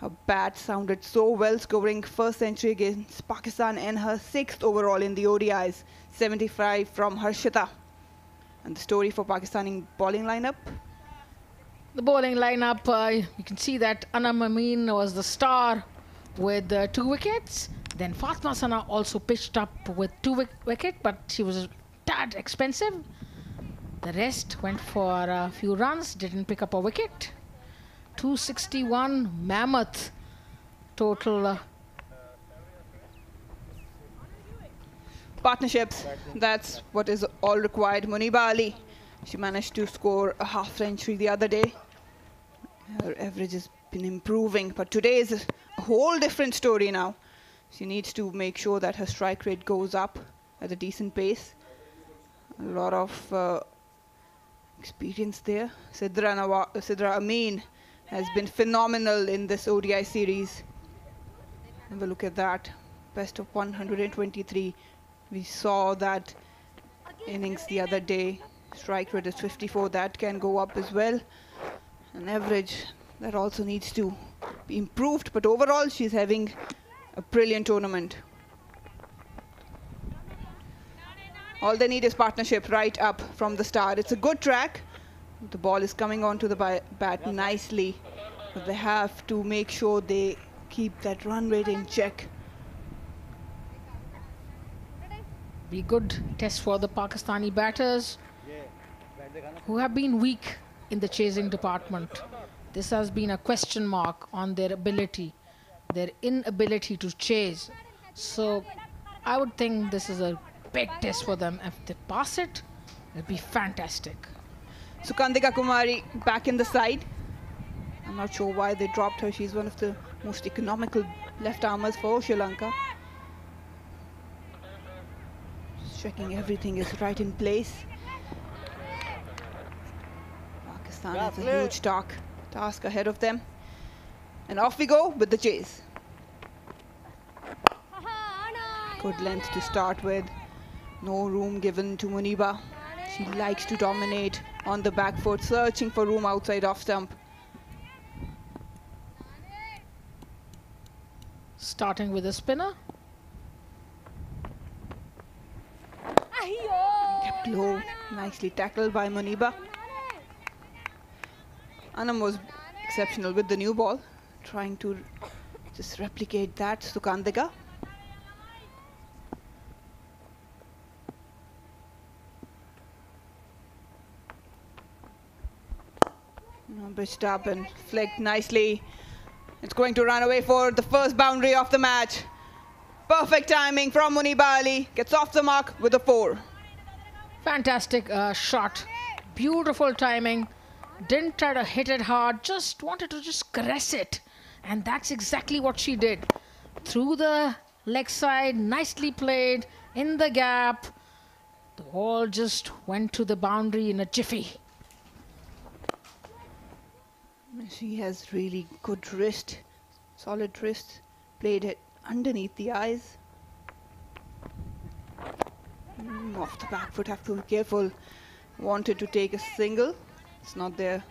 [SPEAKER 3] Her bat sounded so well, scoring first century against Pakistan and her 6th overall in the ODIs, 75 from Harshita. And the story for Pakistani bowling lineup?
[SPEAKER 9] The bowling lineup, you can see that Anam Amin was the star with 2 wickets. Then Fatma Sana also pitched up with 2 wickets, but she was a tad expensive. The rest went for a few runs, didn't pick up a wicket. 261 mammoth total.
[SPEAKER 3] Partnerships, that's what is all required. Muniba Ali, she managed to score a half century the other day. Her average has been improving, but today is a whole different story now. She needs to make sure that her strike rate goes up at a decent pace. A lot of experience there. Sidra Amin has been phenomenal in this ODI series. Have a look at that. Best of 123. We saw that innings the other day. Strike rate is 54. That can go up as well. An average that also needs to be improved. But overall, she's having a brilliant tournament. All they need is partnership right up from the start. It's a good track. The ball is coming onto the bat nicely. But they have to make sure they keep that run rate in check.
[SPEAKER 9] Be good test for the Pakistani batters who have been weak in the chasing department. This has been a question mark on their ability, their inability to chase. So I would think this is a big test for them. If they pass it, it'll be fantastic.
[SPEAKER 3] Sukandika Kumari back in the side. I'm not sure why they dropped her. She's one of the most economical left armers for Sri Lanka. Just checking everything is right in place. Pakistan has a huge task ahead of them. And off we go with the chase. Good length to start with. No room given to Muniba. She likes to dominate on the back foot, searching for room outside off stump.
[SPEAKER 9] Starting with a spinner.
[SPEAKER 3] Kept low, nicely tackled by Muniba. Anam was exceptional with the new ball, trying to just replicate that. Sukandika. Bridged up and flicked nicely. It's going to run away for the first boundary of the match. Perfect timing from Muniba Ali. Gets off the mark with a 4.
[SPEAKER 9] Fantastic shot. Beautiful timing. Didn't try to hit it hard. Just wanted to just caress it. And that's exactly what she did. Through the leg side. Nicely played. In the gap. The ball just went to the boundary in a jiffy.
[SPEAKER 3] She has really good wrist, solid wrist, played it underneath the eyes. Off the back foot, have to be careful. Wanted to take a single, it's not there.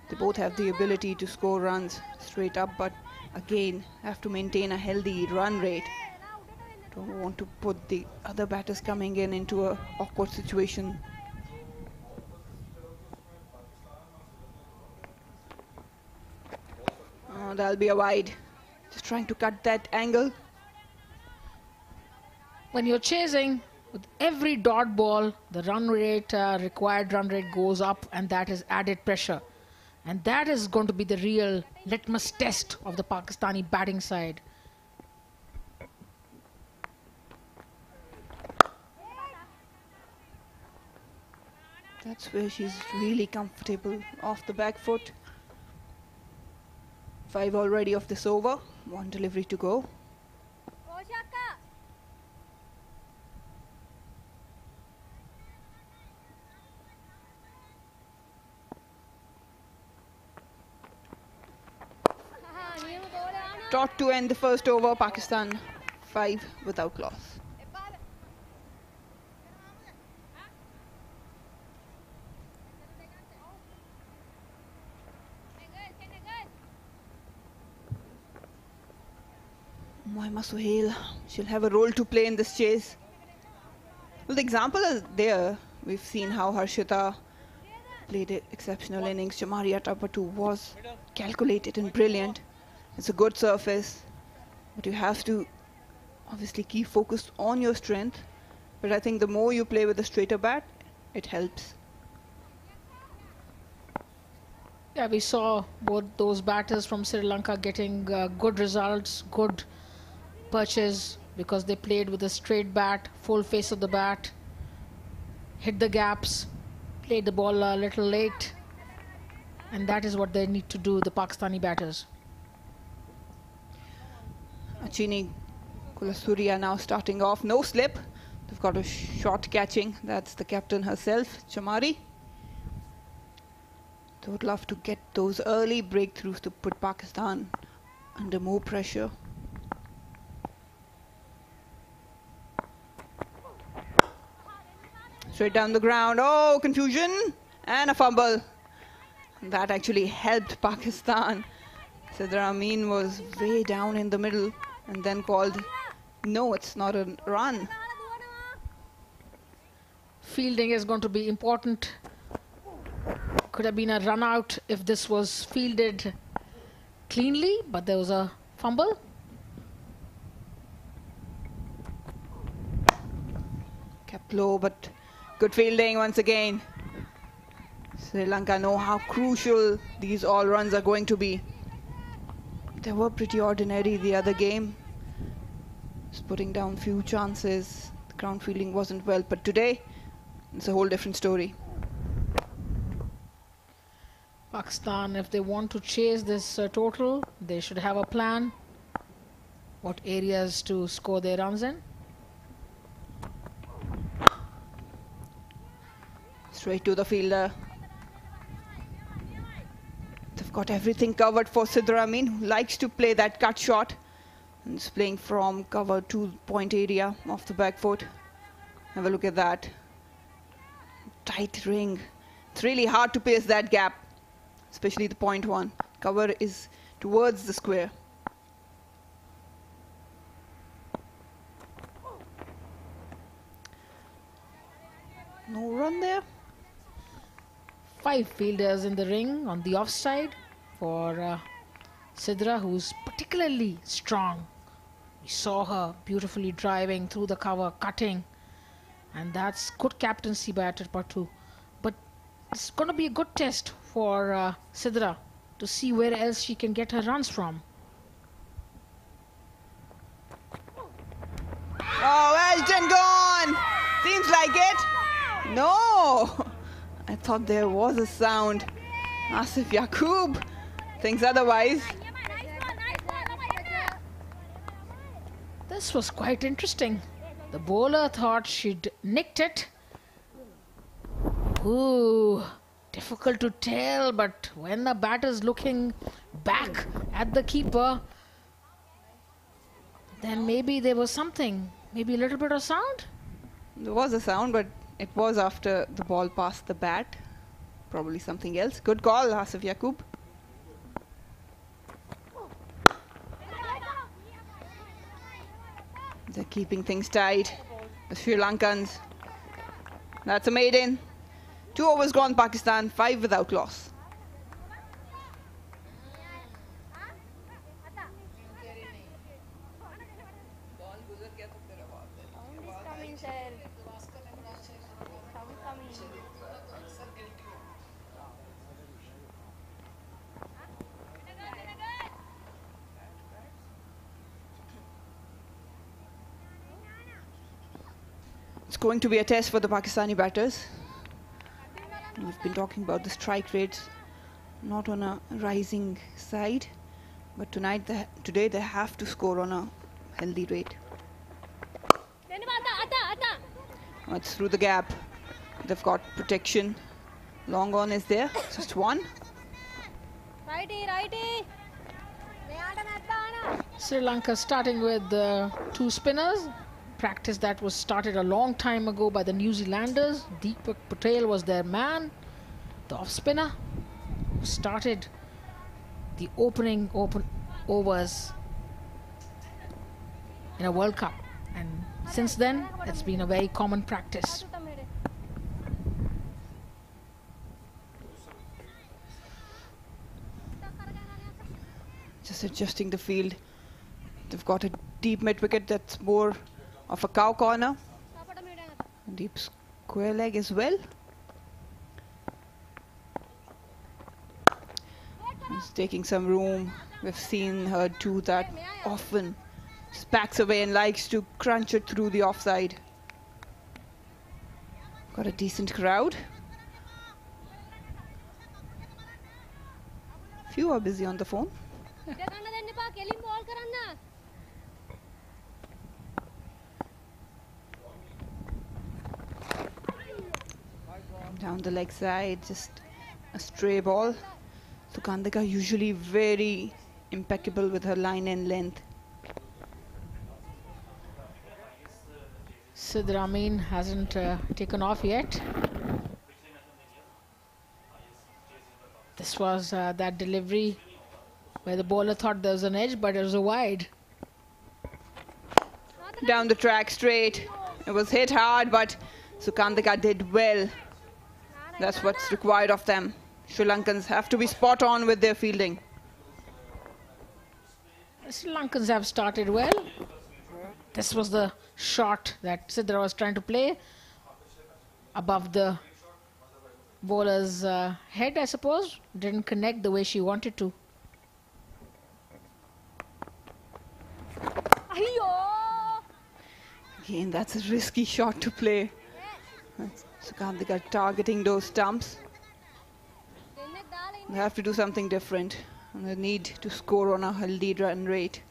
[SPEAKER 3] They both have the ability to score runs straight up, but again, have to maintain a healthy run rate. Don't want to put the other batters coming in into an awkward situation. That'll be a wide. Just trying to cut that angle.
[SPEAKER 9] When you're chasing, with every dot ball, the run rate, required run rate goes up, and that is added pressure. And that is going to be the real litmus test of the Pakistani batting side.
[SPEAKER 3] That's where she's really comfortable off the back foot. 5 already of this over, 1 delivery to go. Dot to end the first over, Pakistan 5 without loss. Moima Sohail, she'll have a role to play in this chase. Well, the example is there. We've seen how Harshita played exceptional innings. Chamaria Tapatu was calculated and brilliant. It's a good surface, but you have to obviously keep focused on your strength. But I think the more you play with a straighter bat, it helps.
[SPEAKER 9] Yeah, we saw both those batters from Sri Lanka getting good results, good perches, because they played with a straight bat, full face of the bat, hit the gaps, played the ball a little late, and that is what they need to do, the Pakistani batters.
[SPEAKER 3] Achini Kulasuria now starting off, no slip. They've got a shot catching. That's the captain herself, Chamari. They would love to get those early breakthroughs to put Pakistan under more pressure. Straight down the ground. Oh, confusion and a fumble. That actually helped Pakistan. Sidra Amin was way down in the middle and then called, no, it's not a run.
[SPEAKER 9] Fielding is going to be important. Could have been a run out if this was fielded cleanly, but there was a fumble.
[SPEAKER 3] Kept low, but good fielding once again. Sri Lanka know how crucial these all runs are going to be. They were pretty ordinary the other game. Just putting down few chances. The ground fielding wasn't well, but today it's a whole different story.
[SPEAKER 9] Pakistan, if they want to chase this total, they should have a plan. What areas to score their runs in.
[SPEAKER 3] Straight to the fielder. They've got everything covered for Sidra Amin, who likes to play that cut shot. And is playing from cover 2-point area off the back foot. Have a look at that. Tight ring. It's really hard to pace that gap, especially the point one. Cover is towards the square. No run there.
[SPEAKER 9] 5 fielders in the ring on the offside for Sidra, who's particularly strong. We saw her beautifully driving through the cover, cutting, and that's good captaincy by Tapatu. But it's going to be a good test for Sidra to see where else she can get her runs from.
[SPEAKER 3] Oh, Elton gone! Seems like it. No! I thought there was a sound. Asif Yaqub thinks otherwise.
[SPEAKER 9] This was quite interesting. The bowler thought she'd nicked it. Ooh, difficult to tell, but when the batter's looking back at the keeper, then maybe there was something, maybe a little bit of sound.
[SPEAKER 3] There was a sound, but it was after the ball passed the bat. Probably something else. Good call, Asif Yaqub. They're keeping things tight. The Sri Lankans. That's a maiden. 2 overs gone, Pakistan, 5 without loss. going to be a test for the Pakistani batters. We've been talking about the strike rates, not on a rising side, but today they have to score on a healthy rate. It's through the gap. They've got protection. Long on is there, just one.
[SPEAKER 9] Sri Lanka starting with two spinners. Practice that was started a long time ago by the New Zealanders. Deepak Patel was their man, the off spinner, who started the opening overs in a World Cup, and since then it's been a very common practice.
[SPEAKER 3] Just adjusting the field. They've got a deep mid wicket that's more of a cow corner. Deep square leg as well. He's taking some room. We've seen her do that often. Just backs away and likes to crunch it through the offside. Got a decent crowd. Few are busy on the phone. Down the leg side, just a stray ball. Sukandika usually very impeccable with her line and length.
[SPEAKER 9] Sidra Amin hasn't taken off yet. This was that delivery where the bowler thought there was an edge, but it was a wide.
[SPEAKER 3] Down the track straight. It was hit hard, but Sukandika did well. That's what's required of them. Sri Lankans have to be spot on with their fielding.
[SPEAKER 9] Sri Lankans have started well. This was the shot that Sidra was trying to play above the bowler's head, I suppose. Didn't connect the way she wanted to.
[SPEAKER 3] Again, that's a risky shot to play. Sukandika targeting those stumps. They have to do something different. And they need to score on a healthy run rate.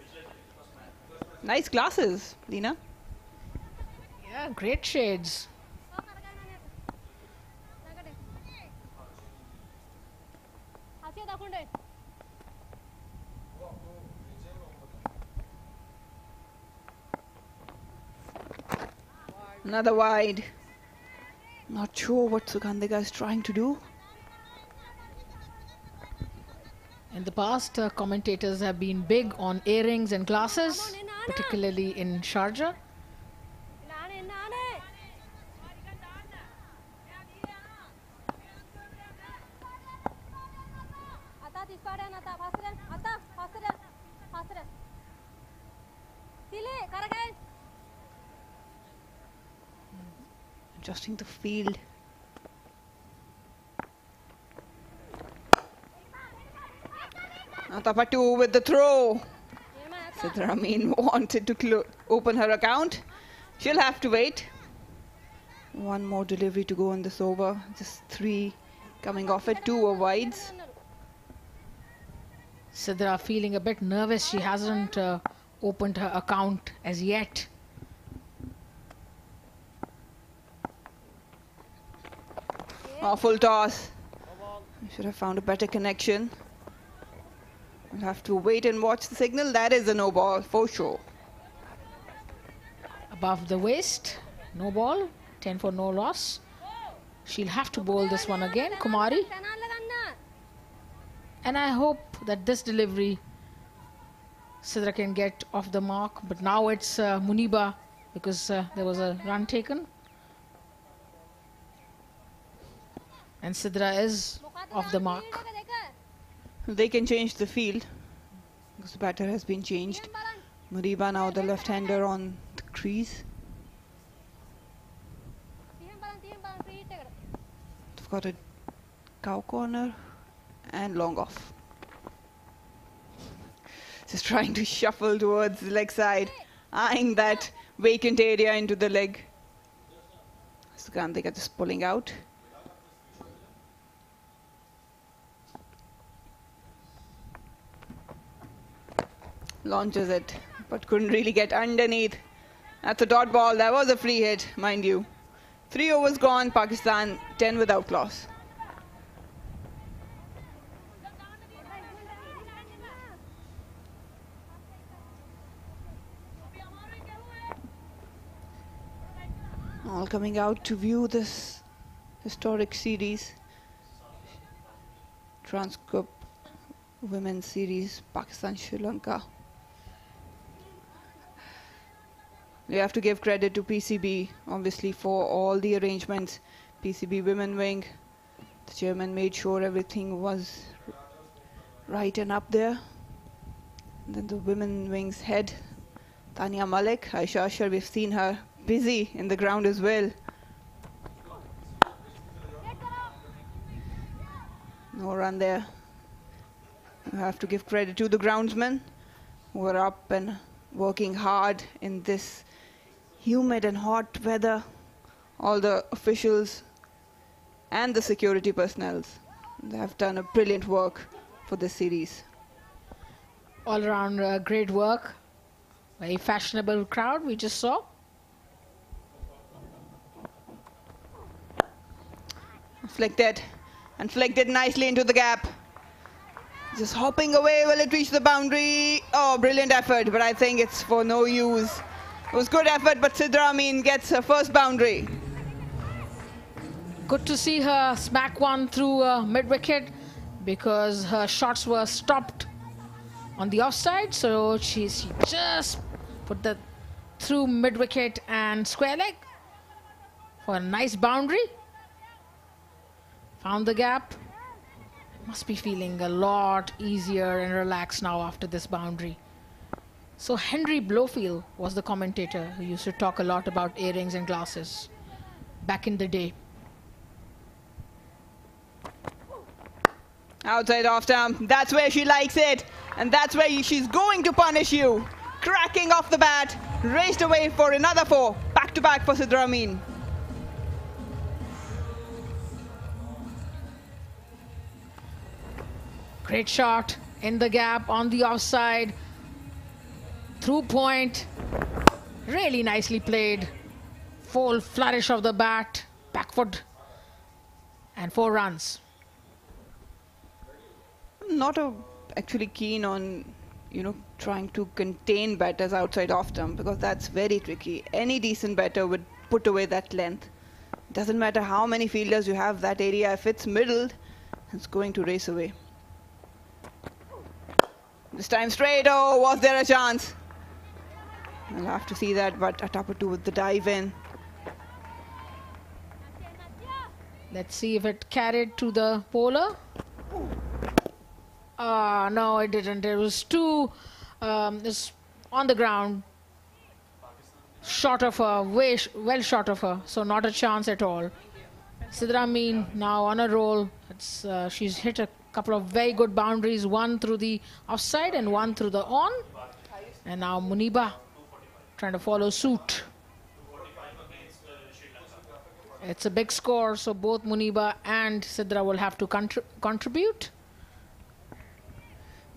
[SPEAKER 3] Nice glasses, Leena.
[SPEAKER 9] Yeah, great shades.
[SPEAKER 3] Another wide. Not sure what Sukandika is trying to do.
[SPEAKER 9] In the past, commentators have been big on earrings and glasses, particularly in Sharjah.
[SPEAKER 3] Adjusting the field. Atapatu with the throw. Sidra Amin wanted to open her account. She'll have to wait. One more delivery to go on this over. Just three coming off it. Two are wides.
[SPEAKER 9] Sidra feeling a bit nervous. She hasn't opened her account as yet.
[SPEAKER 3] Full toss. Should have found a better connection. We'll have to wait and watch the signal. That is a no ball for sure.
[SPEAKER 9] Above the waist, no ball. 10 for no loss. She'll have to bowl this one again, Kumari. And I hope that this delivery Sidra can get off the mark. But now it's Muniba because there was a run taken. And Sidra is off the mark.
[SPEAKER 3] They can change the field because the batter has been changed. Muniba now the left-hander on the crease. They've got a cow corner and long off. Just trying to shuffle towards the leg side, eyeing that vacant area into the leg. Gandhika just pulling out. Launches it, but couldn't really get underneath. That's a dot ball. That was a free hit, mind you. 3 overs gone, Pakistan 10 without loss. All coming out to view this historic series. Transcup Women's Series, Pakistan, Sri Lanka. We have to give credit to PCB, obviously, for all the arrangements. PCB women wing, the chairman made sure everything was right and up there. And then the women wing's head, Tania Malik, Aisha Asher, we've seen her busy in the ground as well. No run there. You have to give credit to the groundsmen who are up and working hard in this humid and hot weather. All the officials and the security personnel, they have done a brilliant work for this series.
[SPEAKER 9] All around great work. Very fashionable crowd we just saw.
[SPEAKER 3] Flicked it nicely into the gap. Just hopping away. Will it reach the boundary? Oh, brilliant effort, but I think it's for no use. It was good effort, but Sidra Amin gets her first boundary.
[SPEAKER 9] Good to see her smack one through mid-wicket because her shots were stopped on the offside. So she just put that through mid-wicket and square leg for a nice boundary. Found the gap. Must be feeling a lot easier and relaxed now after this boundary. So Henry Blofield was the commentator who used to talk a lot about earrings and glasses back in the day.
[SPEAKER 3] Outside off stump. That's where she likes it. And that's where she's going to punish you. Cracking off the bat. Raced away for another 4. Back to back for Sidra Amin.
[SPEAKER 9] Great shot in the gap on the offside. Through point. Really nicely played. Full flourish of the bat. Back foot. And 4 runs.
[SPEAKER 3] I'm not actually keen on, trying to contain batters outside off stump because that's very tricky. Any decent batter would put away that length. Doesn't matter how many fielders you have that area. If it's middle, it's going to race away. This time straight. Oh, was there a chance? We'll have to see that, but a topper 2 with the dive in.
[SPEAKER 9] Let's see if it carried to the bowler. No, it didn't. It was too it's on the ground. Short of her, well short of her. So not a chance at all. Sidra Amin now on a roll. She's hit a couple of very good boundaries. One through the offside and one through the on. And now Muniba trying to follow suit. It's a big score, so both Muniba and Sidra will have to contribute.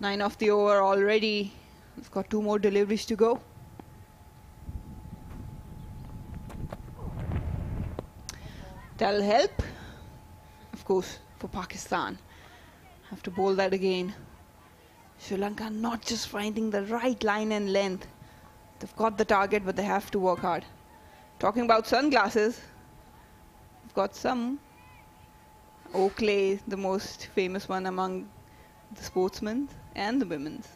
[SPEAKER 3] 9 off the over already. We've got 2 more deliveries to go. That'll help, of course, for Pakistan. Have to bowl that again. Sri Lanka not just finding the right line and length. They've got the target, but they have to work hard. Talking about sunglasses, we've got some. Oakley, the most famous one among the sportsmen and the women's.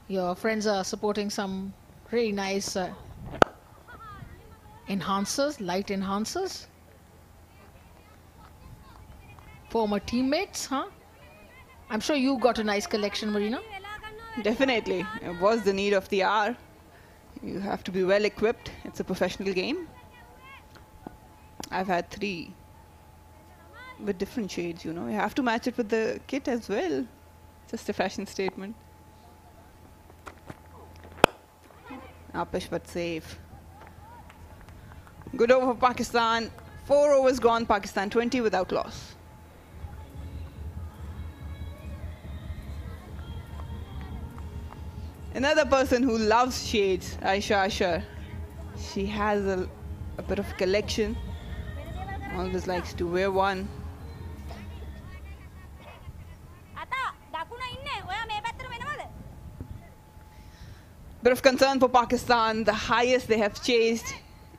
[SPEAKER 9] Your friends are supporting some really nice enhancers, light enhancers. Former teammates, huh? I'm sure you got a nice collection, Marina.
[SPEAKER 3] Definitely. It was the need of the hour. You have to be well equipped. It's a professional game. I've had 3 with different shades, You have to match it with the kit as well. Just a fashion statement. Uppish but safe. Good over for Pakistan. 4 overs gone, Pakistan 20 without loss. Another person who loves shades, Aisha Asher. She has a bit of collection. Always likes to wear one. Bit of concern for Pakistan. The highest they have chased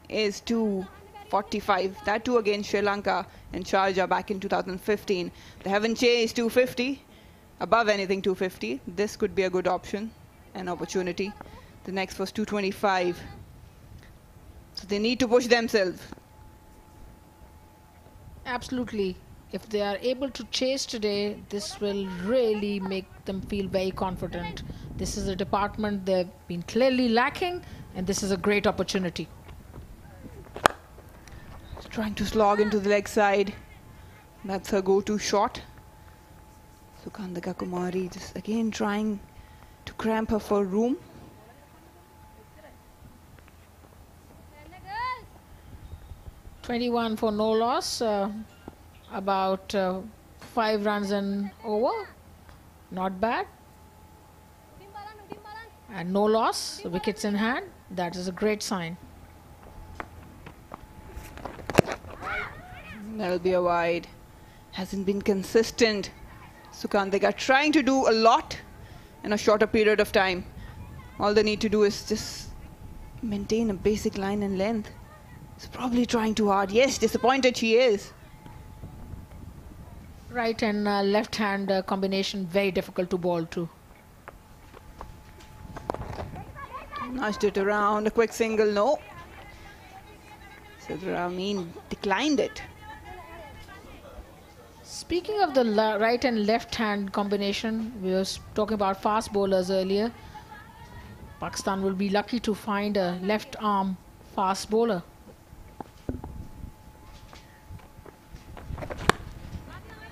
[SPEAKER 3] is 245. That too against Sri Lanka and Sharjah back in 2015. They haven't chased 250. Above anything 250. This could be a good option, an opportunity. The next was 225. So they need to push themselves.
[SPEAKER 9] Absolutely. If they are able to chase today, this will really make them feel very confident. This is a department they've been clearly lacking, and this is a great opportunity.
[SPEAKER 3] Trying to slog into the leg side. That's her go-to shot. Sukandika Kumari just again trying to cramp her for room.
[SPEAKER 9] "21 for no loss, about 5 runs and over, not bad. And no loss, wickets in hand, that is a great sign."
[SPEAKER 3] That'll be a wide. Hasn't been consistent. Sukandika trying to do a lot in a shorter period of time. All they need to do is just maintain a basic line and length. He's probably trying too hard. Yes, disappointed she is.
[SPEAKER 9] Right and left hand combination, very difficult to bowl to.
[SPEAKER 3] Nudged it around, a quick single, no. Sidra Amin declined it.
[SPEAKER 9] Speaking of the right and left hand combination, we were talking about fast bowlers earlier. Pakistan will be lucky to find a left arm fast bowler.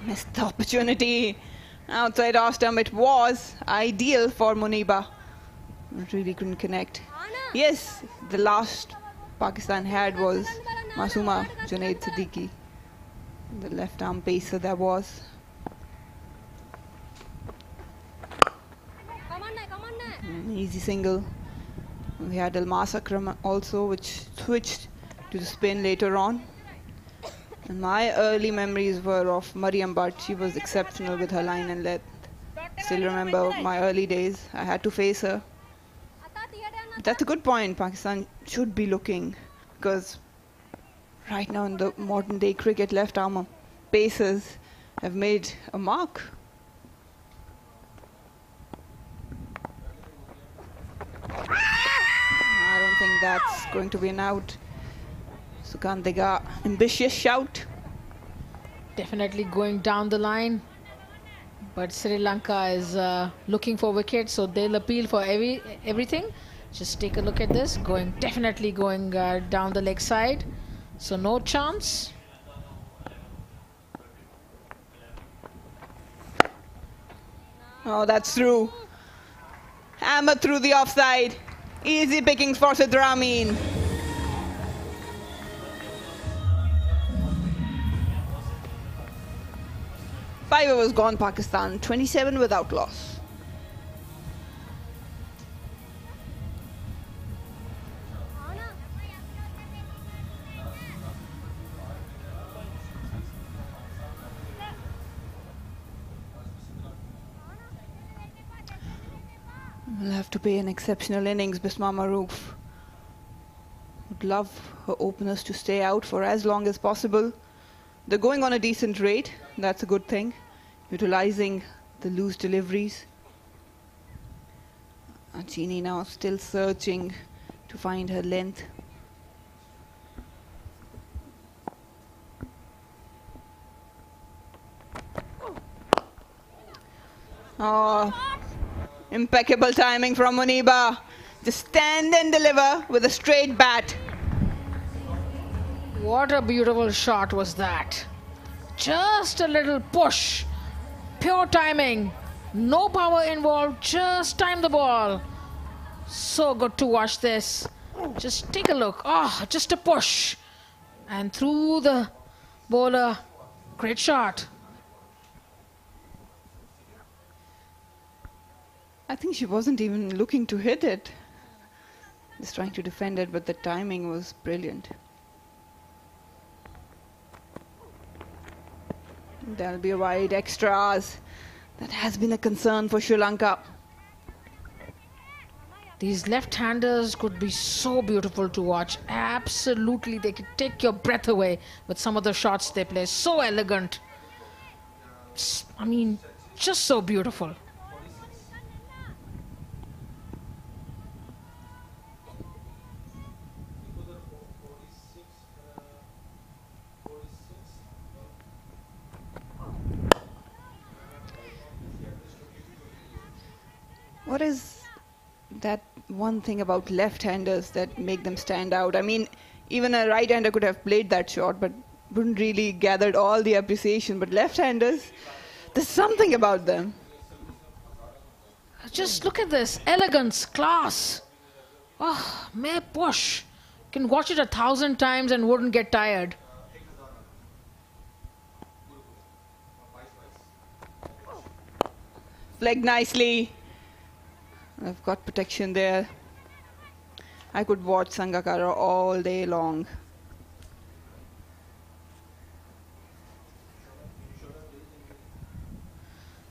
[SPEAKER 3] Missed the opportunity. Outside off stump, it was ideal for Muniba. Really couldn't connect. Yes, the last Pakistan had was Masuma Junaid Siddiqui. The left arm pacer that was. Easy single. We had Almas Akram also, which switched to the spin later on. And my early memories were of Mariam Bhatt. She was exceptional with her line and length. Still remember my early days. I had to face her. That's a good point. Pakistan should be looking, because right now in the modern day cricket, left arm pacers have made a mark. I don't think that's going to be an out. Sukandika, ambitious shout.
[SPEAKER 9] Definitely going down the line. But Sri Lanka is looking for wickets, so they'll appeal for everything. Just take a look at this. Definitely going down the leg side. So no chance.
[SPEAKER 3] Oh, that's through. Hammer through the offside. Easy pickings for Sidra Amin. Five overs gone, Pakistan. 27 without loss. We'll have to pay an exceptional innings, Bisma Maroof. Would love her openers to stay out for as long as possible. They're going on a decent rate. That's a good thing. Utilizing the loose deliveries. Achini now still searching to find her length. Oh, impeccable timing from Muniba. Just stand and deliver with a straight bat.
[SPEAKER 9] What a beautiful shot was that. Just a little push. Pure timing. No power involved. Just time the ball. So good to watch this. Just take a look. Oh, just a push. And through the bowler, great shot.
[SPEAKER 3] I think she wasn't even looking to hit it. Just trying to defend it, but the timing was brilliant. There'll be wide extras. That has been a concern for Sri Lanka.
[SPEAKER 9] These left-handers could be so beautiful to watch. Absolutely, they could take your breath away with some of the shots they play. So elegant. I mean, just so beautiful.
[SPEAKER 3] What is that one thing about left-handers that make them stand out? I mean, even a right-hander could have played that shot, but wouldn't really gathered all the appreciation. But left-handers, there's something about them.
[SPEAKER 9] Just look at this. Elegance, class. Oh, may push. You can watch it 1,000 times and wouldn't get tired.
[SPEAKER 3] Flagged nicely. I've got protection there. I could watch Sangakkara all day long.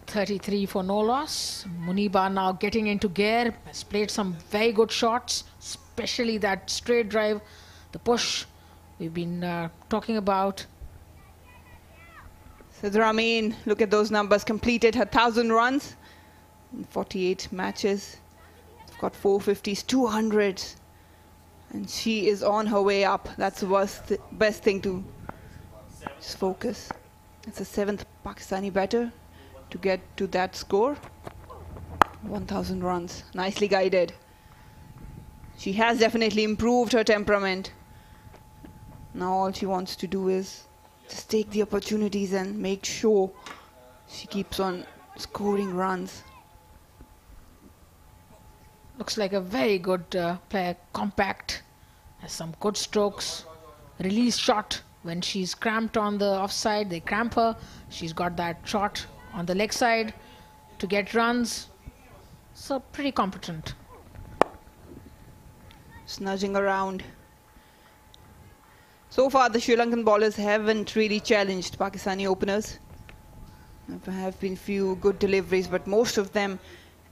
[SPEAKER 9] .33 for no loss. Muniba now getting into gear. Has played some very good shots, especially that straight drive, the push we've been talking about.
[SPEAKER 3] Sidrameen, look at those numbers. Completed her 1,000 runs in 48 matches. She's got 450s, 200s. And she is on her way up. That's the best thing to just focus. It's the 7th Pakistani batter to get to that score. 1,000 runs. Nicely guided. She has definitely improved her temperament. Now all she wants to do is just take the opportunities and make sure she keeps on scoring runs.
[SPEAKER 9] Looks like a very good player, compact, has some good strokes. Release shot when she's cramped on the offside, they cramp her. She's got that shot on the leg side to get runs. So pretty competent.
[SPEAKER 3] Snudging around. So far the Sri Lankan bowlers haven't really challenged Pakistani openers. There have been few good deliveries, but most of them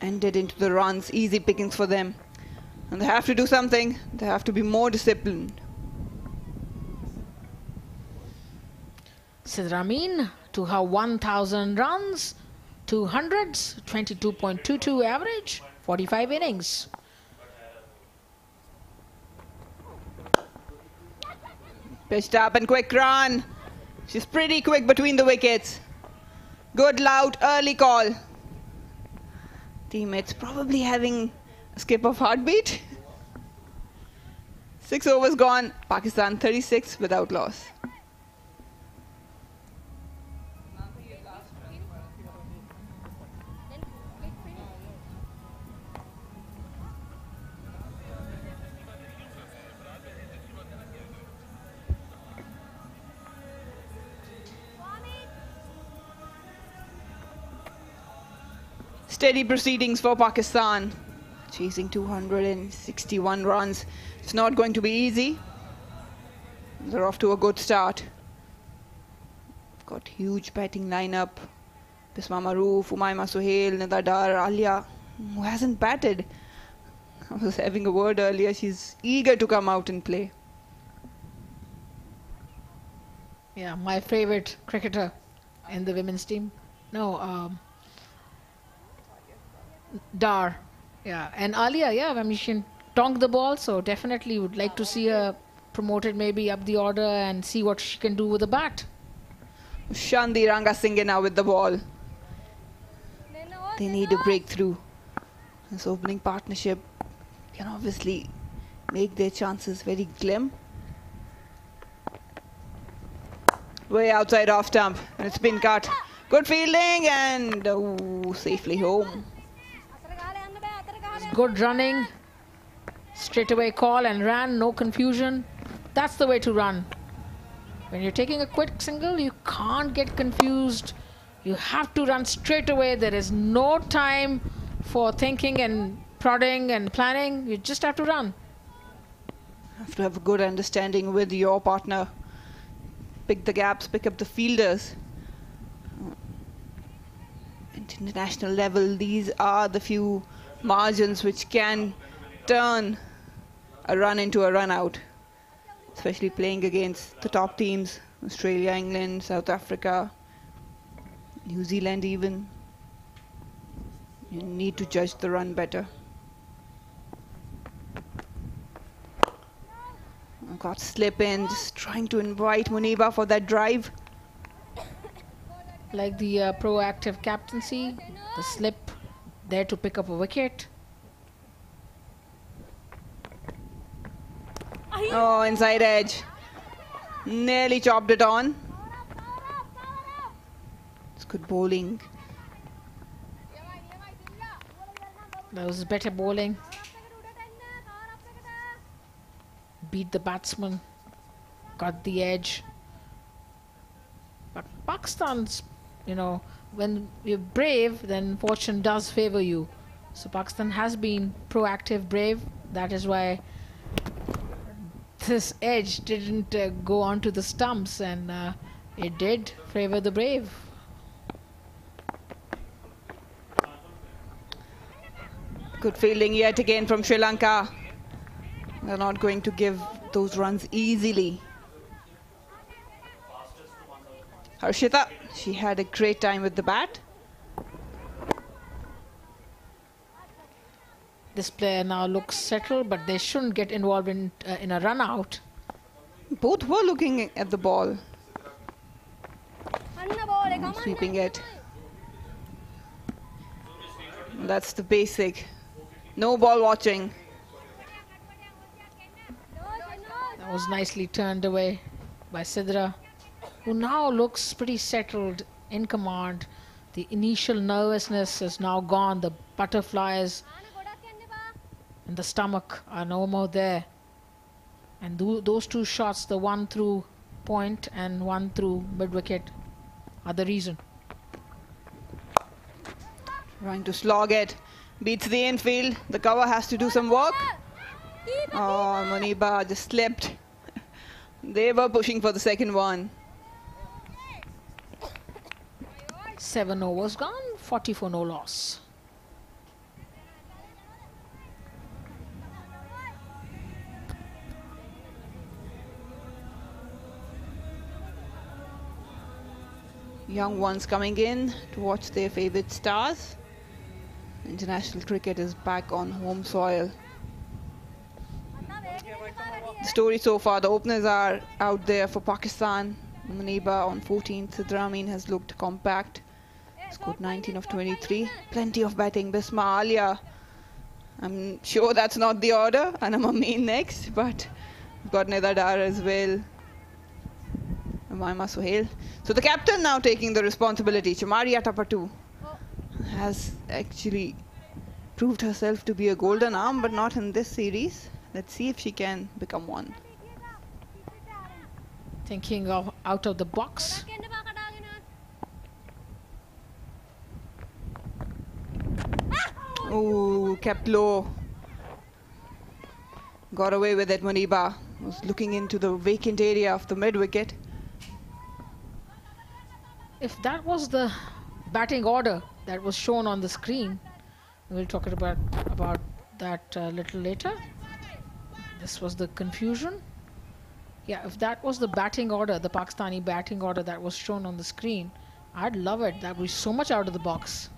[SPEAKER 3] ended into the runs, easy pickings for them. And they have to do something. They have to be more disciplined.
[SPEAKER 9] Sidrameen to her 1,000 runs, 200s, 22.22 average, 45 innings.
[SPEAKER 3] Pitched up and quick run. She's pretty quick between the wickets. Good loud early call. Teammates probably having a skip of heartbeat. 6 overs gone. Pakistan 36 without loss. Steady proceedings for Pakistan. Chasing 261 runs. It's not going to be easy. They're off to a good start. Got huge batting lineup. Bisma Maroof, Umaima Sohail, Nida Dar, Alia, who hasn't batted. I was having a word earlier. She's eager to come out and play.
[SPEAKER 9] Yeah, my favorite cricketer in the women's team. No, Dar. Yeah, and Alia, yeah, I mean, she can tonk the ball, so definitely would like to see her promoted maybe up the order and see what she can do with the bat.
[SPEAKER 3] Shandi Rangasinghe now with the ball. They need a breakthrough. This opening partnership can obviously make their chances very glim. Way outside off stump, and it's been cut. Good fielding and safely home.
[SPEAKER 9] Good running, straight away call and ran, no confusion. That's the way to run. When you're taking a quick single, you can't get confused. You have to run straight away. There is no time for thinking and prodding and planning. You just have to run.
[SPEAKER 3] You have to have a good understanding with your partner. Pick the gaps, pick up the fielders. At international level, these are the few margins which can turn a run into a run out, especially playing against the top teams, Australia, England, South Africa, New Zealand even. You need to judge the run better. Got slip in, just trying to invite Muniba for that drive.
[SPEAKER 9] Like the proactive captaincy, the slip there to pick up a wicket.
[SPEAKER 3] Oh, inside edge. Nearly chopped it on. It's good bowling.
[SPEAKER 9] That was better bowling. Beat the batsman. Got the edge. But Pakistan's, you know, when you're brave, then fortune does favor you. So Pakistan has been proactive, brave. That is why this edge didn't go onto the stumps, and it did favor the brave.
[SPEAKER 3] Good fielding yet again from Sri Lanka. They're not going to give those runs easily. Harshita, she had a great time with the bat.
[SPEAKER 9] This player now looks settled, but they shouldn't get involved in a run out.
[SPEAKER 3] Both were looking at the ball. Sweeping it. That's the basic. No ball watching.
[SPEAKER 9] That was nicely turned away by Sidra, who now looks pretty settled, in command. The initial nervousness is now gone. The butterflies in the stomach are no more there. And those two shots, the one through point and one through mid-wicket, are the reason.
[SPEAKER 3] Trying to slog it. Beats the infield. The cover has to do some work. Oh, Muniba just slipped. They were pushing for the second one.
[SPEAKER 9] 7 overs gone, 44 no loss.
[SPEAKER 3] Young ones coming in to watch their favorite stars. International cricket is back on home soil. The story so far, the openers are out there for Pakistan. Muniba on 14th. Sidra Amin has looked compact. Scored 19 of 23. Plenty of batting. Bisma, Alia. I'm sure that's not the order. Anam Amin next, but we've got Nidadar as well. Maima Sohail. So the captain now taking the responsibility. Chamaria Tapatu has actually proved herself to be a golden arm, but not in this series. Let's see if she can become one.
[SPEAKER 9] Thinking of out of the box.
[SPEAKER 3] Oh, kept low. Got away with it, Muniba. Was looking into the vacant area of the mid-wicket.
[SPEAKER 9] If that was the batting order that was shown on the screen, we'll talk about that a little later. This was the confusion. Yeah, if that was the batting order, the Pakistani batting order that was shown on the screen, I'd love it. That would be so much out of the box.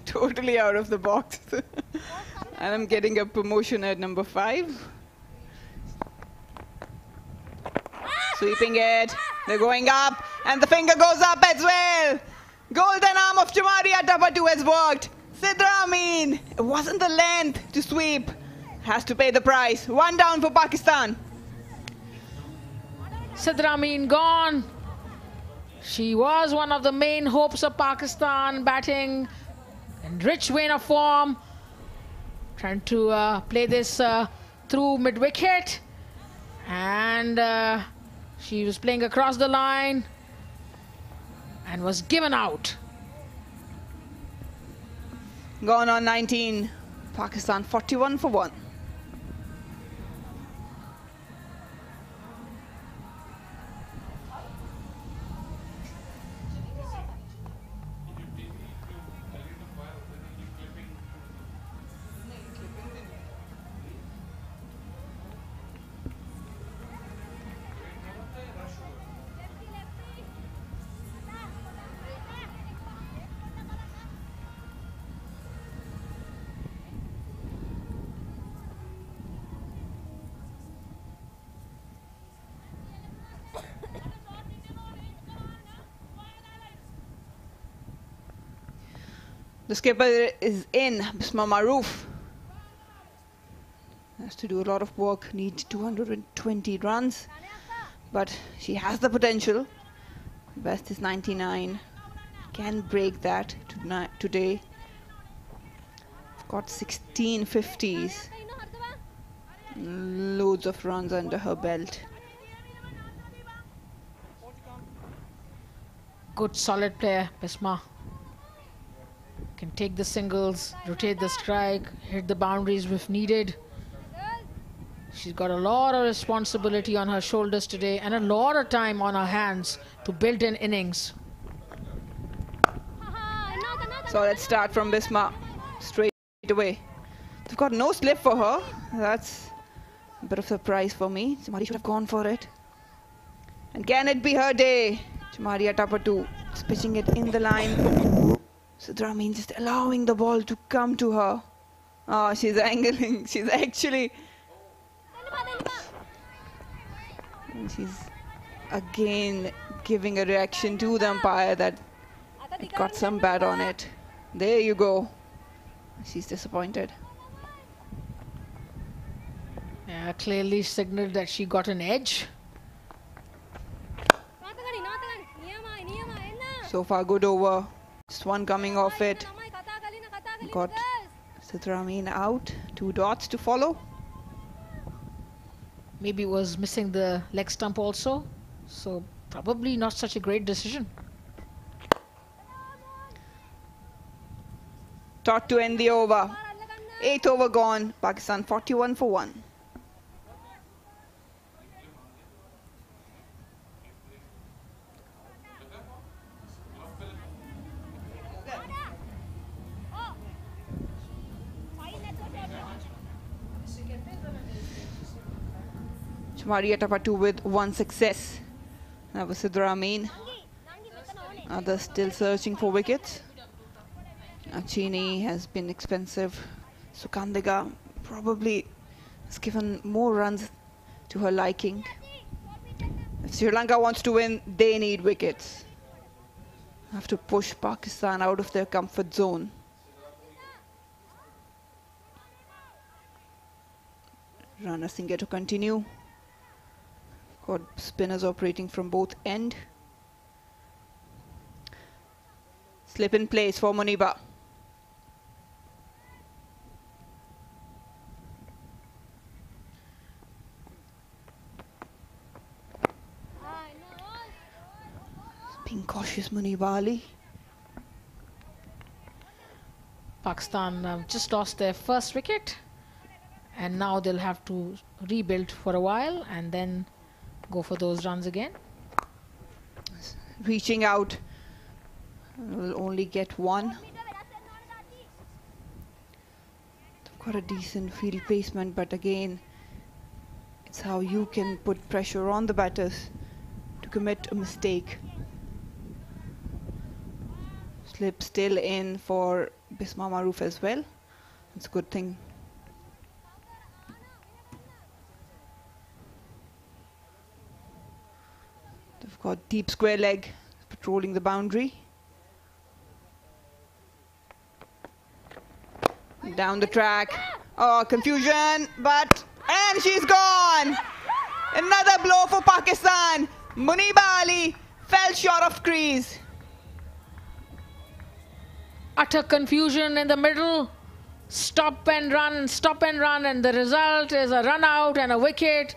[SPEAKER 3] Totally out of the box. And I'm getting a promotion at number 5. Sweeping it. They're going up. And the finger goes up as well. Golden arm of Chamaria Tapatu has worked. Sidra Amin. It wasn't the length to sweep. Has to pay the price. 1 down for Pakistan.
[SPEAKER 9] Sidra Amin gone. She was one of the main hopes of Pakistan, batting in rich vein of form. Trying to play this through mid-wicket. And She was playing across the line and was given out.
[SPEAKER 3] Gone on 19. Pakistan 41 for 1. The skipper is in, Bisma Maroof. Has to do a lot of work, needs 220 runs. But she has the potential. Best is 99. Can break that today. Got 16 50s. Loads of runs under her belt.
[SPEAKER 9] Good solid player, Bisma. Can take the singles, rotate the strike, hit the boundaries if needed. She's got a lot of responsibility on her shoulders today and a lot of time on her hands to build an innings.
[SPEAKER 3] So let's start from Bisma straight away. They've got no slip for her. That's a bit of a surprise for me. Somebody should have gone for it. And can it be her day? Chamaria Tapatu is pitching it in the line. Sidra Amin just allowing the ball to come to her. Oh, she's angling. She's actually... And she's again giving a reaction to the umpire that it got some bat on it. There you go. She's disappointed.
[SPEAKER 9] Yeah, clearly signaled that she got an edge.
[SPEAKER 3] So far, good over. Just one coming off it. Got Sidra Amin out. 2 dots to follow.
[SPEAKER 9] Maybe was missing the leg stump also. So probably not such a great decision.
[SPEAKER 3] Dot to end the over. 8th over gone. Pakistan 41 for 1. Chamaria Tapatu with 1 success. That was Sidra Amin. Others still searching for wickets. Achini has been expensive. Sukandega probably has given more runs to her liking. If Sri Lanka wants to win, they need wickets. Have to push Pakistan out of their comfort zone. Rana Singh to continue. Got spinners operating from both end. Slip in place for Muniba. Being cautious, Muniba Ali.
[SPEAKER 9] Pakistan just lost their first wicket, and now they'll have to rebuild for a while and then go for those runs again.
[SPEAKER 3] Reaching out. Will only get 1. They've got a decent field placement, but again, it's how you can put pressure on the batters to commit a mistake. Slip still in for Bisma Maroof as well. It's a good thing. They've got deep square leg patrolling the boundary. Down the track. Oh, confusion, and she's gone. Another blow for Pakistan. Muniba Ali fell short of crease.
[SPEAKER 9] Utter confusion in the middle. Stop and run, and the result is a run out and a wicket.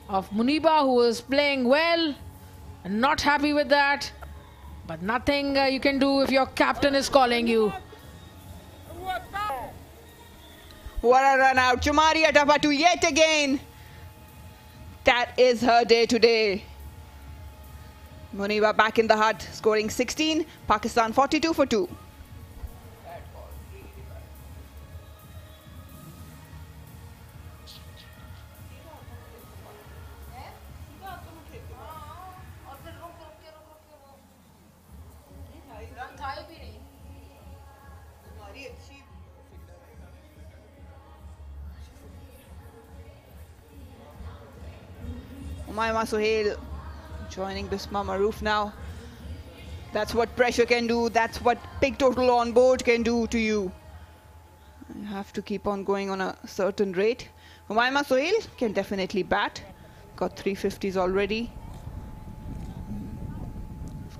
[SPEAKER 9] of Muniba, who is playing well and not happy with that. But nothing you can do if your captain is calling you.
[SPEAKER 3] What a run out. Chumari Atapatu yet again. That is her day today. Muniba back in the hut, scoring 16. Pakistan 42 for 2. Umayma Sohail joining Bisma Maroof now. That's what pressure can do. That's what big total on board can do to you. You have to keep on going on a certain rate. Umayma Sohail can definitely bat. Got 350s already.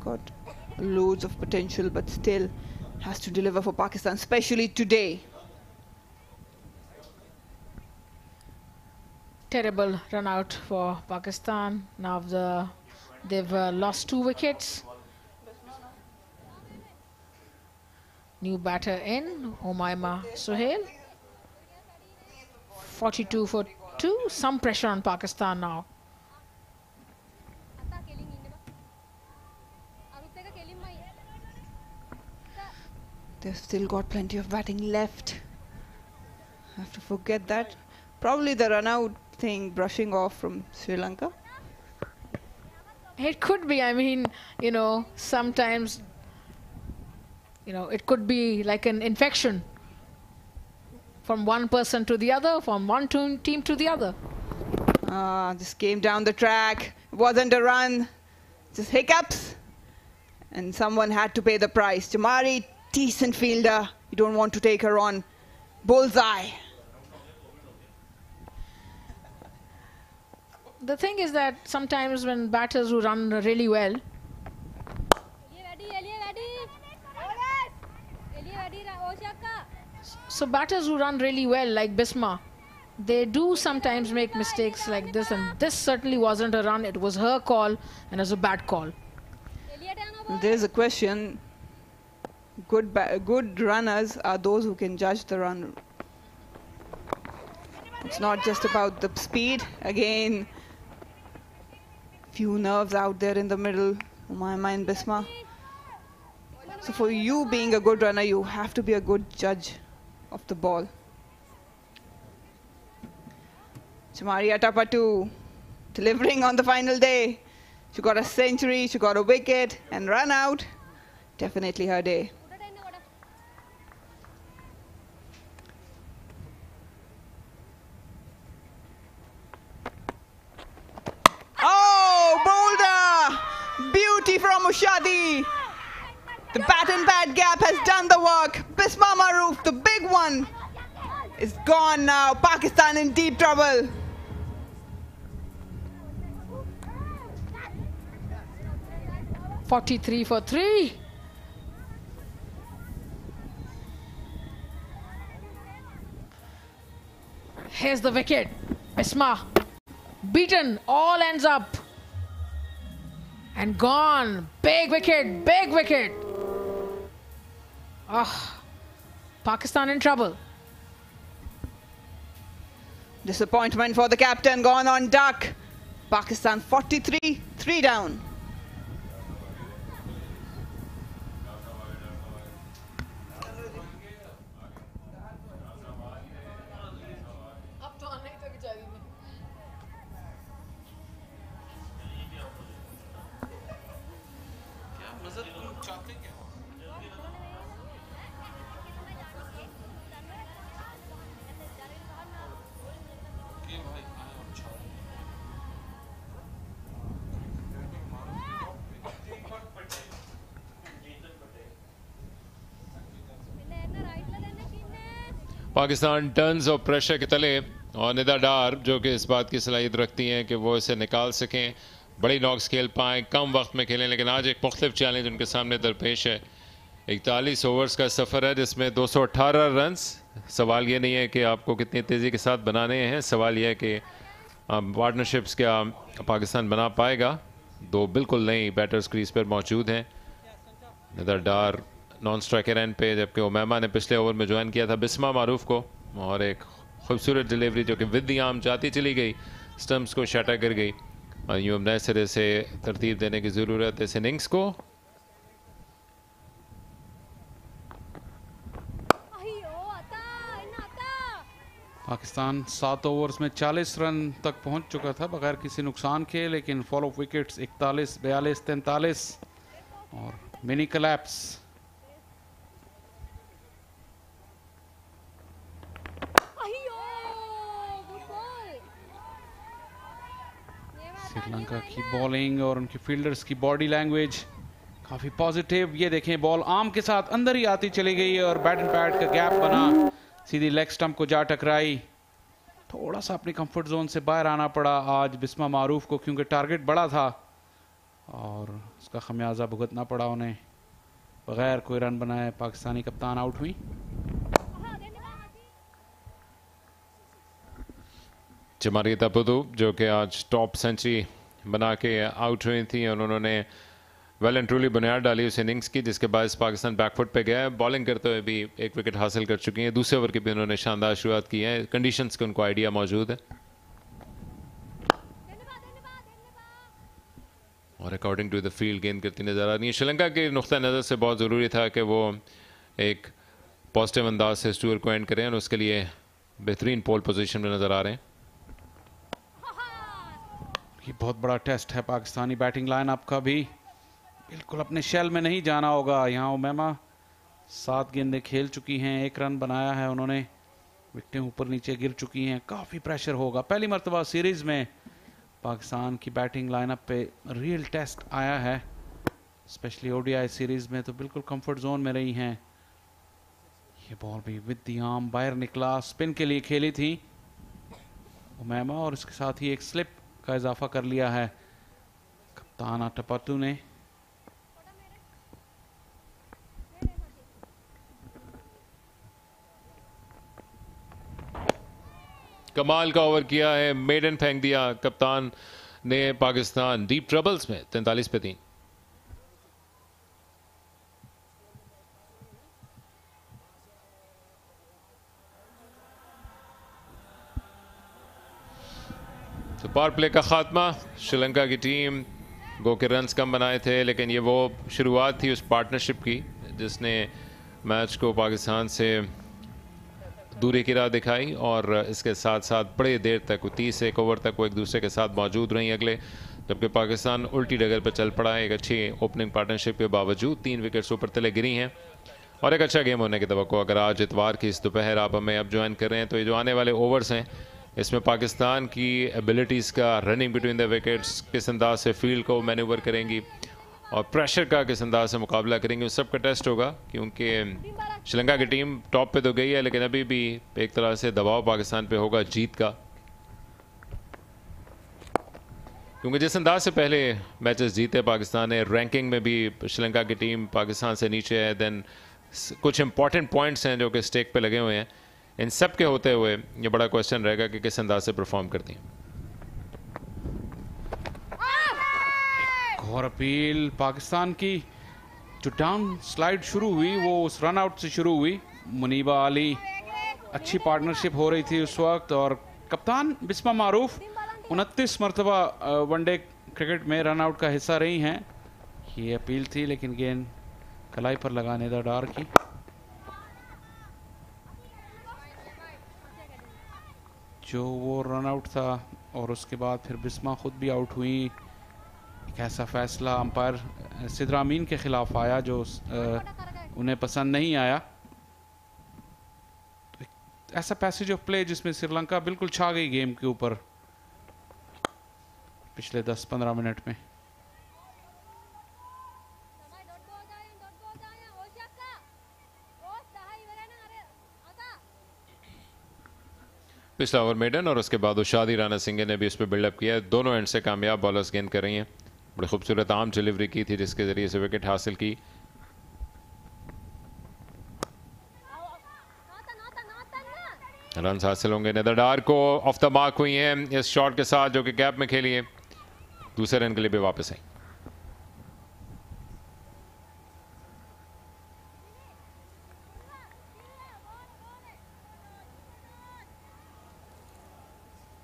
[SPEAKER 3] Got loads of potential, but still has to deliver for Pakistan, especially today.
[SPEAKER 9] Terrible run out for Pakistan. Now they've lost 2 wickets. New batter in, Umayma Sohail. 42 for 2. Some pressure on Pakistan now.
[SPEAKER 3] They've still got plenty of batting left. Have to forget that. Probably the run out thing brushing off from Sri Lanka.
[SPEAKER 9] It could be. I mean, you know, sometimes, you know, it could be like an infection from one person to the other, from one team to the other.
[SPEAKER 3] Just came down the track. It wasn't a run, just hiccups. And someone had to pay the price. Chamari, decent fielder. You don't want to take her on. Bullseye.
[SPEAKER 9] The thing is that sometimes when batters who run really well, so batters who run really well like Bisma, they do sometimes make mistakes like this, and this certainly wasn't a run. It was her call, and it was a bad call.
[SPEAKER 3] There's a question. Good runners are those who can judge the run. It's not just about the speed. Again, few nerves out there in the middle. Umayma and Bisma. So for you being a good runner, you have to be a good judge of the ball. Chamari Atapatu delivering on the final day. She got a century, she got a wicket and run out. Definitely her day. Oh, boulder! Beauty from Ushadi. The bat and pad gap has done the work. Bisma Maroof, the big one, is gone now. Pakistan in deep trouble.
[SPEAKER 9] .43 for 3. Here's the wicket. Bisma beaten, all ends up and gone. Big wicket, big wicket. Oh, Pakistan in trouble.
[SPEAKER 3] Disappointment for the captain, gone on duck. Pakistan 43, 3 down.
[SPEAKER 4] Pakistan turns और pressure के तले और निदा डार जो कि इस बात की सलाहियत रखती हैं कि वो इसे निकाल सकें, बड़ी नॉक्स खेल पाएँ, कम वक्त में खेलें। लेकिन आज एक मुख्तलिफ चैलेंज उनके सामने दरपेश है। 41 ओवर्स का सफ़र है जिसमें 218 रन्स। सवाल ये नहीं है कि आपको कितनी तेज़ी के साथ बनाने हैं, सवाल यह है कि पार्टनरशिप्स क्या पाकिस्तान बना पाएगा? दो बिल्कुल नई बैटर्स क्रीज पर मौजूद हैं। नदर डार नॉन स्ट्राइकर एंड पे, जबकि उमैमा ने पिछले ओवर में ज्वाइन किया था बिस्मा मारूफ को, और एक खूबसूरत डिलीवरी जो कि विद द आर्म जाती चली गई, स्टम्प्स को शटर कर गई। और यूं नए सिरे से तरतीब देने की ज़रूरत है इस इनिंग्स को।
[SPEAKER 6] पाकिस्तान 7 ओवर्स में 40 रन तक पहुंच चुका था बगैर किसी नुकसान के, लेकिन फॉल ऑफ विकेट्स 41, 42, 43 और मिनी कलैप्स। श्रीलंका की बॉलिंग और उनके फील्डर्स की बॉडी लैंग्वेज काफी पॉजिटिव। ये देखें, बॉल आर्म के साथ अंदर ही आती चली गई और बैट एंड पैड का गैप बना, सीधी लेग स्टंप को जा टकराई। थोड़ा सा अपनी कंफर्ट जोन से बाहर आना पड़ा आज बिस्मा मारूफ को, क्योंकि टारगेट बड़ा था और उसका खमियाजा भुगतना पड़ा उन्हें। बगैर कोई रन बनाए पाकिस्तानी कप्तान आउट हुई।
[SPEAKER 4] चमारी तपुतु जो कि आज टॉप सेंचुरी बना के आउट हुई थी, और उन्होंने वेल एंड ट्रूली बुनियाद डाली उस इनिंग्स की, जिसके बाद पाकिस्तान बैकफुट पे गया है। बॉलिंग करते हुए भी एक विकेट हासिल कर चुकी हैं। दूसरे ओवर की भी उन्होंने शानदार शुरुआत की है। कंडीशंस का उनको आइडिया मौजूद है, और अकॉर्डिंग टू द फील्ड गेंद करती नजर आ रही है। श्रीलंका के नुक्ता नज़र से बहुत ज़रूरी था कि वो एक पॉजिटिव अंदाज से इस टूर को एंड करें, और उसके लिए बेहतरीन पोल पोजीशन में नजर आ रहे हैं।
[SPEAKER 6] ये बहुत बड़ा टेस्ट है पाकिस्तानी बैटिंग लाइनअप का भी। बिल्कुल अपने शेल में नहीं जाना होगा। यहाँ उमैमा 7 गेंदें खेल चुकी हैं, 1 रन बनाया है उन्होंने, विकेटें ऊपर नीचे गिर चुकी हैं। काफ़ी प्रेशर होगा। पहली मरतबा सीरीज़ में पाकिस्तान की बैटिंग लाइनअप पे रियल टेस्ट आया है, स्पेशली ओडीआई सीरीज़ में तो बिल्कुल कंफर्ट जोन में रही हैं। ये बॉल भी विद द आर्म बाहर निकला, स्पिन के लिए खेली थी उमैमा, और इसके साथ ही एक स्लिप का इजाफा कर लिया है कप्तान आटपातू ने।
[SPEAKER 4] कमाल का ओवर किया है, मेडन फेंक दिया कप्तान ने। पाकिस्तान डीप ट्रबल्स में 43 पे 3। तो पावर प्ले का खात्मा। श्रीलंका की टीम गो के रन्स कम बनाए थे, लेकिन ये वो शुरुआत थी उस पार्टनरशिप की जिसने मैच को पाकिस्तान से दूरी की राह दिखाई, और इसके साथ साथ बड़े देर तक 31 ओवर तक वो एक दूसरे के साथ मौजूद रही अगले, जबकि पाकिस्तान उल्टी डगर पर चल पड़ा है। एक अच्छी ओपनिंग पार्टनरशिप के बावजूद 3 विकेट्स ऊपर तले गिरी हैं, और एक अच्छा गेम होने की तवक्को। अगर आज इतवार की इस दोपहर आप हमें अब ज्वाइन कर रहे हैं, तो ये जो आने वाले ओवर्स हैं इसमें पाकिस्तान की एबिलिटीज़ का, रनिंग बिटवीन द विकेट्स किस अंदाज से फील्ड को मैन्यूवर करेंगी और प्रेशर का किस अंदाज से मुकाबला करेंगे, उस सब का टेस्ट होगा। क्योंकि श्रीलंका की टीम टॉप पे तो गई है, लेकिन अभी भी एक तरह से दबाव पाकिस्तान पे होगा जीत का, क्योंकि जिस अंदाज से पहले मैचेस जीते पाकिस्तान ने, रैंकिंग में भी श्रीलंका की टीम पाकिस्तान से नीचे है। देन कुछ इंपॉर्टेंट पॉइंट्स हैं जो कि स्टेक पे लगे हुए हैं। इन सब के होते हुए ये बड़ा क्वेश्चन रहेगा कि किस अंदाज से परफॉर्म करती हैं।
[SPEAKER 6] और अपील पाकिस्तान की जो डाउन स्लाइड शुरू हुई वो उस रन आउट से शुरू हुई। मुनीबा अली, अच्छी पार्टनरशिप हो रही थी उस वक्त, और कप्तान बिस्मा मारूफ 29 मरतबा वनडे क्रिकेट में रन आउट का हिस्सा रही हैं। ये अपील थी, लेकिन गेंद कलाई पर लगाने दा डार की। जो वो रन आउट था, और उसके बाद फिर बिस्मा खुद भी आउट हुई। एक ऐसा फैसला अंपायर सिद्रा अमीन के खिलाफ आया जो उन्हें पसंद नहीं आया। तो ऐसा पैसेज ऑफ प्ले जिसमें श्रीलंका बिल्कुल छा गई गेम के ऊपर पिछले 10-15 मिनट में।
[SPEAKER 4] पिछला ओवर मेडन, और उसके बाद शादी राणा सिंह ने भी उस पर बिल्डअप किया। दोनों एंड से कामयाब बॉलर्स गेंद कर रही हैं। बड़ी खूबसूरत आर्म डिलीवरी की थी जिसके जरिए से विकेट हासिल की। रन हासिल होंगे। नेदरडार को ऑफ द मार्क हुई हैं इस शॉट के साथ जो कि गैप में खेली है। दूसरे रन के लिए भी वापस आई।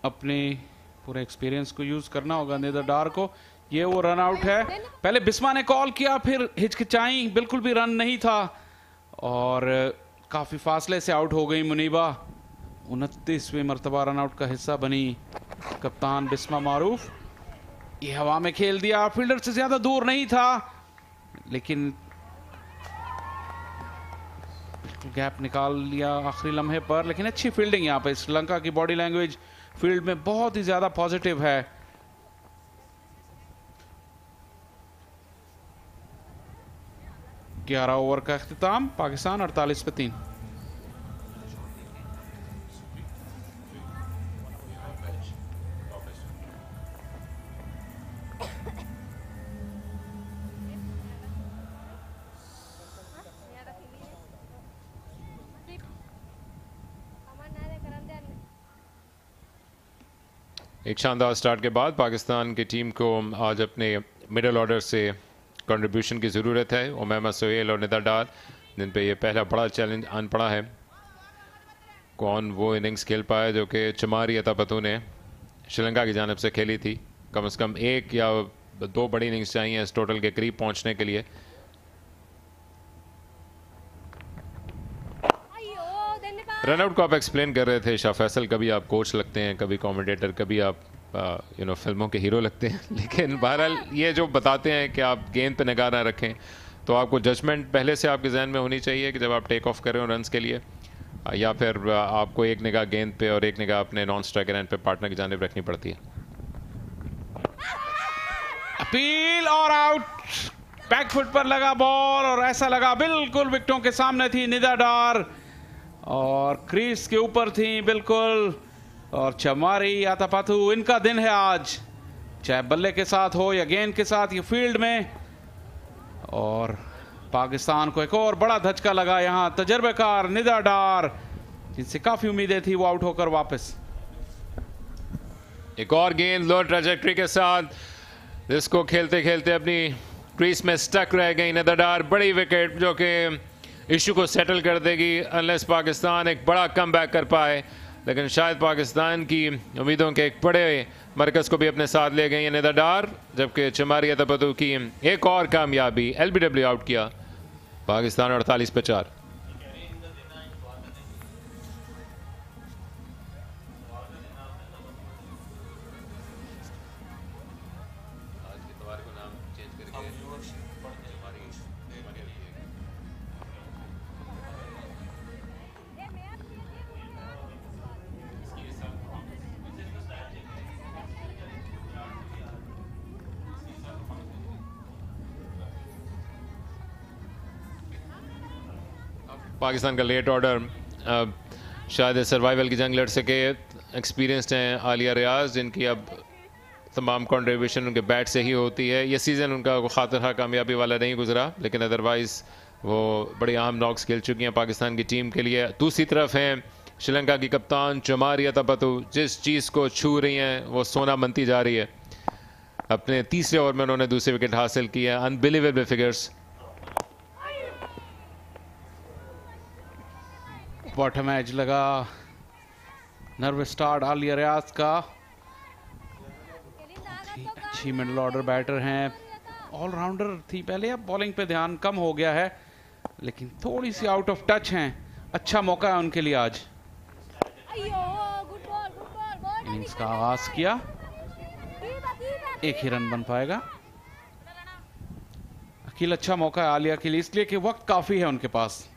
[SPEAKER 6] अपने पूरे एक्सपीरियंस को यूज करना होगा नेदरडार को। ये वो रन आउट है। पहले बिस्मा ने कॉल किया, फिर हिचकिचाई, बिल्कुल भी रन नहीं था और काफी फासले से आउट हो गई मुनीबा। 29वें मर्तबा रन आउट का हिस्सा बनी कप्तान बिस्मा मारूफ। ये हवा में खेल दिया, फील्डर से ज्यादा दूर नहीं था लेकिन गैप निकाल लिया आखिरी लम्हे पर। लेकिन अच्छी फील्डिंग यहाँ पे। श्रीलंका की बॉडी लैंग्वेज फील्ड में बहुत ही ज्यादा पॉजिटिव है। ग्यारह ओवर का अख्तिताम, पाकिस्तान 48 पे 3।
[SPEAKER 4] एक शानदार स्टार्ट के बाद पाकिस्तान की टीम को आज अपने मिडिल ऑर्डर से कंट्रीब्यूशन की ज़रूरत है। उमैमा सोहेल और नेदरडार जिन पे ये पहला बड़ा चैलेंज आन पड़ा है। कौन वो इनिंग्स खेल पाए जो कि चमारी अतापतू ने श्रीलंका की जानिब से खेली थी। कम से कम एक या दो बड़ी इनिंग्स चाहिए इस टोटल के करीब पहुंचने के लिए। रनआउट को आप एक्सप्लेन कर रहे थे शाह फैसल। कभी आप कोच लगते हैं, कभी कमेंटेटर, कभी आप फिल्मों के हीरो लगते हैं। लेकिन बहरहाल ये जो बताते हैं कि आप गेंद पे निगाह ना रखें, तो आपको जजमेंट पहले से आपके जहन में होनी चाहिए कि जब आप टेक ऑफ कर रहे हो रन्स के लिए, या फिर आपको एक निगाह गेंद पे और एक निगाह अपने नॉन स्ट्राइकर एंड पे पार्टनर की जानिब रखनी पड़ती है।
[SPEAKER 6] अपील और आउट। बैकफुट पर लगा बॉल और ऐसा लगा बिल्कुल विकेटों के सामने थी नेदरडार और क्रीज के ऊपर थी बिल्कुल। और चमारी आतापाथु, इनका दिन है आज, चाहे बल्ले के साथ हो या गेंद के साथ, ये फील्ड में। और पाकिस्तान को एक और बड़ा धचका लगा यहाँ। तजर्बेकार नेदरडार जिनसे काफी उम्मीदें थी, वो आउट होकर वापस।
[SPEAKER 4] एक और गेंद लो ट्रैजेक्टरी के साथ, जिसको खेलते खेलते अपनी क्रीज में स्टक रह गई नेदरडार। बड़ी विकेट जो कि इशू को सेटल कर देगी अनलेस पाकिस्तान एक बड़ा कम बैक कर पाए। लेकिन शायद पाकिस्तान की उम्मीदों के एक बड़े मरकज़ को भी अपने साथ ले गई नेदरडार, जबकि चमारी अतापतू की एक और कामयाबी, LBW आउट किया पाकिस्तान 48 पे 4। पाकिस्तान का लेट ऑर्डर शायद सर्वाइवल की जंग लड़ सके। एक्सपीरियंस्ड हैं आलिया रियाज, जिनकी अब तमाम कंट्रीब्यूशन उनके बैट से ही होती है। ये सीज़न उनका खातिर कामयाबी वाला नहीं गुजरा, लेकिन अदरवाइज़ वो बड़ी अहम नॉक्स खेल चुकी हैं पाकिस्तान की टीम के लिए। दूसरी तरफ हैं श्रीलंका की कप्तान चमारी अतापतू, जिस चीज़ को छू रही हैं वो सोना बनती जा रही है। अपने तीसरे ओवर में उन्होंने दूसरी विकेट हासिल की है। Unbelievable figures.
[SPEAKER 6] बॉटम एज लगा, नर्वस स्टार्ट आलिया रियाज का। अच्छी मिडल ऑर्डर बैटर हैं, ऑलराउंडर थी पहले, अब बॉलिंग पे ध्यान कम हो गया है, लेकिन थोड़ी सी आउट ऑफ टच हैं। अच्छा मौका है उनके लिए आज। इनिंग्स का आगाज किया, एक ही रन बन पाएगा। अकील अच्छा मौका है आलिया के लिए, इसलिए कि वक्त काफी है उनके पास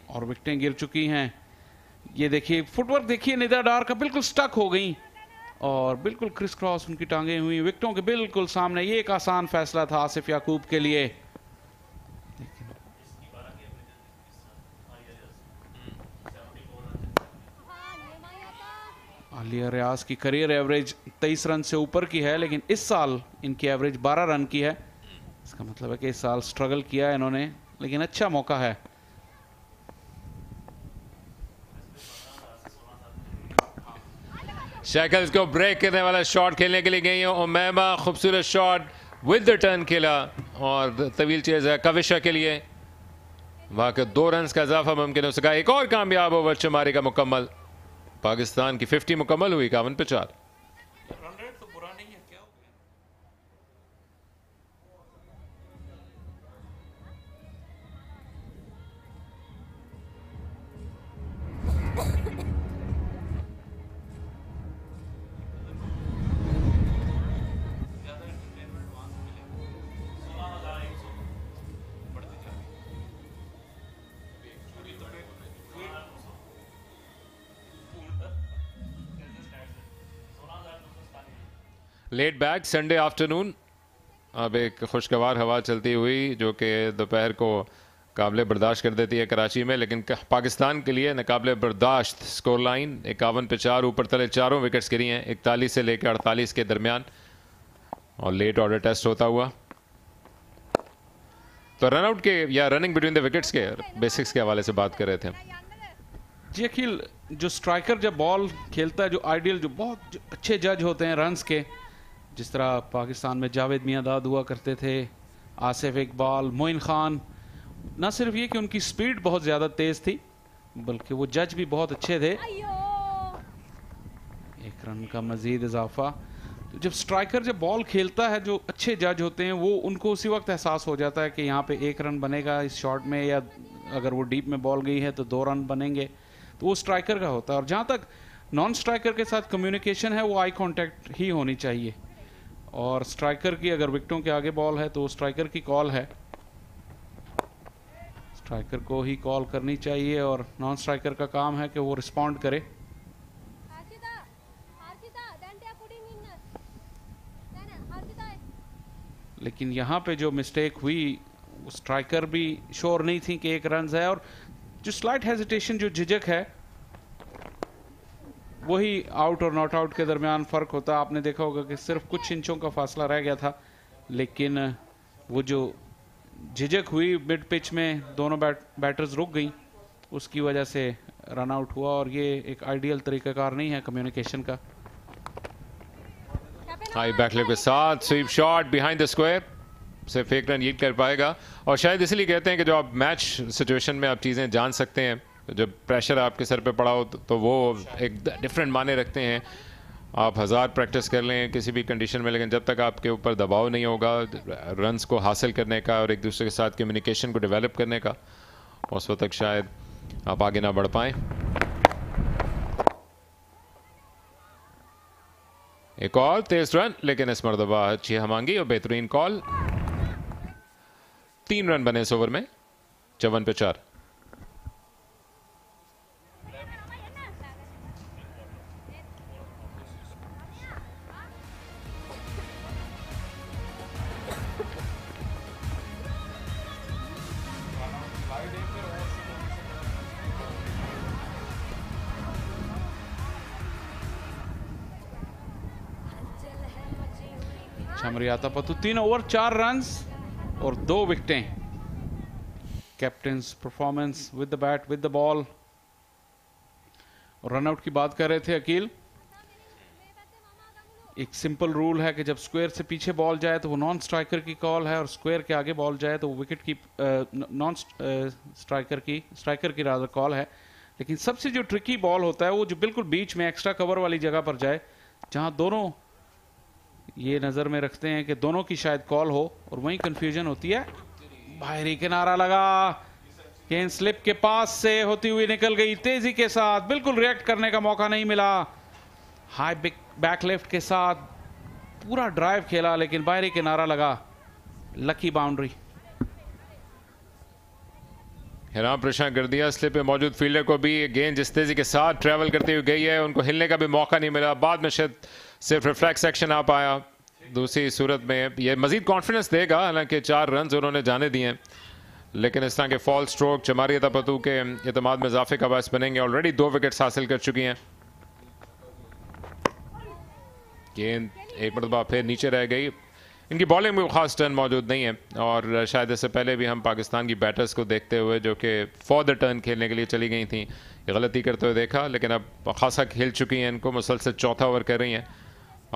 [SPEAKER 6] और विकेटें गिर चुकी हैं। ये देखिए फुटवर्क देखिए, नेदरडार का बिल्कुल स्टक हो गई और बिल्कुल क्रिस क्रॉस उनकी टांगे हुई विकेटों के बिल्कुल सामने। ये एक आसान फैसला था आसिफ याकूब के लिए। आलिया रियाज की करियर एवरेज 23 रन से ऊपर की है, लेकिन इस साल इनकी एवरेज 12 रन की है। इसका मतलब है कि इस साल स्ट्रगल किया है इन्होंने, लेकिन अच्छा मौका है।
[SPEAKER 4] शैकल्स को ब्रेक करने वाला शॉट खेलने के लिए गई है उमैमा, खूबसूरत शॉट विद द टर्न खेला और तवील चेज है कविशा के लिए। वहां के 2 रन का इजाफा मुमकिन हो सका। एक और कामयाब ओवर चमारी का मुकम्मल। पाकिस्तान की 50 मुकम्मल हुई 51 पे 4। Laid back Sunday afternoon. अब एक खुशगवार हवा चलती हुई जो कि दोपहर को काबिल बर्दाश्त कर देती है कराची में, लेकिन पाकिस्तान के लिए नाकाबिल बर्दाश्त स्कोर लाइन 51 पे 4। ऊपर तले चारों विकेट्स गिरी हैं 41 से लेकर 48 के दरमियान और लेट ऑर्डर टेस्ट होता हुआ। तो रनआउट के या रनिंग बिटवीन द विकेट्स के बेसिक्स के हवाले से बात कर रहे थे
[SPEAKER 6] जी अखिल। जो स्ट्राइकर जब बॉल खेलता है, जो आइडियल, जो बहुत अच्छे जज होते हैं रन्स के, जिस तरह पाकिस्तान में जावेद मियांदाद हुआ करते थे, आसिफ इकबाल, मोइन खान, ना सिर्फ ये कि उनकी स्पीड बहुत ज़्यादा तेज़ थी बल्कि वो जज भी बहुत अच्छे थे। 1 रन का मज़ीद इजाफा। तो जब स्ट्राइकर जब बॉल खेलता है, जो अच्छे जज होते हैं वो उनको उसी वक्त एहसास हो जाता है कि यहाँ पे 1 रन बनेगा इस शॉट में, या अगर वो डीप में बॉल गई है तो 2 रन बनेंगे। तो वो स्ट्राइकर का होता है। और जहाँ तक नॉन स्ट्राइकर के साथ कम्युनिकेशन है, वो आई कांटेक्ट ही होनी चाहिए। और स्ट्राइकर की अगर विकेटों के आगे बॉल है तो स्ट्राइकर की कॉल है, स्ट्राइकर को ही कॉल करनी चाहिए और नॉन स्ट्राइकर का काम है कि वो रिस्पॉन्ड करे। लेकिन यहाँ पे जो मिस्टेक हुई, स्ट्राइकर भी श्योर नहीं थी कि 1 रन है, और जो स्लाइट हेजिटेशन, जो झिझक है, वही आउट और नॉट आउट के दरमियान फ़र्क होता है। आपने देखा होगा कि सिर्फ कुछ इंचों का फासला रह गया था, लेकिन वो जो झिझक हुई मिड पिच में, दोनों बैटर्स रुक गई, उसकी वजह से रन आउट हुआ। और ये एक आइडियल तरीक़ाकार नहीं है कम्युनिकेशन का।
[SPEAKER 4] हाई बैकलेग के साथ sweep shot behind the square, सिर्फ 1 रन यील्ड कर पाएगा। और शायद इसलिए कहते हैं कि जो आप मैच सिचुएशन में आप चीज़ें जान सकते हैं, जब प्रेशर आपके सर पे पड़ा हो तो वो एक डिफरेंट माने रखते हैं। आप 1000 प्रैक्टिस कर लें किसी भी कंडीशन में, लेकिन जब तक आपके ऊपर दबाव नहीं होगा रन्स को हासिल करने का और एक दूसरे के साथ कम्युनिकेशन को डेवलप करने का, उस वक्त तक शायद आप आगे ना बढ़ पाएं। एक और तेज रन, लेकिन इस मरतबा अच्छी हमांगी और बेहतरीन कॉल। 3 रन बने इस ओवर में 54 पे 4।
[SPEAKER 6] चमरियाता पतू 3 ओवर 4 रन्स और 2 विकेटें। Captain's performance with the bat with the ball. Run out की बात कर रहे थे अकील। एक सिंपल रूल है कि जब स्क्वायर से पीछे बॉल जाए तो वो नॉन स्ट्राइकर की कॉल है, और स्क्वायर के आगे बॉल जाए तो वो विकेट की नॉन स्ट्राइकर की रादर कॉल है। लेकिन सबसे जो ट्रिकी बॉल होता है वो जो बिल्कुल बीच में एक्स्ट्रा कवर वाली जगह पर जाए, जहां दोनों ये नज़र में रखते हैं कि दोनों की शायद कॉल हो, और वहीं कंफ्यूजन होती है। बाहरी किनारा लगा, गेंद स्लिप के पास से होती हुई निकल गई तेजी के साथ, बिल्कुल रिएक्ट करने का मौका नहीं मिला। हाई बैक लेफ्ट के साथ पूरा ड्राइव खेला, लेकिन बाहरी किनारा लगा, लकी बाउंड्री।
[SPEAKER 4] हैरान परेशान कर दिया स्लिप पे मौजूद फील्डर को भी। गेंद जिस तेजी के साथ ट्रैवल करती हुई गई है, उनको हिलने का भी मौका नहीं मिला। बाद में शायद सिर्फ रिफ्लेक्स एक्शन आ पाया। दूसरी सूरत में ये मजीद कॉन्फिडेंस देगा, हालांकि 4 रन उन्होंने जाने दिए, लेकिन इस तरह के फॉल स्ट्रोक चमारी तपतू के एतमाद में इजाफे का बायस बनेंगे। ऑलरेडी 2 विकेट्स हासिल कर चुकी हैं। गेंद एक मरतबा फिर नीचे रह गई। इनकी बॉलिंग में खास टर्न मौजूद नहीं है और शायद इससे पहले भी हम पाकिस्तान की बैटर्स को देखते हुए जो कि फॉर द टर्न खेलने के लिए चली गई थी, ये गलती करते हुए देखा, लेकिन अब खासा खेल चुकी हैं, इनको मुसलसल चौथा ओवर कर रही हैं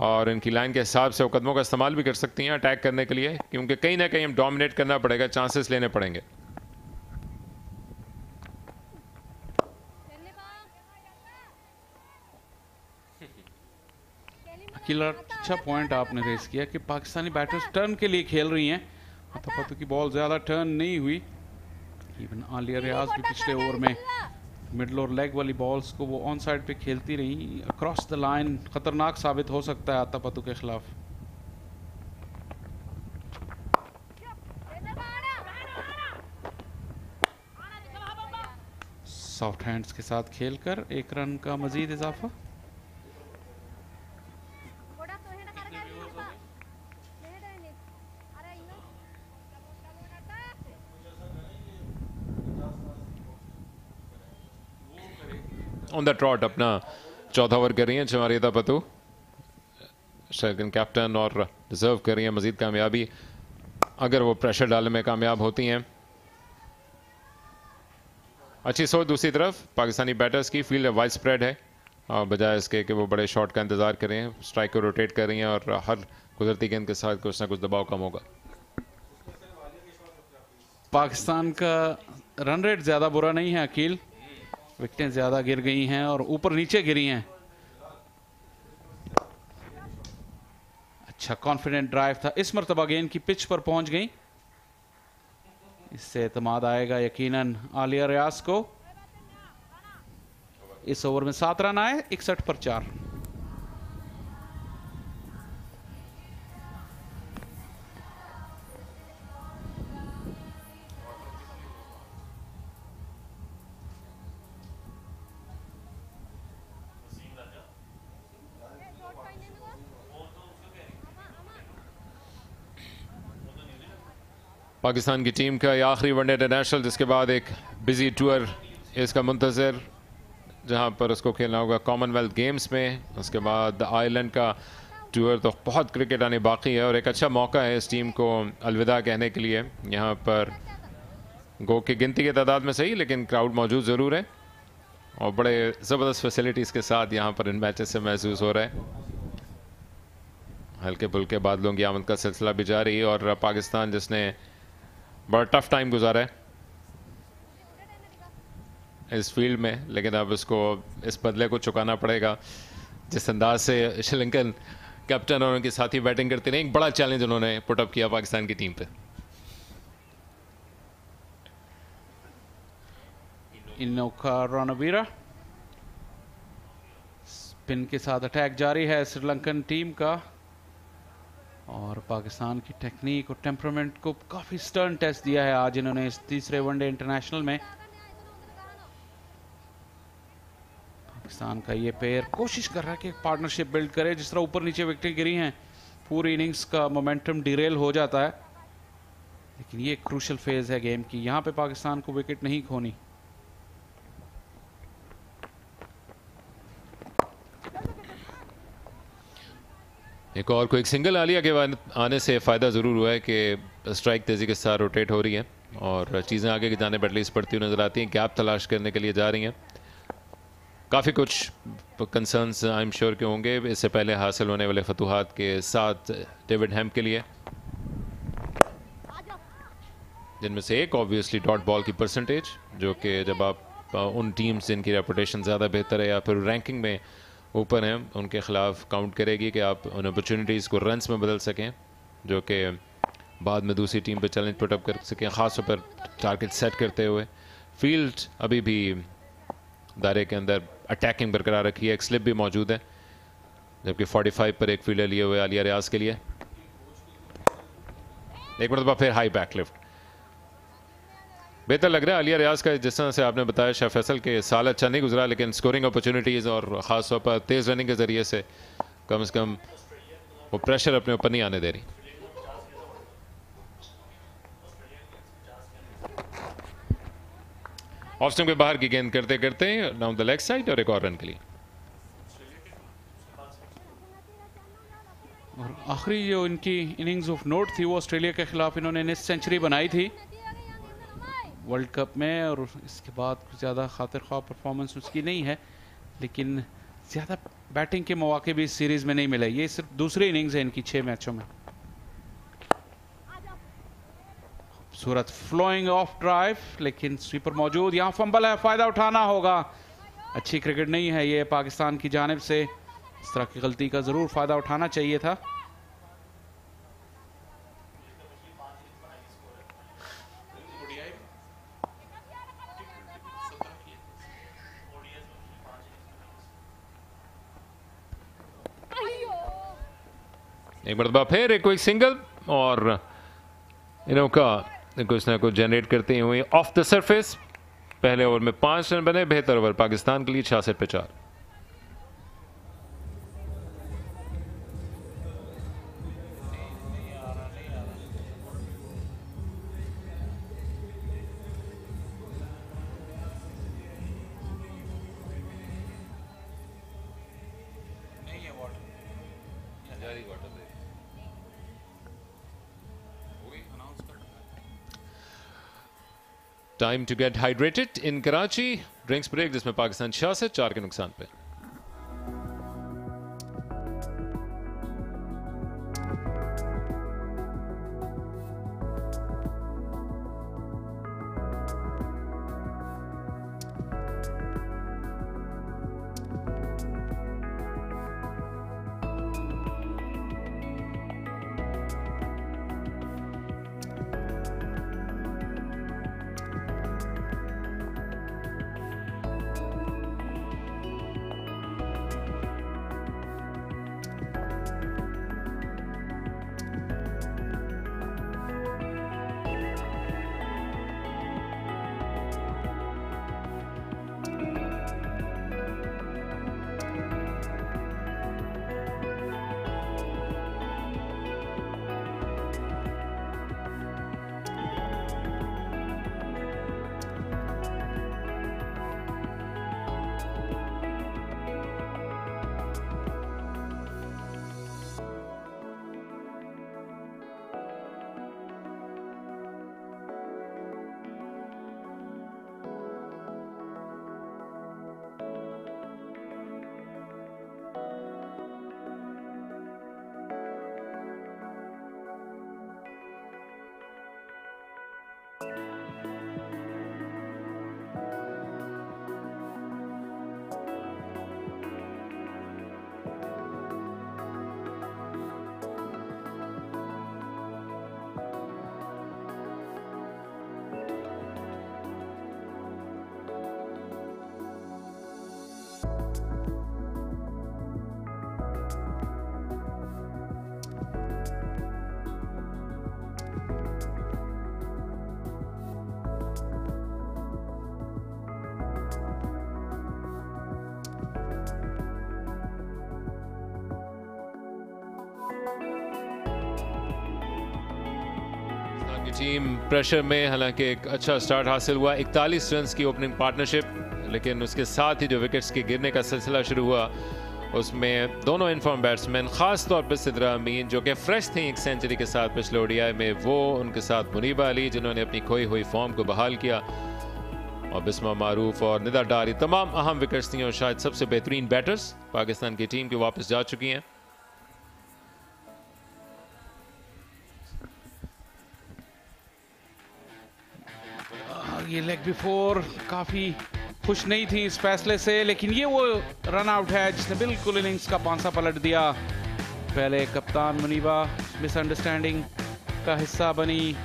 [SPEAKER 4] और इनकी लाइन के हिसाब से वो कदमों का इस्तेमाल भी कर सकती हैं अटैक करने के लिए, क्योंकि कहीं ना कहीं हम डोमिनेट करना पड़ेगा, चांसेस लेने पड़ेंगे।
[SPEAKER 6] अच्छा पॉइंट आपने रेस किया कि पाकिस्तानी बैटर्स टर्न के लिए खेल रही हैं। अथापतु की बॉल ज़्यादा टर्न नहीं हुई। इवन आलिया रियाज भी पिछले ओवर में मिडल और लेग वाली बॉल्स को वो ऑन साइड पे खेलती रही। अक्रॉस द लाइन खतरनाक साबित हो सकता है अथापतु के खिलाफ। सॉफ्ट हैंड्स के साथ खेलकर 1 रन का मजीद इजाफा।
[SPEAKER 4] ऑन द ट्रॉट अपना चौथा ओवर कर रही हैं चमारी अथापतु, सेकंड कैप्टन, और डिजर्व कर रही हैं मजीद कामयाबी अगर वो प्रेशर डालने में कामयाब होती हैं। अच्छी सोच दूसरी तरफ पाकिस्तानी बैटर्स की, फील्ड वाइड स्प्रेड है और बजाय इसके कि वो बड़े शॉट का इंतजार करें, स्ट्राइक को रोटेट कर रही हैं और हर गुजरती गेंद के साथ कुछ ना कुछ दबाव कम होगा।
[SPEAKER 6] पाकिस्तान का रन रेट ज़्यादा बुरा नहीं है अकील, विकेटें ज़्यादा गिर गई हैं और ऊपर नीचे गिरी हैं। अच्छा कॉन्फिडेंट ड्राइव था, इस मरतबा गेंद की पिच पर पहुंच गई, इससे एतमाद आएगा यकीनन आलिया रियाज को। इस ओवर में 7 रन आए, 61 पर 4।
[SPEAKER 4] पाकिस्तान की टीम का यह आखिरी वनडे इंटरनेशनल, जिसके बाद एक बिजी टूर इसका मुंतज़र, जहां पर उसको खेलना होगा कॉमनवेल्थ गेम्स में। उसके बाद आयरलैंड का टूर, तो बहुत क्रिकेट आने बाकी है और एक अच्छा मौका है इस टीम को अलविदा कहने के लिए। यहाँ पर गो की गिनती की तादाद में सही, लेकिन क्राउड मौजूद ज़रूर है और बड़े ज़बरदस्त फैसिलिटीज़ के साथ यहाँ पर इन मैचेस से महसूस हो रहा है। हल्के फुल्के बादलों की आमद का सिलसिला भी जारी है और पाकिस्तान जिसने बड़ा टफ टाइम गुजारा है इस फील्ड में, लेकिन अब उसको इस बदले को चुकाना पड़ेगा। जिस अंदाज से श्रीलंकन कैप्टन और उनके साथी बैटिंग करते रहे, एक बड़ा चैलेंज उन्होंने पुटअप किया पाकिस्तान की टीम पे।
[SPEAKER 6] इनोका रणवीरा स्पिन के साथ अटैक जारी है श्रीलंकन टीम का और पाकिस्तान की टेक्निक और टेम्परामेंट को काफ़ी स्टर्न टेस्ट दिया है आज इन्होंने इस तीसरे वनडे इंटरनेशनल में। पाकिस्तान का ये पेयर कोशिश कर रहा है कि एक पार्टनरशिप बिल्ड करे। जिस तरह ऊपर नीचे विकेटें गिरी हैं, पूरी इनिंग्स का मोमेंटम डिरेल हो जाता है, लेकिन ये क्रूशल फेज है गेम की, यहाँ पे पाकिस्तान को विकेट नहीं खोनी।
[SPEAKER 4] एक और को एक सिंगल आलिया के आने से फ़ायदा ज़रूर हुआ है कि स्ट्राइक तेज़ी के साथ रोटेट हो रही है और चीज़ें आगे की जाने पर एटलीस्ट पड़ती हुई नज़र आती हैं। गैप तलाश करने के लिए जा रही हैं। काफ़ी कुछ कंसर्न्स आई एम श्योर के होंगे इससे पहले हासिल होने वाले फतूहात के साथ डेविड हैम के लिए, जिनमें से एक ऑब्वियसली डॉट बॉल की परसेंटेज, जो कि जब आप उन टीम्स जिनकी रेपुटेशन ज़्यादा बेहतर है या फिर रैंकिंग में ऊपर हैं उनके ख़िलाफ़ काउंट करेगी कि आप उन अपॉर्चुनिटीज़ को रन्स में बदल सकें, जो कि बाद में दूसरी टीम पे चैलेंज पुटअप कर सकें, ख़ास तौर पर टारगेट सेट करते हुए। फील्ड अभी भी दायरे के अंदर अटैकिंग बरकरार रखी है, एक स्लिप भी मौजूद है, जबकि 45 पर एक फील्डर लिए हुए आलिया रियाज के लिए। एक मरतबा फिर हाई बैक लिफ्ट बेहतर लग रहा है आलिया रियाज का। जिस तरह से आपने बताया शाह फैसल के साल अच्छा नहीं गुजरा, लेकिन स्कोरिंग अपॉर्चुनिटीज़ और ख़ास तौर पर तेज़ रनिंग के ज़रिए से कम वो प्रेशर अपने ऊपर नहीं आने दे रही। ऑफ स्टंप के बाहर की गेंद करते करते डाउन द लेग साइड और एक और रन के लिए।
[SPEAKER 6] और आखिरी जो इनकी इनिंग्स ऑफ नोट थी वो ऑस्ट्रेलिया के खिलाफ इन्होंने सेंचुरी बनाई थी वर्ल्ड कप में, और इसके बाद कुछ ज़्यादा खातिर ख्वाह परफॉर्मेंस उसकी नहीं है, लेकिन ज़्यादा बैटिंग के मौके भी इस सीरीज़ में नहीं मिले। ये सिर्फ दूसरी इनिंग्स है इनकी 6 मैचों में। सूरत फ्लोइंग ऑफ ड्राइव, लेकिन स्वीपर मौजूद, यहाँ फंबल है, फ़ायदा उठाना होगा। अच्छी क्रिकेट नहीं है ये पाकिस्तान की जानिब से, इस तरह की गलती का ज़रूर फ़ायदा उठाना चाहिए था।
[SPEAKER 4] एक मरतबा फिर एक क्विक सिंगल और इनोका कुछ ना कुछ जनरेट करते हुए ऑफ द सरफेस। पहले ओवर में 5 रन बने, बेहतर ओवर पाकिस्तान के लिए 66 पे 4। Time to get hydrated in Karachi. Drinks break जिसमें पाकिस्तान 66-4 के नुकसान पे। टीम प्रेशर में, हालांकि एक अच्छा स्टार्ट हासिल हुआ, 41 रन की ओपनिंग पार्टनरशिप, लेकिन उसके साथ ही जो विकेट्स के गिरने का सिलसिला शुरू हुआ उसमें दोनों इनफॉर्म बैट्समैन, खास तौर पर सिद्रा अमीन जो कि फ्रेश थी एक सेंचुरी के साथ पिछले ओडीआई में, वो उनके साथ मुनीबा अली जिन्होंने अपनी खोई हुई फॉर्म को बहाल किया, और बिस्मा मारूफ और निदा डार, तमाम अहम विकेट्स थी और शायद सबसे बेहतरीन बैटर्स पाकिस्तान की टीम के वापस जा चुकी हैं।
[SPEAKER 6] ये लेग बिफोर काफ़ी खुश नहीं थी इस फैसले से, लेकिन ये वो रन आउट है जिसने बिल्कुल इनिंग्स का पांसा पलट दिया। पहले कप्तान मुनीबा मिसअंडरस्टैंडिंग का हिस्सा बनी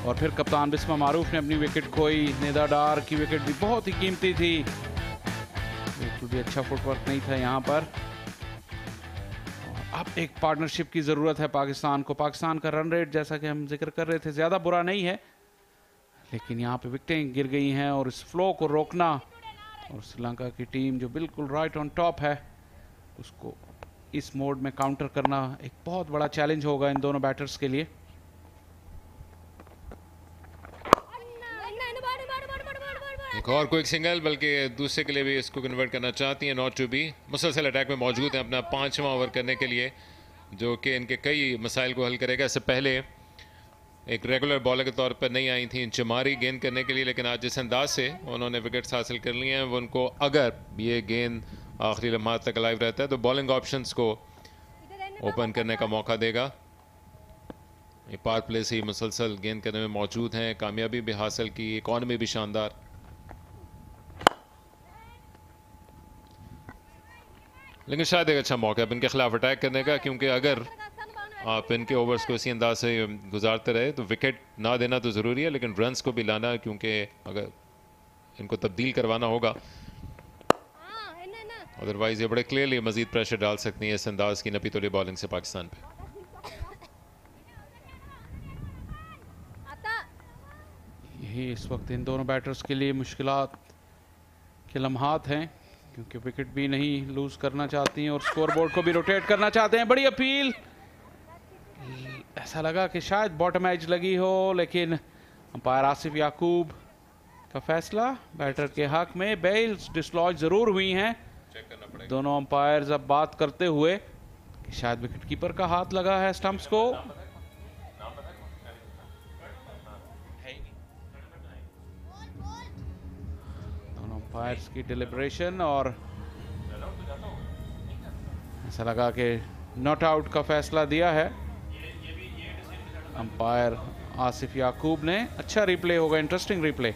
[SPEAKER 6] और फिर कप्तान बिस्मा मारूफ ने अपनी विकेट खोई। निदा डार की विकेट भी बहुत ही कीमती थी, बिल्कुल भी अच्छा फुटवर्क नहीं था यहाँ पर। अब एक पार्टनरशिप की ज़रूरत है पाकिस्तान को। पाकिस्तान का रन रेट जैसा कि हम जिक्र कर रहे थे ज़्यादा बुरा नहीं है, लेकिन यहाँ पे विकेटें गिर गई हैं और इस फ्लो को रोकना, और श्रीलंका की टीम जो बिल्कुल राइट ऑन टॉप है उसको इस मोड में काउंटर करना एक बहुत बड़ा चैलेंज होगा इन दोनों बैटर्स के लिए।
[SPEAKER 4] एक और क्विक सिंगल, बल्कि दूसरे के लिए भी इसको कन्वर्ट करना चाहती हैं, नॉट टू बी। मुसलसल अटैक में मौजूद हैं अपना 5वां ओवर करने के लिए। जो कि इनके कई मसाइल को हल करेगा। इससे पहले एक रेगुलर बॉलर के तौर पर नहीं आई थी चमारी गेंद करने के लिए, लेकिन आज जिस अंदाज से उन्होंने विकेट्स हासिल कर लिए हैं वो उनको, अगर ये गेंद आखिरी लम्हात तक लाइव रहता है तो बॉलिंग ऑप्शंस को ओपन करने का मौका देगा। ये पावर प्ले से ही मुसलसल गेंद करने में मौजूद हैं, कामयाबी भी हासिल की, इकॉनमी भी शानदार। लेकिन शायद एक अच्छा मौका है इनके खिलाफ अटैक करने का, क्योंकि अगर आप इनके ओवर्स को इसी अंदाज से गुजारते रहे तो विकेट ना देना तो ज़रूरी है, लेकिन रन्स को भी लाना, क्योंकि अगर इनको तब्दील करवाना होगा अदरवाइज ये बड़े क्लियरली मजीद प्रेशर डाल सकती है इस अंदाज की नपी तोली बॉलिंग से पाकिस्तान पे।
[SPEAKER 6] यही इस वक्त इन दोनों बैटर्स के लिए मुश्किलात के लम्हात हैं, क्योंकि विकेट भी नहीं लूज करना चाहती हैं और स्कोरबोर्ड को भी रोटेट करना चाहते हैं। बड़ी अपील, ऐसा लगा कि शायद बॉटम एज लगी हो, लेकिन अंपायर आसिफ याकूब का फैसला बैटर के हक में। बेल्स डिसलॉज जरूर हुई हैं, दोनों अंपायर्स अब बात करते हुए कि शायद विकेट कीपर का हाथ लगा है स्टंप्स को। दोनों अंपायर्स की डिलिब्रेशन, और ऐसा लगा कि नॉट आउट का फैसला दिया है अंपायर आसिफ याकूब ने। अच्छा रिप्ले होगा, इंटरेस्टिंग रिप्ले।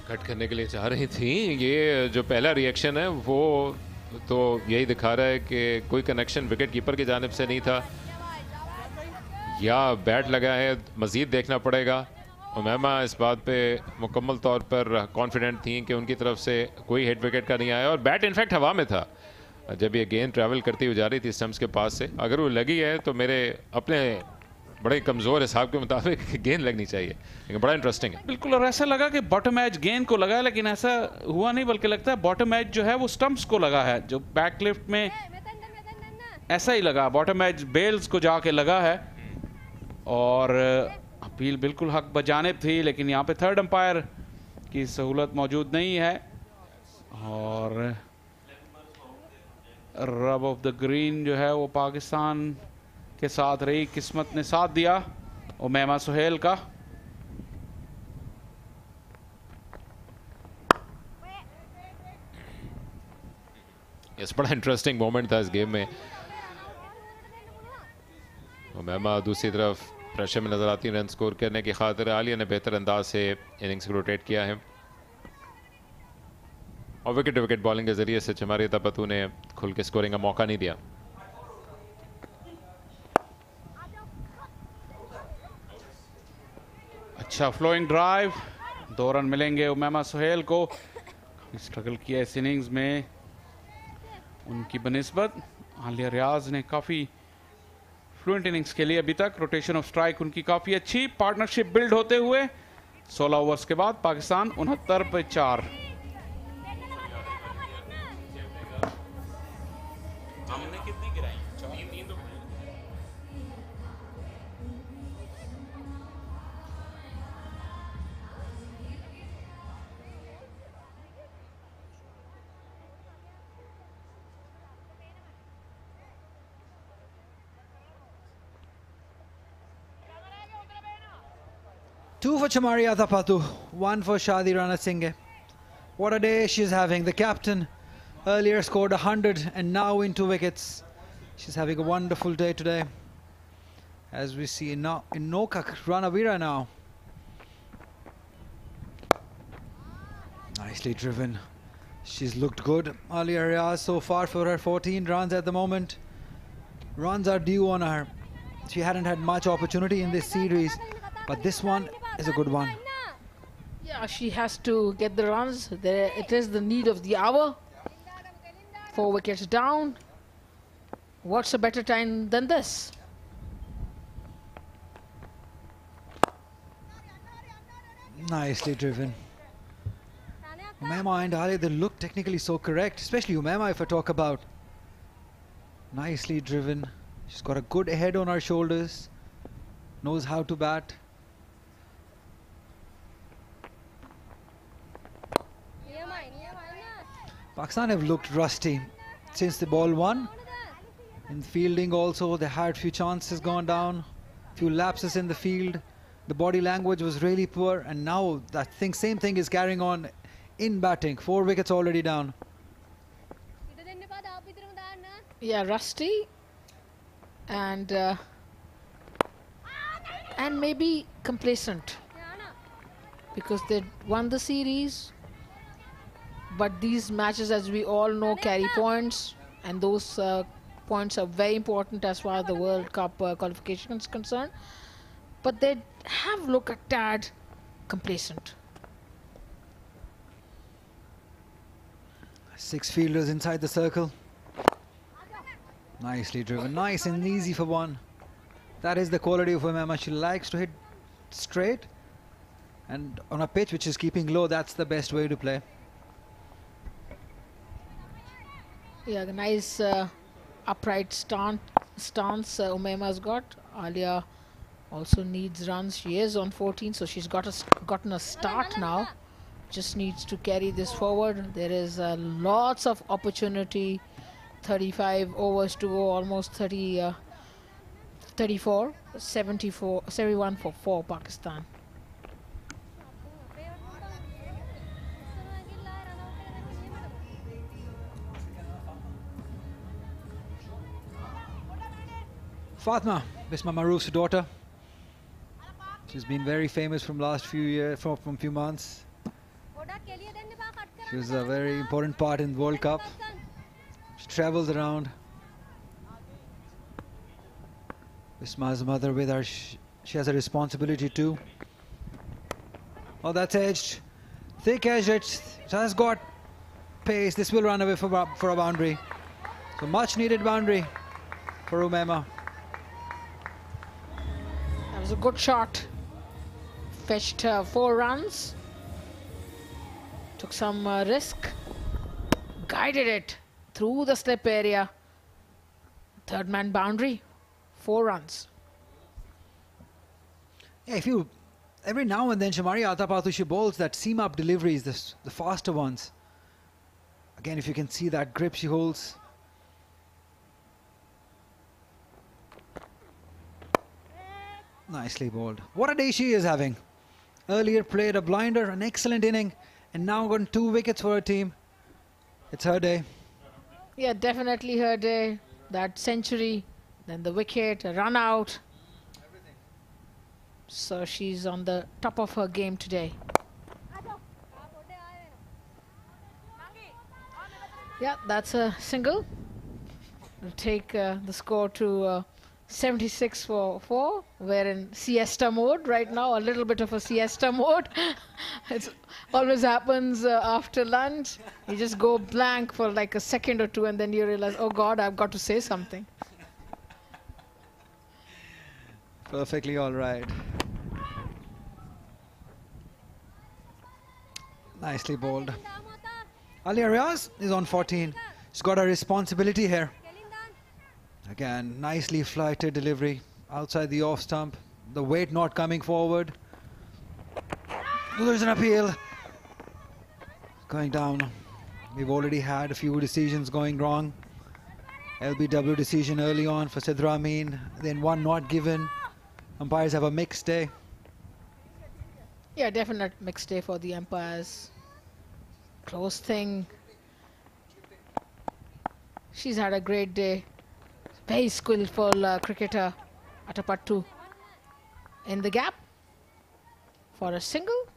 [SPEAKER 4] कट करने के लिए चाह रही थी, ये जो पहला रिएक्शन है वो तो यही दिखा रहा है कि कोई कनेक्शन विकेट कीपर की जानिब से नहीं था या बैट लगा है, मज़ीद देखना पड़ेगा। उमैमा इस बात पे मुकम्मल तौर पर कॉन्फिडेंट थी कि उनकी तरफ से कोई हिट विकेट का नहीं आया, और बैट इनफैक्ट हवा में था जब ये गेंद ट्रैवल करती हुई जा रही थी स्टंप्स के पास से। अगर वो लगी है तो मेरे अपने बड़े कमज़ोर हिसाब के मुताबिक गेंद लगनी चाहिए, लेकिन बड़ा इंटरेस्टिंग है।
[SPEAKER 6] बिल्कुल, और ऐसा लगा कि बॉटम एज गेंद को लगा है, लेकिन ऐसा हुआ नहीं, बल्कि लगता है बॉटम एज जो है वो स्टंप्स को लगा है। जो बैक लिफ्ट में ऐसा ही लगा, बॉटम एज बेल्स को जाके लगा है। और अपील बिल्कुल हक बजानिब थी, लेकिन यहाँ पे थर्ड अंपायर की सहूलत मौजूद नहीं है, और रब ऑफ द ग्रीन जो है वो पाकिस्तान के साथ रही, किस्मत ने साथ दिया उमैमा सुहेल का।
[SPEAKER 4] इस बड़ा इंटरेस्टिंग मोमेंट था इस गेम में। उमैमा दूसरी तरफ प्रेशर में नजर आती है रन स्कोर करने की खातिर। आलिया ने बेहतर अंदाज से इनिंग्स को रोटेट किया है और विकेट विकेट बॉलिंग के जरिए से चमारी तपतू ने खुल के स्कोरिंग का मौका नहीं दिया।
[SPEAKER 6] अच्छा फ्लोइंग ड्राइव, 2 रन मिलेंगे उमैमा सुहेल को। स्ट्रगल किया इस इनिंग्स में उनकी बनिस्बत। आलिया रियाज ने काफ़ी फ्लुएंट इनिंग्स के लिए अभी तक। रोटेशन ऑफ स्ट्राइक उनकी काफ़ी अच्छी। पार्टनरशिप बिल्ड होते हुए 16 ओवर्स के बाद पाकिस्तान 69 पे 4। हमने कितनी गिराई? 3 तो
[SPEAKER 1] 2 for Chamari Athapattu, 1 for Shadi Rana Singh. What a day she's having. The captain earlier scored 100 and now in 2 wickets. She's having a wonderful day today. As we see in Nokak, Ranavira now. Nicely driven. She's looked good. Alia Riaz so far for her 14 runs at the moment. Runs are due on her. She hadn't had much opportunity in this series, but this one is a good one.
[SPEAKER 9] Yeah, she has to get the runs. It is the need of the hour. 4 wickets down. What's a better time than this?
[SPEAKER 1] Nicely driven. Umaima and Ali, they look technically so correct, especially Umaima if I talk about. Nicely driven. She's got a good head on her shoulders. Knows how to bat. Pakistan have looked rusty since the ball 1. In fielding also, they had few chances gone down, few lapses in the field. The body language was really poor, and now that same thing is carrying on in batting. 4 wickets already down.
[SPEAKER 9] Yeah, rusty and maybe complacent because they won the series, but these matches, as we all know, carry points, and those points are very important as far as the World Cup qualification is concerned, but they have looked a tad complacent.
[SPEAKER 1] 6 fielders inside the circle. Nicely driven, nice and easy for one. That is the quality of Umaima. She likes to hit straight, and on a pitch which is keeping low, that's the best way to play.
[SPEAKER 9] Yeah, nice upright stance Umaima's got. Alia also needs runs. She is on 14, so she's gotten a start now. Just needs to carry this forward. There is lots of opportunity. 35 overs to go, almost 34, 71 for 4 Pakistan.
[SPEAKER 1] Fatma, Bisma Maroof's daughter. She's been very famous from last few years, from few months. She was a very important part in the World Cup. She travels around. Bisma's mother with her. She has a responsibility too. Oh, that's edged. Thick edge. It has got pace. This will run away for a boundary. So much needed boundary for Umaima.
[SPEAKER 9] That was a good shot. Fetched 4 runs. Took some risk. Guided it through the slip area. 3rd man boundary. 4 runs.
[SPEAKER 1] Yeah, if you every now and then Chamaria Atapathu, she bowls that seam up deliveries, the faster ones. Again, if you can see that grip she holds. Nicely bowled. What a day she is having. Earlier played a blinder, an excellent inning, and now got 2 wickets for her team. It's her day.
[SPEAKER 9] Yeah, definitely her day. That century, then the wicket, a run out. So she's on the top of her game today. Yeah, that's a single. We'll take the score to 76 for 4. We're in siesta mode right now, a little bit of a siesta mode. It always happens after lunch. You just go blank for like a second or two and then you realize, oh God, I've got to say something.
[SPEAKER 1] Perfectly all right. Nicely bowled. Alia Riaz is on 14. She's got a responsibility here. Again, nicely flighted delivery outside the off stump. The weight not coming forward. There's an appeal. Going down. We've already had a few decisions going wrong. LBW decision early on for Sidra Amin. Then one not given. Umpires have a mixed day.
[SPEAKER 9] Yeah, definite mixed day for the umpires. Close thing. She's had a great day. Very skillful cricketer, Atapattu, in the gap for a single.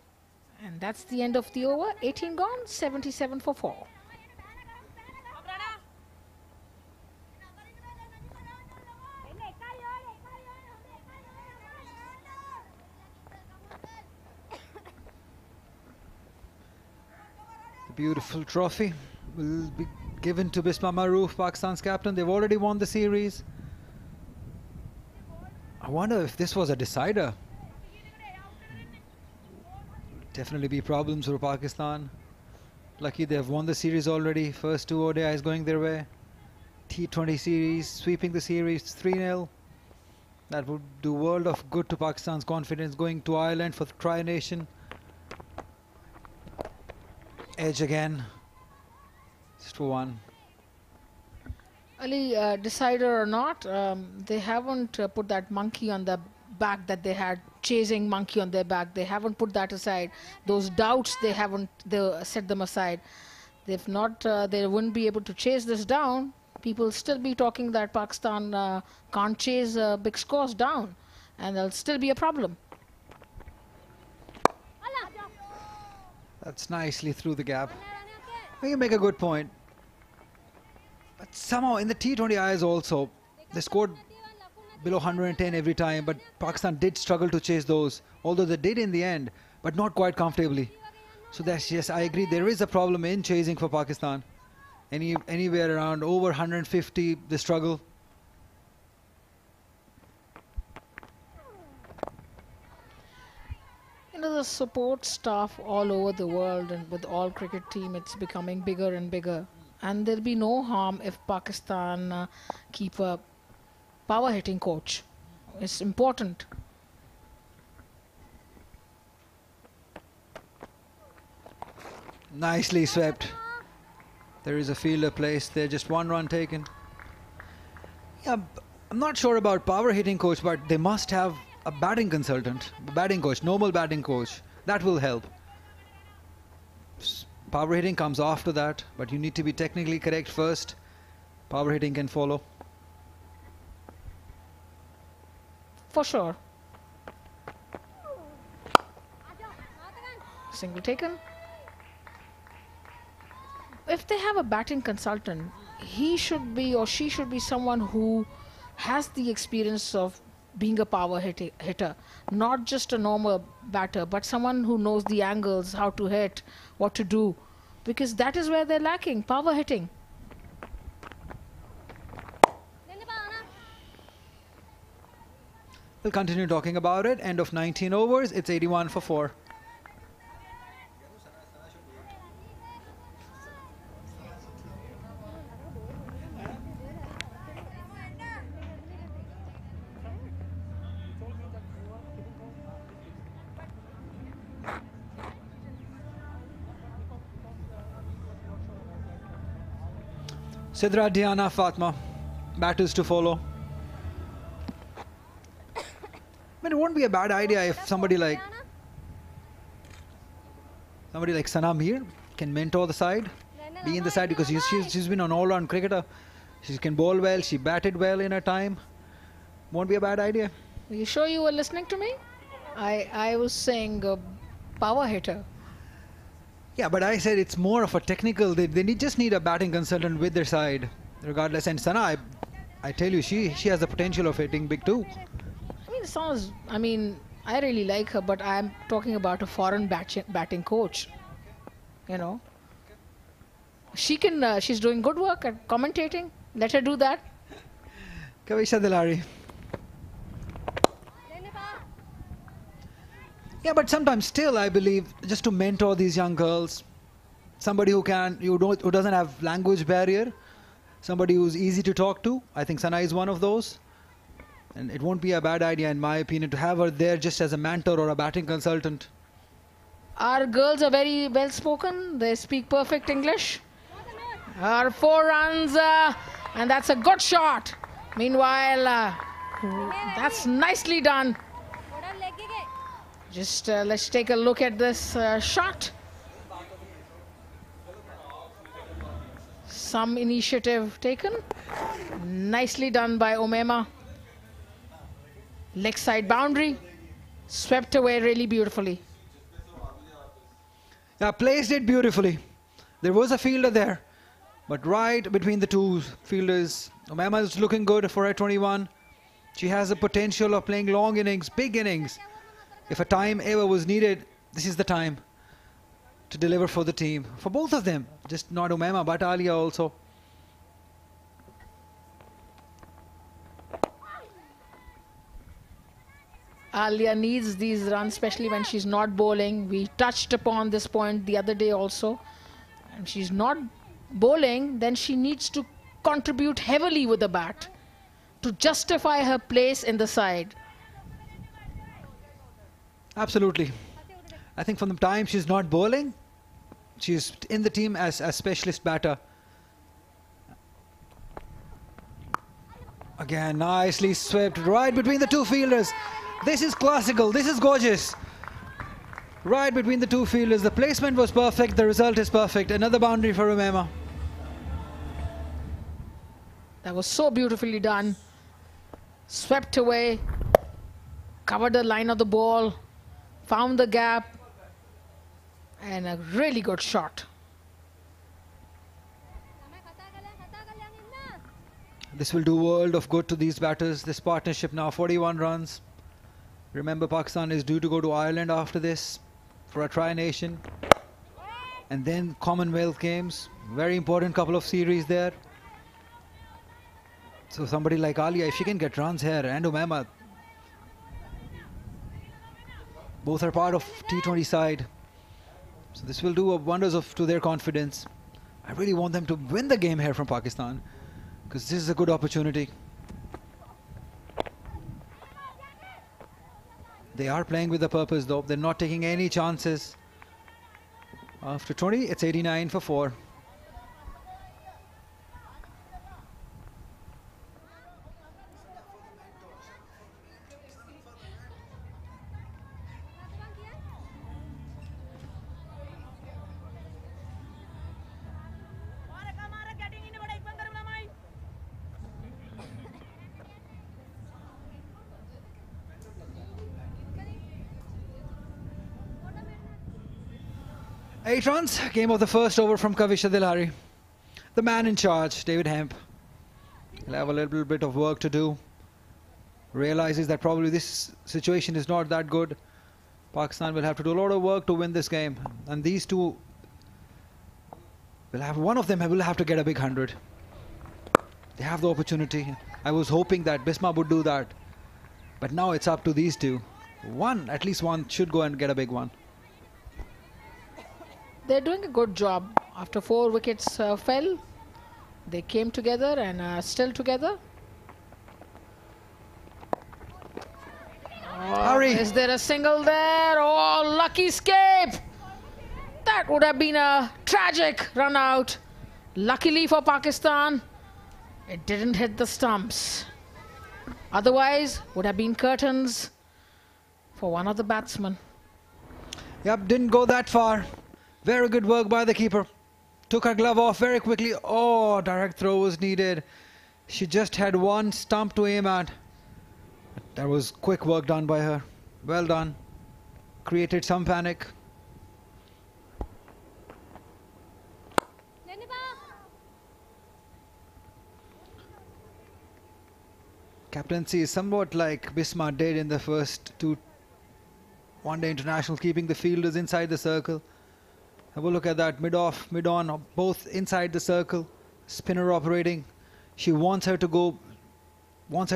[SPEAKER 9] And that's the end of the over. 18 gone, 77 for 4.
[SPEAKER 1] The beautiful trophy will be given to Bisma Maroof, Pakistan's captain. They've already won the series. I wonder if this was a decider. Definitely be problems for Pakistan. Lucky they've won the series already. First 2 ODIs going their way. T20 series, sweeping the series 3-0. That would do world of good to Pakistan's confidence going to Ireland for the Tri-Nation. Edge again. Just for 1.
[SPEAKER 9] Ali, decider or not, they haven't put that monkey on the back that they had, chasing monkey on their back. They haven't put that aside. Those doubts, they haven't set them aside. If not, they wouldn't be able to chase this down. People still be talking that Pakistan can't chase big scores down, and there'll still be a problem.
[SPEAKER 1] That's nicely through the gap. You make a good point. But somehow in the T20Is also, they scored below 110 every time, but Pakistan did struggle to chase those, although they did in the end, but not quite comfortably. So that's, yes, I agree, there is a problem in chasing for Pakistan. Anywhere around over 150, the struggle.
[SPEAKER 9] You know, the support staff all over the world and with all cricket team, it's becoming bigger and bigger. And there'll be no harm if Pakistan keep a power hitting coach. It's important.
[SPEAKER 1] Nicely swept. There is a fielder placed there, just one run taken. Yeah, I'm not sure about power hitting coach, but they must have a batting consultant, batting coach, normal batting coach. That will help. Power hitting comes after that, but you need to be technically correct first. Power hitting can follow.
[SPEAKER 9] For sure. Single taken. If they have a batting consultant, he should be or she should be someone who has the experience of being a power hitter, not just a normal batter, but someone who knows the angles, how to hit, what to do, because that is where they're lacking, power hitting.
[SPEAKER 1] We'll continue talking about it. End of 19 overs, it's 81 for 4. Sidra, Diana, Fatma, batters to follow. I mean, it won't be a bad idea if somebody like Sana Mir can mentor the side, be in the side, because she's been an all-round cricketer. She can bowl well, she batted well in her time. Won't be a bad idea.
[SPEAKER 9] Are you sure you were listening to me? I was saying power hitter.
[SPEAKER 1] Yeah, but I said it's more of a technical. They just need a batting consultant with their side, regardless. And Sana, I tell you, she has the potential of hitting big too.
[SPEAKER 9] I mean, I really like her, but I'm talking about a foreign batting coach. You know, she's doing good work at commentating. Let her do that.
[SPEAKER 1] Kavisha Dilari. Yeah, but sometimes still, I believe, just to mentor these young girls, somebody who doesn't have language barrier, somebody who's easy to talk to. I think Sana is one of those. And it won't be a bad idea, in my opinion, to have her there just as a mentor or a batting consultant.
[SPEAKER 9] Our girls are very well spoken. They speak perfect English. Our 4 runs, and that's a good shot. Meanwhile, that's nicely done. Just let's take a look at this shot. Some initiative taken. Nicely done by Omema. Leg side boundary. Swept away really beautifully.
[SPEAKER 1] Yeah, placed it beautifully. There was a fielder there, but right between the two fielders, Omema is looking good for a 21. She has the potential of playing long innings, big innings. If a time ever was needed, this is the time to deliver for the team. For both of them, just not Omema, but Alia also.
[SPEAKER 9] Alia needs these runs, especially when she's not bowling. We touched upon this point the other day also. And she's not bowling, then she needs to contribute heavily with the bat to justify her place in the side.
[SPEAKER 1] Absolutely. I think from the time she's not bowling, she's in the team as a specialist batter. Again, nicely swept right between the two fielders. This is classical. This is gorgeous. Right between the two fielders. The placement was perfect. The result is perfect. Another boundary for Umema.
[SPEAKER 9] That was so beautifully done. Swept away. Covered the line of the ball. Found the gap. And a really good shot.
[SPEAKER 1] This will do world of good to these batters. This partnership now 41 runs. Remember, Pakistan is due to go to Ireland after this for a tri-nation. And then Commonwealth Games. Very important couple of series there. So somebody like Alia, if she can get runs here, and Umema, both are part of T20 side. So this will do wonders to their confidence. I really want them to win the game here from Pakistan, because this is a good opportunity. They are playing with a purpose though. They're not taking any chances. After 20, it's 89 for 4. Eight runs, game of the first over from Kavisha Dilhari. The man in charge, David Hemp. He'll have a little bit of work to do. Realizes that probably this situation is not that good. Pakistan will have to do a lot of work to win this game. And these two will have, one of them will have to get a big 100. They have the opportunity. I was hoping that Bisma would do that. But now it's up to these two. At least one should go and get a big one.
[SPEAKER 9] They're doing a good job. After 4 wickets fell, they came together and are still together.
[SPEAKER 1] Hurry!
[SPEAKER 9] Is there a single there? Oh, lucky escape! That would have been a tragic run out. Luckily for Pakistan, it didn't hit the stumps. Otherwise, would have been curtains for one of the batsmen.
[SPEAKER 1] Yep, didn't go that far. Very good work by the keeper. Took her glove off very quickly. Oh, direct throw was needed. She just had one stump to aim at. That was quick work done by her. Well done. Created some panic. Captaincy is somewhat like Bisma did in the first 2 one-day internationals, keeping the fielders inside the circle. Have a look at that, mid-off, mid-on, both inside the circle. Spinner operating. She wants her to go, wants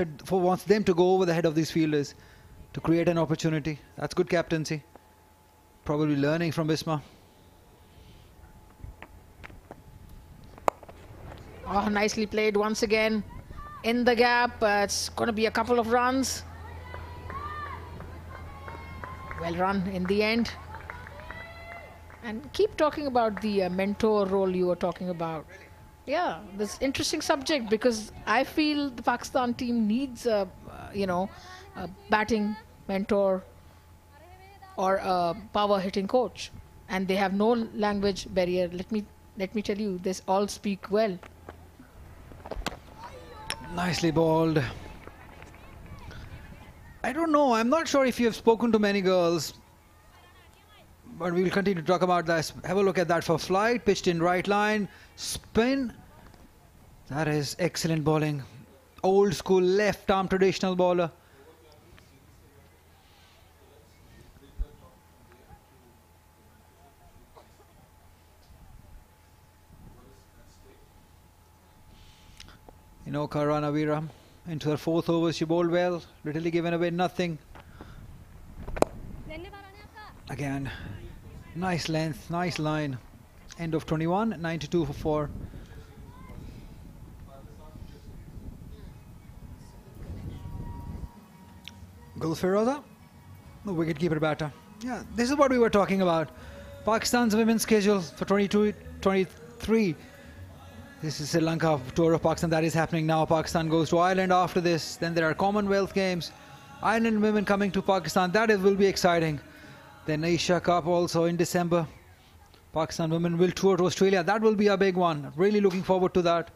[SPEAKER 1] them to go over the head of these fielders to create an opportunity. That's good captaincy. Probably learning from Bisma.
[SPEAKER 9] Oh, nicely played once again. In the gap, it's going to be a couple of runs. Well run in the end. And keep talking about the mentor role you were talking about. Yeah, this interesting subject, because I feel the Pakistan team needs a batting mentor or a power hitting coach, and they have no language barrier. Let me tell you, they all speak well.
[SPEAKER 1] Nicely bowled. I don't know. I'm not sure if you have spoken to many girls, but we will continue to talk about this. Have a look at that for flight. Pitched in right line. Spin. That is excellent bowling. Old school left arm traditional bowler. Inoka Ranavira into her 4th over. She bowled well. Literally given away nothing. Again, nice length, nice line. End of 21, 92 for 4. Gul Firoza, the wicketkeeper batter. Yeah, this is what we were talking about. Pakistan's women's schedule for 22-23. This is Sri Lanka tour of Pakistan that is happening now. Pakistan goes to Ireland after this. Then there are Commonwealth Games. Ireland women coming to Pakistan. Will be exciting. Then Asia Cup also in December. Pakistan women will tour to Australia. That will be a big one. Really looking forward to that.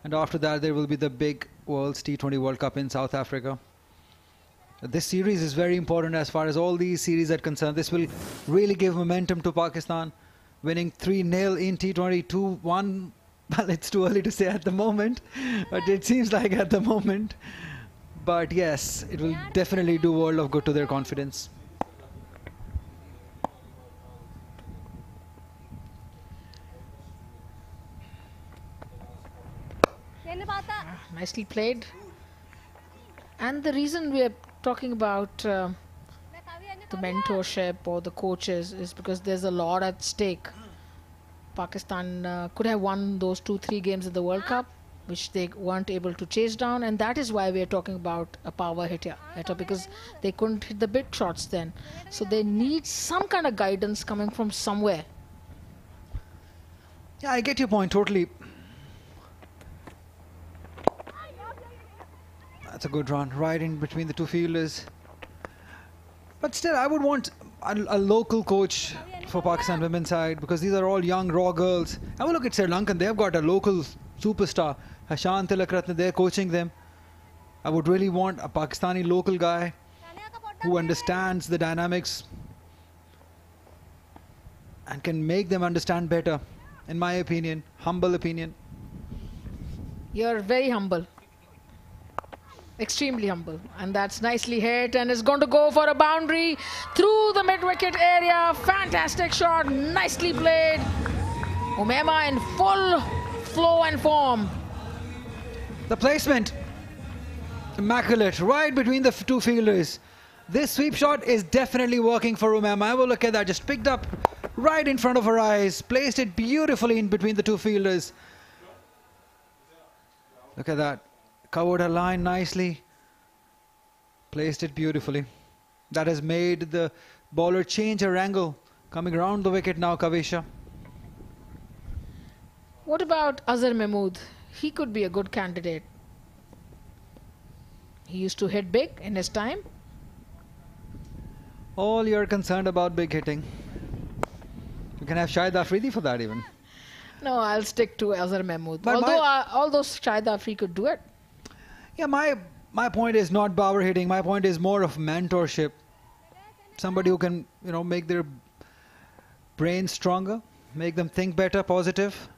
[SPEAKER 1] And after that, there will be the big World's T20 World Cup in South Africa. This series is very important as far as all these series are concerned. This will really give momentum to Pakistan. Winning 3-0 in T20, 2-1. Well, it's too early to say at the moment, but it seems like at the moment. But yes, it will definitely do world of good to their confidence.
[SPEAKER 9] Nicely played. And the reason we are talking about the mentorship or the coaches is because there's a lot at stake. Pakistan could have won those 2-3 games in the World Cup, which they weren't able to chase down, and that is why we are talking about a power hitter, because they couldn't hit the big shots then. So they need some kind of guidance coming from somewhere.
[SPEAKER 1] Yeah, I get your point totally. That's a good run, right in between the two fielders. But still, I would want a local coach for Pakistan women's side, because these are all young, raw girls. Have a look at Sri Lanka. They've got a local superstar, Hashan Tilakratne. They're coaching them. I would really want a Pakistani local guy who understands the dynamics and can make them understand better, in my opinion, humble opinion.
[SPEAKER 9] You're very humble. Extremely humble, and that's nicely hit, and it's going to go for a boundary through the mid-wicket area. Fantastic shot, nicely played. Umema in full flow and form.
[SPEAKER 1] The placement, immaculate, right between the two fielders. This sweep shot is definitely working for Umema. Have a look at that, just picked up right in front of her eyes, placed it beautifully in between the two fielders. Look at that. Covered her line nicely, placed it beautifully. That has made the bowler change her angle, coming around the wicket now, Kavisha.
[SPEAKER 9] What about Azhar Mahmood? He could be a good candidate. He used to hit big in his time.
[SPEAKER 1] All you're concerned about big hitting. You can have Shahid Afridi for that even.
[SPEAKER 9] No, I'll stick to Azhar Mahmood.
[SPEAKER 1] But
[SPEAKER 9] Although Shahid Afridi could do it.
[SPEAKER 1] Yeah, my point is not power hitting. My point is more of mentorship. Somebody who can, make their brain stronger, make them think better, positive.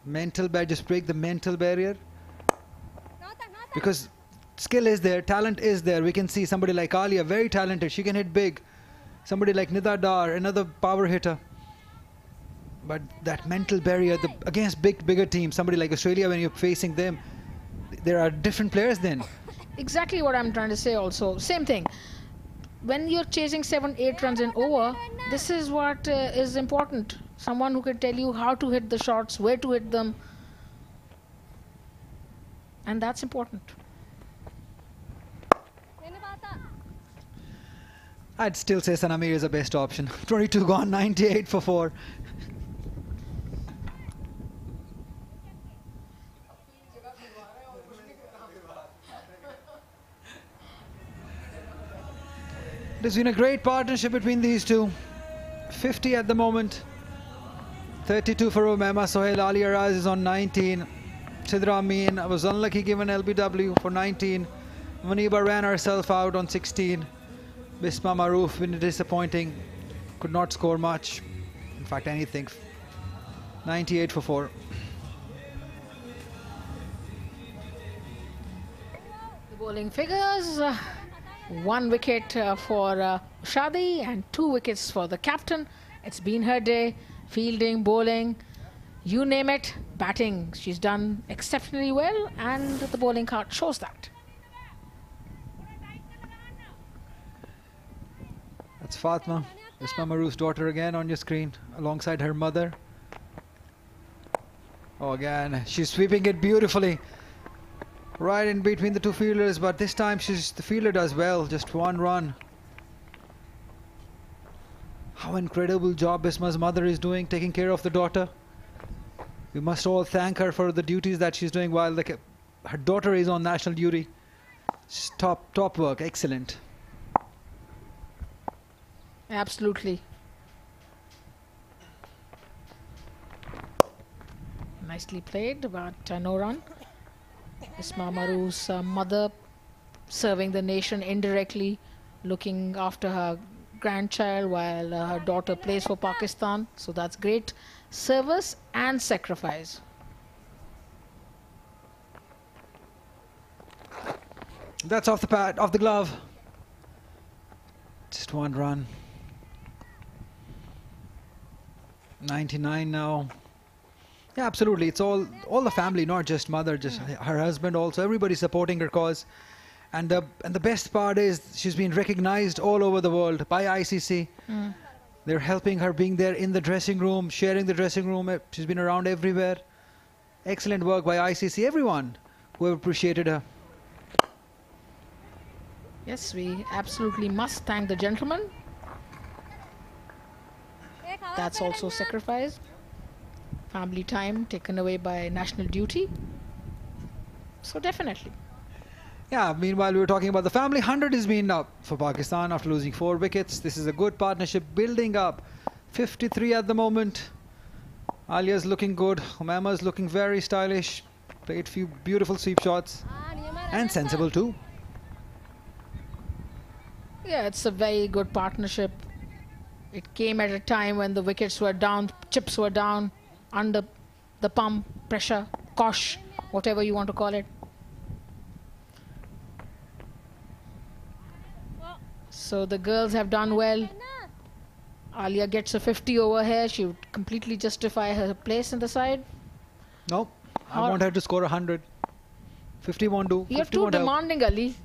[SPEAKER 1] Just break the mental barrier. Because skill is there, talent is there. We can see somebody like Alia, very talented. She can hit big. Somebody like Nida Dar, another power hitter. But that mental barrier against bigger teams, somebody like Australia, when you're facing them, there are different players then.
[SPEAKER 9] Exactly what I'm trying to say also. Same thing. When you're chasing 7-8 runs in over, this is what is important. Someone who can tell you how to hit the shots, where to hit them. And that's important.
[SPEAKER 1] I'd still say Sanamir is the best option. 22 gone, 98 for 4. It has been a great partnership between these two. 50 at the moment. 32 for Umema. Sohail Ali Araz is on 19. Sidra Amin was unlucky given LBW for 19. Muniba ran herself out on 16. Bisma Maroof been disappointing. Could not score much. In fact, anything. 98 for 4.
[SPEAKER 9] The bowling figures. 1 wicket for Shadi and 2 wickets for the captain. It's been her day. Fielding, bowling, you name it. Batting, she's done exceptionally well, and the bowling card shows that.
[SPEAKER 1] That's Fatma, Bisma Maroof's daughter again on your screen, alongside her mother. Oh, again, she's sweeping it beautifully. Right in between the two fielders, but this time the fielder does well, just 1 run. How incredible job Bisma's mother is doing, taking care of the daughter. We must all thank her for the duties that she's doing while her daughter is on national duty. Top work, excellent.
[SPEAKER 9] Absolutely. Nicely played, but no run. Bisma Maru's mother serving the nation indirectly, looking after her grandchild while her daughter plays for Pakistan. So that's great service and sacrifice.
[SPEAKER 1] That's off the pad, off the glove. Just one run. 99 now. Yeah, absolutely. It's all the family, not just mother, just her husband also. Everybody supporting her cause. And the best part is she's been recognized all over the world by ICC. They're helping her, being there in the dressing room, sharing the dressing room. She's been around everywhere. Excellent work by ICC. Everyone who have appreciated her.
[SPEAKER 9] Yes, we absolutely must thank the gentleman. That's also sacrifice. Family time taken away by national duty. So definitely.
[SPEAKER 1] Yeah, meanwhile we were talking about the family. 100 has been up for Pakistan after losing 4 wickets. This is a good partnership building up. 53 at the moment. Alia's looking good. Humama's looking very stylish. Played few beautiful sweep shots. And sensible too.
[SPEAKER 9] Yeah, it's a very good partnership. It came at a time when the wickets were down, chips were down, under the pump, pressure, cosh, whatever you want to call it. So the girls have done well. Alia gets a 50 over here. She would completely justify her place in the side.
[SPEAKER 1] No, I want her to score 100. 50 won't do.
[SPEAKER 9] You're too demanding, Ali.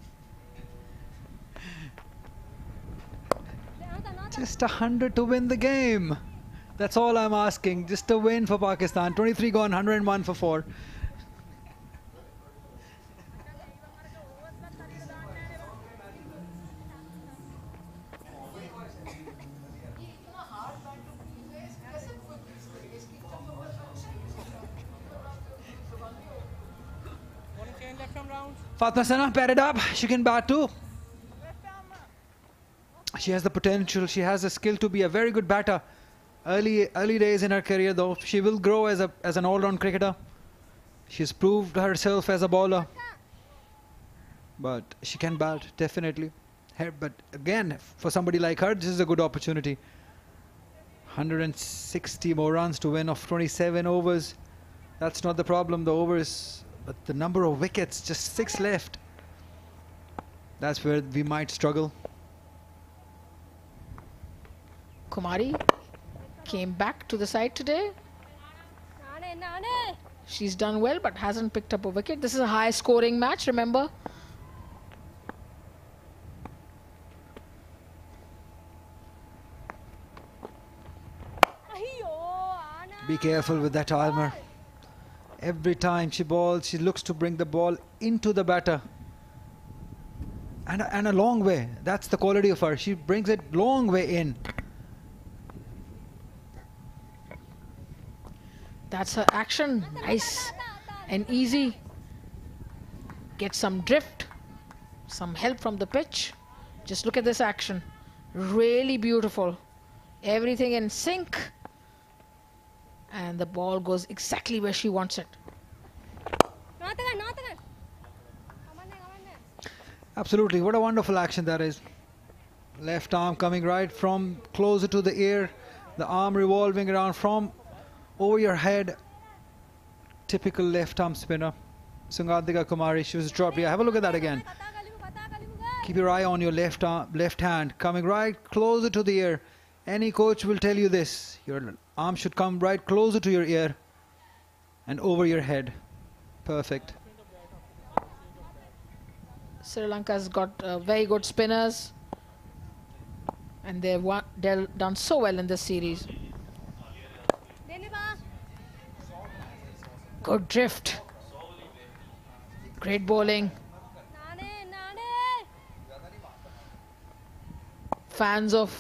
[SPEAKER 1] Just 100 to win the game. That's all I'm asking. Just a win for Pakistan. 23 gone, 101 for 4. Fatma Sana padded up. She can bat too. She has the potential. She has the skill to be a very good batter. Early days in her career, though, she will grow as an all-round cricketer. She's proved herself as a bowler, but she can bat definitely. But again, for somebody like her, this is a good opportunity. 160 more runs to win of 27 overs. That's not the problem. The overs, but the number of wickets, just 6 left. That's where we might struggle.
[SPEAKER 9] Kumari came back to the side today. She's done well but hasn't picked up a wicket. This is a high scoring match, remember.
[SPEAKER 1] Be careful with that armour. Every time she bowls, she looks to bring the ball into the batter. And a long way. That's the quality of her. She brings it long way in.
[SPEAKER 9] That's her action. Nice and easy. Get some drift, some help from the pitch. Just look at this action. Really beautiful. Everything in sync. And the ball goes exactly where she wants it.
[SPEAKER 1] Absolutely. What a wonderful action that is. Left arm coming right from closer to the ear. The arm revolving around from over your head. Typical left arm spinner. Sungadika Kumari, she was dropped. Yeah, have a look at that again. Keep your eye on your left hand. Coming right closer to the ear. Any coach will tell you this. Your arm should come right closer to your ear and over your head. Perfect.
[SPEAKER 9] Sri Lanka's got very good spinners. And they've done so well in this series. Good drift. Great bowling. Fans of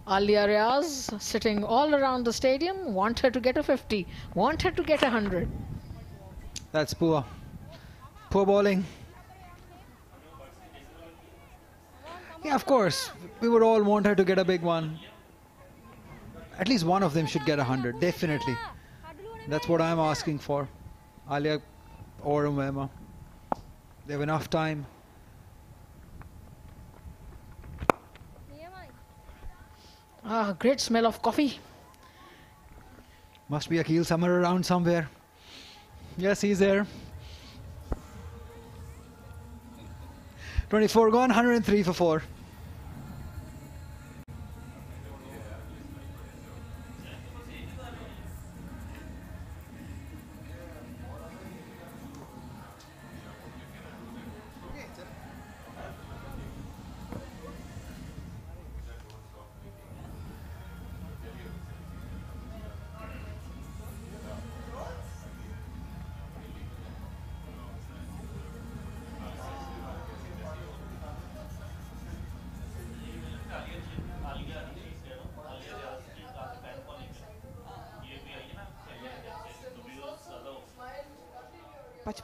[SPEAKER 9] Alia Riaz sitting all around the stadium, want her to get a 50, want her to get 100.
[SPEAKER 1] That's poor. Poor bowling. Yeah, of course, we would all want her to get a big one. At least one of them should get 100, definitely. That's what I'm asking for. Alia or Umaima. They have enough time.
[SPEAKER 9] Ah, great smell of coffee.
[SPEAKER 1] Must be Akil somewhere around somewhere. Yes, he's there. 24 gone, 103 for 4.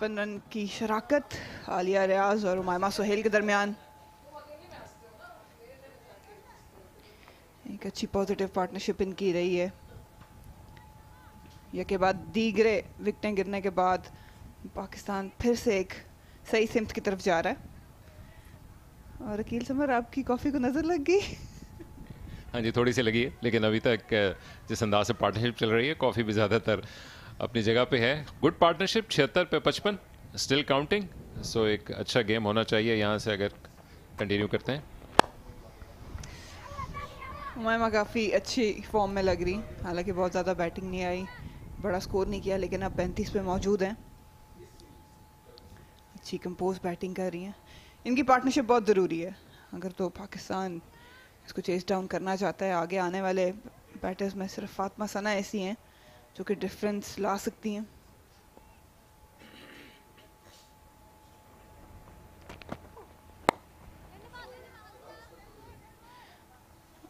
[SPEAKER 3] Run की शराकत आलिया रियाज और उमायमा सुहेल के दरमियान। एक अच्छी positive partnership इनकी रही है। यह के बाद दीगरे विकेटें गिरने के बाद पाकिस्तान फिर से एक सही सिमत की तरफ जा रहा है। और अकील समर, आपकी कॉफ़ी को नज़र लग गई?
[SPEAKER 4] हाँ जी, थोड़ी सी लगी है, लेकिन अभी तक जिस अंदाज से पार्टनरशिप चल रही है, कॉफ़ी भी ज़्यादातर अपनी जगह पे है। गुड पार्टनरशिप, 76 पे 55, स्टिल काउंटिंग। सो एक अच्छा गेम होना चाहिए यहाँ से अगर कंटिन्यू करते हैं।
[SPEAKER 3] उमायमा काफ़ी अच्छी फॉर्म में लग रही, हालांकि बहुत ज़्यादा बैटिंग नहीं आई, बड़ा स्कोर नहीं किया, लेकिन अब 35 पे मौजूद हैं। अच्छी कंपोज बैटिंग कर रही हैं। इनकी पार्टनरशिप बहुत ज़रूरी है अगर तो पाकिस्तान इसको चेस डाउन करना चाहता है। आगे आने वाले बैटर्स में सिर्फ फातिमा सना ऐसी हैं जो कि डिफरेंस ला सकती हैं।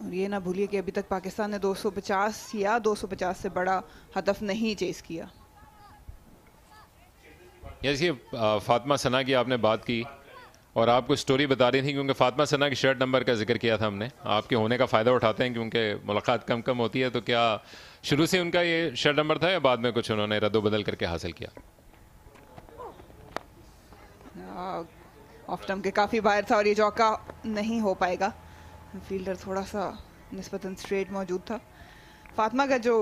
[SPEAKER 3] और ये ना भूलिए कि अभी तक पाकिस्तान ने 250 या 250 से बड़ा हदफ नहीं चेस किया।
[SPEAKER 4] ये फातिमा सना की आपने बात की और आपको स्टोरी बता रही थी, क्योंकि फातिमा सना की शर्ट नंबर का जिक्र किया था हमने। आपके होने का फ़ायदा उठाते हैं क्योंकि मुलाकात कम कम होती है। तो क्या शुरू से उनका ये शर्ट नंबर था या बाद में कुछ उन्होंने रद्दोबदल करके हासिल किया?
[SPEAKER 3] ऑफ टर्म के काफ़ी बाहर था और ये चौका नहीं हो पाएगा। फील्डर थोड़ा सा निस्बतन स्ट्रेट मौजूद था। फातिमा का जो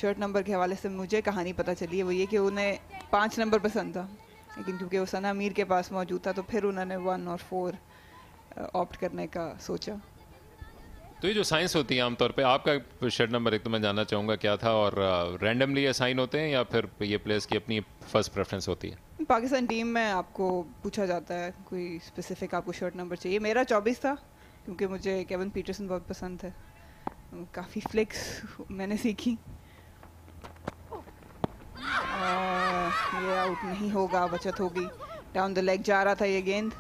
[SPEAKER 3] शर्ट नंबर के हवाले से मुझे कहानी पता चली है वो ये कि उन्हें 5 नंबर पसंद था, लेकिन क्योंकि वो सना मीर के पास मौजूद था तो फिर उन्होंने 1 और 4 ऑप्ट करने का सोचा।
[SPEAKER 4] तो ये जो साइंस होती है आमतौर पे, आपका शर्ट नंबर एक तो मैं जानना चाहूँगा क्या था, और रैंडमली असाइन होते हैं या फिर ये प्लेयर्स की अपनी फर्स्ट प्रेफरेंस होती है?
[SPEAKER 3] पाकिस्तान टीम में आपको पूछा जाता है कोई स्पेसिफिक आपको शर्ट नंबर चाहिए। मेरा 24 था क्योंकि मुझे केविन पीटरसन बहुत पसंद है। काफ़ी फ्लिक्स मैंने सीखी। ये आउट नहीं होगा, बचत होगी। डाउन द लेग जा रहा था ये गेंद।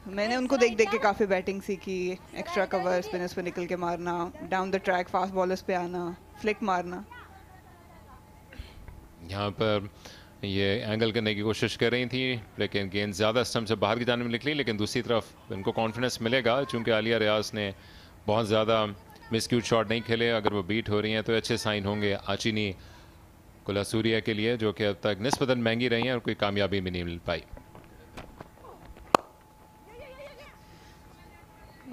[SPEAKER 3] मैंने उनको देख देख के काफ़ी बैटिंग सीखी। एक्स्ट्रा कवर, स्पिनर्स पे निकल के मारना, down the track fast bowlers पे आना, फ्लिक मारना।
[SPEAKER 4] यहाँ पर ये एंगल करने की कोशिश कर रही थी, लेकिन गेंद ज़्यादा स्टंप से बाहर की जाने में निकली। लेकिन दूसरी तरफ इनको कॉन्फिडेंस मिलेगा चूँकि आलिया रियाज ने बहुत ज़्यादा मिसक्यूट शॉट नहीं खेले। अगर वो बीट हो रही हैं तो अच्छे साइन होंगे आचिनी कुलासूरिया के लिए, जो कि अब तक निस्बतन महंगी रही हैं और कोई कामयाबी भी नहीं मिल पाई।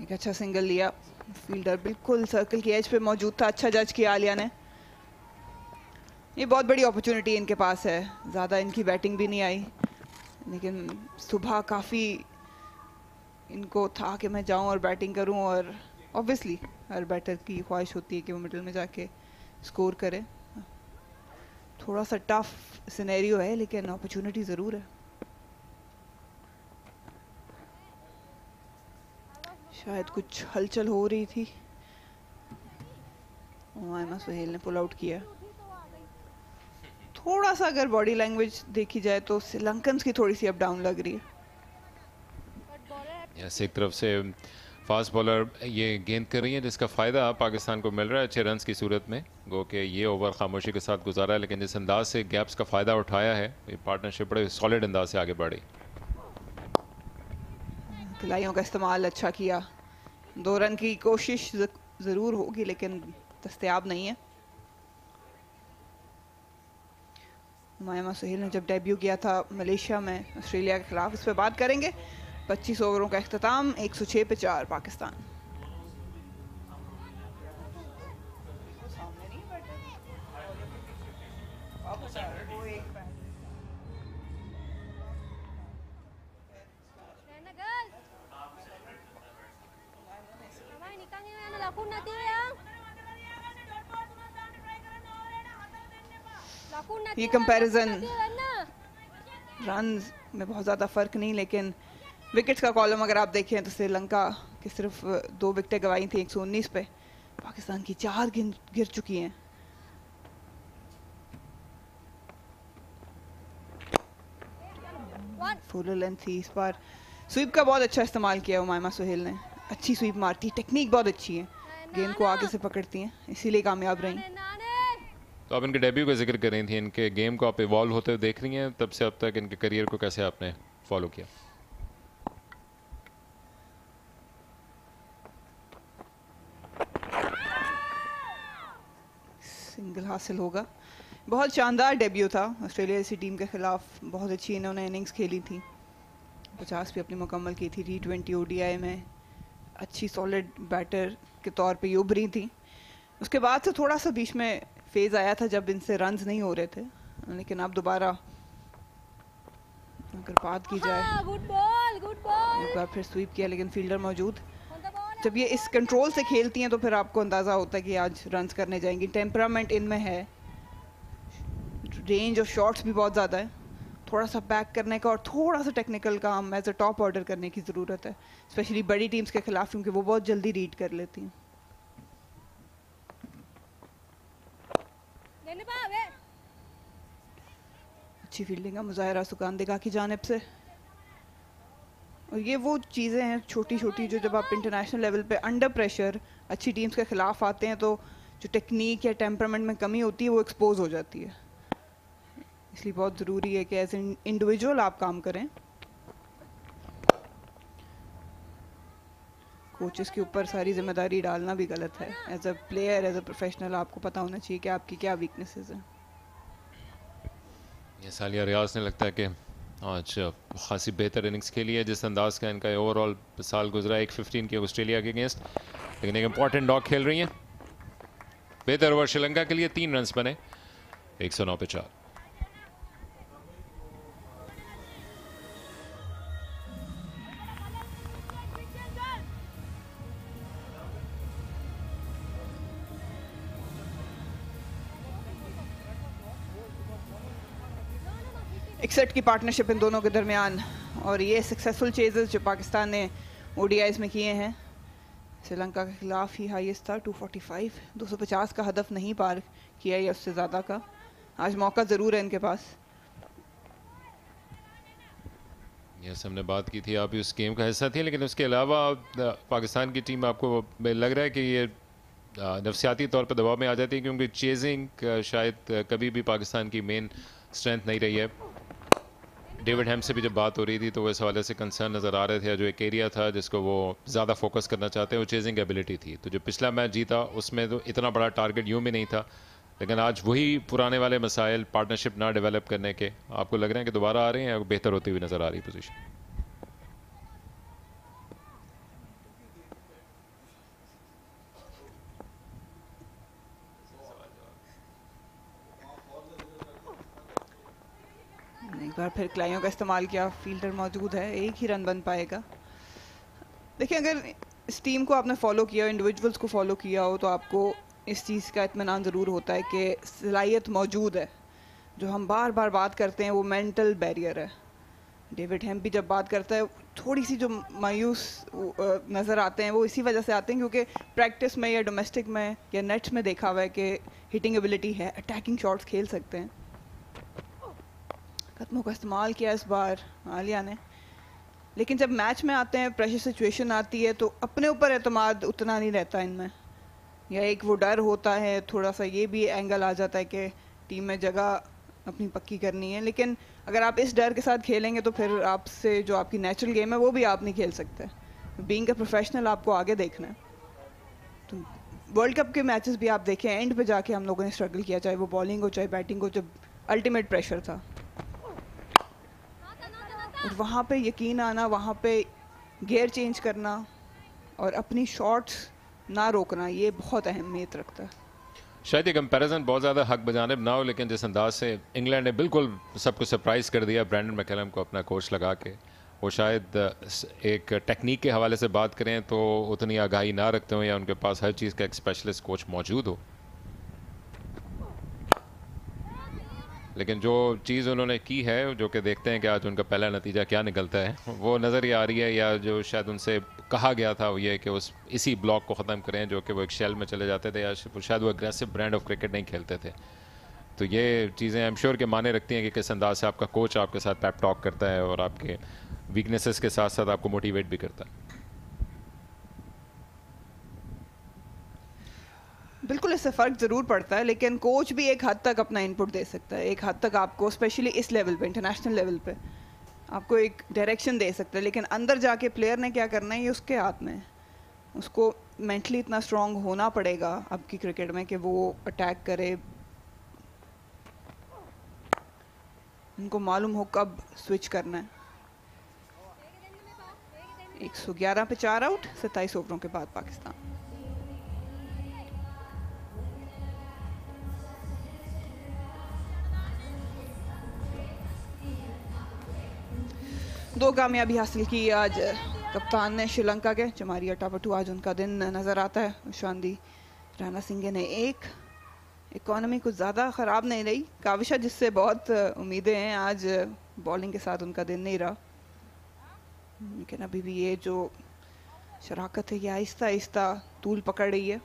[SPEAKER 3] एक अच्छा सिंगल लिया। फील्डर बिल्कुल सर्कल की एज पे मौजूद था। अच्छा जज किया आलिया ने। ये बहुत बड़ी अपॉर्चुनिटी इनके पास है। ज़्यादा इनकी बैटिंग भी नहीं आई, लेकिन सुबह काफ़ी इनको था कि मैं जाऊं और बैटिंग करूं, और ऑब्वियसली हर बैटर की ख्वाहिश होती है कि वो मिडिल में जाके स्कोर करे। थोड़ा सा टफ सिनेरियो है लेकिन अपॉर्चुनिटी ज़रूर है। शायद कुछ हलचल हो रही थी। उमायमा सुहेल ने पुल आउट किया। थोड़ा सा अगर बॉडी लैंग्वेज देखी जाए तो श्रीलंकन्स की थोड़ी सी अप डाउन लग रही है।
[SPEAKER 4] यस, एक तरफ से फास्ट बॉलर ये गेंद कर रही है जिसका फ़ायदा पाकिस्तान को मिल रहा है अच्छे रन्स की सूरत में। गो के ये ओवर खामोशी के साथ गुजारा है, लेकिन जिस अंदाज से गैप्स का फ़ायदा उठाया है ये पार्टनरशिप बड़े सॉलिड अंदाज से आगे बढ़ी।
[SPEAKER 3] खिलाड़ियों का इस्तेमाल अच्छा किया, 2 रन की कोशिश ज़रूर होगी लेकिन दस्तयाब नहीं है। मायमा सुहेल ने जब डेब्यू किया था मलेशिया में ऑस्ट्रेलिया के खिलाफ, इस पर बात करेंगे। 25 ओवरों का अख्ताम, 106 पे 4 पाकिस्तान। ये कंपैरिजन रन्स में बहुत ज़्यादा फ़र्क नहीं, लेकिन विकेट्स का कॉलम अगर आप देखें तो श्रीलंका की सिर्फ 2 विकेटें गंवाई थी 119 पे, पाकिस्तान की 4 गिर चुकी हैं। फुल लेंथ थी इस बार। स्वीप का बहुत अच्छा इस्तेमाल किया उमायमा सुहेल ने, अच्छी स्वीप मारती, टेक्निक बहुत अच्छी है, गेंद को आगे से पकड़ती हैं, इसीलिए कामयाब रही।
[SPEAKER 4] तो आप इनके डेब्यू का जिक्र कर रही थी, इनके गेम को आप इवॉल्व होते हुए देख रही हैं, तब से अब तक इनके करियर को कैसे आपने फॉलो किया?
[SPEAKER 3] सिंगल हासिल होगा। बहुत शानदार डेब्यू था ऑस्ट्रेलिया जैसी टीम के खिलाफ, बहुत अच्छी इन्होंने इनिंग्स खेली थी, 50 भी अपनी मुकम्मल की थी। T20 ODI में अच्छी सॉलिड बैटर के तौर पे उभरी थी। उसके बाद से थोड़ा सा बीच में फेज आया था जब इनसे रन्स नहीं हो रहे थे, लेकिन अब दोबारा अगर बात की जाए, एक बार फिर स्वीप किया लेकिन फील्डर मौजूद। जब ये इस कंट्रोल से खेलती हैं तो फिर आपको अंदाज़ा होता है कि आज रन्स करने जाएंगी। टेम्परामेंट इनमें है, रेंज ऑफ शॉट्स भी बहुत ज़्यादा है, थोड़ा सा बैक करने का और थोड़ा सा टेक्निकल काम एज अ टॉप ऑर्डर करने की ज़रूरत है, स्पेशली बड़ी टीम्स के खिलाफ, क्योंकि वो बहुत जल्दी रीड कर लेती हैं। अच्छी फील्डिंग का मुजाहरा सुकांदिका की जानिब से, और ये वो चीज़ें हैं छोटी छोटी जो जब आप इंटरनेशनल लेवल पे अंडर प्रेशर अच्छी टीम्स के खिलाफ आते हैं तो जो टेक्निक या टेम्परामेंट में कमी होती है वो एक्सपोज हो जाती है। इसलिए बहुत ज़रूरी है कि एज एन इंडिविजुअल आप काम करें। कोचेस के ऊपर सारी जिम्मेदारी डालना भी गलत है। As a player, as a professional आपको पता होना चाहिए कि आपकी क्या वीकनेसेस हैं।
[SPEAKER 4] ये सालिया रियाज ने लगता है कि आज खासी बेहतर इनिंग्स खेली है, जिस अंदाज का इनका ओवरऑल साल गुजरा 115 की ऑस्ट्रेलिया के अगेंस्ट, लेकिन एक इंपॉर्टेंट डॉग खेल रही हैं। बेहतर ओवर श्रीलंका के लिए 3 रन्स बने, 109 पे 4।
[SPEAKER 3] इकसठ की पार्टनरशिप इन दोनों के दरमियान, और ये सक्सेसफुल चेजेस जो पाकिस्तान ने ODIs में किए हैं श्रीलंका के खिलाफ ही हाईएस्ट था 245, 250 का हदफ नहीं पार किया या उससे ज़्यादा का। आज मौका ज़रूर है इनके पास।
[SPEAKER 4] यस, हमने बात की थी, आप उस गेम का हिस्सा थी, लेकिन उसके अलावा पाकिस्तान की टीम आपको लग रहा है कि ये नफसियाती तौर पर दबाव में आ जाती है, क्योंकि चेजिंग शायद कभी भी पाकिस्तान की मेन स्ट्रेंथ नहीं रही है। डेविड हैम से भी जब बात हो रही थी तो वो इस हवाले से कंसर्न नज़र आ रहे थे, जो एक एरिया था जिसको वो ज़्यादा फोकस करना चाहते हैं वो चेजिंग एबिलिटी थी। तो जो पिछला मैच जीता उसमें तो इतना बड़ा टारगेट यूँ भी नहीं था, लेकिन आज वही पुराने वाले मसाइल, पार्टनरशिप ना डेवलप करने के आपको लग रहे हैं कि दोबारा आ रहे हैं या बेहतर होती हुई नज़र आ रही पोजीशन?
[SPEAKER 3] एक बार फिर खिलाड़ियों का इस्तेमाल किया, फील्डर मौजूद है, एक ही रन बन पाएगा। देखिए, अगर इस टीम को आपने फॉलो किया, इंडिविजुअल्स को फॉलो किया हो, तो आपको इस चीज़ का इत्मीनान ज़रूर होता है कि सलाहियत मौजूद है। जो हम बार बार बात करते हैं वो मेंटल बैरियर है। डेविड हैम भी जब बात करता है, थोड़ी सी जो मायूस नज़र आते हैं वो इसी वजह से आते हैं क्योंकि प्रैक्टिस में या डोमेस्टिक में या नेट्स में देखा हुआ है कि हिटिंग एबिलिटी है, अटैकिंग शॉट्स खेल सकते हैं। कदमों का इस्तेमाल किया इस बार आलिया ने, लेकिन जब मैच में आते हैं, प्रेशर सिचुएशन आती है, तो अपने ऊपर एतमाद उतना नहीं रहता इनमें, या एक वो डर होता है, थोड़ा सा ये भी एंगल आ जाता है कि टीम में जगह अपनी पक्की करनी है। लेकिन अगर आप इस डर के साथ खेलेंगे तो फिर आपसे जो आपकी नेचुरल गेम है वो भी आप नहीं खेल सकते। बीइंग अ प्रोफेशनल आपको आगे देखना है। तो वर्ल्ड कप के मैचेस भी आप देखें, एंड पे जाके हम लोगों ने स्ट्रगल किया, चाहे वो बॉलिंग हो चाहे बैटिंग हो, जब अल्टीमेट प्रेशर था। और वहाँ पे यकीन आना, वहाँ पे गियर चेंज करना और अपनी शॉट्स ना रोकना, ये बहुत अहमियत रखता है।
[SPEAKER 4] शायद ये कंपैरिजन बहुत ज़्यादा हक बजानिब ना हो, लेकिन जिस अंदाज से इंग्लैंड ने बिल्कुल सबको सरप्राइज़ कर दिया ब्रैंडन मैकलम को अपना कोच लगा के, वो शायद एक टेक्निक के हवाले से बात करें तो उतनी आगाही ना रखते हो, या उनके पास हर चीज़ का एक स्पेशलिस्ट कोच मौजूद हो। लेकिन जो चीज़ उन्होंने की है, जो कि देखते हैं कि आज उनका पहला नतीजा क्या निकलता है, वो नज़र ही आ रही है। या जो शायद उनसे कहा गया था वो ये कि उस इसी ब्लॉक को ख़त्म करें, जो कि वो एक शेल में चले जाते थे, या शायद वो अग्रेसिव ब्रांड ऑफ क्रिकेट नहीं खेलते थे। तो ये चीज़ें आई एम श्योर के माने रखती हैं कि किस अंदाज से आपका कोच आपके साथ पैप टॉक करता है और आपके वीकनेसेस के साथ साथ आपको मोटिवेट भी करता है।
[SPEAKER 3] बिल्कुल इससे फ़र्क ज़रूर पड़ता है, लेकिन कोच भी एक हद तक अपना इनपुट दे सकता है। एक हद तक आपको, स्पेशली इस लेवल पे, इंटरनेशनल लेवल पे, आपको एक डायरेक्शन दे सकता है। लेकिन अंदर जाके प्लेयर ने क्या करना है ये उसके हाथ में है। उसको मेंटली इतना स्ट्रांग होना पड़ेगा आपकी क्रिकेट में कि वो अटैक करे, उनको मालूम हो कब स्विच करना है। 111 पे 4 आउट 27 ओवरों के बाद पाकिस्तान। दो कामयाबी हासिल की आज कप्तान ने श्रीलंका के। चमारिया टापटू आज उनका दिन नज़र आता है। शांति राणा सिंह ने एक। इकॉनमी कुछ ज़्यादा ख़राब नहीं रही। काविशा जिससे बहुत उम्मीदें हैं, आज बॉलिंग के साथ उनका दिन नहीं रहा, लेकिन अभी भी ये जो शराकत है ये आहिस्ता आहिस्ता तूल पकड़ रही है।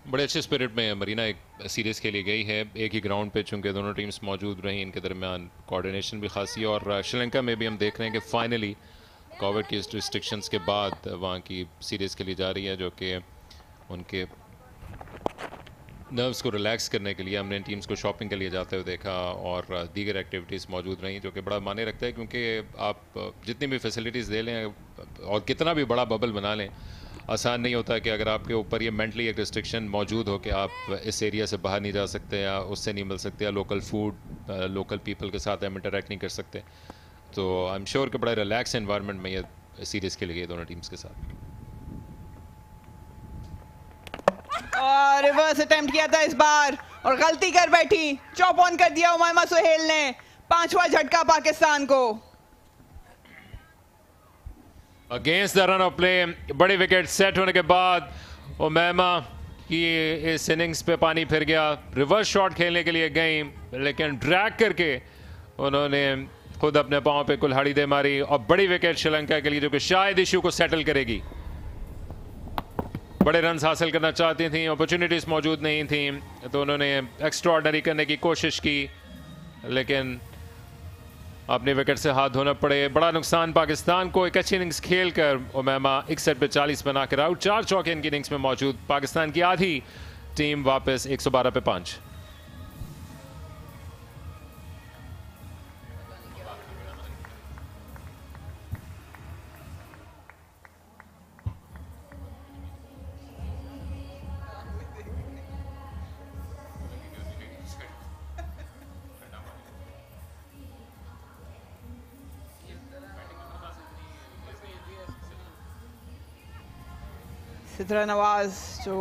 [SPEAKER 4] बड़े अच्छे स्पिरिट में मरीना एक सीरीज़ के लिए गई है। एक ही ग्राउंड पे चूँकि दोनों टीम्स मौजूद रही, इनके दरमियान कोऑर्डिनेशन भी खासी है। और श्रीलंका में भी हम देख रहे हैं कि फाइनली कोविड की रिस्ट्रिक्शंस के बाद वहाँ की सीरीज़ के लिए जा रही है, जो कि उनके नर्व्स को रिलैक्स करने के लिए हमने इन टीम्स को शॉपिंग के लिए जाते हुए देखा और दीगर एक्टिविटीज़ मौजूद रहीं, जो कि बड़ा माने रखता है। क्योंकि आप जितनी भी फैसिलिटीज़ दे लें और कितना भी बड़ा बबल बना लें, आसान नहीं होता कि अगर आपके ऊपर ये मेंटली एक रिस्ट्रिक्शन मौजूद हो कि आप इस एरिया से बाहर नहीं जा सकते, या उससे नहीं मिल सकते, या लोकल फूड लोकल पीपल के साथ हम इंटरेक्ट नहीं कर सकते। तो आई एम श्योर कि बड़ा रिलैक्स एनवायरनमेंट में ये सीरीज़ के लिए दोनों टीम्स के साथ।
[SPEAKER 3] और रिवर्स अटेम्प्ट किया था इस बार और गलती कर बैठी, चॉप ऑन कर दिया उमामा सुहेल ने। 5वां झटका पाकिस्तान को।
[SPEAKER 4] Against the run of play, बड़ी विकेट सेट होने के बाद उमामा की इस इनिंग्स पे पानी फिर गया। रिवर्स शॉट खेलने के लिए गई, लेकिन ड्रैग करके उन्होंने खुद अपने पांव पे कुल्हाड़ी दे मारी। और बड़ी विकेट श्रीलंका के लिए, जो कि शायद इशू को सेटल करेगी। बड़े रन्स हासिल करना चाहती थी, अपॉर्चुनिटीज मौजूद नहीं थी, तो उन्होंने एक्स्ट्राऑर्डिनरी करने की कोशिश की, लेकिन अपनी विकेट से हाथ धोना पड़े। बड़ा नुकसान पाकिस्तान को। एक अच्छी इनिंग्स खेलकर उमामा 61 पे 40 बनाकर आउट। 4 चौके इनकी इनिंग्स में मौजूद। पाकिस्तान की आधी टीम वापस 112 पे 5।
[SPEAKER 3] सिद्रा नवाज जो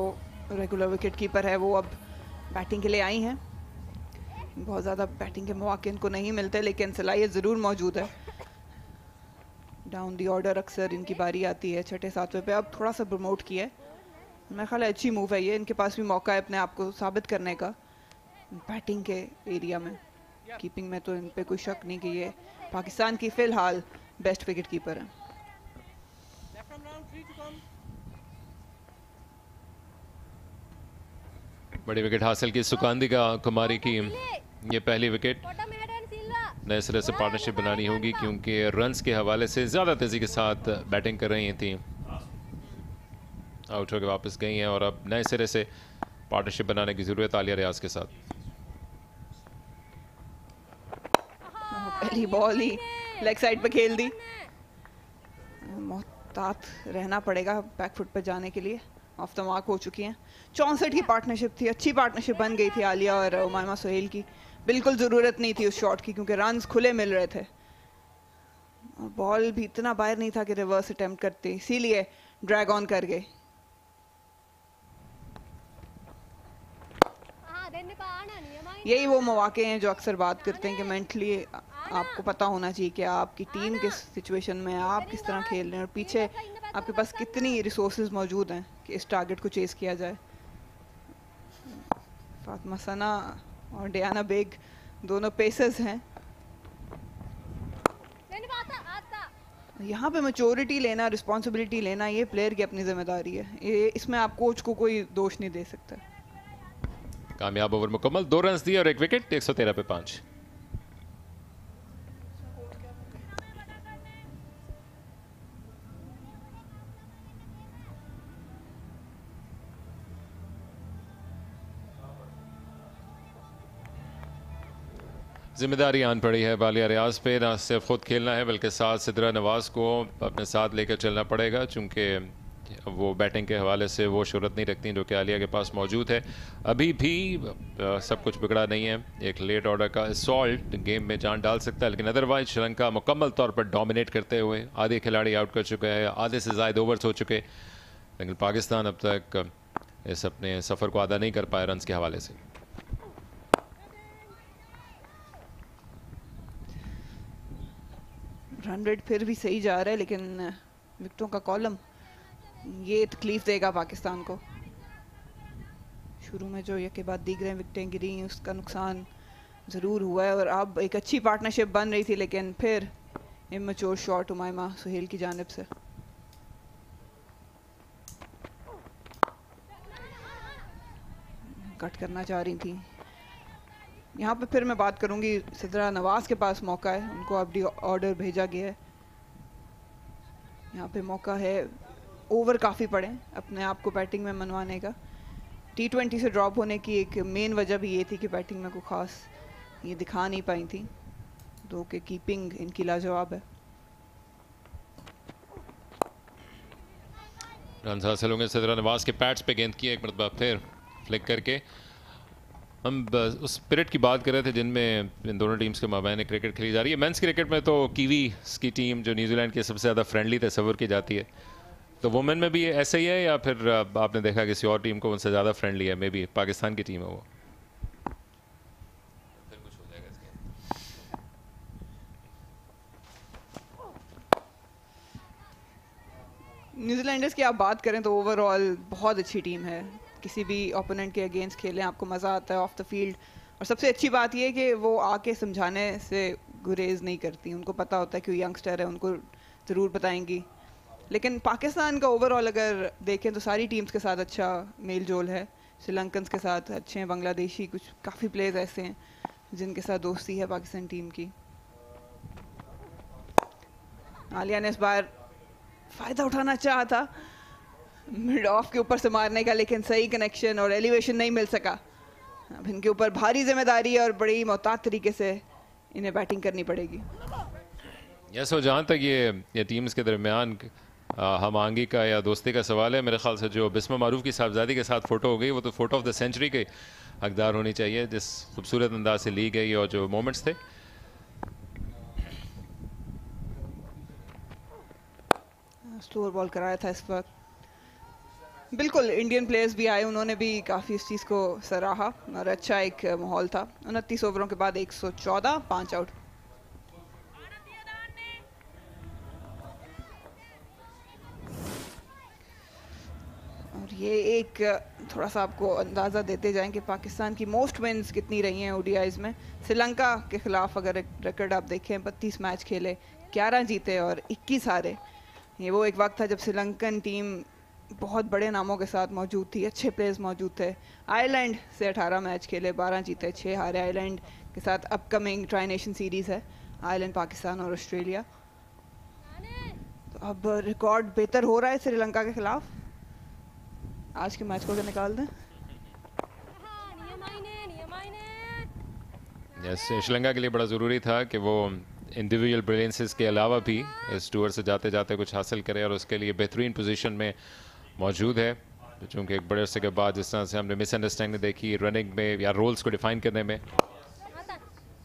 [SPEAKER 3] रेगुलर विकेट कीपर है, वो अब बैटिंग के लिए आई हैं। बहुत ज़्यादा बैटिंग के मौके इनको नहीं मिलते, लेकिन सलाहियत ज़रूर मौजूद है। डाउन दी ऑर्डर अक्सर इनकी बारी आती है 6, 7वें पे। अब थोड़ा सा प्रमोट किया है, मेरा ख्याल है अच्छी मूव है ये। इनके पास भी मौका है अपने आप को साबित करने का बैटिंग के एरिया में। कीपिंग में तो इन पे कोई शक नहीं कि ये पाकिस्तान की फ़िलहाल बेस्ट विकेट कीपर है।
[SPEAKER 4] बड़ी विकेट हासिल की सुकांदिका कुमारी की, ये पहली विकेट। नए सिरे से पार्टनरशिप बनानी होगी क्योंकि रन्स के हवाले से ज़्यादा तेज़ी के साथ बैटिंग कर रही थी, आउट होकर वापस गई हैं और अब नए सिरे से पार्टनरशिप बनाने की ज़रूरत आलिया रियाज के साथ।
[SPEAKER 3] पहली बॉल ही लेग साइड पे खेल दी, मोहतात रहना पड़ेगा बैकफुट पर जाने के लिए। ऑफ द मार्क हो चुकी हैं। 64 की पार्टनरशिप थी, अच्छी पार्टनरशिप बन गई थी आलिया और उमामा सुहेल की। बिल्कुल ज़रूरत नहीं थी उस शॉट की क्योंकि रन्स खुले मिल रहे थे और बॉल भी इतना बाहर नहीं था कि रिवर्स अटेम्प्ट करते, इसीलिए ड्रैग ऑन कर गए। यही वो मौके हैं जो अक्सर बात करते हैं कि मेंटली आपको पता होना चाहिए कि आपकी टीम किस सिचुएशन में है, आप किस तरह खेल रहे हैं और पीछे आपके पास कितनी रिसोर्सेज मौजूद हैं कि इस टारगेट को चेस किया जाए। फातिमा सना और डियाना बेग दोनों पेसर्स हैं। यहाँ पे मैच्योरिटी लेना, रिस्पॉन्सिबिलिटी लेना, ये प्लेयर की अपनी जिम्मेदारी है। ये इसमें आप कोच को कोई दोष नहीं दे सकता।
[SPEAKER 4] कामयाब ओवर मुकम्मल, 2 रन्स दिए और 1 विकेट, 113 पे 5। जिम्मेदारी आन पड़ी है बालिया रियाज पे, ना सिर्फ खुद खेलना है बल्कि साथ सिद्रा नवाज को अपने साथ लेकर चलना पड़ेगा चूँकि वो बैटिंग के हवाले से वो शोहरत नहीं रखती जो कि आलिया के पास मौजूद है। अभी भी सब कुछ बिगड़ा नहीं है, एक लेट ऑर्डर का असॉल्ट गेम में जान डाल सकता है, लेकिन अदरवाइज श्रीलंका मुकम्मल तौर पर डोमिनेट करते हुए आधे खिलाड़ी आउट कर चुके हैं, आधे से ज़ायद ओवर्स हो चुके, लेकिन पाकिस्तान अब तक इस अपने सफ़र को आधा नहीं कर पाया रन्स के हवाले से।
[SPEAKER 3] रन रेट फिर भी सही जा रहा है लेकिन विकेटों का कॉलम ये तकलीफ देगा पाकिस्तान को। शुरू में जो ये के बाद दीगरें विकेटें गिरी उसका नुकसान ज़रूर हुआ है और अब एक अच्छी पार्टनरशिप बन रही थी लेकिन फिर इमैच्योर शॉट उमामा सुहेल की जानिब से। कट करना चाह रही थी। यहाँ पे फिर मैं बात करूंगी, सिद्रा नवाज के पास मौका है, उनको अब ऑर्डर भेजा गया है। यहाँ पे मौका है, ओवर काफ़ी पड़े अपने आप को बैटिंग में मनवाने का। T20 से ड्रॉप होने की एक मेन वजह भी ये थी कि बैटिंग में कोई ख़ास ये दिखा नहीं पाई थी, तो कि कीपिंग इनकी लाजवाब है।
[SPEAKER 4] रन हासिल होंगे सिद्रा नवाज के पैड्स पे गेंद किया एक मरतबा फिर फ्लिक करके। हम उस स्पिरिट की बात कर रहे थे जिनमें इन दोनों टीम्स के माबैन क्रिकेट खेली जा रही है। मेंस क्रिकेट में तो कीवीज की टीम जो न्यूजीलैंड की सबसे ज़्यादा फ्रेंडली तस्वर की जाती है, तो वुमेन में भी ऐसा ही है या फिर आपने देखा किसी और टीम को उनसे ज़्यादा फ्रेंडली है? मे बी पाकिस्तान की टीम है वो।
[SPEAKER 3] न्यूजीलैंडर्स की आप बात करें तो ओवरऑल बहुत अच्छी टीम है। किसी भी ओपोनेंट के अगेंस्ट खेलें आपको मज़ा आता है ऑफ द फील्ड, और सबसे अच्छी बात यह है कि वो आके समझाने से गुरेज नहीं करती, उनको पता होता है कि वो यंगस्टर है, उनको ज़रूर बताएंगी। लेकिन पाकिस्तान का ओवरऑल अगर देखें तो सारी टीम्स के साथ अच्छा मेल जोल है, श्रीलंकन्स के साथ अच्छे हैं, बांग्लादेशी कुछ काफ़ी प्लेयर्स ऐसे हैं जिनके साथ दोस्ती है पाकिस्तान टीम की। आलिया ने इस बार फ़ायदा उठाना चाहा था मिड ऑफ के ऊपर से मारने का, लेकिन सही कनेक्शन और एलिवेशन नहीं मिल सका। अब इनके ऊपर भारी जिम्मेदारी है और बड़ी मोहतात तरीके से इन्हें बैटिंग करनी पड़ेगी।
[SPEAKER 4] यस, और जहाँ तक ये टीम्स के दरमियान हम आंगी का या दोस्ती का सवाल है, मेरे ख्याल से जो बिस्मा मारूफ की साहबजादी के साथ फ़ोटो हो गई वो तो फ़ोटो ऑफ द सेंचुरी के हकदार होनी चाहिए, जिस खूबसूरत अंदाज से ली गई और जो मोमेंट्स थे।
[SPEAKER 3] स्लोअर बॉल कराया था इस वक्त। बिल्कुल इंडियन प्लेयर्स भी आए, उन्होंने भी काफ़ी इस चीज़ को सराहा और अच्छा एक माहौल था। 29 ओवरों के बाद 114, 5 आउट। और ये एक थोड़ा सा आपको अंदाज़ा देते जाएं कि पाकिस्तान की मोस्ट विन्स कितनी रही हैं ODIs में। श्रीलंका के ख़िलाफ़ अगर रिकॉर्ड आप देखें, 32 मैच खेले, 11 जीते और 21 हारे। ये वो एक वक्त था जब श्रीलंकन टीम बहुत बड़े नामों के साथ मौजूद थी, अच्छे प्लेयर्स मौजूद थे। आयरलैंड से 18 मैच खेले, 12 जीते 6 हारे। आयरलैंड के साथ अपकमिंग ट्राई नेशन सीरीज़ है, आयरलैंड, पाकिस्तान और ऑस्ट्रेलिया। तो अब रिकॉर्ड बेहतर हो रहा है श्रीलंका के खिलाफ। आज के मैच को अगर निकाल दें,
[SPEAKER 4] श्रीलंका के लिए बड़ा ज़रूरी था कि वो इंडिविजुअल ब्रिलियंसेस के अलावा भी इस टूर से जाते जाते कुछ हासिल करे, और उसके लिए बेहतरीन पोजीशन में मौजूद है। चूँकि एक बड़े अरसे के बाद जिस तरह से हमने मिसअंडरस्टैंडिंग देखी रनिंग में या रोल्स को डिफाइन करने में,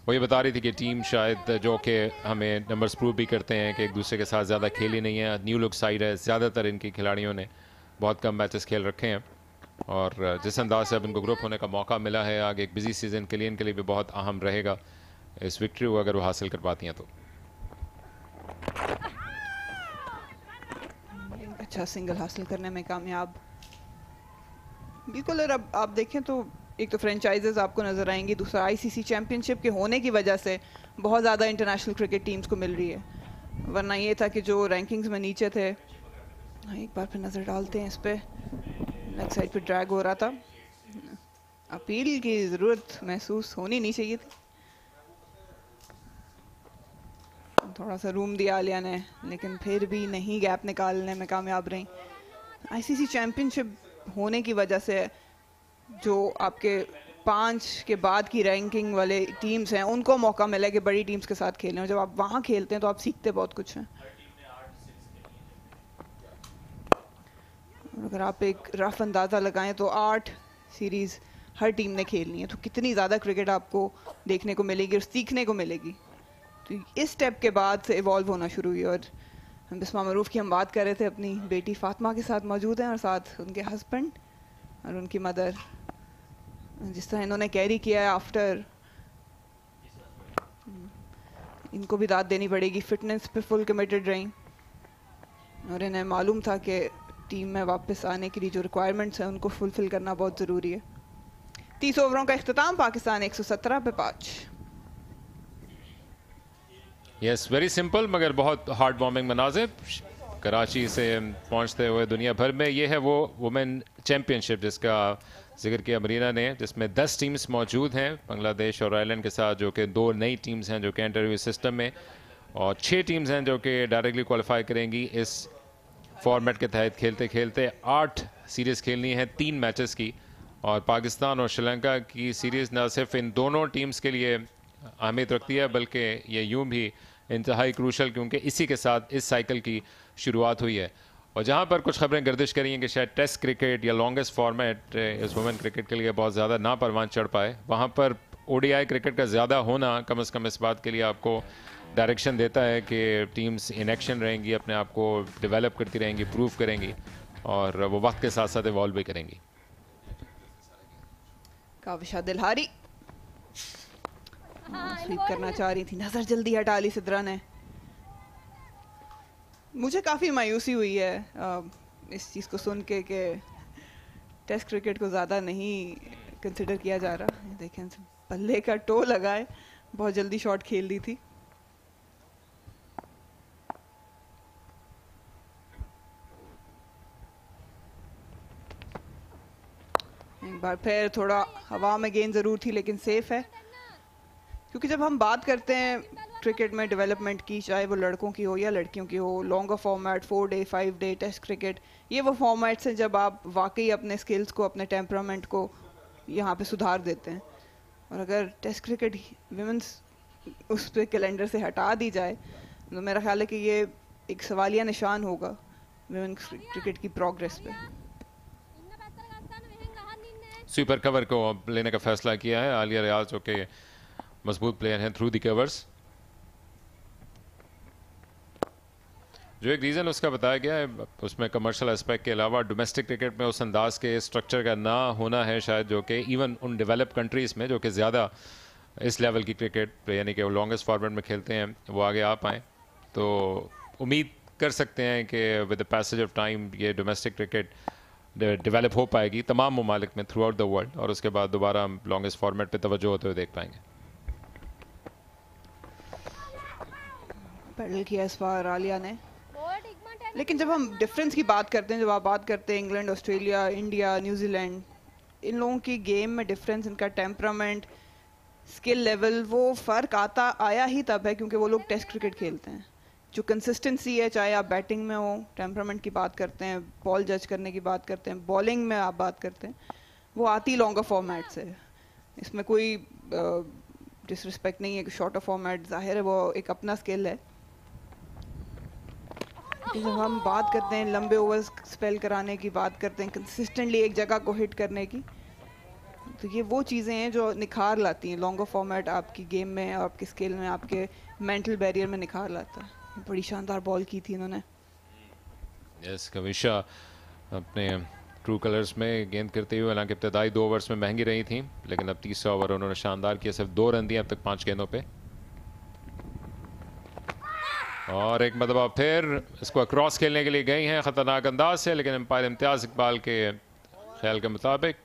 [SPEAKER 4] वो ये बता रही थी कि टीम शायद जो कि हमें नंबर्स प्रूव भी करते हैं कि एक दूसरे के साथ ज़्यादा खेली नहीं है। न्यू लुक साइड है, ज़्यादातर इनकी खिलाड़ियों ने बहुत कम मैचेस खेल रखे हैं, और जिस अंदाज से अब इनको ग्रुप होने का मौका मिला है, आगे एक बिजी सीज़न के लिए इनके लिए भी बहुत अहम रहेगा इस विक्ट्री को अगर वो हासिल कर पाती हैं तो।
[SPEAKER 3] अच्छा सिंगल हासिल करने में कामयाब। बिल्कुल, और अब आप देखें तो एक तो फ्रेंचाइजेस आपको नज़र आएंगी, दूसरा आईसीसी चैंपियनशिप के होने की वजह से बहुत ज़्यादा इंटरनेशनल क्रिकेट टीम्स को मिल रही है। वरना ये था कि जो रैंकिंग्स में नीचे थे, एक बार फिर नज़र डालते हैं इस पर, लेग साइड पे ड्रैग हो रहा था। अपील की ज़रूरत महसूस होनी नहीं चाहिए थी। थोड़ा सा रूम दिया आलिया ने, लेकिन फिर भी नहीं गैप निकालने में कामयाब रही। आईसीसी चैंपियनशिप होने की वजह से जो आपके 5 के बाद की रैंकिंग वाले टीम्स हैं उनको मौका मिला कि बड़ी टीम्स के साथ खेलें, और जब आप वहाँ खेलते हैं तो आप सीखते बहुत कुछ हैं। अगर आप एक रफ अंदाज़ा लगाएं तो 8 सीरीज़ हर टीम ने खेलनी है, तो कितनी ज़्यादा क्रिकेट आपको देखने को मिलेगी और सीखने को मिलेगी। तो इस स्टेप के बाद से इवॉल्व होना शुरू हुई। और बिस्मा मरूफ की हम बात कर रहे थे, अपनी बेटी फातिमा के साथ मौजूद हैं, और साथ उनके हस्बैंड और उनकी मदर। जिस तरह इन्होंने कैरी किया है आफ्टर, इनको भी दाद देनी पड़ेगी। फिटनेस पे फुल कमिटेड रही, और इन्हें मालूम था कि टीम में वापस आने के लिए जो रिक्वायरमेंट्स हैं उनको फुलफिल करना बहुत ज़रूरी है। 30 ओवरों का इख्तिताम, पाकिस्तान 117 पे 5।
[SPEAKER 4] यस, वेरी सिंपल मगर बहुत हार्ट वार्मिंग मनाजिर कराची से पहुंचते हुए दुनिया भर में। ये है वो वुमेन चैम्पियनशिप जिसका जिक्र किया मरीना ने, जिसमें 10 टीम्स मौजूद हैं बांग्लादेश और आयरलैंड के साथ, जो कि 2 नई टीम्स हैं जो कि एंटर हुई सिस्टम में, और 6 टीम्स हैं जो कि डायरेक्टली क्वालिफाई करेंगी। इस फॉर्मेट के तहत खेलते खेलते 8 सीरीज़ खेलनी है 3 मैचेस की, और पाकिस्तान और श्रीलंका की सीरीज़ न सिर्फ इन दोनों टीम्स के लिए अहमियत रखती है बल्कि ये यूं भी इंतहाई क्रूशल, क्योंकि इसी के साथ इस साइकिल की शुरुआत हुई है। और जहां पर कुछ खबरें गर्दिश करी हैं कि शायद टेस्ट क्रिकेट या लॉन्गेस्ट फॉर्मेट इस वुमेन क्रिकेट के लिए बहुत ज़्यादा ना परवान चढ़ पाए, वहां पर ODI क्रिकेट का ज़्यादा होना कम से कम इस बात के लिए आपको डायरेक्शन देता है कि टीम्स इन एक्शन रहेंगी, अपने आप को डेवलप करती रहेंगी, प्रूव करेंगी, और वो वक्त के साथ साथ इवॉल्व भी करेंगी।
[SPEAKER 3] काविशा दिलहारी स्वीप करना चाह रही थी, नजर जल्दी हटा ली सिद्रा ने। मुझे काफ़ी मायूसी हुई है इस चीज़ को सुन के कि टेस्ट क्रिकेट को ज़्यादा नहीं कंसिडर किया जा रहा। देखें बल्ले का टो लगा है, बहुत जल्दी शॉट खेल दी थी। एक बार फिर थोड़ा हवा में गेंद ज़रूर थी, लेकिन सेफ है, क्योंकि जब हम बात करते हैं क्रिकेट में डेवलपमेंट की, चाहे वो लड़कों की हो या लड़कियों की हो, longer format 4 day 5 day test cricket, ये वो फॉर्मेट्स हैं जब आप वाकई अपने स्किल्स को, अपने टेम्परामेंट को यहाँ पे सुधार देते हैं। और अगर टेस्ट क्रिकेट विमेंस उस पे कैलेंडर से हटा दी जाए तो मेरा ख्याल है कि ये एक सवालिया निशान होगा विमेंस क्रिकेट की प्रोग्रेस पे।
[SPEAKER 4] स्वीपर कवर को लेने का फैसला किया है आलिया रियाज, जो कि मजबूत प्लेयर हैं थ्रू द कवर्स। जो एक रीज़न उसका बताया गया है, उसमें कमर्शियल एस्पेक्ट के अलावा डोमेस्टिक क्रिकेट में उस अंदाज के स्ट्रक्चर का ना होना है शायद, जो कि इवन उन डेवलप कंट्रीज़ में जो कि ज़्यादा इस लेवल की क्रिकेट यानी कि वो लॉन्गेस्ट फॉर्मेट में खेलते हैं, वो आगे आ पाएँ। तो उम्मीद कर सकते हैं कि with the passage of time ये डोमेस्टिक क्रिकेट डेवलप हो पाएगी तमाम ममालिक में थ्रू आउट द वर्ल्ड, और उसके बाद दोबारा हम लॉन्गेस्ट फॉर्मेट पे तवज्जो होते हुए देख पाएंगे।
[SPEAKER 3] पैडल किया इस बार आलिया ने। लेकिन जब हम डिफरेंस की बात करते हैं, जब आप बात करते हैं इंग्लैंड, ऑस्ट्रेलिया, इंडिया, न्यूजीलैंड, इन लोगों की गेम में डिफरेंस, इनका टेम्परामेंट, स्किल लेवल, वो फ़र्क आया ही तब है क्योंकि वो लोग टेस्ट क्रिकेट खेलते हैं। जो कंसिस्टेंसी है, चाहे आप बैटिंग में हो, टेम्परामेंट की बात करते हैं, बॉल जज करने की बात करते हैं, बॉलिंग में आप बात करते हैं, वो आती लॉन्गर फॉर्मेट से। इसमें कोई डिसरिस्पेक्ट नहीं है कि शॉर्टर फॉर्मेट, जाहिर है वो एक अपना स्किल है। जब हम बात करते हैं लंबे ओवर्स स्पेल कराने की, बात करते हैं कंसिस्टेंटली एक जगह को हिट करने की, तो ये वो चीज़ें हैं जो निखार लाती हैं। लॉन्गर फॉर्मेट आपकी गेम में, आपके स्किल में, आपके मेंटल बैरियर में निखार लाता है। बड़ी शानदार बॉल की थी इन्होंने।
[SPEAKER 4] यस, कविशा अपने ट्रू कलर्स में गेंद करते हुए, हालांकि इब्तदाई 2 ओवर्स में महंगी रही थी, लेकिन अब 30 ओवर उन्होंने शानदार किया। सिर्फ 2 रन दिए अब तक 5 गेंदों पे। और एक मरतबा फिर इसको क्रॉस खेलने के लिए गई हैं ख़तरनाक अंदाज से, लेकिन अंपायर इम्तियाज़ इकबाल के ख्याल के मुताबिक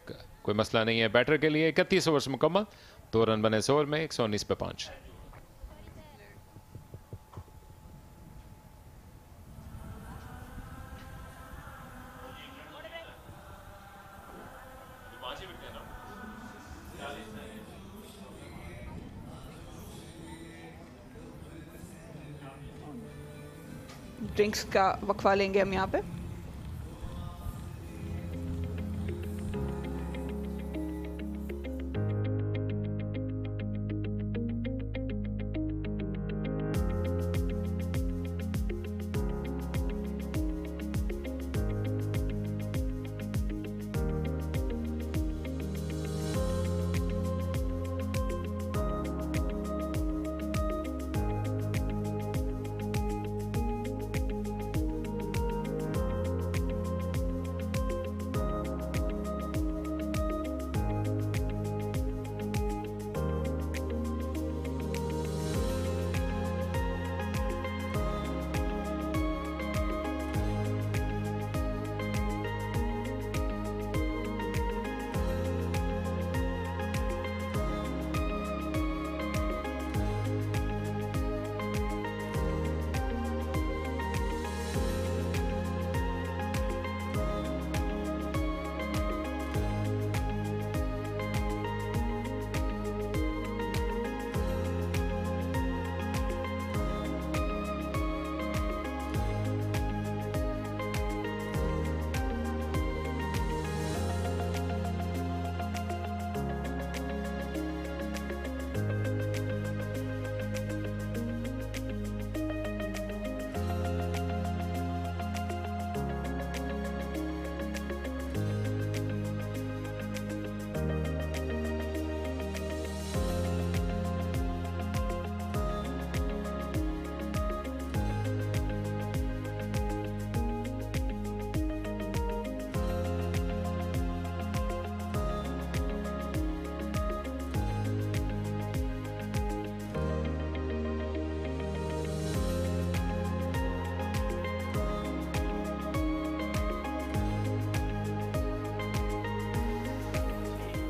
[SPEAKER 4] कोई मसला नहीं है बैटर के लिए। 31 ओवर्स मुकम्मल, 2 रन बने इस ओवर में, 119 पे 5।
[SPEAKER 3] ड्रिंक्स का वक्फा लेंगे हम यहाँ पे।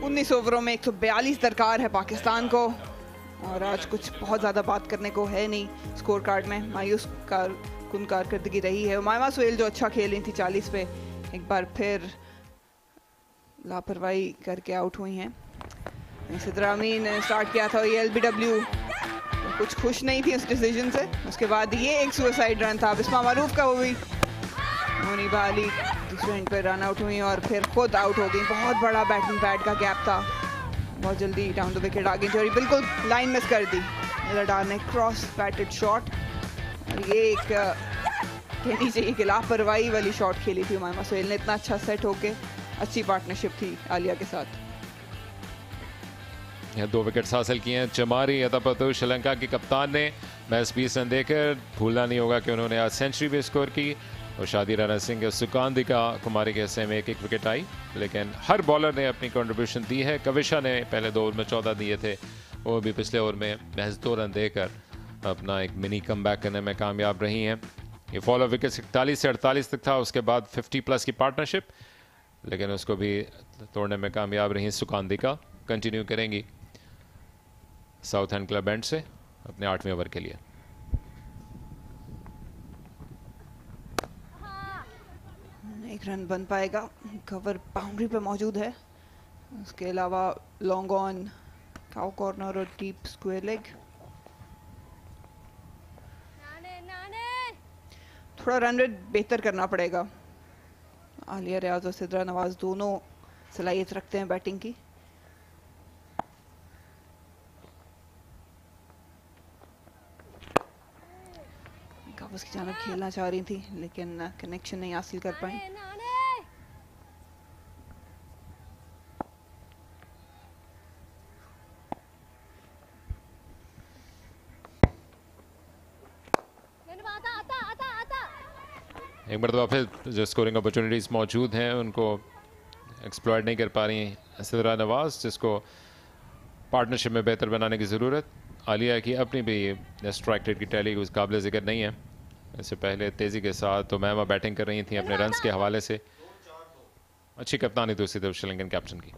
[SPEAKER 3] उन्नीस ओवरों में 142 दरकार है पाकिस्तान को, और आज कुछ बहुत ज़्यादा बात करने को है नहीं। स्कोर कार्ड में मायूस कुन कारकर्दगी रही है। उमामा सुहेल जो अच्छा खेल रही थी 40 पे, एक बार फिर लापरवाही करके आउट हुई हैं। सिद्रा अमीन ने स्टार्ट किया था ये LBW, तो कुछ खुश नहीं थी उस डिसीजन से। उसके बाद ये एक सुसाइड रन था बिस्मा मारूफ का, वो भी मोनी बाली दूसरे एंड पर रन आउट हुई और फिर खुद आउट हो गई। बहुत बड़ा बैटिंग पैड का गैप था, बहुत जल्दी डाउन द विकेट आ गई और बिल्कुल लाइन मिस कर दी। लडार ने क्रॉस बैटेड शॉट, और ये एक कहनी चाहिए कि लापरवाही वाली शॉट खेली थी उमामा सुहेल ने। इतना अच्छा सेट होके अच्छी पार्टनरशिप थी आलिया के साथ।
[SPEAKER 4] 2 विकेट्स हासिल किए हैं चमारी अतापतु। श्रीलंका की कप्तान ने मैच 20 रन देकर, भूलना नहीं होगा कि उन्होंने आज सेंचुरी भी स्कोर की, और शादी राणा सिंह के सुकांदिका कुमारी के हिस्से में एक विकेट आई, लेकिन हर बॉलर ने अपनी कंट्रीब्यूशन दी है। कविशा ने पहले 2 ओवर में 14 दिए थे, वो भी पिछले ओवर में महज 2 रन देकर अपना एक मिनी कमबैक करने में कामयाब रही हैं। ये फॉलो विकेट 41 से 48 तक था, उसके बाद 50+ की पार्टनरशिप, लेकिन उसको भी तोड़ने में कामयाब रही सुकांदिका। कंटिन्यू करेंगी साउथ एंड क्लब एंड से अपने 8वें ओवर के लिए।
[SPEAKER 3] एक रन बन पाएगा, कवर बाउंड्री पे मौजूद है। उसके अलावा लॉन्ग ऑन, काउ कॉर्नर और डीप स्क्वायर लेग। थोड़ा रन रेट बेहतर करना पड़ेगा। आलिया रियाज और सिद्रा नवाज दोनों सलाहियत रखते हैं बैटिंग की। काबस की जानिब खेलना चाह रही थी लेकिन कनेक्शन नहीं हासिल कर पाई।
[SPEAKER 4] एक मरतबा फिर जो स्कोरिंग अपॉर्चुनिटीज़ मौजूद हैं उनको एक्सप्लॉयट नहीं कर पा रही सिद्रा नवाज, जिसको पार्टनरशिप में बेहतर बनाने की ज़रूरत। आलिया की अपनी भी स्ट्राइक रेट की टैली उस काबिल ज़िक्र नहीं है। इससे पहले तेज़ी के साथ तो मैमा बैटिंग कर रही थी अपने रन्स के हवाले से। अच्छी कप्तानी दूसरी तरफ श्रीलंकन कैप्टन की।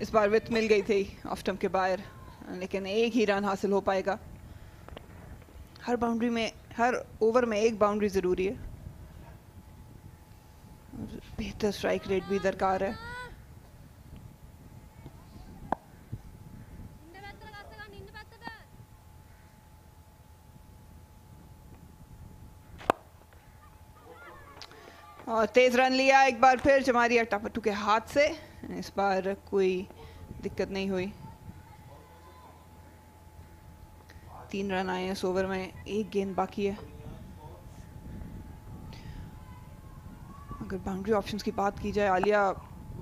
[SPEAKER 3] इस बार विथ मिल गई थी ऑफ स्टंप के बाहर, लेकिन एक ही रन हासिल हो पाएगा। हर बाउंड्री में, हर ओवर में एक बाउंड्री ज़रूरी है। बेहतर स्ट्राइक रेट भी दरकार है। और तेज रन लिया एक बार फिर चमारिया टापटू के हाथ से। इस बार कोई दिक्कत नहीं हुई। 3 रन आए इस ओवर में, एक गेंद बाकी है। अगर बाउंड्री ऑप्शंस की बात की जाए, आलिया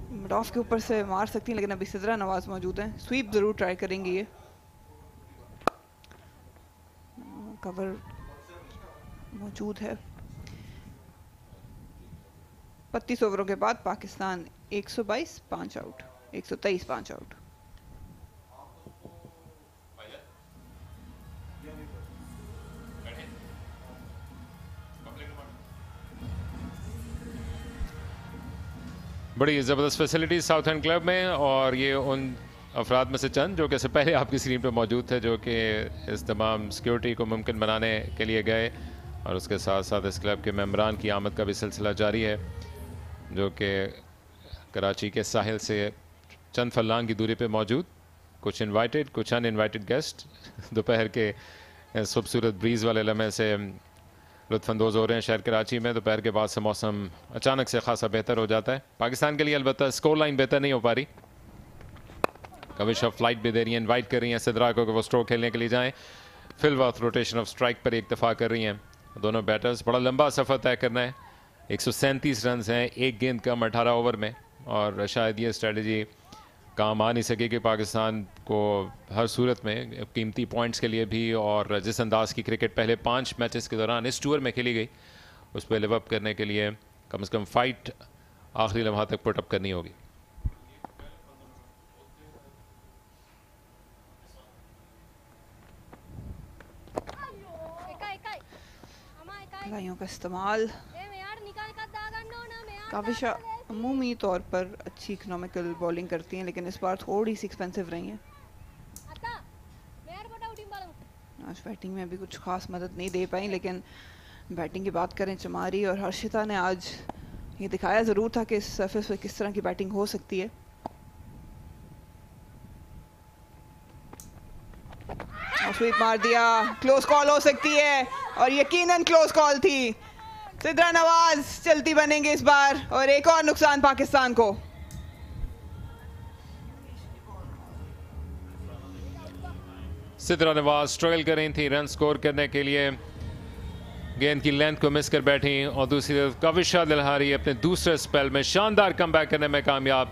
[SPEAKER 3] मिड ऑफ के ऊपर से मार सकती हैं, लेकिन अभी सिद्रा नवाज मौजूद हैं। स्वीप जरूर ट्राई करेंगी ये। कवर मौजूद है। 32 ओवरों के बाद पाकिस्तान 122 5 आउट, 123 5 आउट।
[SPEAKER 4] बड़ी ज़बरदस्त फैसिलिटीज साउथ एंड क्लब में, और ये उन अफराद में से चंद जो कि इससे पहले आपकी स्क्रीन पर मौजूद थे, जो कि इस तमाम सिक्योरिटी को मुमकिन बनाने के लिए गए। और उसके साथ साथ इस क्लब के मेम्बरान की आमद का भी सिलसिला जारी है, जो कि कराची के साहिल से चंद फरलांग की दूरी पे मौजूद। कुछ इनवाइटेड, कुछ अनइनवाइटेड गेस्ट दोपहर के इस खूबसूरत ब्रीज़ वाले लम्हे से लुत्फ़अंदोज़ हो रहे हैं शहर कराची में। दोपहर के बाद से मौसम अचानक से खासा बेहतर हो जाता है पाकिस्तान के लिए। अलबत्ता स्कोर लाइन बेहतर नहीं हो पा रही। कविश ऑफ फ्लाइट भी दे रही हैं, इन्वाइट कर रही हैं सिद्रा को कि वो स्ट्रोक खेलने के लिए जाएँ। फिल वक्त रोटेशन ऑफ स्ट्राइक पर इत्तफाक कर रही हैं दोनों बैटर्स। बड़ा लंबा सफ़र तय करना है। 137 रन हैं, एक गेंद कम 18 ओवर में, और शायद ये स्ट्रेटजी काम आ नहीं सकेगी पाकिस्तान को हर सूरत में, कीमती पॉइंट्स के लिए भी। और जिस अंदाज की क्रिकेट पहले 5 मैचेस के दौरान इस टूर में खेली गई, उस पर लिव अप करने के लिए कम से कम फाइट आखिरी लम्हा तक पुट अप करनी होगी।
[SPEAKER 3] लाइयों का इस्तेमाल। काविश अमूमी तौर पर अच्छी इकोनॉमिकल बॉलिंग करती हैं, लेकिन इस बार थोड़ी सी एक्सपेंसिव रही हैं। आज बैटिंग में अभी कुछ खास मदद नहीं दे पाई, लेकिन बैटिंग की बात करें, चमारी और हर्षिता ने आज ये दिखाया ज़रूर था कि इस सरफेस पे किस तरह की बैटिंग हो सकती है। और स्वीप मार दिया। क्लोज कॉल हो सकती है, और यकीनन क्लोज कॉल थी। सिद्रा नवाज चलती बनेंगे इस बार, और एक और नुकसान पाकिस्तान को।
[SPEAKER 4] सिद्रा नवाज स्ट्रगल कर रही थी रन स्कोर करने के लिए, गेंद की लेंथ को मिस कर बैठी। और दूसरी तरफ कविशा दिलहारी अपने दूसरे स्पेल में शानदार कमबैक करने में कामयाब।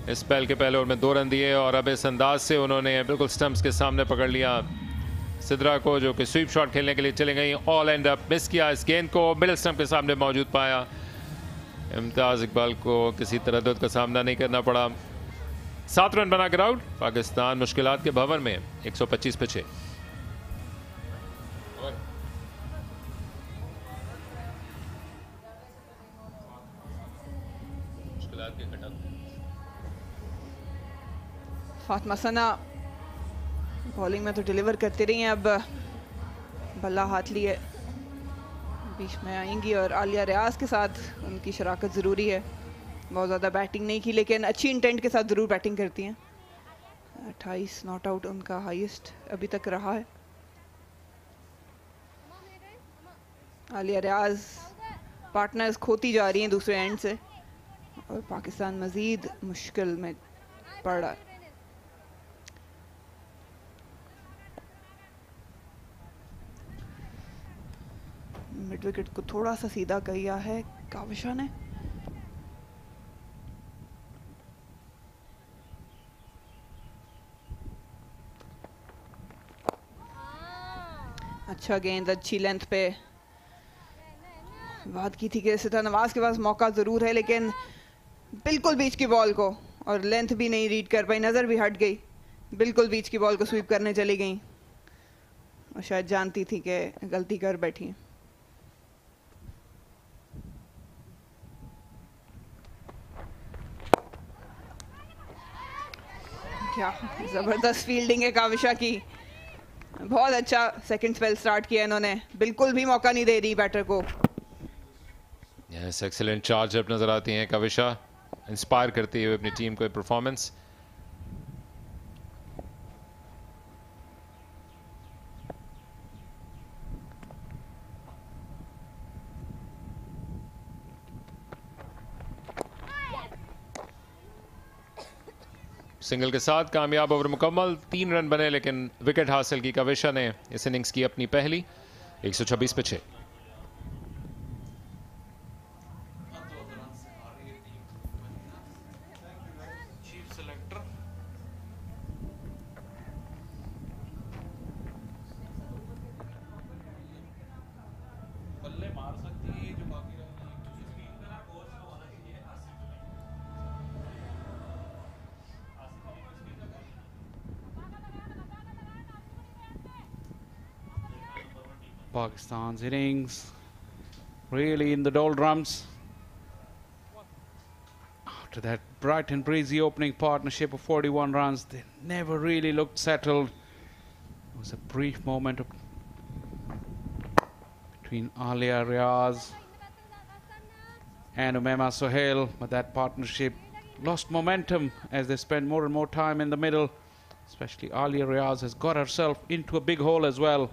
[SPEAKER 4] इस स्पेल के पहले ओवर में 2 रन दिए, और अब इस अंदाज से उन्होंने बिल्कुल स्टंप्स के सामने पकड़ लिया सिद्रा को, जो कि स्वीप शॉट खेलने के लिए चले गई। ऑल एंड अप मिस किया, इस गेंद को मिडिल स्टंप के सामने मौजूद पाया। इम्तियाज इकबाल को किसी तरह का सामना नहीं करना पड़ा। 7 रन बनाकर आउट। पाकिस्तान मुश्किलात के भंवर में 125 पे 6।
[SPEAKER 3] फातिमा सना बॉलिंग में तो डिलीवर करती रही हैं, अब बल्ला हाथ लिए बीच में आएंगी और आलिया रियाज के साथ उनकी शराकत ज़रूरी है। बहुत ज़्यादा बैटिंग नहीं की लेकिन अच्छी इंटेंट के साथ ज़रूर बैटिंग करती हैं। 28 नॉट आउट उनका हाईएस्ट अभी तक रहा है। आलिया रियाज पार्टनर्स खोती जा रही हैं दूसरे एंड से और पाकिस्तान मज़ीद मुश्किल में पड़ रहा है। मिड विकेट को थोड़ा सा सीधा किया है काविशा ने। अच्छा गेंद, अच्छी लेंथ पे। बात की थी कि सिता नवाज के पास मौका जरूर है लेकिन बिल्कुल बीच की बॉल को, और लेंथ भी नहीं रीड कर पाई, नजर भी हट गई, बिल्कुल बीच की बॉल को स्वीप करने चली गई और शायद जानती थी कि गलती कर बैठी। क्या जबरदस्त फील्डिंग है काविशा की, बहुत अच्छा सेकंड स्पेल स्टार्ट किया इन्होंने, बिल्कुल भी मौका नहीं दे रही बैटर को।
[SPEAKER 4] यस, एक्सीलेंट चार्ज अप नजर आती हैं काविशा, इंस्पायर करती हुए अपनी टीम को परफॉर्मेंस। सिंगल के साथ कामयाब ओवर मुकम्मल, 3 रन बने लेकिन विकेट हासिल की काविशा ने। इस इनिंग्स की अपनी पहली, 126 पे 6।
[SPEAKER 6] Pakistan's innings really in the doldrums. After that bright and breezy opening partnership of 41 runs, they never really looked settled. It was a brief moment between Alia Riaz and Umema Sohail, but that partnership lost momentum as they spent more and more time in the middle. Especially Alia Riaz has got herself into a big hole as well.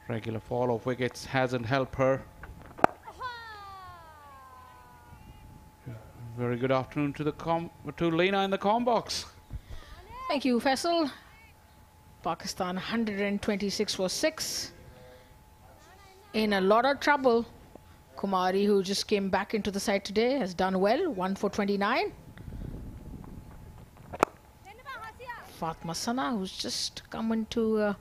[SPEAKER 6] Regular fall of wickets hasn't helped her. Very good afternoon to Lena in the comm box.
[SPEAKER 9] Thank you, Faisal. Pakistan 126 for 6. In a lot of trouble. Kumari, who just came back into the side today, has done well. 1 for 29. Fatma Sana, who's just come into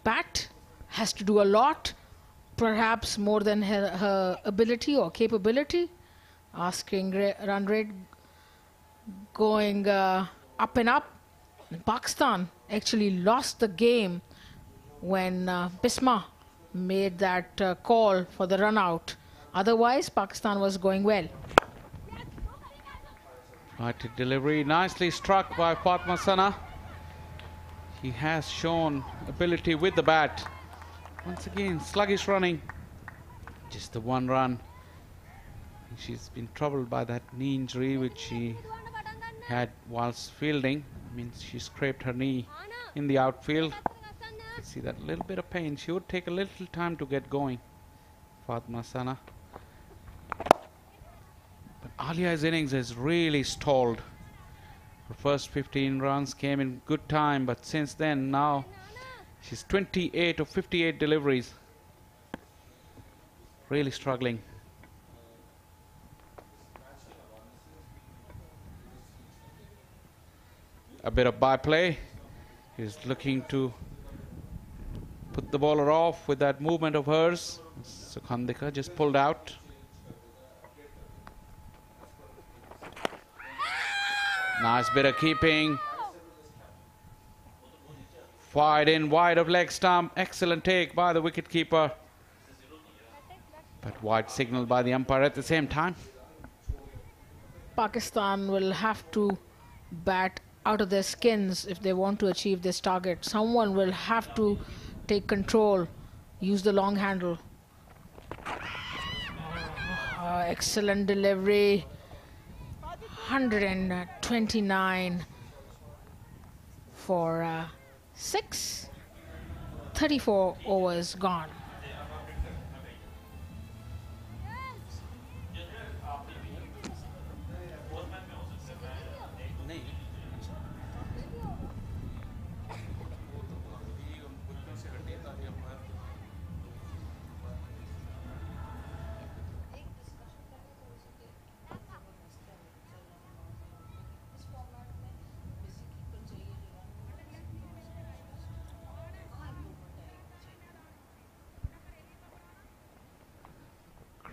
[SPEAKER 9] bat, has to do a lot, perhaps more than her ability or capability. Asking run rate going up and up. And Pakistan actually lost the game when Bisma made that call for the run out. Otherwise, Pakistan was going well.
[SPEAKER 6] Right delivery, nicely struck by Fatma Sana. He has shown ability with the bat. Once again, sluggish running. Just the 1 run. She's been troubled by that knee injury which she had whilst fielding. I mean, she scraped her knee in the outfield. You see that little bit of pain. She would take a little time to get going, Fatma Sana. But Alia's innings has really stalled. Her first 15 runs came in good time, but since then, now she's 28 of 58 deliveries. Really struggling. A bit of byplay. He's looking to put the bowler off with that movement of hers. Sukhandika just pulled out. Nice bit of keeping. Wide in, wide of leg stump. Excellent take by the wicketkeeper. But wide signal by the umpire at the same time.
[SPEAKER 9] Pakistan will have to bat out of their skins if they want to achieve this target. Someone will have to take control use the long handle. Excellent delivery. 129 for 6. 34 overs gone.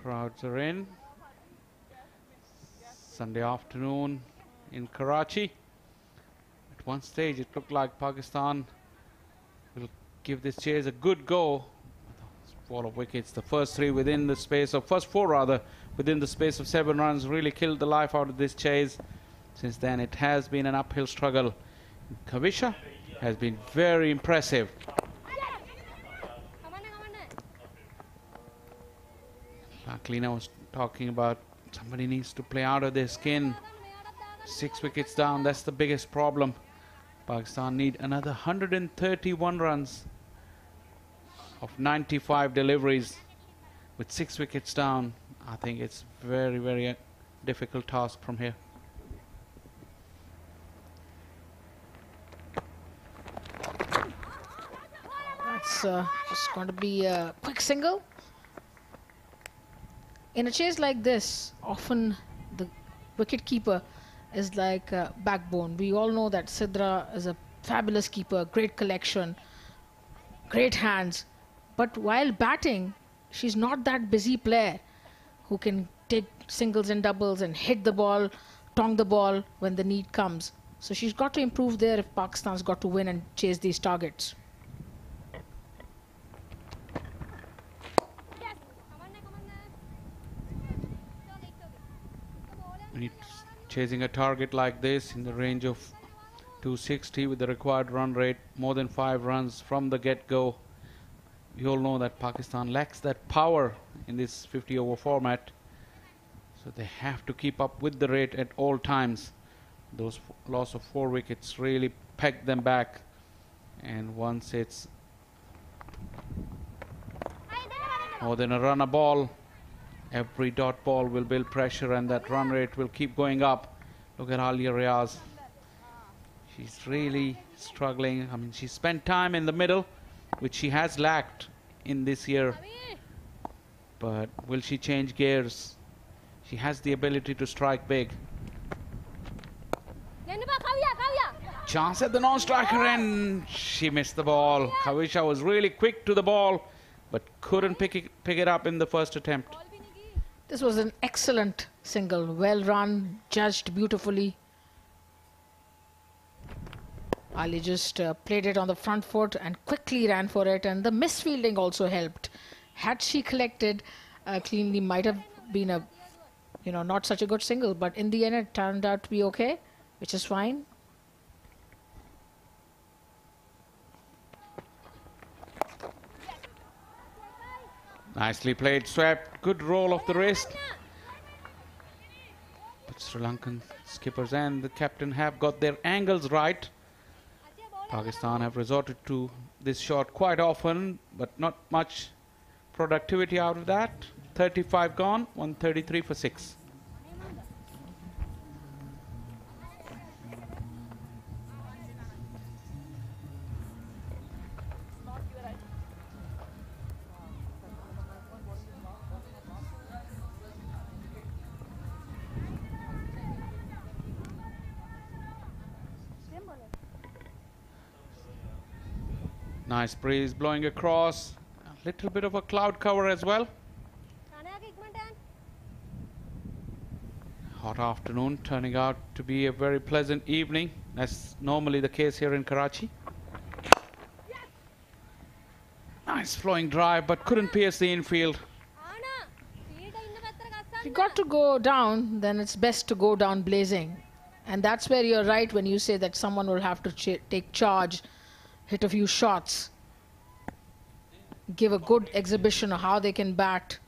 [SPEAKER 6] Crowds are in. Sunday afternoon in Karachi. At one stage it looked like Pakistan will give this chase a good go. Fall of wickets, the first 3 within the space of, first 4 rather, within the space of 7 runs, really killed the life out of this chase. Since then it has been an uphill struggle. Kavisha has been very impressive. Like Lena was talking about, somebody needs to play out of their skin. 6 wickets down, that's the biggest problem. Pakistan need another 131 runs of 95 deliveries with 6 wickets down. I think it's very, very difficult task from here.
[SPEAKER 9] That's just going to be a quick single. In a chase like this, often the wicket-keeper is like a backbone. We all know that Sidra is a fabulous keeper, great collection, great hands. But while batting, she's not that busy player who can take singles and doubles and hit the ball, tong the ball when the need comes. So she's got to improve there if Pakistan's got to win and chase these targets.
[SPEAKER 6] Chasing a target like this in the range of 260 with the required run rate, more than 5 runs from the get-go. We all know that Pakistan lacks that power in this 50-over format, so they have to keep up with the rate at all times. Those loss of 4 wickets really pegged them back, and once it's more than a run a ball, every dot ball will build pressure and that run rate will keep going up. Look at Alia Riaz. She's really struggling. I mean, she spent time in the middle, which she has lacked in this year. But will she change gears? She has the ability to strike big. Chance at the non-striker and she missed the ball. Kavisha was really quick to the ball, but couldn't pick it up in the first attempt.
[SPEAKER 9] This was an excellent single, well run, judged beautifully. Ali just played it on the front foot and quickly ran for it, and the misfielding also helped. Had she collected cleanly, might have been a, not such a good single, but in the end it turned out to be okay, which is fine.
[SPEAKER 6] Nicely played, swept, good roll of the wrist. But Sri Lankan skippers and the captain have got their angles right. Pakistan have resorted to this shot quite often, but not much productivity out of that. 35 gone, 133 for 6. Nice breeze blowing across. A little bit of a cloud cover as well. Hot afternoon turning out to be a very pleasant evening. That's normally the case here in Karachi. Nice flowing drive, but couldn't pierce the infield.
[SPEAKER 9] If you got to go down, then it's best to go down blazing. And that's where you're right when you say that someone will have to take charge, hit a few shots. give a good exhibition of how they can bat.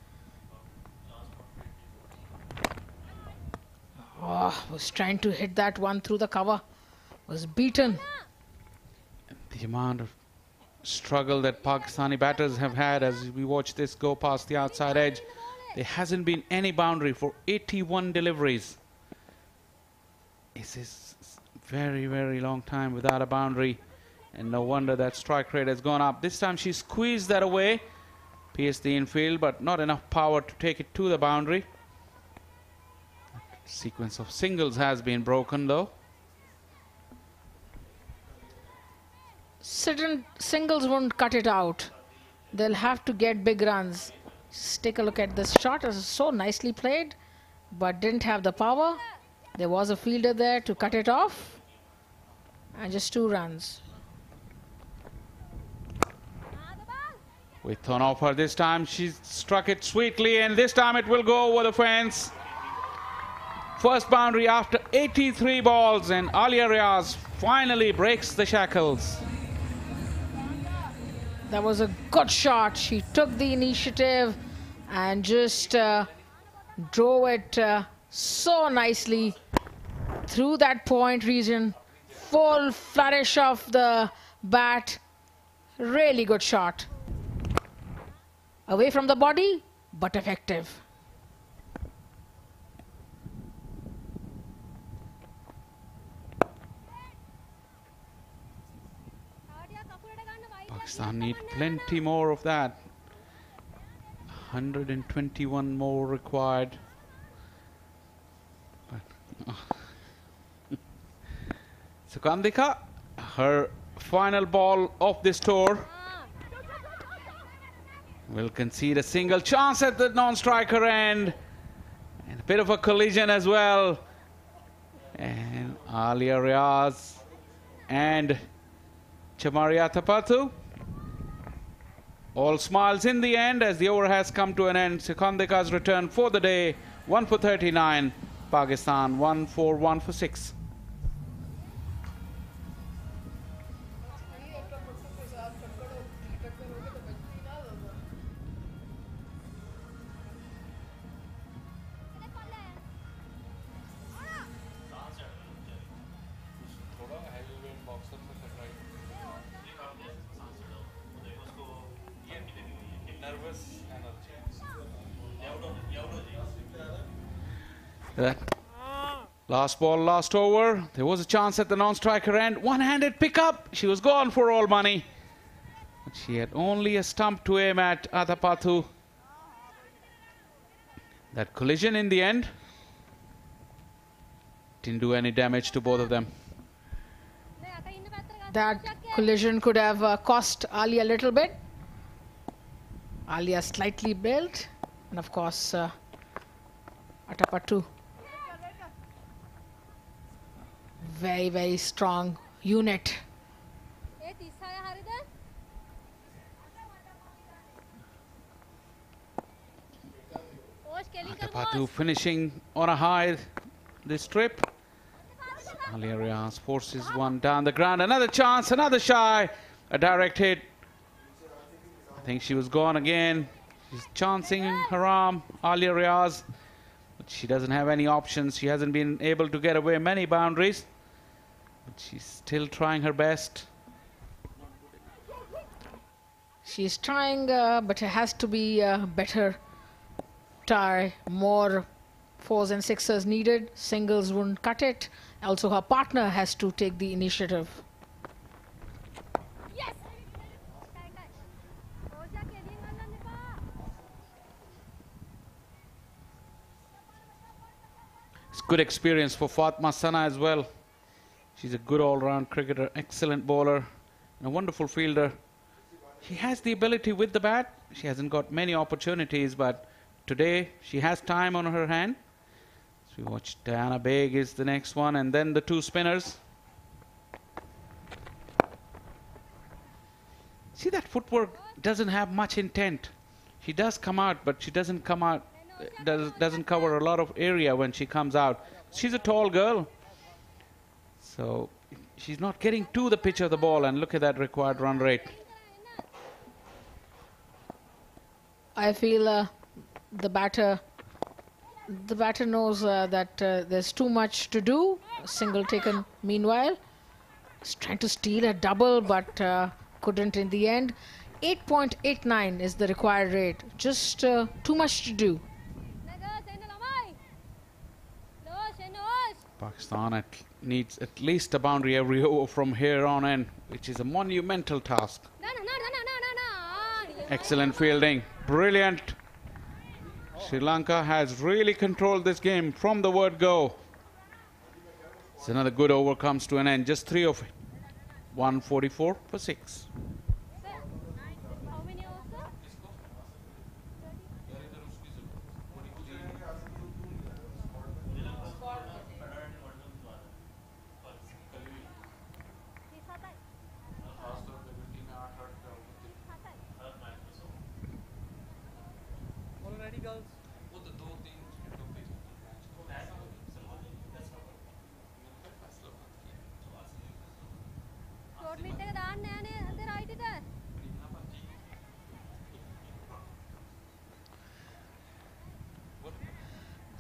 [SPEAKER 9] Oh, was trying to hit that one through the cover. Was beaten.
[SPEAKER 6] The amount of struggle that Pakistani batters have had as we watch this go past the outside edge. There hasn't been any boundary for 81 deliveries. This is very, very long time without a boundary. And no wonder that strike rate has gone up. This time she squeezed that away. Pierced the infield, but not enough power to take it to the boundary. Sequence of singles has been broken though.
[SPEAKER 9] Singles won't cut it out. They'll have to get big runs. Just take a look at this shot. It was so nicely played, but didn't have the power. There was a fielder there to cut it off. And just 2 runs.
[SPEAKER 6] With thrown off her this time, she struck it sweetly, and this time it will go over the fence. First boundary after 83 balls, and Alia Riaz finally breaks the shackles.
[SPEAKER 9] That was a good shot. She took the initiative and just drove it so nicely through that point region. Full flourish of the bat. Really good shot. Away from the body, but effective.
[SPEAKER 6] Pakistan need plenty more of that. 121 more required. Sukandika, her final ball of this tour, will concede a single chance at the non-striker end. And a bit of a collision as well. And Alia Riaz and Chamaria Tapatu, all smiles in the end as the over has come to an end. Sukandika's return for the day, 1 for 39. Pakistan 1 for 1 for 6. Last ball, last over. There was a chance at the non-striker end. One-handed pickup. She was gone for all money. But she had only a stump to aim at Atapathu. That collision in the end didn't do any damage to both of them.
[SPEAKER 9] That collision could have cost Ali a little bit. Alia slightly built, and of course Atapattu. Very, very strong unit.
[SPEAKER 6] Atapattu finishing on a high this trip. Alia Riaz forces one down the ground. Another chance, another shy. A direct hit. I think she was gone again. She's chancing her arm, Alia Riaz. But she doesn't have any options. She hasn't been able to get away many boundaries. But she's still trying her best.
[SPEAKER 9] She's trying, but it has to be a better tie. More 4s and 6s needed. Singles wouldn't cut it. Also, her partner has to take the initiative.
[SPEAKER 11] Yes.
[SPEAKER 6] It's good experience for Fatma Sana as well. She's a good all-round cricketer, excellent bowler, and a wonderful fielder. She has the ability with the bat. She hasn't got many opportunities, but today she has time on her hand. So we watch Diana Baig is the next one, and then the 2 spinners. See, that footwork doesn't have much intent. She does come out, but she doesn't come out, doesn't cover a lot of area when she comes out. She's a tall girl. So she's not getting to the pitch of the ball, and look at that required run rate.
[SPEAKER 9] I feel the batter knows that there's too much to do. Single taken meanwhile. He's trying to steal a double, but couldn't in the end. 8.89 is the required rate. Just too much to do.
[SPEAKER 6] Pakistan needs at least a boundary every over from here on in, which is a monumental task. Excellent fielding. Brilliant. Sri Lanka has really controlled this game from the word go. It's another good over comes to an end. Just 3 of 144 for 6.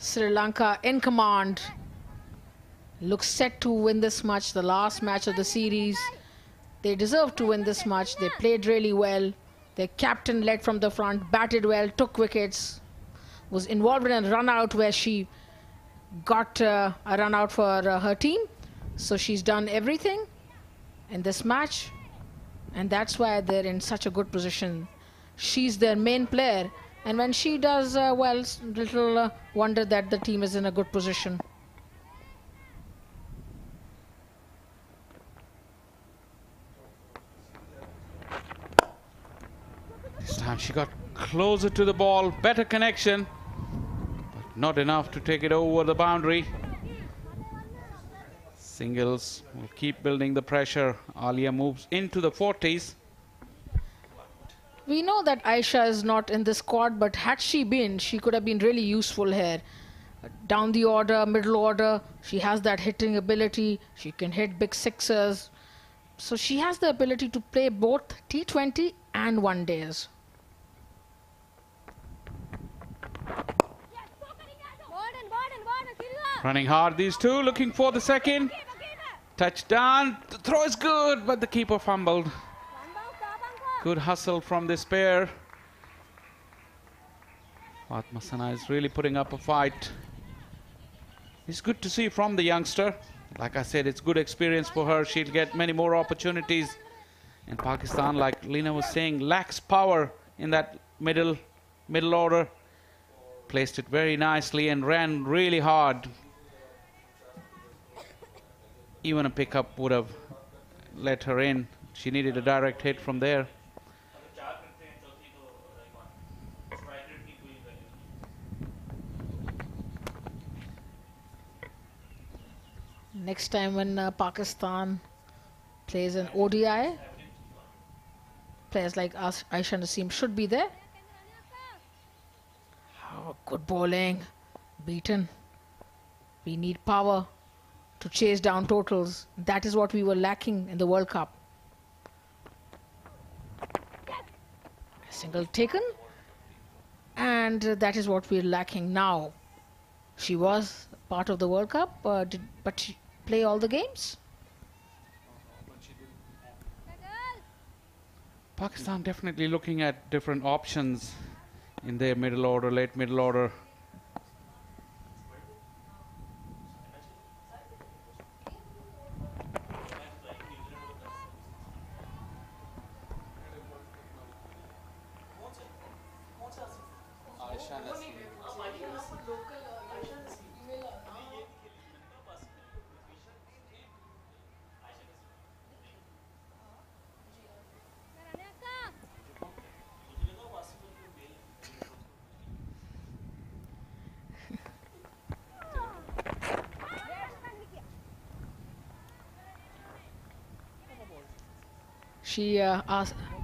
[SPEAKER 9] Sri Lanka in command. Looks set to win this match, the last match of the series. They deserve to win this match. They played really well. Their captain led from the front, batted well, took wickets, was involved in a run out where she got a run out for her team. So she's done everything in this match, and that's why they're in such a good position. She's their main player, and when she does well, little wonder that the team is in a good position.
[SPEAKER 6] This time she got closer to the ball, better connection, but not enough to take it over the boundary. Singles will keep building the pressure. Alia moves into the 40s.
[SPEAKER 9] We know that Aisha is not in the squad, but had she been, she could have been really useful here. Down the order, middle order, she has that hitting ability. She can hit big sixers. So she has the ability to play both T20 and one days.
[SPEAKER 6] Running hard, these two, looking for the second. Touchdown, the throw is good, but the keeper fumbled. Good hustle from this pair. Fatma Sana is really putting up a fight. It's good to see from the youngster. Like I said, it's good experience for her. She'll get many more opportunities. And Pakistan, like Lina was saying, lacks power in that middle order. Placed it very nicely and ran really hard. Even a pickup would have let her in. She needed a direct hit from there.
[SPEAKER 9] Next time when Pakistan plays an ODI, players like Aisha Naseem should be there. Oh, good bowling. Beaten. We need power to chase down totals. That is what we were lacking in the World Cup. A single taken. And that is what we're lacking now. She was part of the World Cup, but she play all the games?
[SPEAKER 6] Pakistan definitely looking at different options in their middle order, late middle order.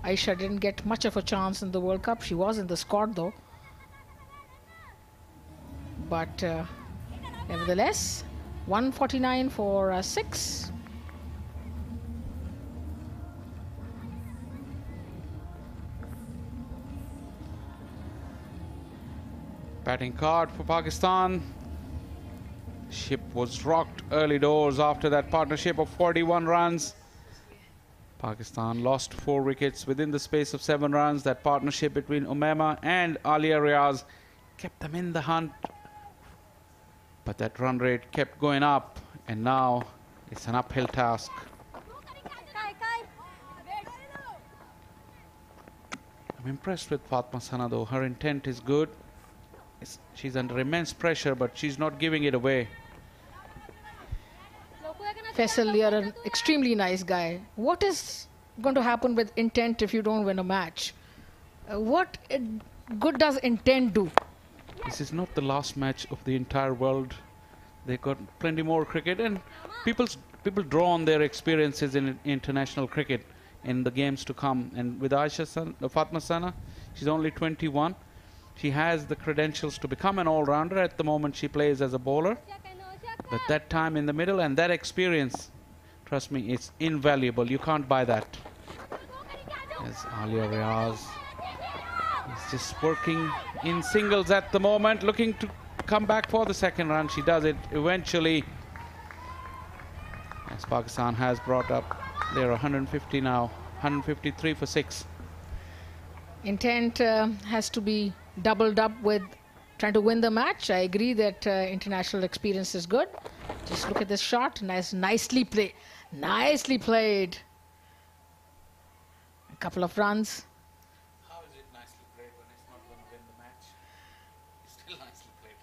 [SPEAKER 9] Aisha didn't get much of a chance in the World Cup. She was in the squad though. But nevertheless, 149 for 6.
[SPEAKER 6] Batting card for Pakistan. Ship was rocked early doors after that partnership of 41 runs. Pakistan lost 4 wickets within the space of 7 runs. That partnership between Umema and Alia Riaz kept them in the hunt. But that run rate kept going up, and now it's an uphill task. I'm impressed with Fatma Sana though. Her intent is good. She's under immense pressure, but she's not giving it away.
[SPEAKER 9] Faisal, you're an extremely nice guy. What is going to happen with intent if you don't win a match? What good does intent do?
[SPEAKER 6] This is not the last match of the entire world. They've got plenty more cricket, and people draw on their experiences in international cricket in the games to come. And with Fatma Sana, she's only 21. She has the credentials to become an all-rounder. At the moment, she plays as a bowler. But that time in the middle and that experience, trust me, it's invaluable. You can't buy that. As Alia Riaz is just working in singles at the moment, looking to come back for the second run. She does it eventually. As Pakistan has brought up, they're 150 now, 153 for 6.
[SPEAKER 9] Intent has to be doubled up with trying to win the match. I agree that international experience is good. Just look at this shot. Nicely played. Nicely played. A couple of runs.
[SPEAKER 6] How is it nicely played when it's not going to win the match? It's still nicely played.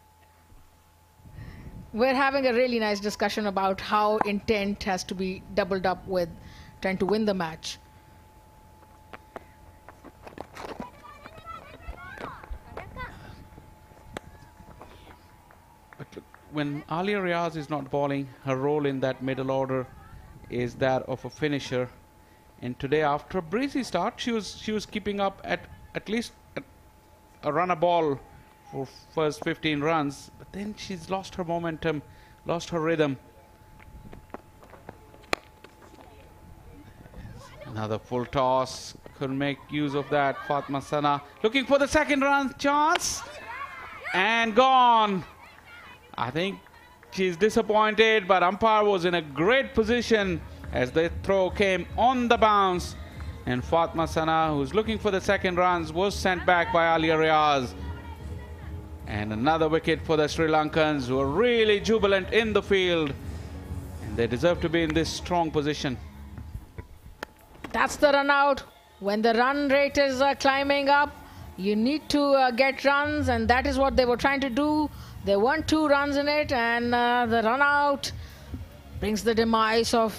[SPEAKER 9] We're having a really nice discussion about how intent has to be doubled up with trying to win the match.
[SPEAKER 6] But look, when Alia Riaz is not bowling, her role in that middle order is that of a finisher. And today, after a breezy start, she was keeping up at least a run a ball for first 15 runs. But then she's lost her momentum, lost her rhythm. Another full toss, couldn't make use of that. Fatma Sana looking for the second run chance, and gone. I think she's disappointed, but umpire was in a great position as the throw came on the bounce, and Fatma Sana, who's looking for the second runs, was sent back by Alia Riaz. And another wicket for the Sri Lankans, who are really jubilant in the field, and they deserve to be in this strong position.
[SPEAKER 9] That's the run out. When the run rate is climbing up, you need to get runs, and that is what they were trying to do. There weren't 2 runs in it, and the run out brings the demise of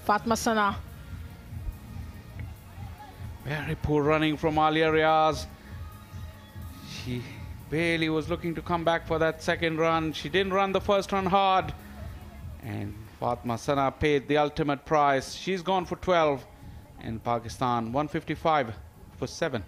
[SPEAKER 9] Fatma Sana.
[SPEAKER 6] Very poor running from Alia Riaz. She barely was looking to come back for that second run. She didn't run the first run hard, and Fatma Sana paid the ultimate price. She's gone for 12, and Pakistan 155 for 7.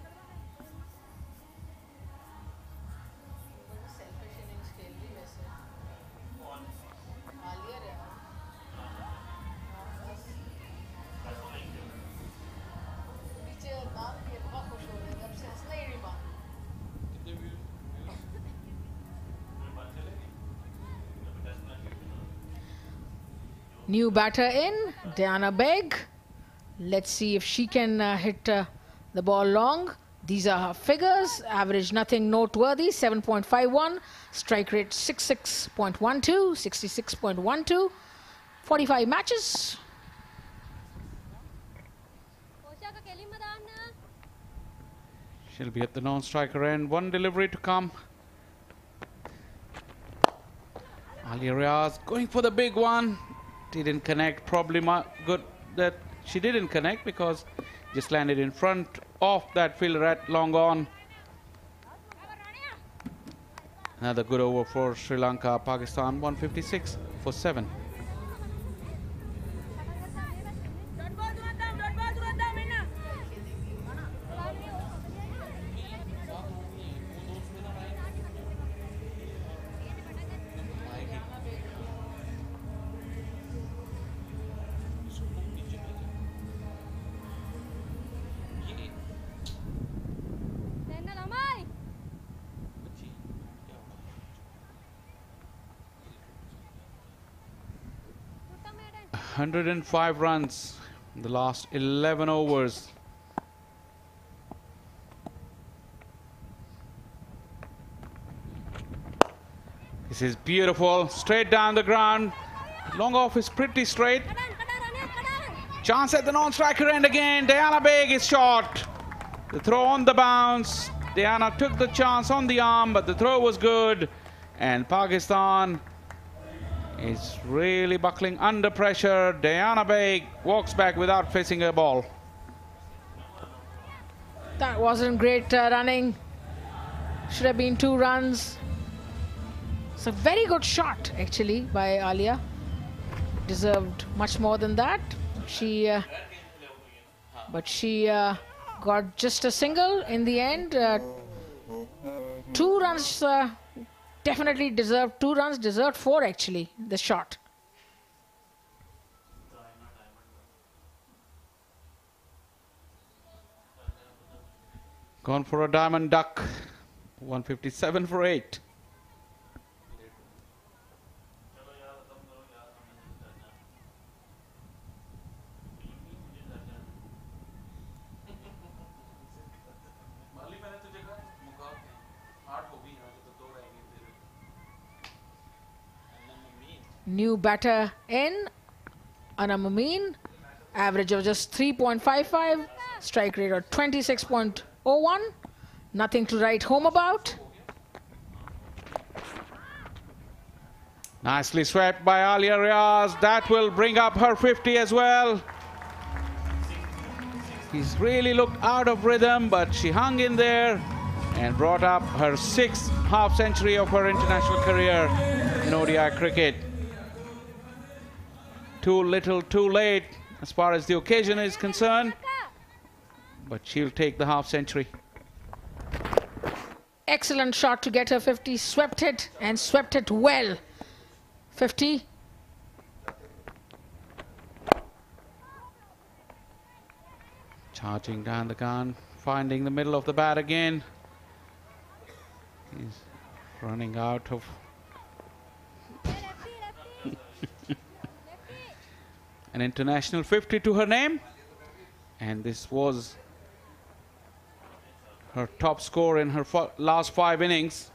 [SPEAKER 9] New batter in, Diana Beg. Let's see if she can hit the ball long. These are her figures. Average nothing noteworthy, 7.51. Strike rate 66.12, 66.12. 45 matches.
[SPEAKER 6] She'll be at the non-striker end. 1 delivery to come. Alia Riaz going for the big one. Didn't connect. Probably good that she didn't connect, because just landed in front of that fielder at long on. Another good over for Sri Lanka. Pakistan 156 for 7. 105 runs in the last 11 overs. This is beautiful, straight down the ground. Long off is pretty straight. Chance at the non-striker end again. Diana Baig is short. The throw on the bounce. Diana took the chance on the arm, but the throw was good. And Pakistan is really buckling under pressure. Diana Baig walks back without facing a ball.
[SPEAKER 9] That wasn't great running. Should have been 2 runs. It's a very good shot actually by Alia. Deserved much more than that. But she got just a single in the end. 2 runs definitely deserved. 2 runs deserved 4 actually. The shot.
[SPEAKER 6] Gone for a diamond duck. 157 for 8.
[SPEAKER 9] New batter in, Anam Amin, average of just 3.55, strike rate of 26.01, nothing to write home about.
[SPEAKER 6] Nicely swept by Alia Riaz. That will bring up her 50 as well. He's really looked out of rhythm, but she hung in there and brought up her 6th half-century of her international career in ODI cricket. Too little, too late as far as the occasion is concerned, but she'll take the half-century.
[SPEAKER 9] Excellent shot to get her 50, swept it and swept it well. 50.
[SPEAKER 6] Charging down the gun, finding the middle of the bat again. He's running out of... An international 50 to her name, and this was her top score in her last 5 innings.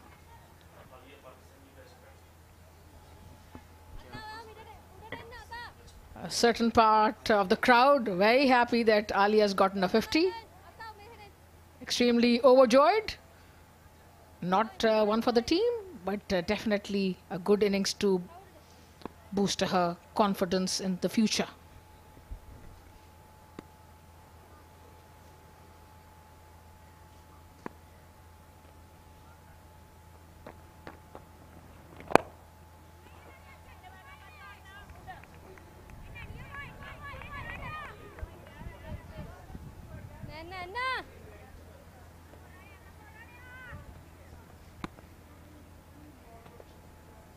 [SPEAKER 9] A certain part of the crowd very happy that Alia has gotten a 50. Extremely overjoyed. Not one for the team, but definitely a good innings to boost her confidence in the future.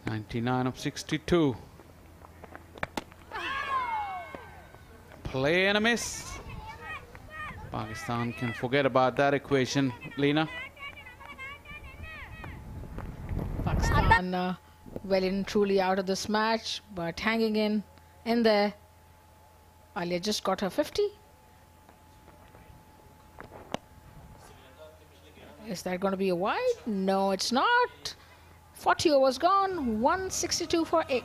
[SPEAKER 6] .99 of 62. Play and a miss. Pakistan can forget about that equation, Leena.
[SPEAKER 9] Pakistan well and truly out of this match, but hanging in there. Alia just got her 50. Is that going to be a wide? No, it's not. 40 overs gone, 162 for 8.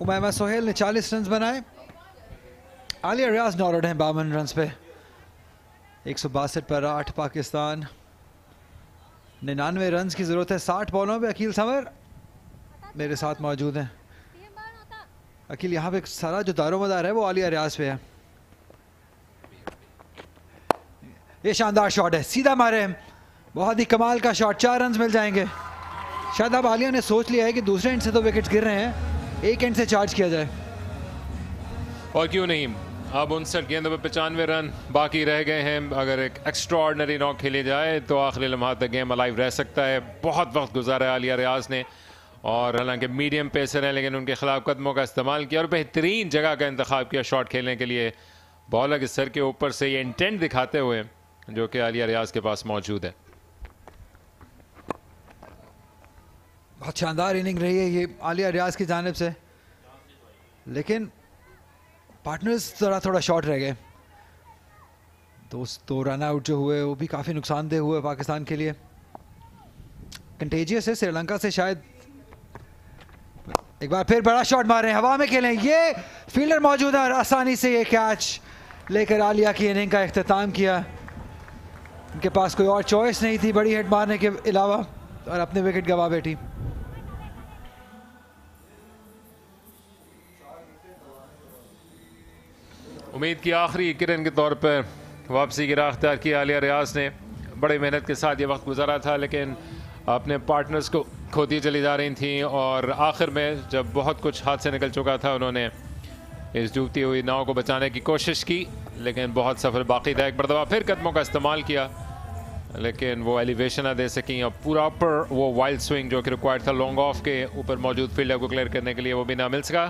[SPEAKER 1] Umaima Sohail ने 40 run बनाए। आलिया रियाज not out हैं 52 run पे। 162 पर 8 Pakistan. 99 run की जरूरत है 60 बॉलों पे। अकील समर मेरे साथ मौजूद हैं। अकील यहाँ पे सारा जो दारोमदार है वो आलिया रियाज पे है। ये शानदार शॉट है, सीधा मारे, बहुत ही कमाल का शॉट। 4 रन मिल जाएंगे। शायद अब आलिया ने सोच लिया है कि दूसरे एंड से तो विकेट्स गिर रहे हैं, एक एंड से चार्ज किया जाए।
[SPEAKER 4] और क्यों नहीं, अब 59 गेंदों पे 95 रन बाकी रह गए हैं। अगर एक एक्स्ट्राऑर्डिनरी नॉक खेली जाए तो आखिरी लम्हात तक गेम अलाइव रह सकता है। बहुत वक्त गुजारा आलिया रियाज ने, और हालांकि मीडियम पेसर हैं लेकिन उनके खिलाफ कदमों का इस्तेमाल किया और बेहतरीन जगह का इंतखाब किया शॉट खेलने के लिए, बॉलर के सर के ऊपर से ये इंटेंट दिखाते हुए जो कि आलिया रियाज के पास मौजूद है।
[SPEAKER 1] बहुत शानदार इनिंग रही है ये आलिया रियाज की जानिब से, लेकिन पार्टनर्स थोड़ा शॉर्ट रह गए। दो रन आउट जो हुए वो भी काफ़ी नुकसानदेह हुए पाकिस्तान के लिए। कंटेजियस है श्रीलंका से शायद। एक बार फिर बड़ा शॉट मारे, हवा में खेलें, ये फील्डर मौजूद है और आसानी से ये कैच लेकर आलिया की इनिंग का इख्तिताम किया। उनके पास कोई और चॉइस नहीं थी बड़ी हिट मारने के अलावा, और अपने विकेट गवा बैठी।
[SPEAKER 4] उम्मीद की आखिरी किरण के तौर पर वापसी की राह अख्तियार की आलिया रियाज ने। बड़ी मेहनत के साथ ये वक्त गुजारा था लेकिन अपने पार्टनर्स को खोती चली जा रही थी, और आखिर में जब बहुत कुछ हाथ से निकल चुका था उन्होंने इस डूबती हुई नाव को बचाने की कोशिश की, लेकिन बहुत सफर बाकी था। एक मरतबा फिर कदमों का इस्तेमाल किया लेकिन वो एलिवेशन ना दे सकी, और पूरा ऊपर वो वाइल्ड स्विंग जो कि रिक्वायर्ड था लॉन्ग ऑफ के ऊपर मौजूद फील्डर को क्लियर करने के लिए, वो भी ना मिल सका।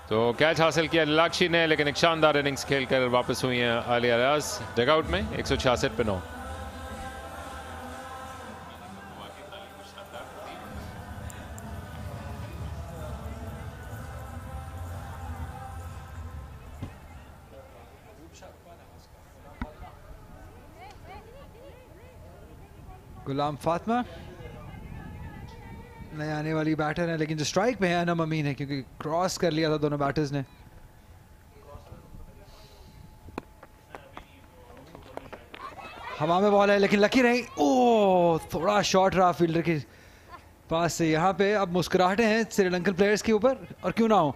[SPEAKER 4] तो कैच हासिल किया नीलाक्षी ने, लेकिन एक शानदार इनिंग्स खेलकर वापस हुई हैं आलिया रियाज डगआउट में 166 पे 9।
[SPEAKER 1] गुलाम फातिमा नए आने वाली बैटर है, लेकिन जो स्ट्राइक पे है अनम अमीन है क्योंकि क्रॉस कर लिया था दोनों बैटर्स ने। हवा में बॉल है लेकिन लकी नहीं, ओह थोड़ा शॉट रहा फील्डर के पास से। यहाँ पे अब मुस्कुराहटें हैं श्रीलंकन प्लेयर्स के ऊपर, और क्यों ना हो,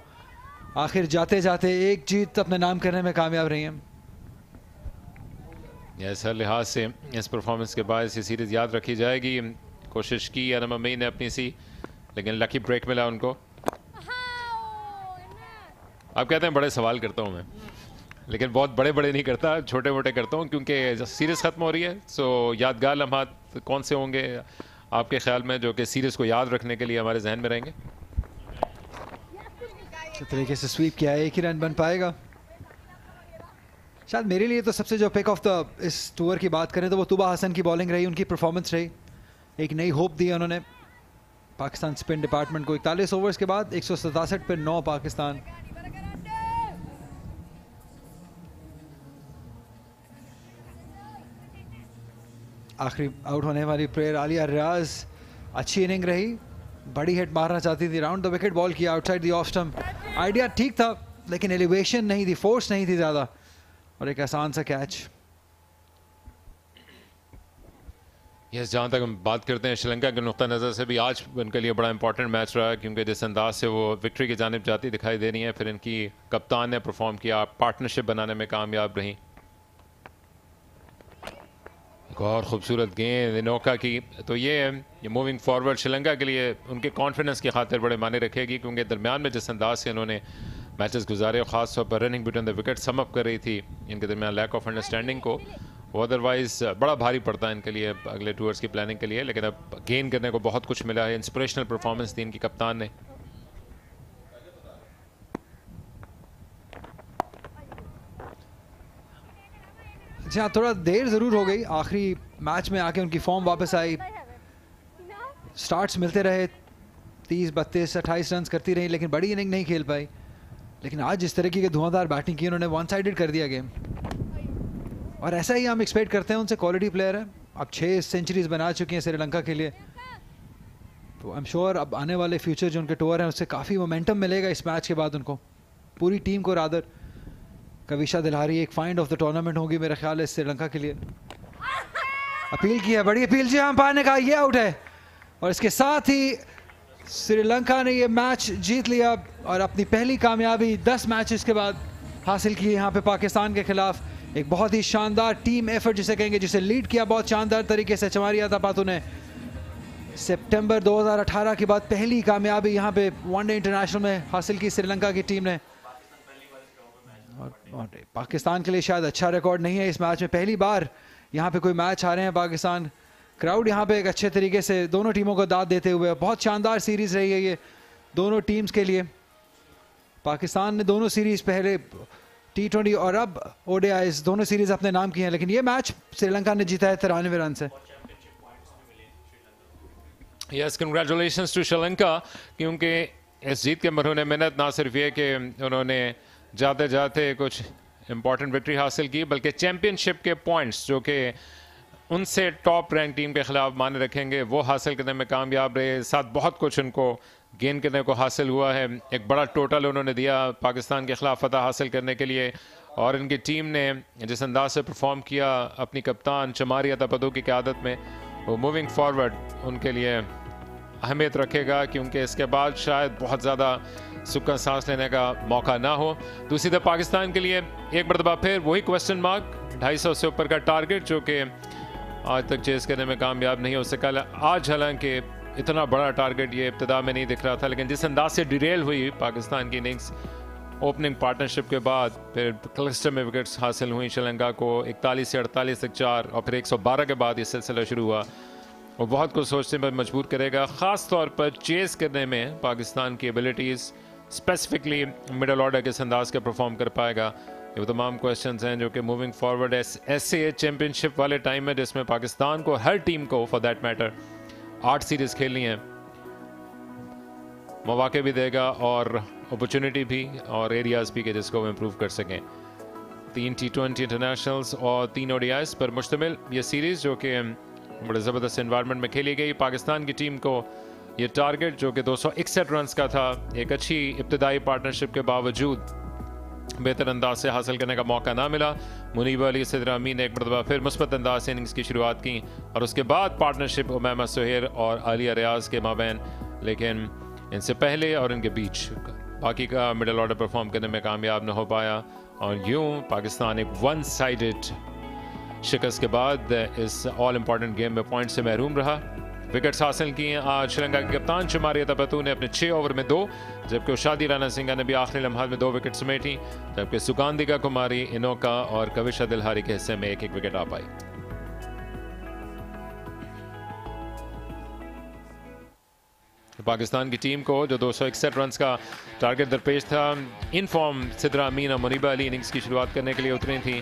[SPEAKER 1] आखिर जाते जाते एक जीत अपने नाम करने में कामयाब रही हैं।
[SPEAKER 4] हर लिहाज से इस परफॉर्मेंस के बाद ये सीरीज याद रखी जाएगी। कोशिश की अनम अमीन ने अपनी सी, लेकिन लकी ब्रेक मिला उनको। आप कहते हैं बड़े सवाल करता हूं मैं, लेकिन बहुत बड़े बड़े नहीं करता, छोटे मोटे करता हूं क्योंकि सीरीज खत्म हो रही है। सो यादगार लम्हात कौन से होंगे आपके ख्याल में जो कि सीरीज को याद रखने के लिए हमारे जहन में रहेंगे?
[SPEAKER 1] किस तरीके से स्वीप किया है, एक ही रन बन पाएगा। शायद मेरे लिए तो सबसे जो पिक ऑफ द इस टूर की बात करें तो वो तुबा हसन की बॉलिंग रही, उनकी परफॉर्मेंस रही। एक नई होप दी उन्होंने पाकिस्तान स्पिन डिपार्टमेंट को। 41 ओवर्स के बाद 167 पे 9 पाकिस्तान। आखिरी आउट होने वाली प्लेयर आलिया रियाज, अच्छी इनिंग रही, बड़ी हिट मारना चाहती थी, राउंड द विकेट बॉल किया outside the off stump. Idea ठीक था लेकिन एलिवेशन नहीं थी, फोर्स नहीं थी ज़्यादा, और एक आसान सा कैच।
[SPEAKER 4] यस, जहाँ तक हम बात करते हैं श्रीलंका के नुक्ता नज़र से भी आज उनके लिए बड़ा इंपॉर्टेंट मैच रहा, क्योंकि जिस अंदाज से वो विक्ट्री की जानिब जाती दिखाई दे रही हैं, फिर इनकी कप्तान ने परफॉर्म किया, पार्टनरशिप बनाने में कामयाब रही। एक और खूबसूरत गेंद इनोका की, तो ये मूविंग फॉरवर्ड श्रीलंका के लिए उनके कॉन्फिडेंस की खातिर बड़े मायने रखेगी, क्योंकि दरमियान में जिस अंदाज से इन्होंने मैचेस गुजारे और ख़ास तौर पर running between the wicket sum up कर रही थी इनके दरमियान लैक ऑफ अंडरस्टैंडिंग को, वो अदरवाइज़ बड़ा भारी पड़ता है इनके लिए अगले टूर्स की प्लानिंग के लिए। लेकिन अब गेन करने को बहुत कुछ मिला है, इंस्पिरेशनल परफॉर्मेंस दी इनकी कप्तान ने।
[SPEAKER 1] अच्छा, थोड़ा देर ज़रूर हो गई, आखिरी मैच में आके उनकी फॉर्म वापस आई, स्टार्ट्स मिलते रहे, 30, 32, 28 रन करती रही, लेकिन बड़ी इनिंग नहीं खेल पाई। लेकिन आज जिस तरीके की धुआंधार बैटिंग की उन्होंने, वन साइडेड कर दिया गेम, और ऐसा ही हम एक्सपेक्ट करते हैं उनसे। क्वालिटी प्लेयर है, अब 6 सेंचुरीज बना चुकी हैं श्रीलंका के लिए, तो आई एम श्योर अब आने वाले फ्यूचर जो उनके टूर हैं उससे काफ़ी मोमेंटम मिलेगा इस मैच के बाद उनको, पूरी टीम को। रादर कविशा दिलहारी एक फाइंड ऑफ द टूर्नामेंट होगी मेरा ख्याल है श्रीलंका के लिए। अपील की है, बड़ी अपील जी अंपायर ने कहा ये आउट है, और इसके साथ ही श्रीलंका ने ये मैच जीत लिया और अपनी पहली कामयाबी 10 मैचेस के बाद हासिल की यहाँ पे पाकिस्तान के खिलाफ। एक बहुत ही शानदार टीम एफर्ट जिसे कहेंगे, जिसे लीड किया बहुत शानदार तरीके से चमारिया थापातू ने। सितंबर 2018 के बाद पहली कामयाबी यहाँ पे वनडे इंटरनेशनल में हासिल की श्रीलंका की टीम ने, और और पाकिस्तान के लिए शायद अच्छा रिकॉर्ड नहीं है इस मैच में, पहली बार यहाँ पे कोई मैच आ रहे हैं पाकिस्तान। क्राउड यहाँ पे एक अच्छे तरीके से दोनों टीमों को दाद देते हुए, बहुत शानदार सीरीज रही है ये दोनों टीम्स के लिए। पाकिस्तान ने दोनों सीरीज पहले T20 और अब ODIs दोनों सीरीज अपने नाम की हैं, लेकिन ये मैच श्रीलंका ने जीता है 93 रन से।
[SPEAKER 4] यस, कंग्रेचुलेशंस टू श्रीलंका, क्योंकि इस जीत के मरहून मेहनत ना सिर्फ ये कि उन्होंने जाते जाते कुछ इंपॉर्टेंट विक्ट्री हासिल की, बल्कि चैम्पियनशिप के पॉइंट्स जो कि उनसे टॉप रैंक टीम के खिलाफ माने रखेंगे वो हासिल करने में कामयाब रहे। साथ बहुत कुछ उनको गेन करने को हासिल हुआ है। एक बड़ा टोटल उन्होंने दिया पाकिस्तान के खिलाफ फतह हासिल करने के लिए, और इनकी टीम ने जिस अंदाज से परफॉर्म किया अपनी कप्तान चमारिया तपदू की क़यादत में, वो मूविंग फॉरवर्ड उनके लिए अहमियत रखेगा, क्योंकि इसके बाद शायद बहुत ज़्यादा सुकून सांस लेने का मौका ना हो। दूसरी तरफ पाकिस्तान के लिए एक मरतबा फिर वही क्वेश्चन मार्क, 250 से ऊपर का टारगेट जो कि आज तक चेस करने में कामयाब नहीं हो सका। आज हालांकि इतना बड़ा टारगेट ये इब्तिदा में नहीं दिख रहा था, लेकिन जिस अंदाज से डिरेल हुई पाकिस्तान की इनिंग्स ओपनिंग पार्टनरशिप के बाद, फिर क्लस्टर में विकेट्स हासिल हुई श्रीलंका को 41 से 48 तक 4, और फिर 112 के बाद ये सिलसिला शुरू हुआ, वो बहुत कुछ सोचने पर मजबूर करेगा। ख़ास तौर पर चेस करने में पाकिस्तान की एबिलिटीज़, स्पेसिफिकली मिडल ऑर्डर किस अंदाज के परफॉर्म कर पाएगा, ये वो तमाम क्वेश्चंस हैं जो कि मूविंग फॉरवर्ड ऐसे चैम्पियनशिप वाले टाइम में जिसमें पाकिस्तान को, हर टीम को फॉर दैट मैटर, 8 सीरीज खेलनी है, मौके भी देगा और अपॉर्चुनिटी भी और एरियाज भी के जिसको वो इम्प्रूव कर सकें। 3 T20 इंटरनेशनल्स और 3 ODIs पर मुश्तमिल ये सीरीज़ जो कि बड़े ज़बरदस्त एनवायरनमेंट में खेली गई। पाकिस्तान की टीम को ये टारगेट जो कि 261 रन्स का था, एक अच्छी इब्तदाई पार्टनरशिप के बावजूद बेहतर अंदाज से हासिल करने का मौका ना मिला। मुनीब अली सिद्रा अमीन ने एक मरतबा फिर मुस्बत अंदाज से इनिंग्स की शुरुआत की, और उसके बाद पार्टनरशिप उमैमा सुहेर और आलिया रियाज के माबैन, लेकिन इनसे पहले और इनके बीच बाकी का मिडल ऑर्डर परफॉर्म करने में कामयाब न हो पाया, और यूं पाकिस्तान एक वन साइडेड शिकस्त के बाद इस ऑल इम्पॉर्टेंट गेम में पॉइंट से महरूम रहा। विकेट्स हासिल किए आज श्रीलंका के कप्तान चमारिया तपतू ने अपने 6 ओवर में 2, जबकि उशादी राणा सिंघा ने भी आखिरी लम्हात में 2 विकेट समेटी, जबकि सुगांदिका कुमारी, इनोका और कविशा दिलहारी के हिस्से में 1-1 विकेट आ पाई। पाकिस्तान की टीम को जो 261 रन्स का टारगेट दरपेश था, इन फॉर्म सिद्रा अमीन और मुनीबा अली इनिंग्स की शुरुआत करने के लिए उतरी थी,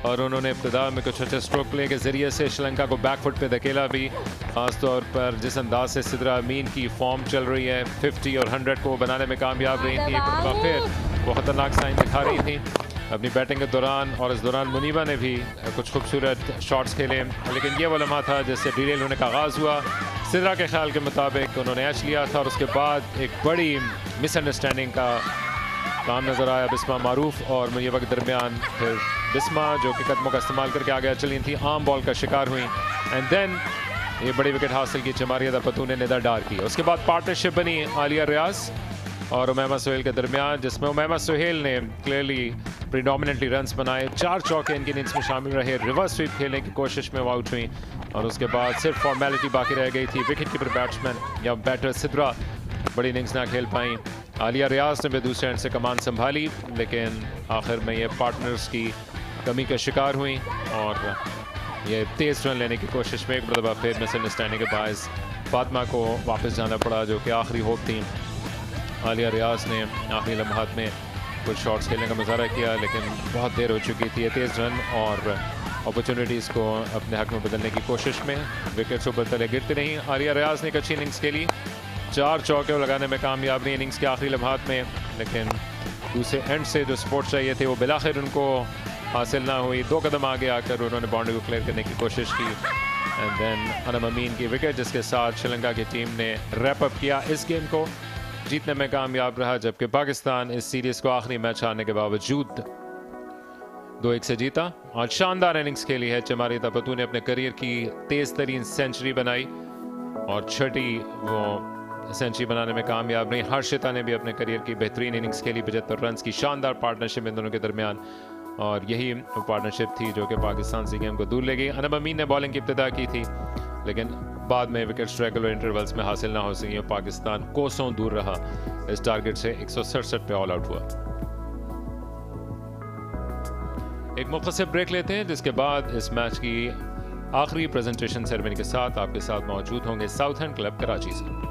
[SPEAKER 4] और उन्होंने इब्तिदा में कुछ अच्छे स्ट्रोक प्ले के ज़रिए से श्रीलंका को बैकफुट पे धकेला भी। ख़ासतौर पर जिस अंदाज से सिद्रा अमीन की फॉर्म चल रही है, 50 और 100 को बनाने में कामयाब रही थी, एक बार फिर वो खतरनाक साइन दिखा रही थी अपनी बैटिंग के दौरान, और इस दौरान मुनीबा ने भी कुछ खूबसूरत शॉट्स खेले, लेकिन ये वो लम्हा था जिससे डिरेल होने का आगाज़ हुआ। सिद्रा के ख्याल के मुताबिक उन्होंने एच लिया था, और उसके बाद एक बड़ी मिसअंडरस्टैंडिंग का काम नज़र आया बिस्मा मारूफ और मुनीबा के दरमियान। फिर बिस्मा जो कि कदमों का इस्तेमाल करके आगे चली थी, आम बॉल का शिकार हुई, एंड देन ये बड़ी विकेट हासिल की चमारिया तपतू ने निदा डार की। उसके बाद पार्टनरशिप बनी आलिया रियाज और उमैमा सुहेल के दरमियान, जिसमें उमैमा सुहेल ने क्लियरली प्रीडोमिनेटली रन्स बनाए, 4 चौके इनकी इनिंग्स में शामिल रहे, रिवर्स स्वीप खेलने की कोशिश में वो आउट हुई, और उसके बाद सिर्फ फॉर्मेलिटी बाकी रह गई थी। विकेट कीपर बैट्समैन या बैटर सिद्रा बड़ी इनिंग्स ना खेल पाई। आलिया रियाज ने भी दूसरे एंड से कमान संभाली, लेकिन आखिर में ये पार्टनर्स की कमी का शिकार हुई, और ये तेज़ रन लेने की कोशिश में एक मरतबा फिर मिसअंडरस्टैंडिंग के बायस फातिमा को वापस जाना पड़ा, जो कि आखिरी होप थी। आलिया रियाज ने आखिरी लम्हात में कुछ शॉट्स खेलने का मुजाहरा किया, लेकिन बहुत देर हो चुकी थी। ये तेज़ रन और अपॉर्चुनिटीज़ को अपने हक में बदलने की कोशिश में विकेट्स ऊपर तले गिरती रहीं। आलिया रियाज ने एक अच्छी इनिंग्स खेली, 4 चौके लगाने में कामयाब रही इनिंग्स के आखिरी लम्हात में, लेकिन दूसरे एंड से जो सपोर्ट चाहिए थे वो बिलाखिर उनको हासिल ना हुई। 2 कदम आगे आकर उन्होंने बाउंड्री को क्लियर करने की कोशिश की, एंड देन अनम अमीन की विकेट, जिसके साथ श्रीलंका की टीम ने रैप अप किया इस गेम को, जीतने में कामयाब रहा, जबकि पाकिस्तान इस सीरीज़ को आखिरी मैच हारने के बावजूद 2-1 से जीता। आज शानदार इनिंग्स खेली है चमारिया तपतू ने, अपने करियर की तेज़ तरीन सेंचुरी बनाई और 6ठी वो सेंचुरी बनाने में कामयाब रही। हर्षिता ने भी अपने करियर की बेहतरीन इनिंग्स खेली, 75 रन की शानदार पार्टनरशिप इन दोनों के दरमियान, और यही वो पार्टनरशिप थी जो कि पाकिस्तान से गेम को दूर ले गई। अनम अमीन ने बॉलिंग की इब्तिदा की थी, लेकिन बाद में विकेट्स रेगुलर इंटरवल्स में हासिल ना हो सकी और पाकिस्तान कोसों दूर रहा इस टारगेट से। 167 पे ऑल आउट हुआ। एक मुख्तसर ब्रेक लेते हैं, जिसके बाद इस मैच की आखिरी प्रेजेंटेशन सेरेमनी के साथ आपके साथ मौजूद होंगे साउथ एंड क्लब कराची से।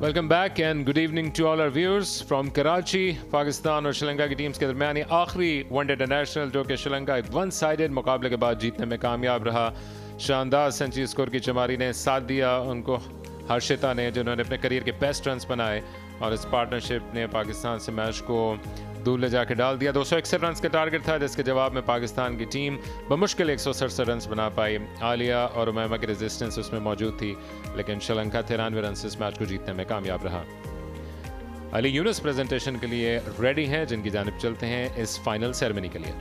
[SPEAKER 4] Welcome back and good evening to all our viewers from Karachi. Pakistan और श्रीलंका की टीम्स के दरमियान आखिरी वनडे इंटरनेशनल जो कि श्रीलंका एक वन साइडेड मुकाबले के बाद जीतने में कामयाब रहा। शानदार सेंचुरी स्कोर की चमारी ने साथ दिया उनको हर्षिता ने, जिन्होंने अपने करियर के बेस्ट रन्स बनाए और इस पार्टनरशिप ने पाकिस्तान से मैच को दूर ले जाके डाल दिया। 261 रन्स का टारगेट था, जिसके जवाब में पाकिस्तान की टीम बमुश्किल 167 रन्स बना पाई। आलिया और उमैमा की रेजिस्टेंस उसमें मौजूद थी, लेकिन श्रीलंका 93 रन से इस मैच को जीतने में कामयाब रहा। अली यूनुस प्रेजेंटेशन के लिए रेडी हैं, जिनकी जानिब चलते हैं इस फाइनल सेरेमनी के लिए।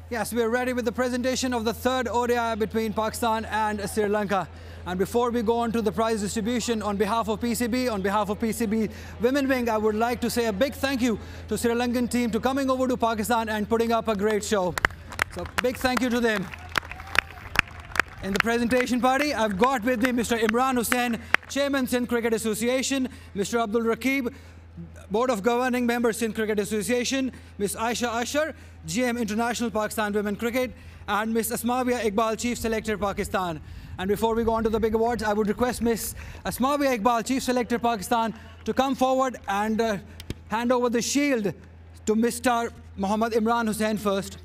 [SPEAKER 1] Yes, we are ready with the presentation of the third ODI between Pakistan and Sri Lanka. And before we go on to the prize distribution, on behalf of PCB, on behalf of PCB Women Wing, I would like to say a big thank you to Sri Lankan team to coming over to Pakistan and putting up a great show. So big thank you to them. In the presentation party, I've got with me Mr. Imran Hussain, Chairman Sindh Cricket Association, Mr. Abdul Rakib, Board of Governing Members Sindh Cricket Association, Ms. Aisha Ashar, GM International Pakistan Women Cricket, and Ms. Asmawia Iqbal, Chief Selector Pakistan. And before we go on to the big awards, I would request Ms. Asmawia Iqbal, Chief Selector Pakistan, to come forward and hand over the shield to Mr. Mohammad Imran Hussain first.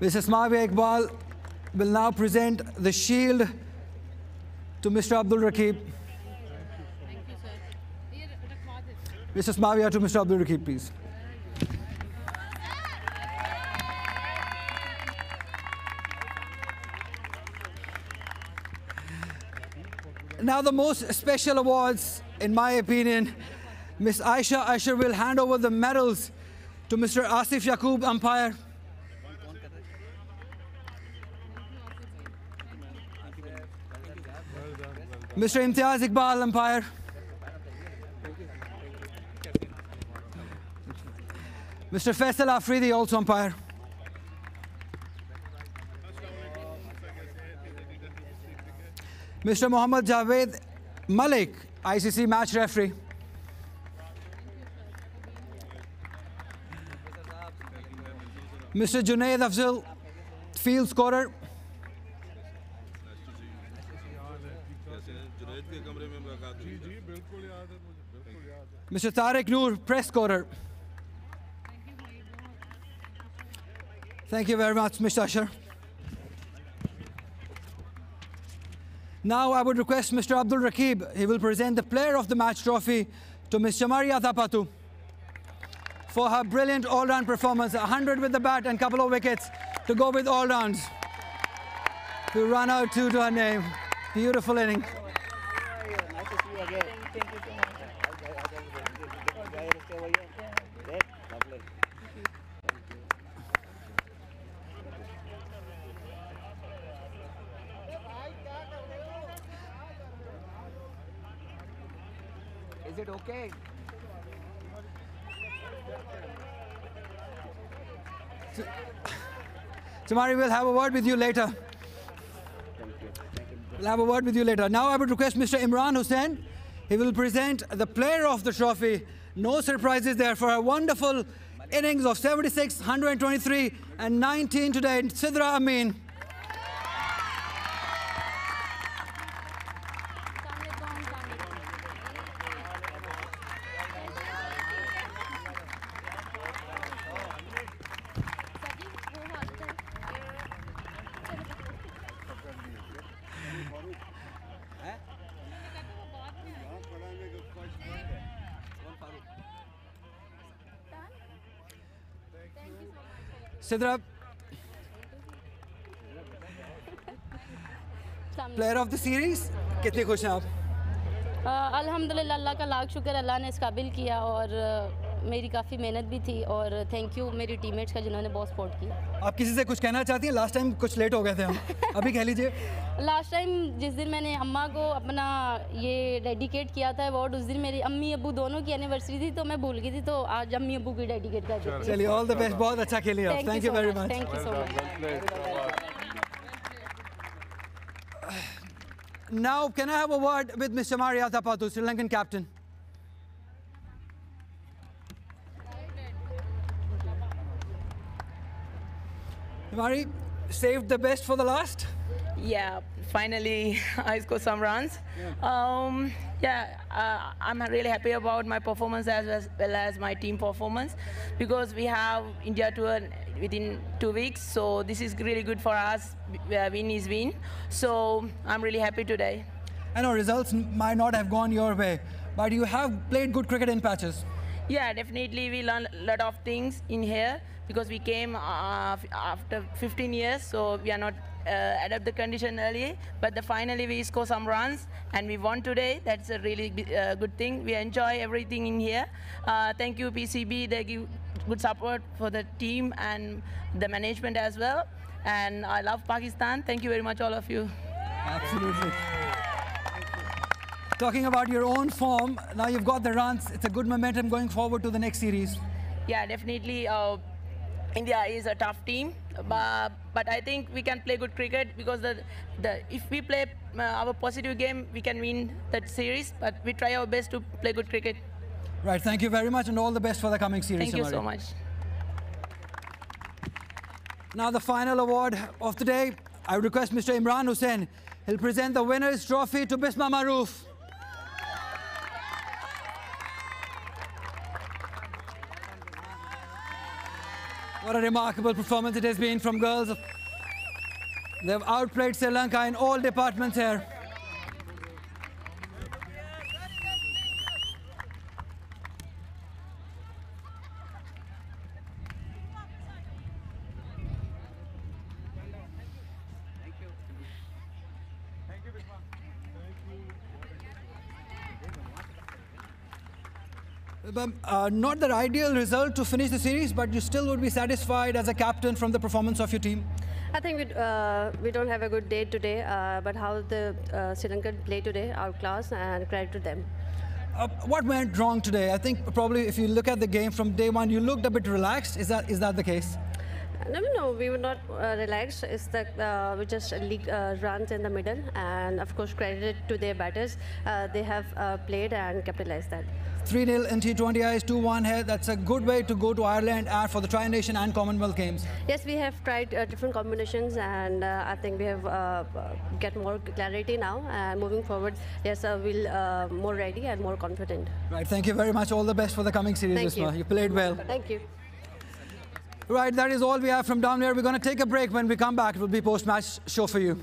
[SPEAKER 1] Ms. Asmawia Iqbal will now present the shield to Mr. Abdul Rakib. Ms. Asmawia to Mr. Abdul Rakib, please. Now the most special awards, in my opinion, Ms. Aisha Ashar will hand over the medals to Mr. Asif Yaqub, umpire. Mr. Imtiaz Iqbal, umpire. Mr. Faisal Afridi, also umpire. Mr. Mohammad Javed Malik, ICC match referee. Mr. Junaid Afzal, field scorer. Mr. Tariq Noor, press scorer. Thank you very much, Mr. Ashar. Now I would request Mr. Abdul Rakib. He will present the player of the match trophy to Ms. Chamaria Thapatu for her brilliant all-round performance. 100 with the bat and couple of wickets to go with all rounds. To run out two to her name. Beautiful inning.
[SPEAKER 10] Nice to see you again. Thank you so much. Lovely. Is it okay?
[SPEAKER 1] Chamari, we'll have a word with you later. We'll have a word with you later. Now I would request Mr. Imran Hussain. He will present the player of the trophy. No surprises there for a wonderful innings of 76, 123 and 19 today. Sidra Amin. Sidra, player of the series, कितने खुश हैं आप?
[SPEAKER 12] अल्हम्दुलिल्लाह, अल्लाह का लाख शुक्र, अल्लाह ने इस काबिल किया और मेरी काफ़ी मेहनत भी थी और थैंक यू मेरी टीममेट्स का जिन्होंने बहुत सपोर्ट किया।
[SPEAKER 1] आप किसी से कुछ कहना चाहती हैं? लास्ट टाइम कुछ लेट हो गए थे हम, अभी कह लीजिए।
[SPEAKER 12] लास्ट टाइम जिस दिन मैंने अम्मा को अपना ये डेडिकेट किया था अवार्ड, उस दिन मेरी अम्मी अब्बू दोनों की एनिवर्सरी थी तो मैं भूल गई थी, तो आज अम्मी अब्बू की डेडिकेट कर देती हूँ।
[SPEAKER 1] चलिए, ऑल द बेस्ट, बहुत अच्छा खेलिए आप। Thank you very much.
[SPEAKER 12] Thank you so much.
[SPEAKER 1] Now, can I have a word with Ms. Chamaria Thapatu, Sri Lankan captain? Chamari, saved the best for the last?
[SPEAKER 7] Yeah, finally I scored some runs. I'm really happy about my performance as well as my team performance, because we have India tour within 2 weeks. So this is really good for us. Win is win. So I'm really happy today.
[SPEAKER 1] I know results might not have gone your way, but you have played good cricket in patches.
[SPEAKER 7] Yeah, definitely we learned a lot of things in here, because we came after 15 years, so we are not adapt the condition early, but finally we score some runs and we won today. That's a really good thing. We enjoy everything in here. Thank you PCB, they give good support for the team and the management as well. And I love Pakistan. Thank you very much, all of you.
[SPEAKER 1] Absolutely. Talking about your own form, now you've got the runs. It's a good momentum going forward to the next series.
[SPEAKER 7] Yeah, definitely. India is a tough team, but I think we can play good cricket, because if we play our positive game, we can win that series. But we try our best to play good cricket.
[SPEAKER 1] Right. Thank you very much, and all the best for the coming series.
[SPEAKER 7] Thank you so much.
[SPEAKER 1] Now the final award of the day. I would request Mr. Imran Hussain. He'll present the winner's trophy to Bisma Maroof. What a remarkable performance it has been from girls. They've outplayed Sri Lanka in all departments here. Not the ideal result to finish the series, but you still would be satisfied as a captain from the performance of your team?
[SPEAKER 8] I think we don't have a good day today, but how the Sri Lankan play today, outclass, and credit to them.
[SPEAKER 1] What went wrong today? I think probably if you look at the game from day one, you looked a bit relaxed. Is that the case?
[SPEAKER 8] No, we were not relaxed. It's that we just leaked runs in the middle, and of course credit to their batters. They have played and capitalized that.
[SPEAKER 1] 3-0 in T20Is, 2-1 here. That's a good way to go to Ireland for the Tri-Nation and Commonwealth Games.
[SPEAKER 8] Yes, we have tried different combinations, and I think we have get more clarity now. And moving forward, yes, we'll more ready and more confident.
[SPEAKER 1] Right. Thank you very much. All the best for the coming series, Bisma. You played well.
[SPEAKER 8] Thank you.
[SPEAKER 1] Right. That is all we have from down here. We're going to take a break. When we come back, it will be post-match show for you.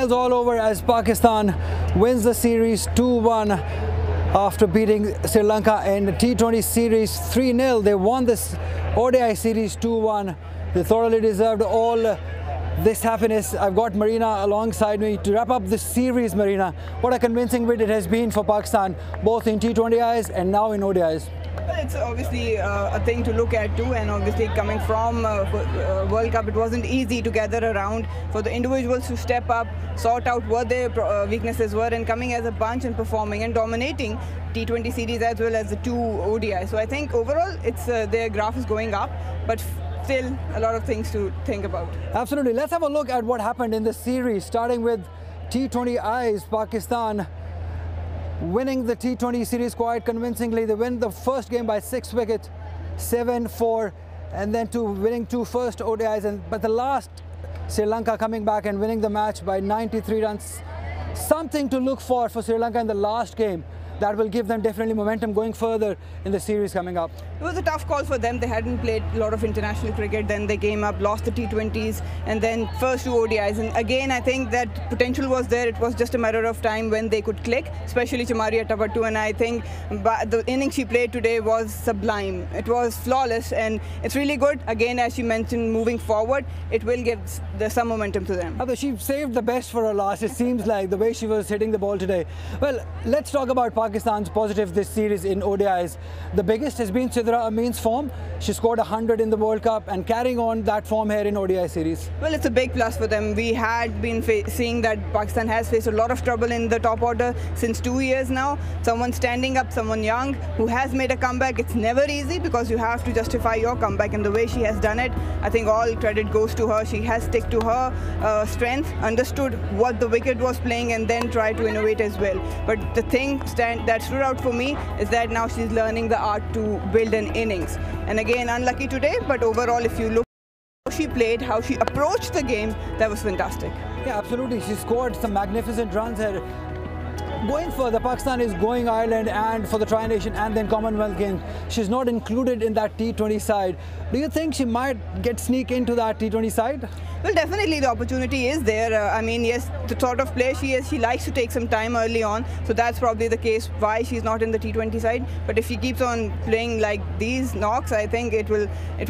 [SPEAKER 1] smiles all over as Pakistan wins the series 2-1 after beating Sri Lanka in the T20 series 3-0. They won this ODI series 2-1. They thoroughly deserved all this happiness. I've got Marina alongside me to wrap up this series. Marina, what a convincing win it has been for Pakistan, both in T20Is and now in ODIs.
[SPEAKER 3] Well, it's obviously a thing to look at too, and obviously coming from World Cup, it wasn't easy to gather around for the individuals to step up, sort out what their weaknesses were, and coming as a bunch and performing and dominating T20 series as well as the 2 ODI. So I think overall, it's their graph is going up, but still a lot of things to think about.
[SPEAKER 1] Absolutely. Let's have a look at what happened in the series, starting with T20Is. Pakistan winning the T20 series quite convincingly. They win the first game by 6 wickets, 7-4, and then winning 2 first ODIs. But the last, Sri Lanka coming back and winning the match by 93 runs. Something to look for Sri Lanka in the last game. That will give them definitely momentum going further in the series coming up.
[SPEAKER 3] It was a tough call for them. They hadn't played a lot of international cricket. Then they came up, lost the T20s, and then first 2 ODIs. And again, I think that potential was there. It was just a matter of time when they could click, especially Chamaria Tapatu. And I think the innings she played today was sublime. It was flawless, and it's really good. Again, as you mentioned, moving forward, it will give some momentum to them.
[SPEAKER 1] Although she saved the best for her last, it seems like, the way she was hitting the ball today. Well, let's talk about Pakistan's positives this series in ODIs. The biggest has been Sidra Amin's form. She scored 100 in the World Cup and carrying on that form here in ODI series.
[SPEAKER 3] Well, it's a big plus for them. We had been seeing that Pakistan has faced a lot of trouble in the top order since 2 years now. Someone standing up, someone young who has made a comeback. It's never easy because you have to justify your comeback, and the way she has done it, I think all credit goes to her. She has stick to her strength, understood what the wicket was playing, and then tried to innovate as well. But the thing that stood out for me is that now she's learning the art to build an innings. And again, unlucky today, but overall, if you look how she played, how she approached the game, that was fantastic.
[SPEAKER 1] Yeah, absolutely. She scored some magnificent runs here. Going further, Pakistan is going Ireland and for the Tri-Nation and then Commonwealth Games. She's not included in that T20 side. Do you think she might sneak into that T20 side?
[SPEAKER 3] Well, definitely the opportunity is there. I mean, yes, the sort of player she is, she likes to take some time early on. So that's probably the case why she's not in the T20 side. But if she keeps on playing like these knocks, I think it will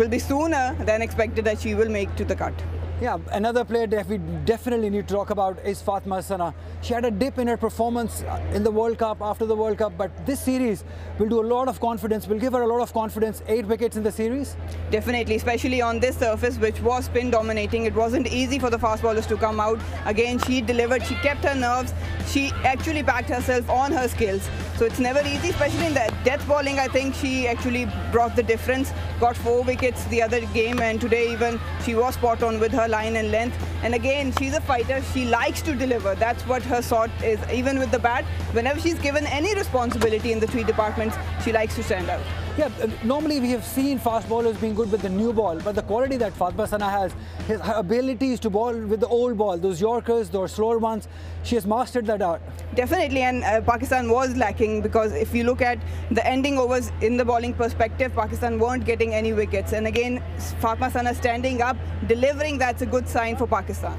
[SPEAKER 3] be sooner than expected that she will make to the cut.
[SPEAKER 1] Yeah, another player that we definitely need to talk about is Fatma Sana. She had a dip in her performance in the World Cup, after the World Cup, but this series will do a lot of confidence, will give her a lot of confidence. 8 wickets in the series.
[SPEAKER 3] Definitely, especially on this surface, which was spin dominating. It wasn't easy for the fast bowlers to come out. Again, she delivered, she kept her nerves. She actually backed herself on her skills. So it's never easy, especially in the death bowling. I think she actually brought the difference, got 4 wickets the other game, and today even she was spot on with her line and length. And again, she's a fighter. She likes to deliver. That's what her sort is. Even with the bat, whenever she's given any responsibility in the 3 departments, she likes to stand out.
[SPEAKER 1] Yeah, normally we have seen fast bowlers being good with the new ball, but the quality that Fatma Sana has, her abilities to bowl with the old ball, those Yorkers, those slower ones, she has mastered that art.
[SPEAKER 3] Definitely, and Pakistan was lacking because if you look at the ending overs in the bowling perspective, Pakistan weren't getting any wickets. And again, Fatma Sana standing up, delivering, that's a good sign for Pakistan.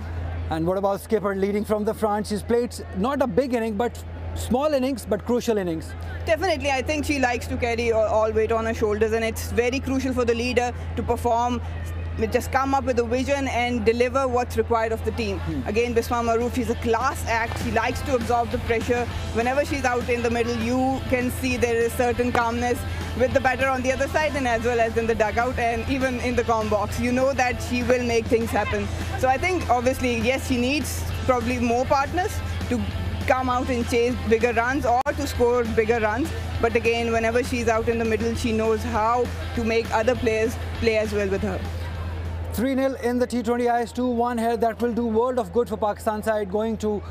[SPEAKER 1] And what about skipper leading from the front? She's played not a big inning, but small innings, but crucial innings.
[SPEAKER 3] Definitely, I think she likes to carry all weight on her shoulders, and it's very crucial for the leader to perform, just come up with a vision and deliver what's required of the team. Again, Bisma Maroof, she's a class act. She likes to absorb the pressure. Whenever she's out in the middle, you can see there is certain calmness with the batter on the other side, and as well as in the dugout and even in the comm box. You know that she will make things happen. So I think, obviously, yes, she needs probably more partners to come out and chase bigger runs or to score bigger runs. But again, whenever she's out in the middle, she knows how to make other players play as well with her.
[SPEAKER 1] 3-0 in the T20Is, 2-1 here. That will do world of good for Pakistan side going to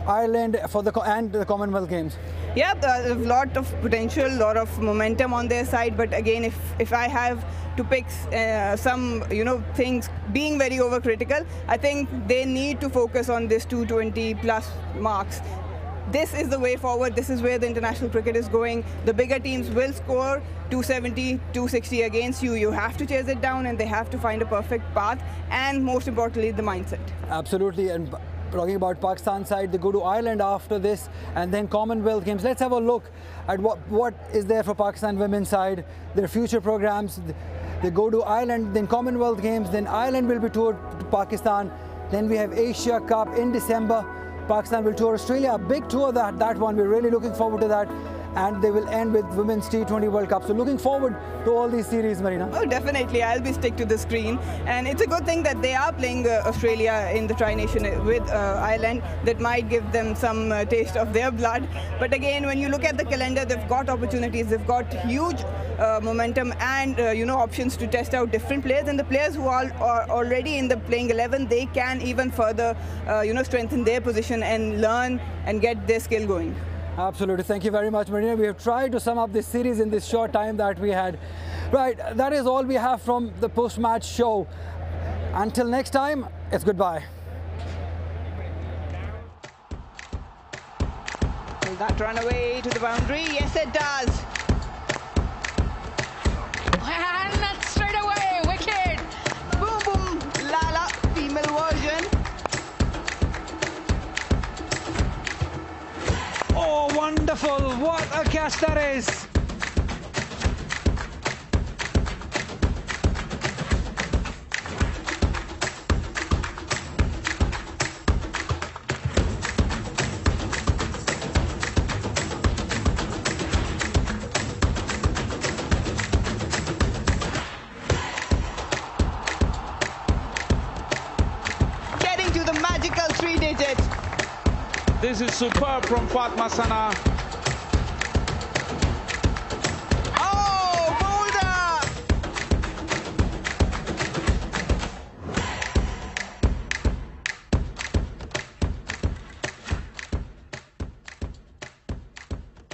[SPEAKER 1] Ireland for the Commonwealth Games.
[SPEAKER 3] Yeah, a lot of potential, a lot of momentum on their side. But again, if I have to pick some, things, being very overcritical, I think they need to focus on this 220 plus marks. This is the way forward. This is where the international cricket is going. The bigger teams will score 270, 260 against you. You have to chase it down, and they have to find a perfect path, and most importantly, the mindset.
[SPEAKER 1] Absolutely. And talking about Pakistan side, they go to Ireland after this, and then Commonwealth Games. Let's have a look at what is there for Pakistan women's side, their future programs. They go to Ireland, then Commonwealth Games, then Ireland will be toured to Pakistan. Then we have Asia Cup in December. Pakistan will tour Australia, a big tour that one. We're really looking forward to that. And they will end with Women's T20 World Cup. So looking forward to all these series, Marina.
[SPEAKER 3] Oh, definitely. I'll be stick to the screen. And it's a good thing that they are playing Australia in the Tri-Nation with Ireland. That might give them some taste of their blood. But again, when you look at the calendar, they've got opportunities. They've got huge momentum and options to test out different players. And the players who are already in the playing 11, they can even further strengthen their position and learn and get their skill going.
[SPEAKER 1] Absolutely. Thank you very much, Marina. We have tried to sum up this series in this short time that we had. Right, that is all we have from the post-match show. Until next time, it's goodbye.
[SPEAKER 3] Will that run away to the boundary? Yes, it does.
[SPEAKER 9] And that's straight away, wicket.
[SPEAKER 3] Boom, boom, Lala, female version.
[SPEAKER 1] Oh, wonderful. What a catch that is.
[SPEAKER 3] Getting to the magical 3 digits.
[SPEAKER 6] This is superb from Fatma Sana.